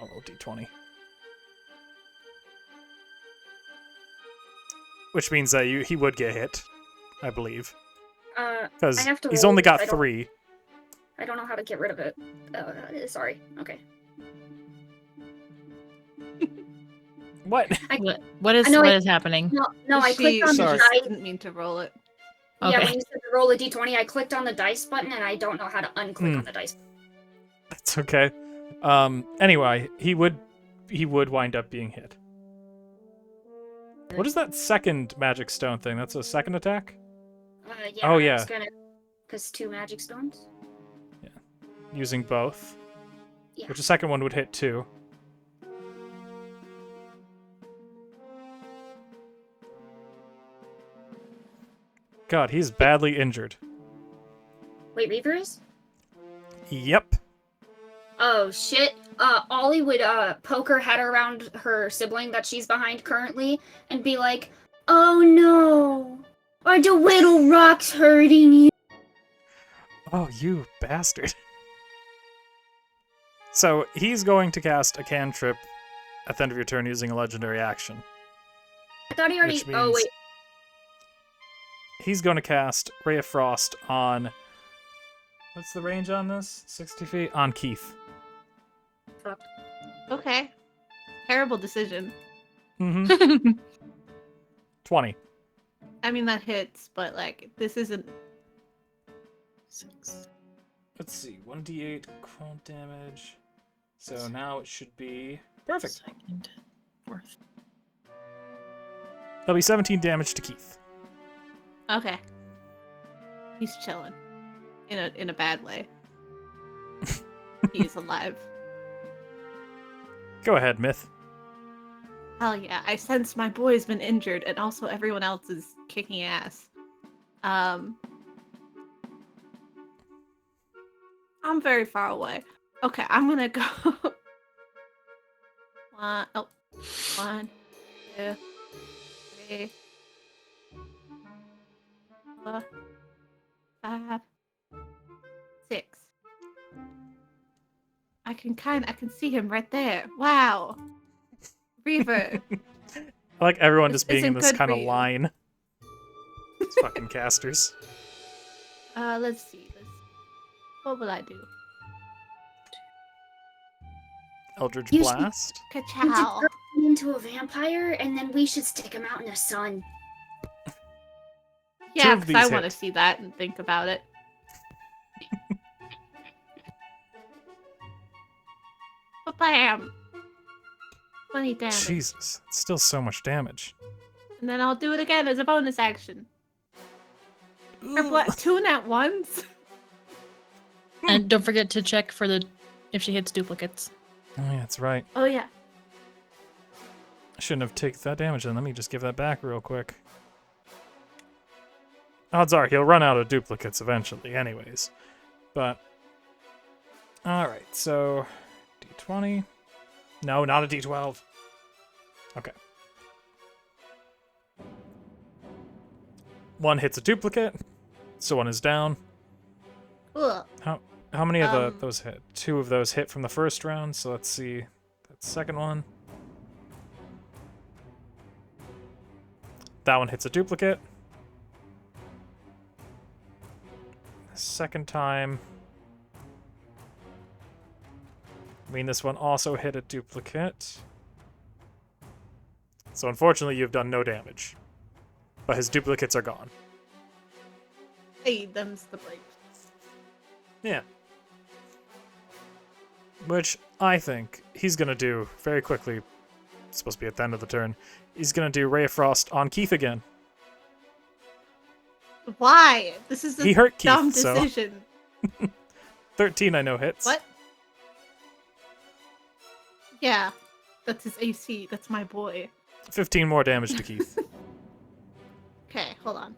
I'll roll d20. Which means that he would get hit, I believe. Because I have to he's roll only because got 3. I don't know how to get rid of it. Sorry. Okay. What? What is happening? No, I clicked on the Sorry. dice. Didn't mean to roll it. Yeah, Okay. when you said to roll a d20, I clicked on the dice button, and I don't know how to unclick on the dice. That's okay. Anyway, he would wind up being hit. What is that second magic stone thing? That's a second attack? Yeah, Oh, I yeah. was gonna... Because 2 magic stones? Using both. Yeah. Which the second one would hit too. God, he's badly injured. Wait, Reaver is? Yep. Oh, shit. Ollie would, poke her head around her sibling that she's behind currently and be like, "Oh no! Are the little rocks hurting you?" Oh, you bastard. So, he's going to cast a cantrip at the end of your turn using a legendary action. I thought he already... Which Oh, means- wait. He's going to cast Ray of Frost on... What's the range on this? 60 feet? On Keith. Fuck. Okay. Terrible decision. Mm-hmm. 20. I mean, that hits, but like, this isn't. 6. Let's see. 1d8 cold damage. So now it should be... Perfect. Second. Fourth. That'll be 17 damage to Keith. Okay. He's chilling. In a bad way. He's alive. Go ahead, Myth. Hell yeah. I sense my boy's been injured, and also everyone else is kicking ass. I'm very far away. Okay, I'm gonna go. 1, 2, 3, 4, 5, 6. I can see him right there. Wow. Reaver. I like everyone This just being in isn't this good kind for of you. line. These fucking casters. Let's see. What will I do? Eldritch You should- Blast. We should Ka-chow. turn him into a vampire, and then we should stick him out in the sun. Yeah, of because I these want to hit. see that and think about it. Bam! 20 damage. Jesus, it's still so much damage. And then I'll do it again as a bonus action. Or what? 2 nat ones? And don't forget to check for if she hits duplicates. Oh yeah, that's right. Oh yeah. I shouldn't have taken that damage then. Let me just give that back real quick. Odds are he'll run out of duplicates eventually anyways. But... Alright, so... D20. No, not a D12. Okay. 1 hits a duplicate, so 1 is down. Ugh. How many of Um, those hit? 2 of those hit from the first round, so let's see. That second one. That one hits a duplicate. The second time. I mean, this one also hit a duplicate. So unfortunately, you've done no damage. But his duplicates are gone. Hey, them's the breaks. Yeah. Which I think he's gonna do very quickly. It's supposed to be at the end of the turn. He's gonna do Ray of Frost on Keith again. Why? This is a He hurt Keith, dumb so- decision. 13 I know hits. What? Yeah, that's his AC. That's my boy. 15 more damage to Keith. Okay, hold on.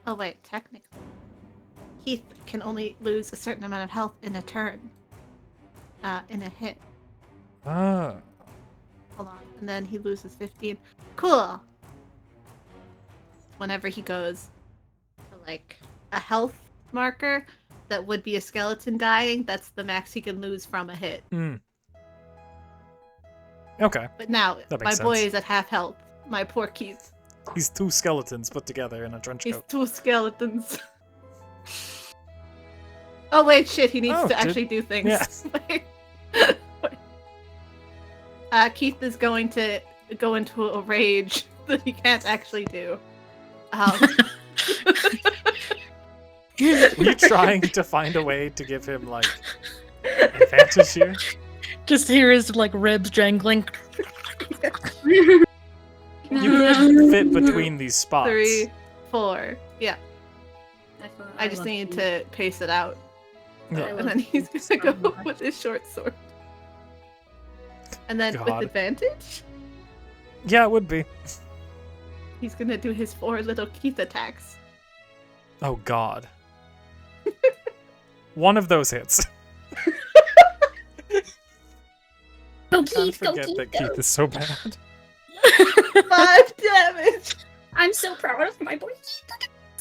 Oh wait, technically, Keith can only lose a certain amount of health in a turn. In a hit. Ah. Hold on, and then he loses 15. Cool. Whenever he goes to like a health marker that would be a skeleton dying, that's the max he can lose from a hit. Okay. But now That my makes boy sense. is at half health. My poor Keith. He's two skeletons put together in a trench He's coat. two skeletons. Oh wait, shit! He needs Oh, to actually do things. Yeah. Keith is going to go into a rage that he can't actually do. Were you trying to find a way to give him, like, advantage here? Just hear his like ribs jangling. You could fit between these spots. 3, 4. Yeah, I just need to pace it out. Yeah. And then he's gonna go with his short sword. And then God. with advantage, Yeah, it would be. he's gonna do his 4 little Keith attacks. Oh, God. One of those hits. Go Can't Keith, go forget Keith, that go. Keith is so bad. 5 damage. I'm so proud of my boy.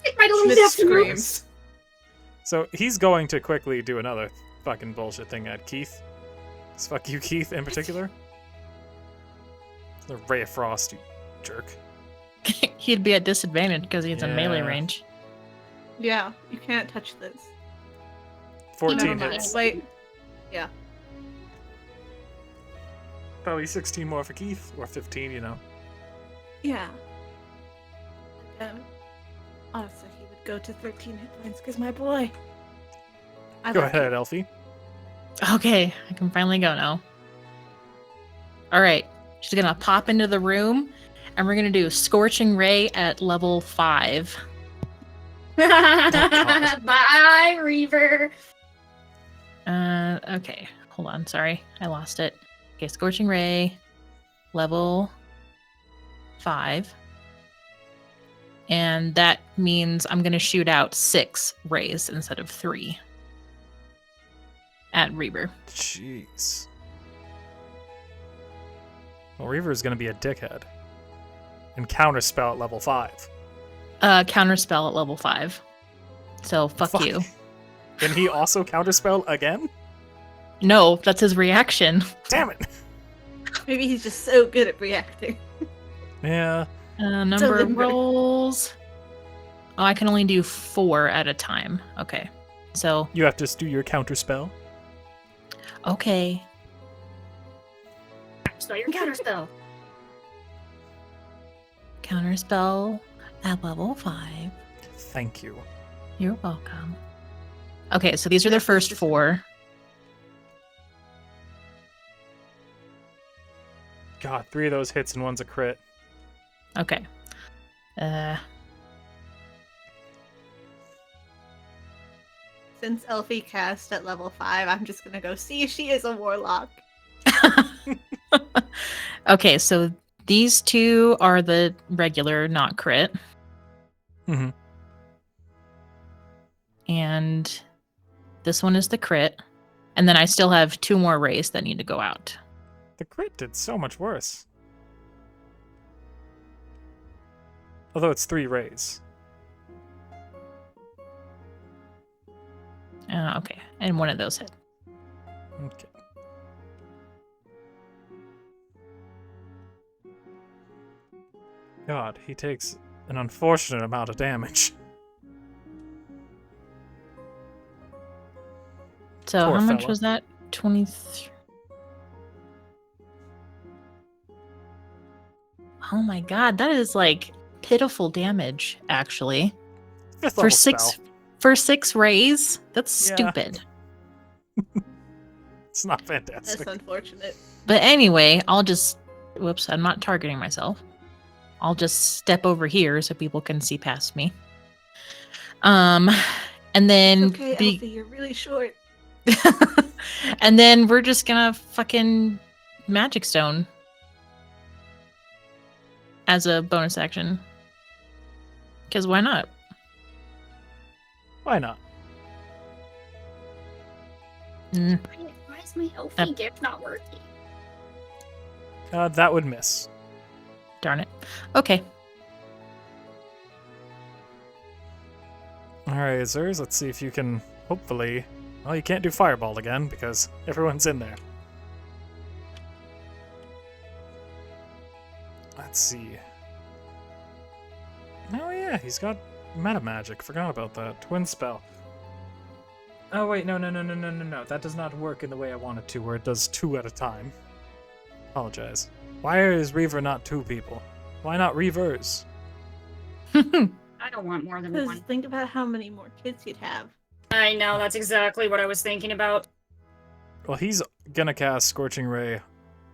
Get my little Schmidt nephew. screams. So he's going to quickly do another fucking bullshit thing at Keith. Just fuck you, Keith, in particular. The Ray of Frost, you jerk. He'd be at disadvantage because he's in melee Yeah. range. Yeah, you can't touch this. 14 Never mind. hits. Wait. Probably 16 more for Keith, or 15, you know. Yeah. Honestly, he would go to 13 hit points because my boy. I Go love ahead, him. Elfie. Okay, I can finally go now. All right, she's gonna pop into the room, and we're gonna do Scorching Ray at level 5. God. Bye, Reaver. Okay, hold on. Sorry, I lost it. Okay, Scorching Ray, level 5. And that means I'm gonna shoot out 6 rays instead of 3 at Reaver. Jeez. Well, Reaver is going to be a dickhead. And counterspell at level 5. Counterspell at level 5. So fuck you. Can he also counterspell again? No, that's his reaction. Damn it! Maybe he's just so good at reacting. Yeah. Number of Deliberate. rolls. Oh, I can only do 4 at a time. Okay. So, You have to do your counterspell. okay. Spell your counterspell. Counterspell at level 5. Thank you. You're welcome. Okay, so these are the This is first just- 4. God, 3 of those hits and one's a crit. Okay. Since Elfie cast at level 5, I'm just gonna go see she is a warlock. Okay, so these 2 are the regular, not crit. Mm-hmm. And this one is the crit. And then I still have 2 more rays that need to go out. The crit did so much worse. Although it's 3 rays. Okay, and one of those hit. Okay. God, he takes an unfortunate amount of damage. So Poor how much fella. was that? 23. Oh my god, that is like pitiful damage, actually. Fifth For level six spell. for 6 rays? That's Yeah. stupid. It's not That's fantastic. unfortunate. But anyway, I'll just whoops, I'm not targeting myself. I'll just step over here so people can see past me. And then Okay, Elfie, you're really short. and then we're just gonna fucking magic stone as a bonus action. Because why not? Why not? Mm, Why is my healthy gift not working? That would miss. darn it. Okay. Alright, Zers, let's see if you can hopefully... Well, you can't do Fireball again because everyone's in there. Let's see. Oh yeah, he's got Meta Magic. Forgot about that. Twin Spell. Oh wait, no. That does not work in the way I want it to, where it does 2 at a time. Apologize. Why is Reaver not 2 people? Why not Reavers? I don't want more than Because one. think about how many more kids you'd have. I know, that's exactly what I was thinking about. Well, he's gonna cast Scorching Ray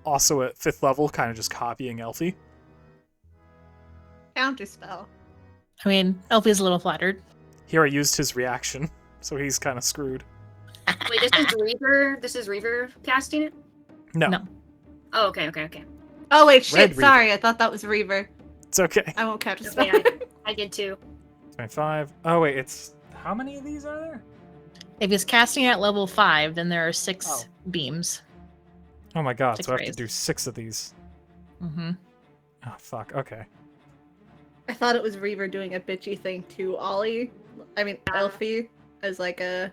also at 5th level, kind of just copying Elfie. Counterspell. I mean, Elfie's a little flattered. He already used his reaction, so he's kind of screwed. Wait, this is Reaver casting it? No, No. Oh, okay. Oh wait, Red shit. Reaver. Sorry, I thought that was Reaver. it's okay. I won't counterspell. Okay, I did too. 25. Oh wait, it's... How many of these are there? If he's casting at level 5, then there are 6 Oh. beams. Oh my god, 6 so I have to rays. do 6 of these. Mm-hmm. Oh, fuck, okay. I thought it was Reaver doing a bitchy thing to Elfie, as like a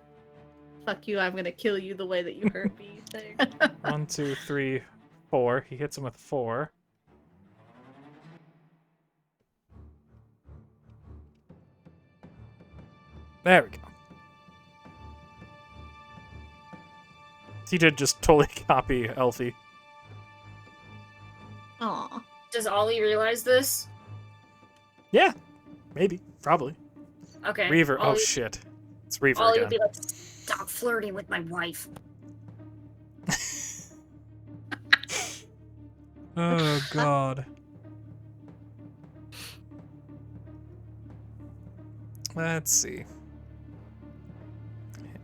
fuck you, I'm gonna kill you the way that you hurt me thing. 1, 2, 3, 4. He hits him with 4. There we go. He did just totally copy Elfie. Aw. Does Ollie realize this? Yeah, maybe, probably. Okay. Reaver, oh Ollie, shit. It's Reaver Ollie would again. be like, stop flirting with my wife. Oh god. Let's see.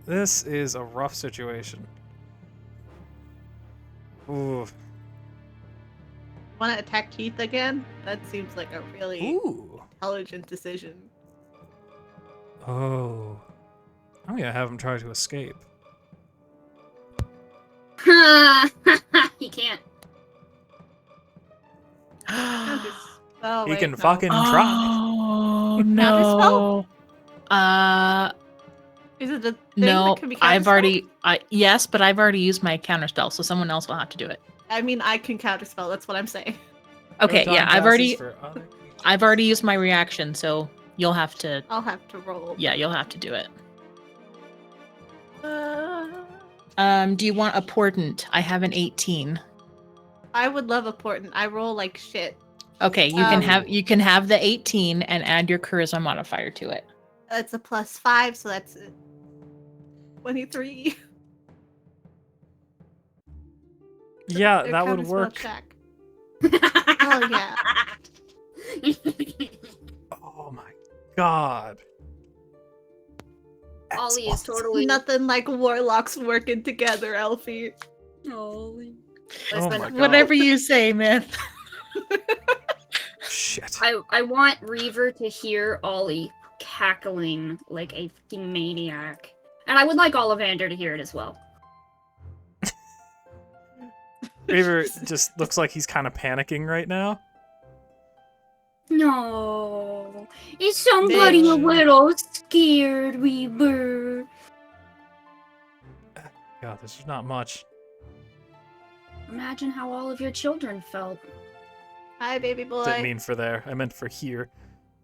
This is a rough situation. Ooh. Want to attack Keith again? That seems like a really Ooh. intelligent decision. Oh. I'm gonna have him try to escape. He can't. Oh, He wait, can no. fucking try. Oh no. Is it the thing No, that can be I've counterspelled? already yes, but I've already used my counterspell, so someone else will have to do it. I mean, I can counterspell. That's what I'm saying. Okay, Photon yeah, passes for other creatures. I've already used my reaction, so you'll have to I'll have to roll. you'll have to do it. Uh, Do you want a portent? I have an 18. I would love a portent. I roll like shit. Okay, you can have the 18 and add your charisma modifier to it. That's a +5, so that's 23. Yeah, Their that would counterspell work. check. Oh yeah. Oh my god. That's Ollie is awesome. totally Nothing like warlocks working together, Elfie. Ollie. Oh Listen, my God. Whatever you say, man. Shit. I want Reaver to hear Ollie cackling like a fucking maniac. And I would like Ollivander to hear it as well. Reaver just looks like he's kind of panicking right now. No. Is somebody a Bitch. little scared, Reaver? God, this is not much. Imagine how all of your children felt. Hi, baby boy. Didn't mean for there. I meant for here.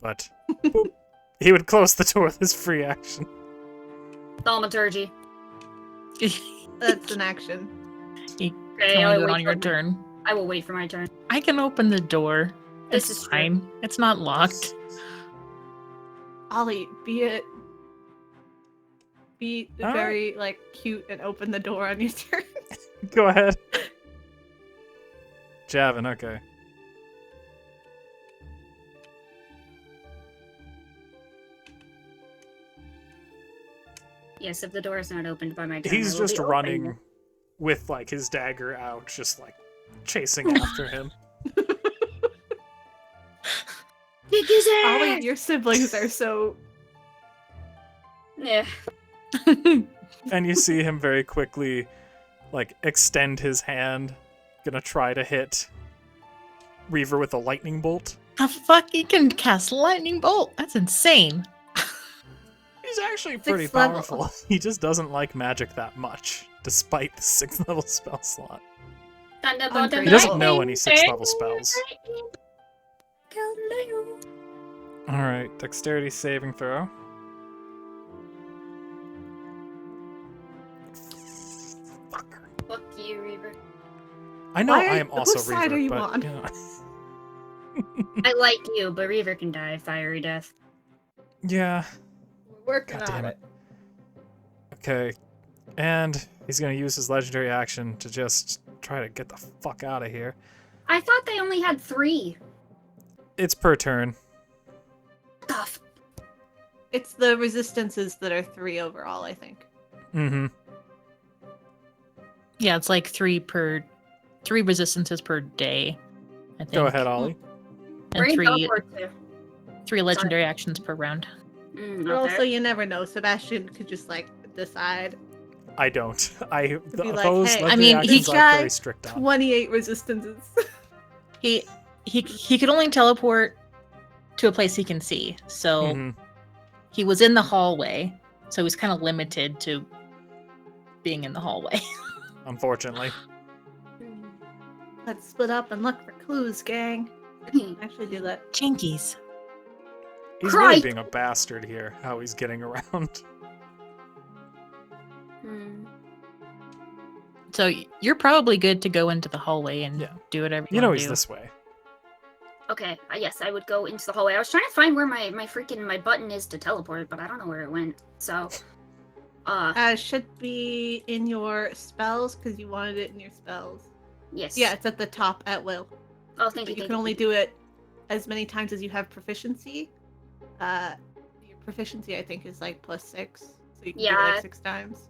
But boop. He would close the door with his free action. Thaumaturgy. That's an action. You Okay, can I'll only do it wait on your for- turn. I will wait for my turn. I can open the door. This It's is true. fine. It's not locked. Ollie, be All very like cute and open the door on your turn. Go ahead. Javin, okay. Yes, if the door is not opened by my turn, He's I will just be running opening with like his dagger out, just like chasing after him. it. Kick his Ollie, ass! your siblings are so. Yeah. And you see him very quickly like extend his hand, gonna try to hit Reaver with a lightning bolt. The fuck? He can cast lightning bolt? That's insane. He's actually pretty Sixth level. powerful. He just doesn't like magic that much, despite the 6th level spell slot. He He doesn't know any 6th level spells. Alright, dexterity saving throw. Fucker. Fuck you, Reaver. I know Why I are- am also whose side Reaver, are you but on? you know. I like you, but Reaver can die a fiery death. Yeah. We're working God damn on it. Okay. And he's gonna use his legendary action to just try to get the fuck out of here. I thought they only had 3. It's per turn. What the f- It's the resistances that are 3 overall, I think. Mm-hmm. Yeah, it's like 3 resistances per day. I think. Go ahead, Ollie. Where And you 3 teleport to? 3 legendary actions per round. But also, you never know. Sebastian could just like decide I don't. be like, Those hey, legendary I mean, actions each I'm guy- very strict on. 28 resistances. He could only teleport to a place he can see. So Mhm. he was in the hallway, so he's kind of limited to being in the hallway. Unfortunately. Let's split up and look for clues, gang. Actually, do that. Jinkies. He's really Christ. being a bastard here, how he's getting around. Hmm. So you're probably good to go into the hallway and Yeah. do whatever you, You know wanna he's do. this way. Okay, yes, I would go into the hallway. I was trying to find where my button is to teleport, but I don't know where it went. So, Should be in your spells because you wanted it in your spells. yes. Yeah, it's at the top at will. Oh, thank But you. you can only do it as many times as you have proficiency. Your proficiency, I think, is like +6, so you can do it Yeah. like 6 times.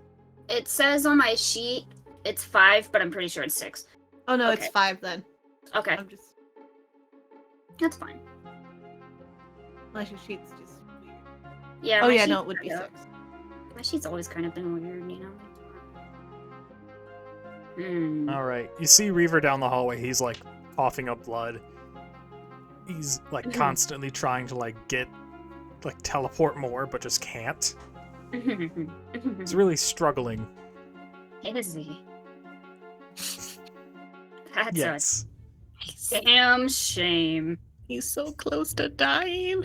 It says on my sheet it's 5, but I'm pretty sure it's 6. Oh no, Okay. it's 5 then. Okay, I'm just that's fine. unless your sheet's just weird. Yeah. Oh my yeah, sheet's no, it would be kinda- 6. My sheet's always kind of been weird, you know. Hmm. Alright. You see Reaver down the hallway, he's like coughing up blood. He's like Mhm. constantly trying to like teleport more, but just can't. He's really struggling. Is he? That's Yes. a damn shame. He's so close to dying.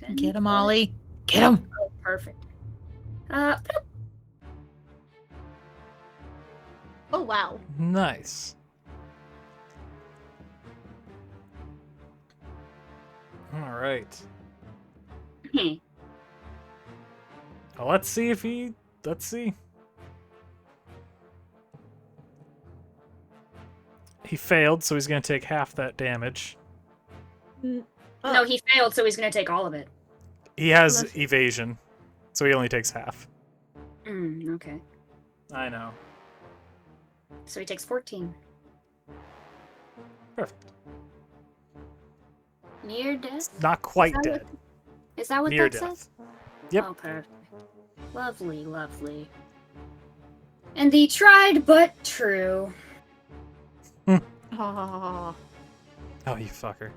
Then Get him, what? Ollie. Get him. Oh, perfect. Oh wow. Nice. Alright. Well, let's see if he. Let's see. He failed, so he's going to take half that damage. Oh, No, he failed, so he's gonna take all of it. He has Unless- evasion, so he only takes half. Okay. I know. So he takes 14. Perfect. Near death? Not quite Is that dead. Is that what Near that death. says? Yep. Oh, perfect. Lovely, lovely. And the tried but true. Oh. Oh, you fucker.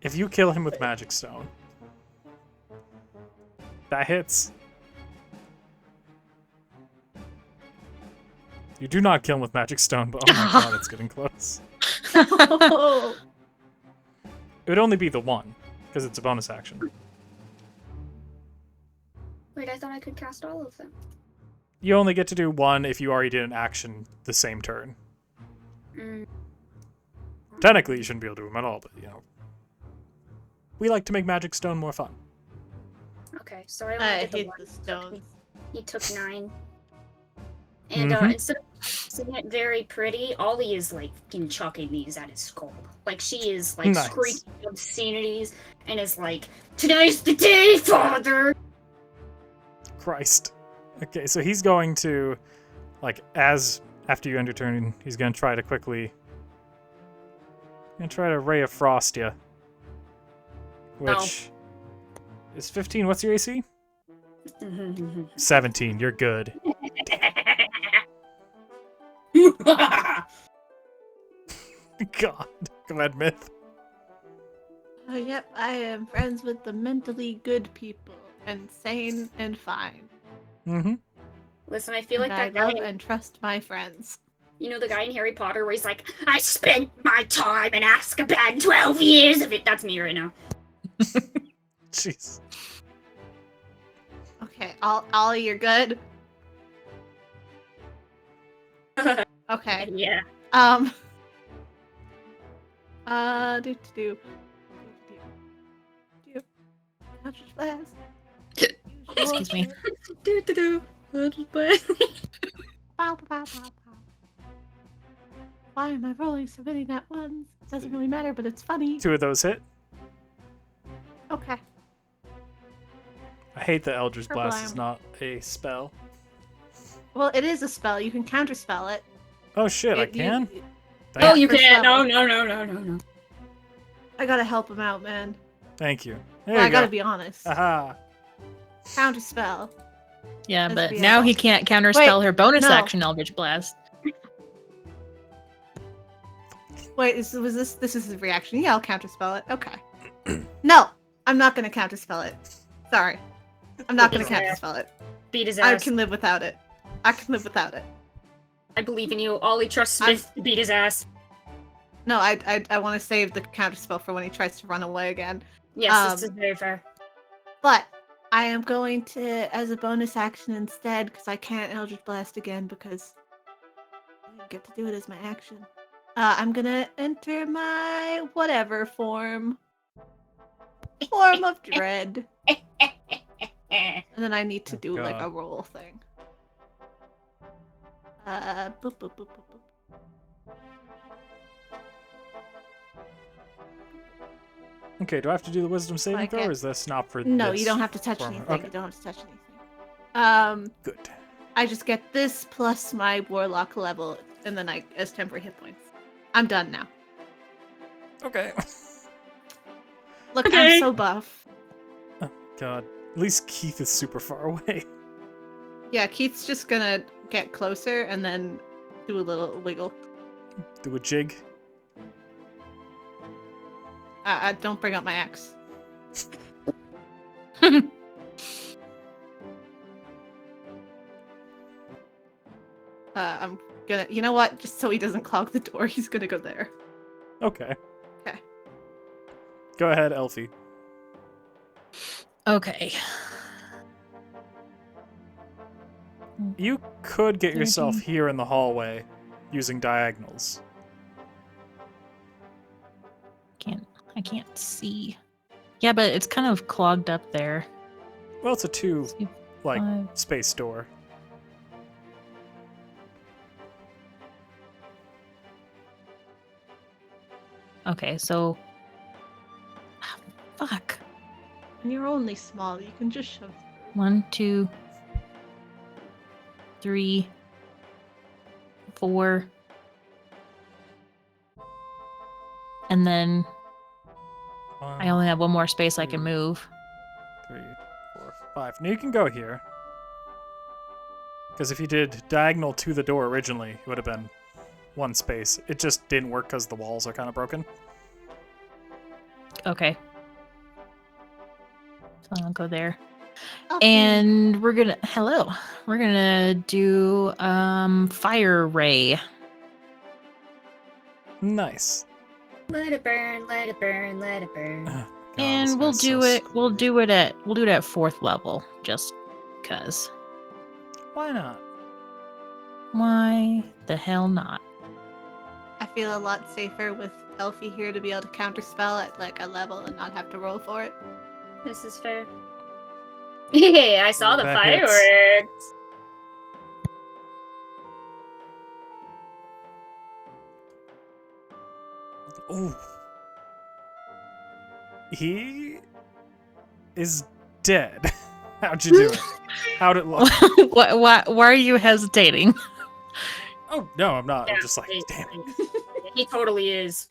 If you kill him with Magic Stone, that hits. You do not kill him with Magic Stone, but oh my god, it's getting close. Oh. It would only be the one, because it's a bonus action. Wait, I thought I could cast all of them. You only get to do one if you already did an action the same turn. Mm. Technically, you shouldn't be able to do them at all, but, you know. We like to make Magic Stone more fun. Okay, so I only I did the hate one. the stones. He took 9. And instead of making it very pretty, Ollie is like fucking chucking these at his skull. Like she is like Nice. screeching obscenities and is like, "Today's the day, father!" Christ. Okay, so he's going to, like, after you end your turn, he's going to try to quickly... Ray of Frost you. Which is 15. What's your AC? 17. You're good. God. Go ahead, Myth. Oh, yep, I am friends with the mentally good people and sane and fine. Mm-hmm. Listen, I feel like And I that guy. love and trust my friends. You know the guy in Harry Potter where he's like, "I spent my time in Azkaban, 12 years of it." That's me right now. Jeez. Okay, Ollie, you're good? Okay. Yeah. Do. Touch blast. Excuse me. Bow, bow, bow, bow. Why am I rolling so many nat ones? It doesn't really matter, but it's funny. 2 of those hit. Okay. I hate that Eldritch Purple Blast is arm. not a spell. Well, it is a spell. You can counterspell it. Oh shit, I It- can? you- Oh, you First can't. No, level. no. I gotta help him out, man. Thank you. There Well, I you gotta go. be honest. Aha. Counterspell. Yeah, Let's but be now he honest. can't counterspell Wait, her bonus no. action Eldritch Blast. Wait, was this? This is his reaction. Yeah, I'll counterspell it. Okay. No, I'm not gonna counterspell it. Sorry, I'm not gonna counterspell it. Beat his I ass. can live without it. I can live without it. I believe in you. Ollie trusts Smith to beat his ass. No, I want to save the counterspell for when he tries to run away again. Yes, this is very fair. But I am going to, as a bonus action instead, because I can't Eldritch Blast again because I didn't get to do it as my action. I'm gonna enter my whatever form. Form of Dread. And then I need to Oh, do like a God. roll thing. Boop, boop, boop, boop, boop. Okay, do I have to do the wisdom saving Like throw, it. or is this not for No, this you don't have to touch form? anything. Okay, You don't have to touch anything. good. I just get this plus my warlock level, and then I as temporary hit points. I'm done now. Okay. Look, Okay. I'm so buff. God. At least Keith is super far away. Yeah, Keith's just gonna get closer and then do a little wiggle. Do a jig. Don't bring up my axe. I'm gonna. You know what? Just so he doesn't clog the door, he's gonna go there. Okay. Okay. Go ahead, Elfie. Okay. You could get yourself 13. here in the hallway using diagonals. I can't see. Yeah, but it's kind of clogged up there. Well, it's a 2, like, 5. space door. Okay, so fuck. And you're only small. You can just shove. 1, 2, 3, 4. And then I only have one more space I can move. 3, 4, 5. Now you can go here. Because if you did diagonal to the door originally, it would have been one space. It just didn't work because the walls are kind of broken. Okay. So I'll go there. Oh, And we're gonna do fire ray. Nice. Let it burn, let it burn, let it burn. God, this And we'll guy's do so it. We'll do it at 4th level, just cause. Why not? Why the hell not? I feel a lot safer with Elfie here to be able to counterspell at like a level and not have to roll for it. This is fair. Hey, I saw the That hits. fireworks. Ooh. He is dead. How'd you do it? How'd it look? Why are you hesitating? Oh, no, I'm not. I'm Yeah, just like, damn it. He totally is.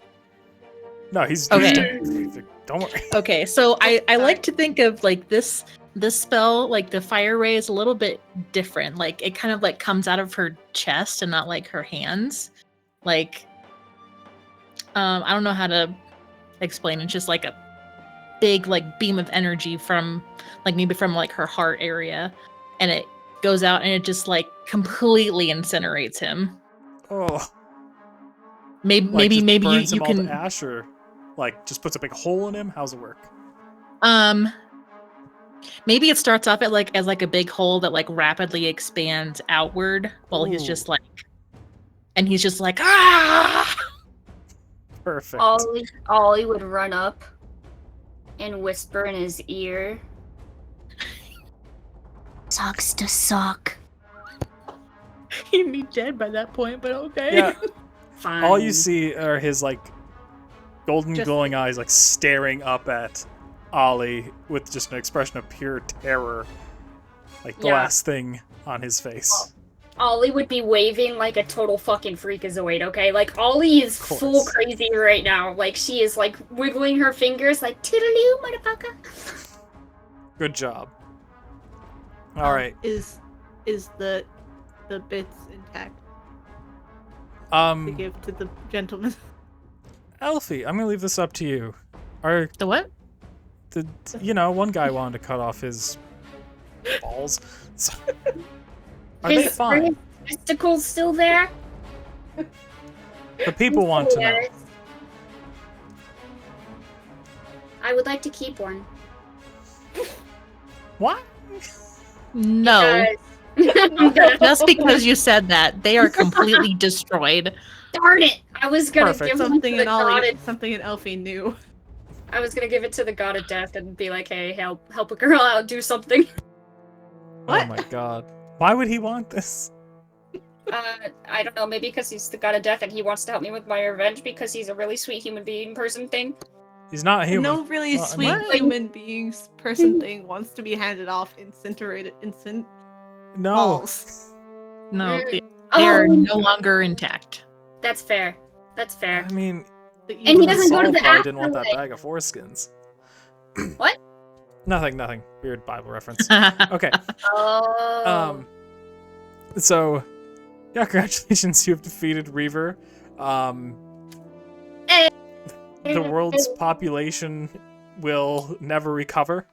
No, he's Okay. dead. Don't worry. Okay, so I Sorry. like to think of like this spell, like the fire ray is a little bit different. Like it kind of like comes out of her chest and not like her hands. Like I don't know how to explain. It's just like a big like beam of energy from like maybe from like her heart area, and it goes out and it just like completely incinerates him. Oh. Maybe Like, just maybe burns you him all to can ash, or like just puts a big hole in him? How's it work? maybe it starts off at like as like a big hole that like rapidly expands outward while he's Ooh. just like, and he's just like ah. Perfect. Ollie would run up and whisper in his ear. Sucks to suck. He'd be dead by that point, but okay. Yeah. Fine. All you see are his like golden Just- glowing eyes like staring up at Ollie with just an expression of pure terror. Like the Yeah. last thing on his face. Ollie would be waving like a total fucking freakazoid, okay? Like, Ollie is Of course. full crazy right now. Like, she is, like, wiggling her fingers like, toodaloo, motherfucker. Good job. Alright. Is the bits intact to give to the gentleman? Elfie, I'm gonna leave this up to you. The what? One guy wanted to cut off his balls. So, are they Are fine? his testicles still there? The people want to know. Yes. I would like to keep one. What? No. Because- Just because you said that, they are completely destroyed. Darn it! I was gonna Perfect. give one Something to the in god. something in Elfie knew. I was gonna give it to the god of death and be like, "Hey, help a girl out, do something." What? Oh my god. Why would he want this? I don't know. Maybe because he's the god of death and he wants to help me with my revenge because he's a really sweet human being person thing. He's not human. No really Well, I sweet mean- human beings person thing wants to be handed off incinerated No. balls. No, they Oh, are no longer intact. that's fair. That's fair. I mean, The And he evil- doesn't go to the Saul probably didn't want that afterlife. bag of foreskins. What? Nothing. Weird Bible reference. Okay. Oh. So, yeah, congratulations, you have defeated Reaver. Hey. The world's population will never recover.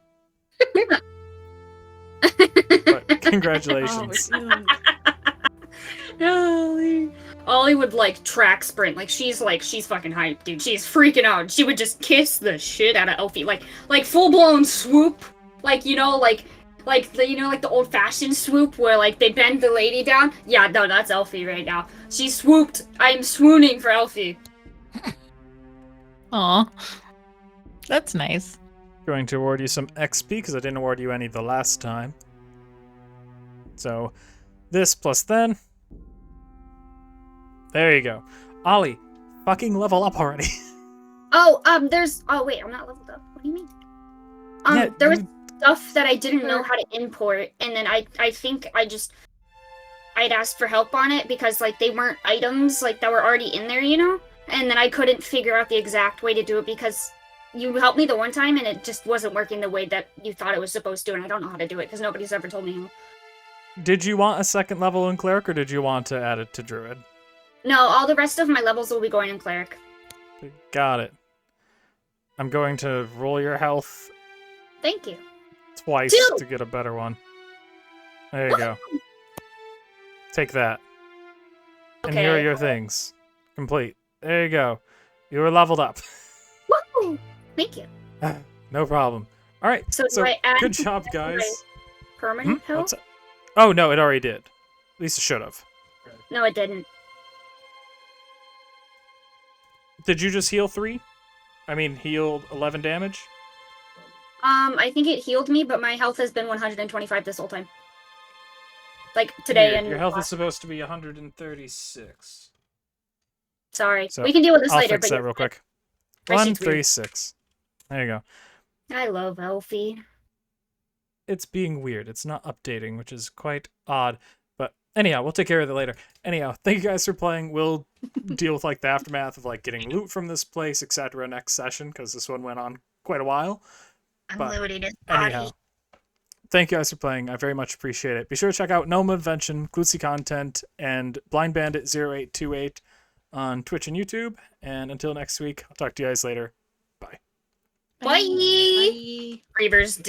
But congratulations. Oh, ew. Ollie would like track sprint. Like she's fucking hyped, dude. She's freaking out. She would just kiss the shit out of Elfie. Like full blown swoop. Like the old fashioned swoop where like they bend the lady down. Yeah, no, that's Elfie right now. She swooped. I'm swooning for Elfie. Aw. That's nice. Going to award you some XP because I didn't award you any the last time. So, this plus then. There you go. Ollie, fucking level up already. Oh, wait, I'm not leveled up. What do you mean? Yeah, There was you- stuff that I didn't know how to import, and then I think I'd asked for help on it because like they weren't items like that were already in there, you know? And then I couldn't figure out the exact way to do it because you helped me the one time and it just wasn't working the way that you thought it was supposed to, and I don't know how to do it because nobody's ever told me how. Did you want a second level in Cleric, or did you want to add it to Druid? No, all the rest of my levels will be going in Cleric. Got it. I'm going to roll your health Thank you. twice Two. to get a better one. There you go. Take that. And here are Okay. your things. Complete. There you go. You were leveled up. Woo! Thank you. No problem. All right. So do I add good job, guys. permanent health? What's that? Oh no, it already did. At least it should have. No, it didn't. Did you just heal 3? I mean, healed 11 damage? I think it healed me, but my health has been 125 this whole time. Like today Weird. and Your health is supposed to be 136. Sorry. So, we can deal with this I'll later, fix but that real quick. My sheet's weird. 136. There you go. I love Elfie. It's being weird. It's not updating, which is quite odd. But anyhow, we'll take care of it later. Anyhow, thank you guys for playing. We'll deal with like the aftermath of like getting loot from this place, etc. next session, because this one went on quite a while. I'm But loading his body. anyhow, thank you guys for playing. I very much appreciate it. Be sure to check out Gnome Invention, Glutzy Content, and Blind Bandit 0828 on Twitch and YouTube. And until next week, I'll talk to you guys later. Bye. Bye. Bye. Reavers.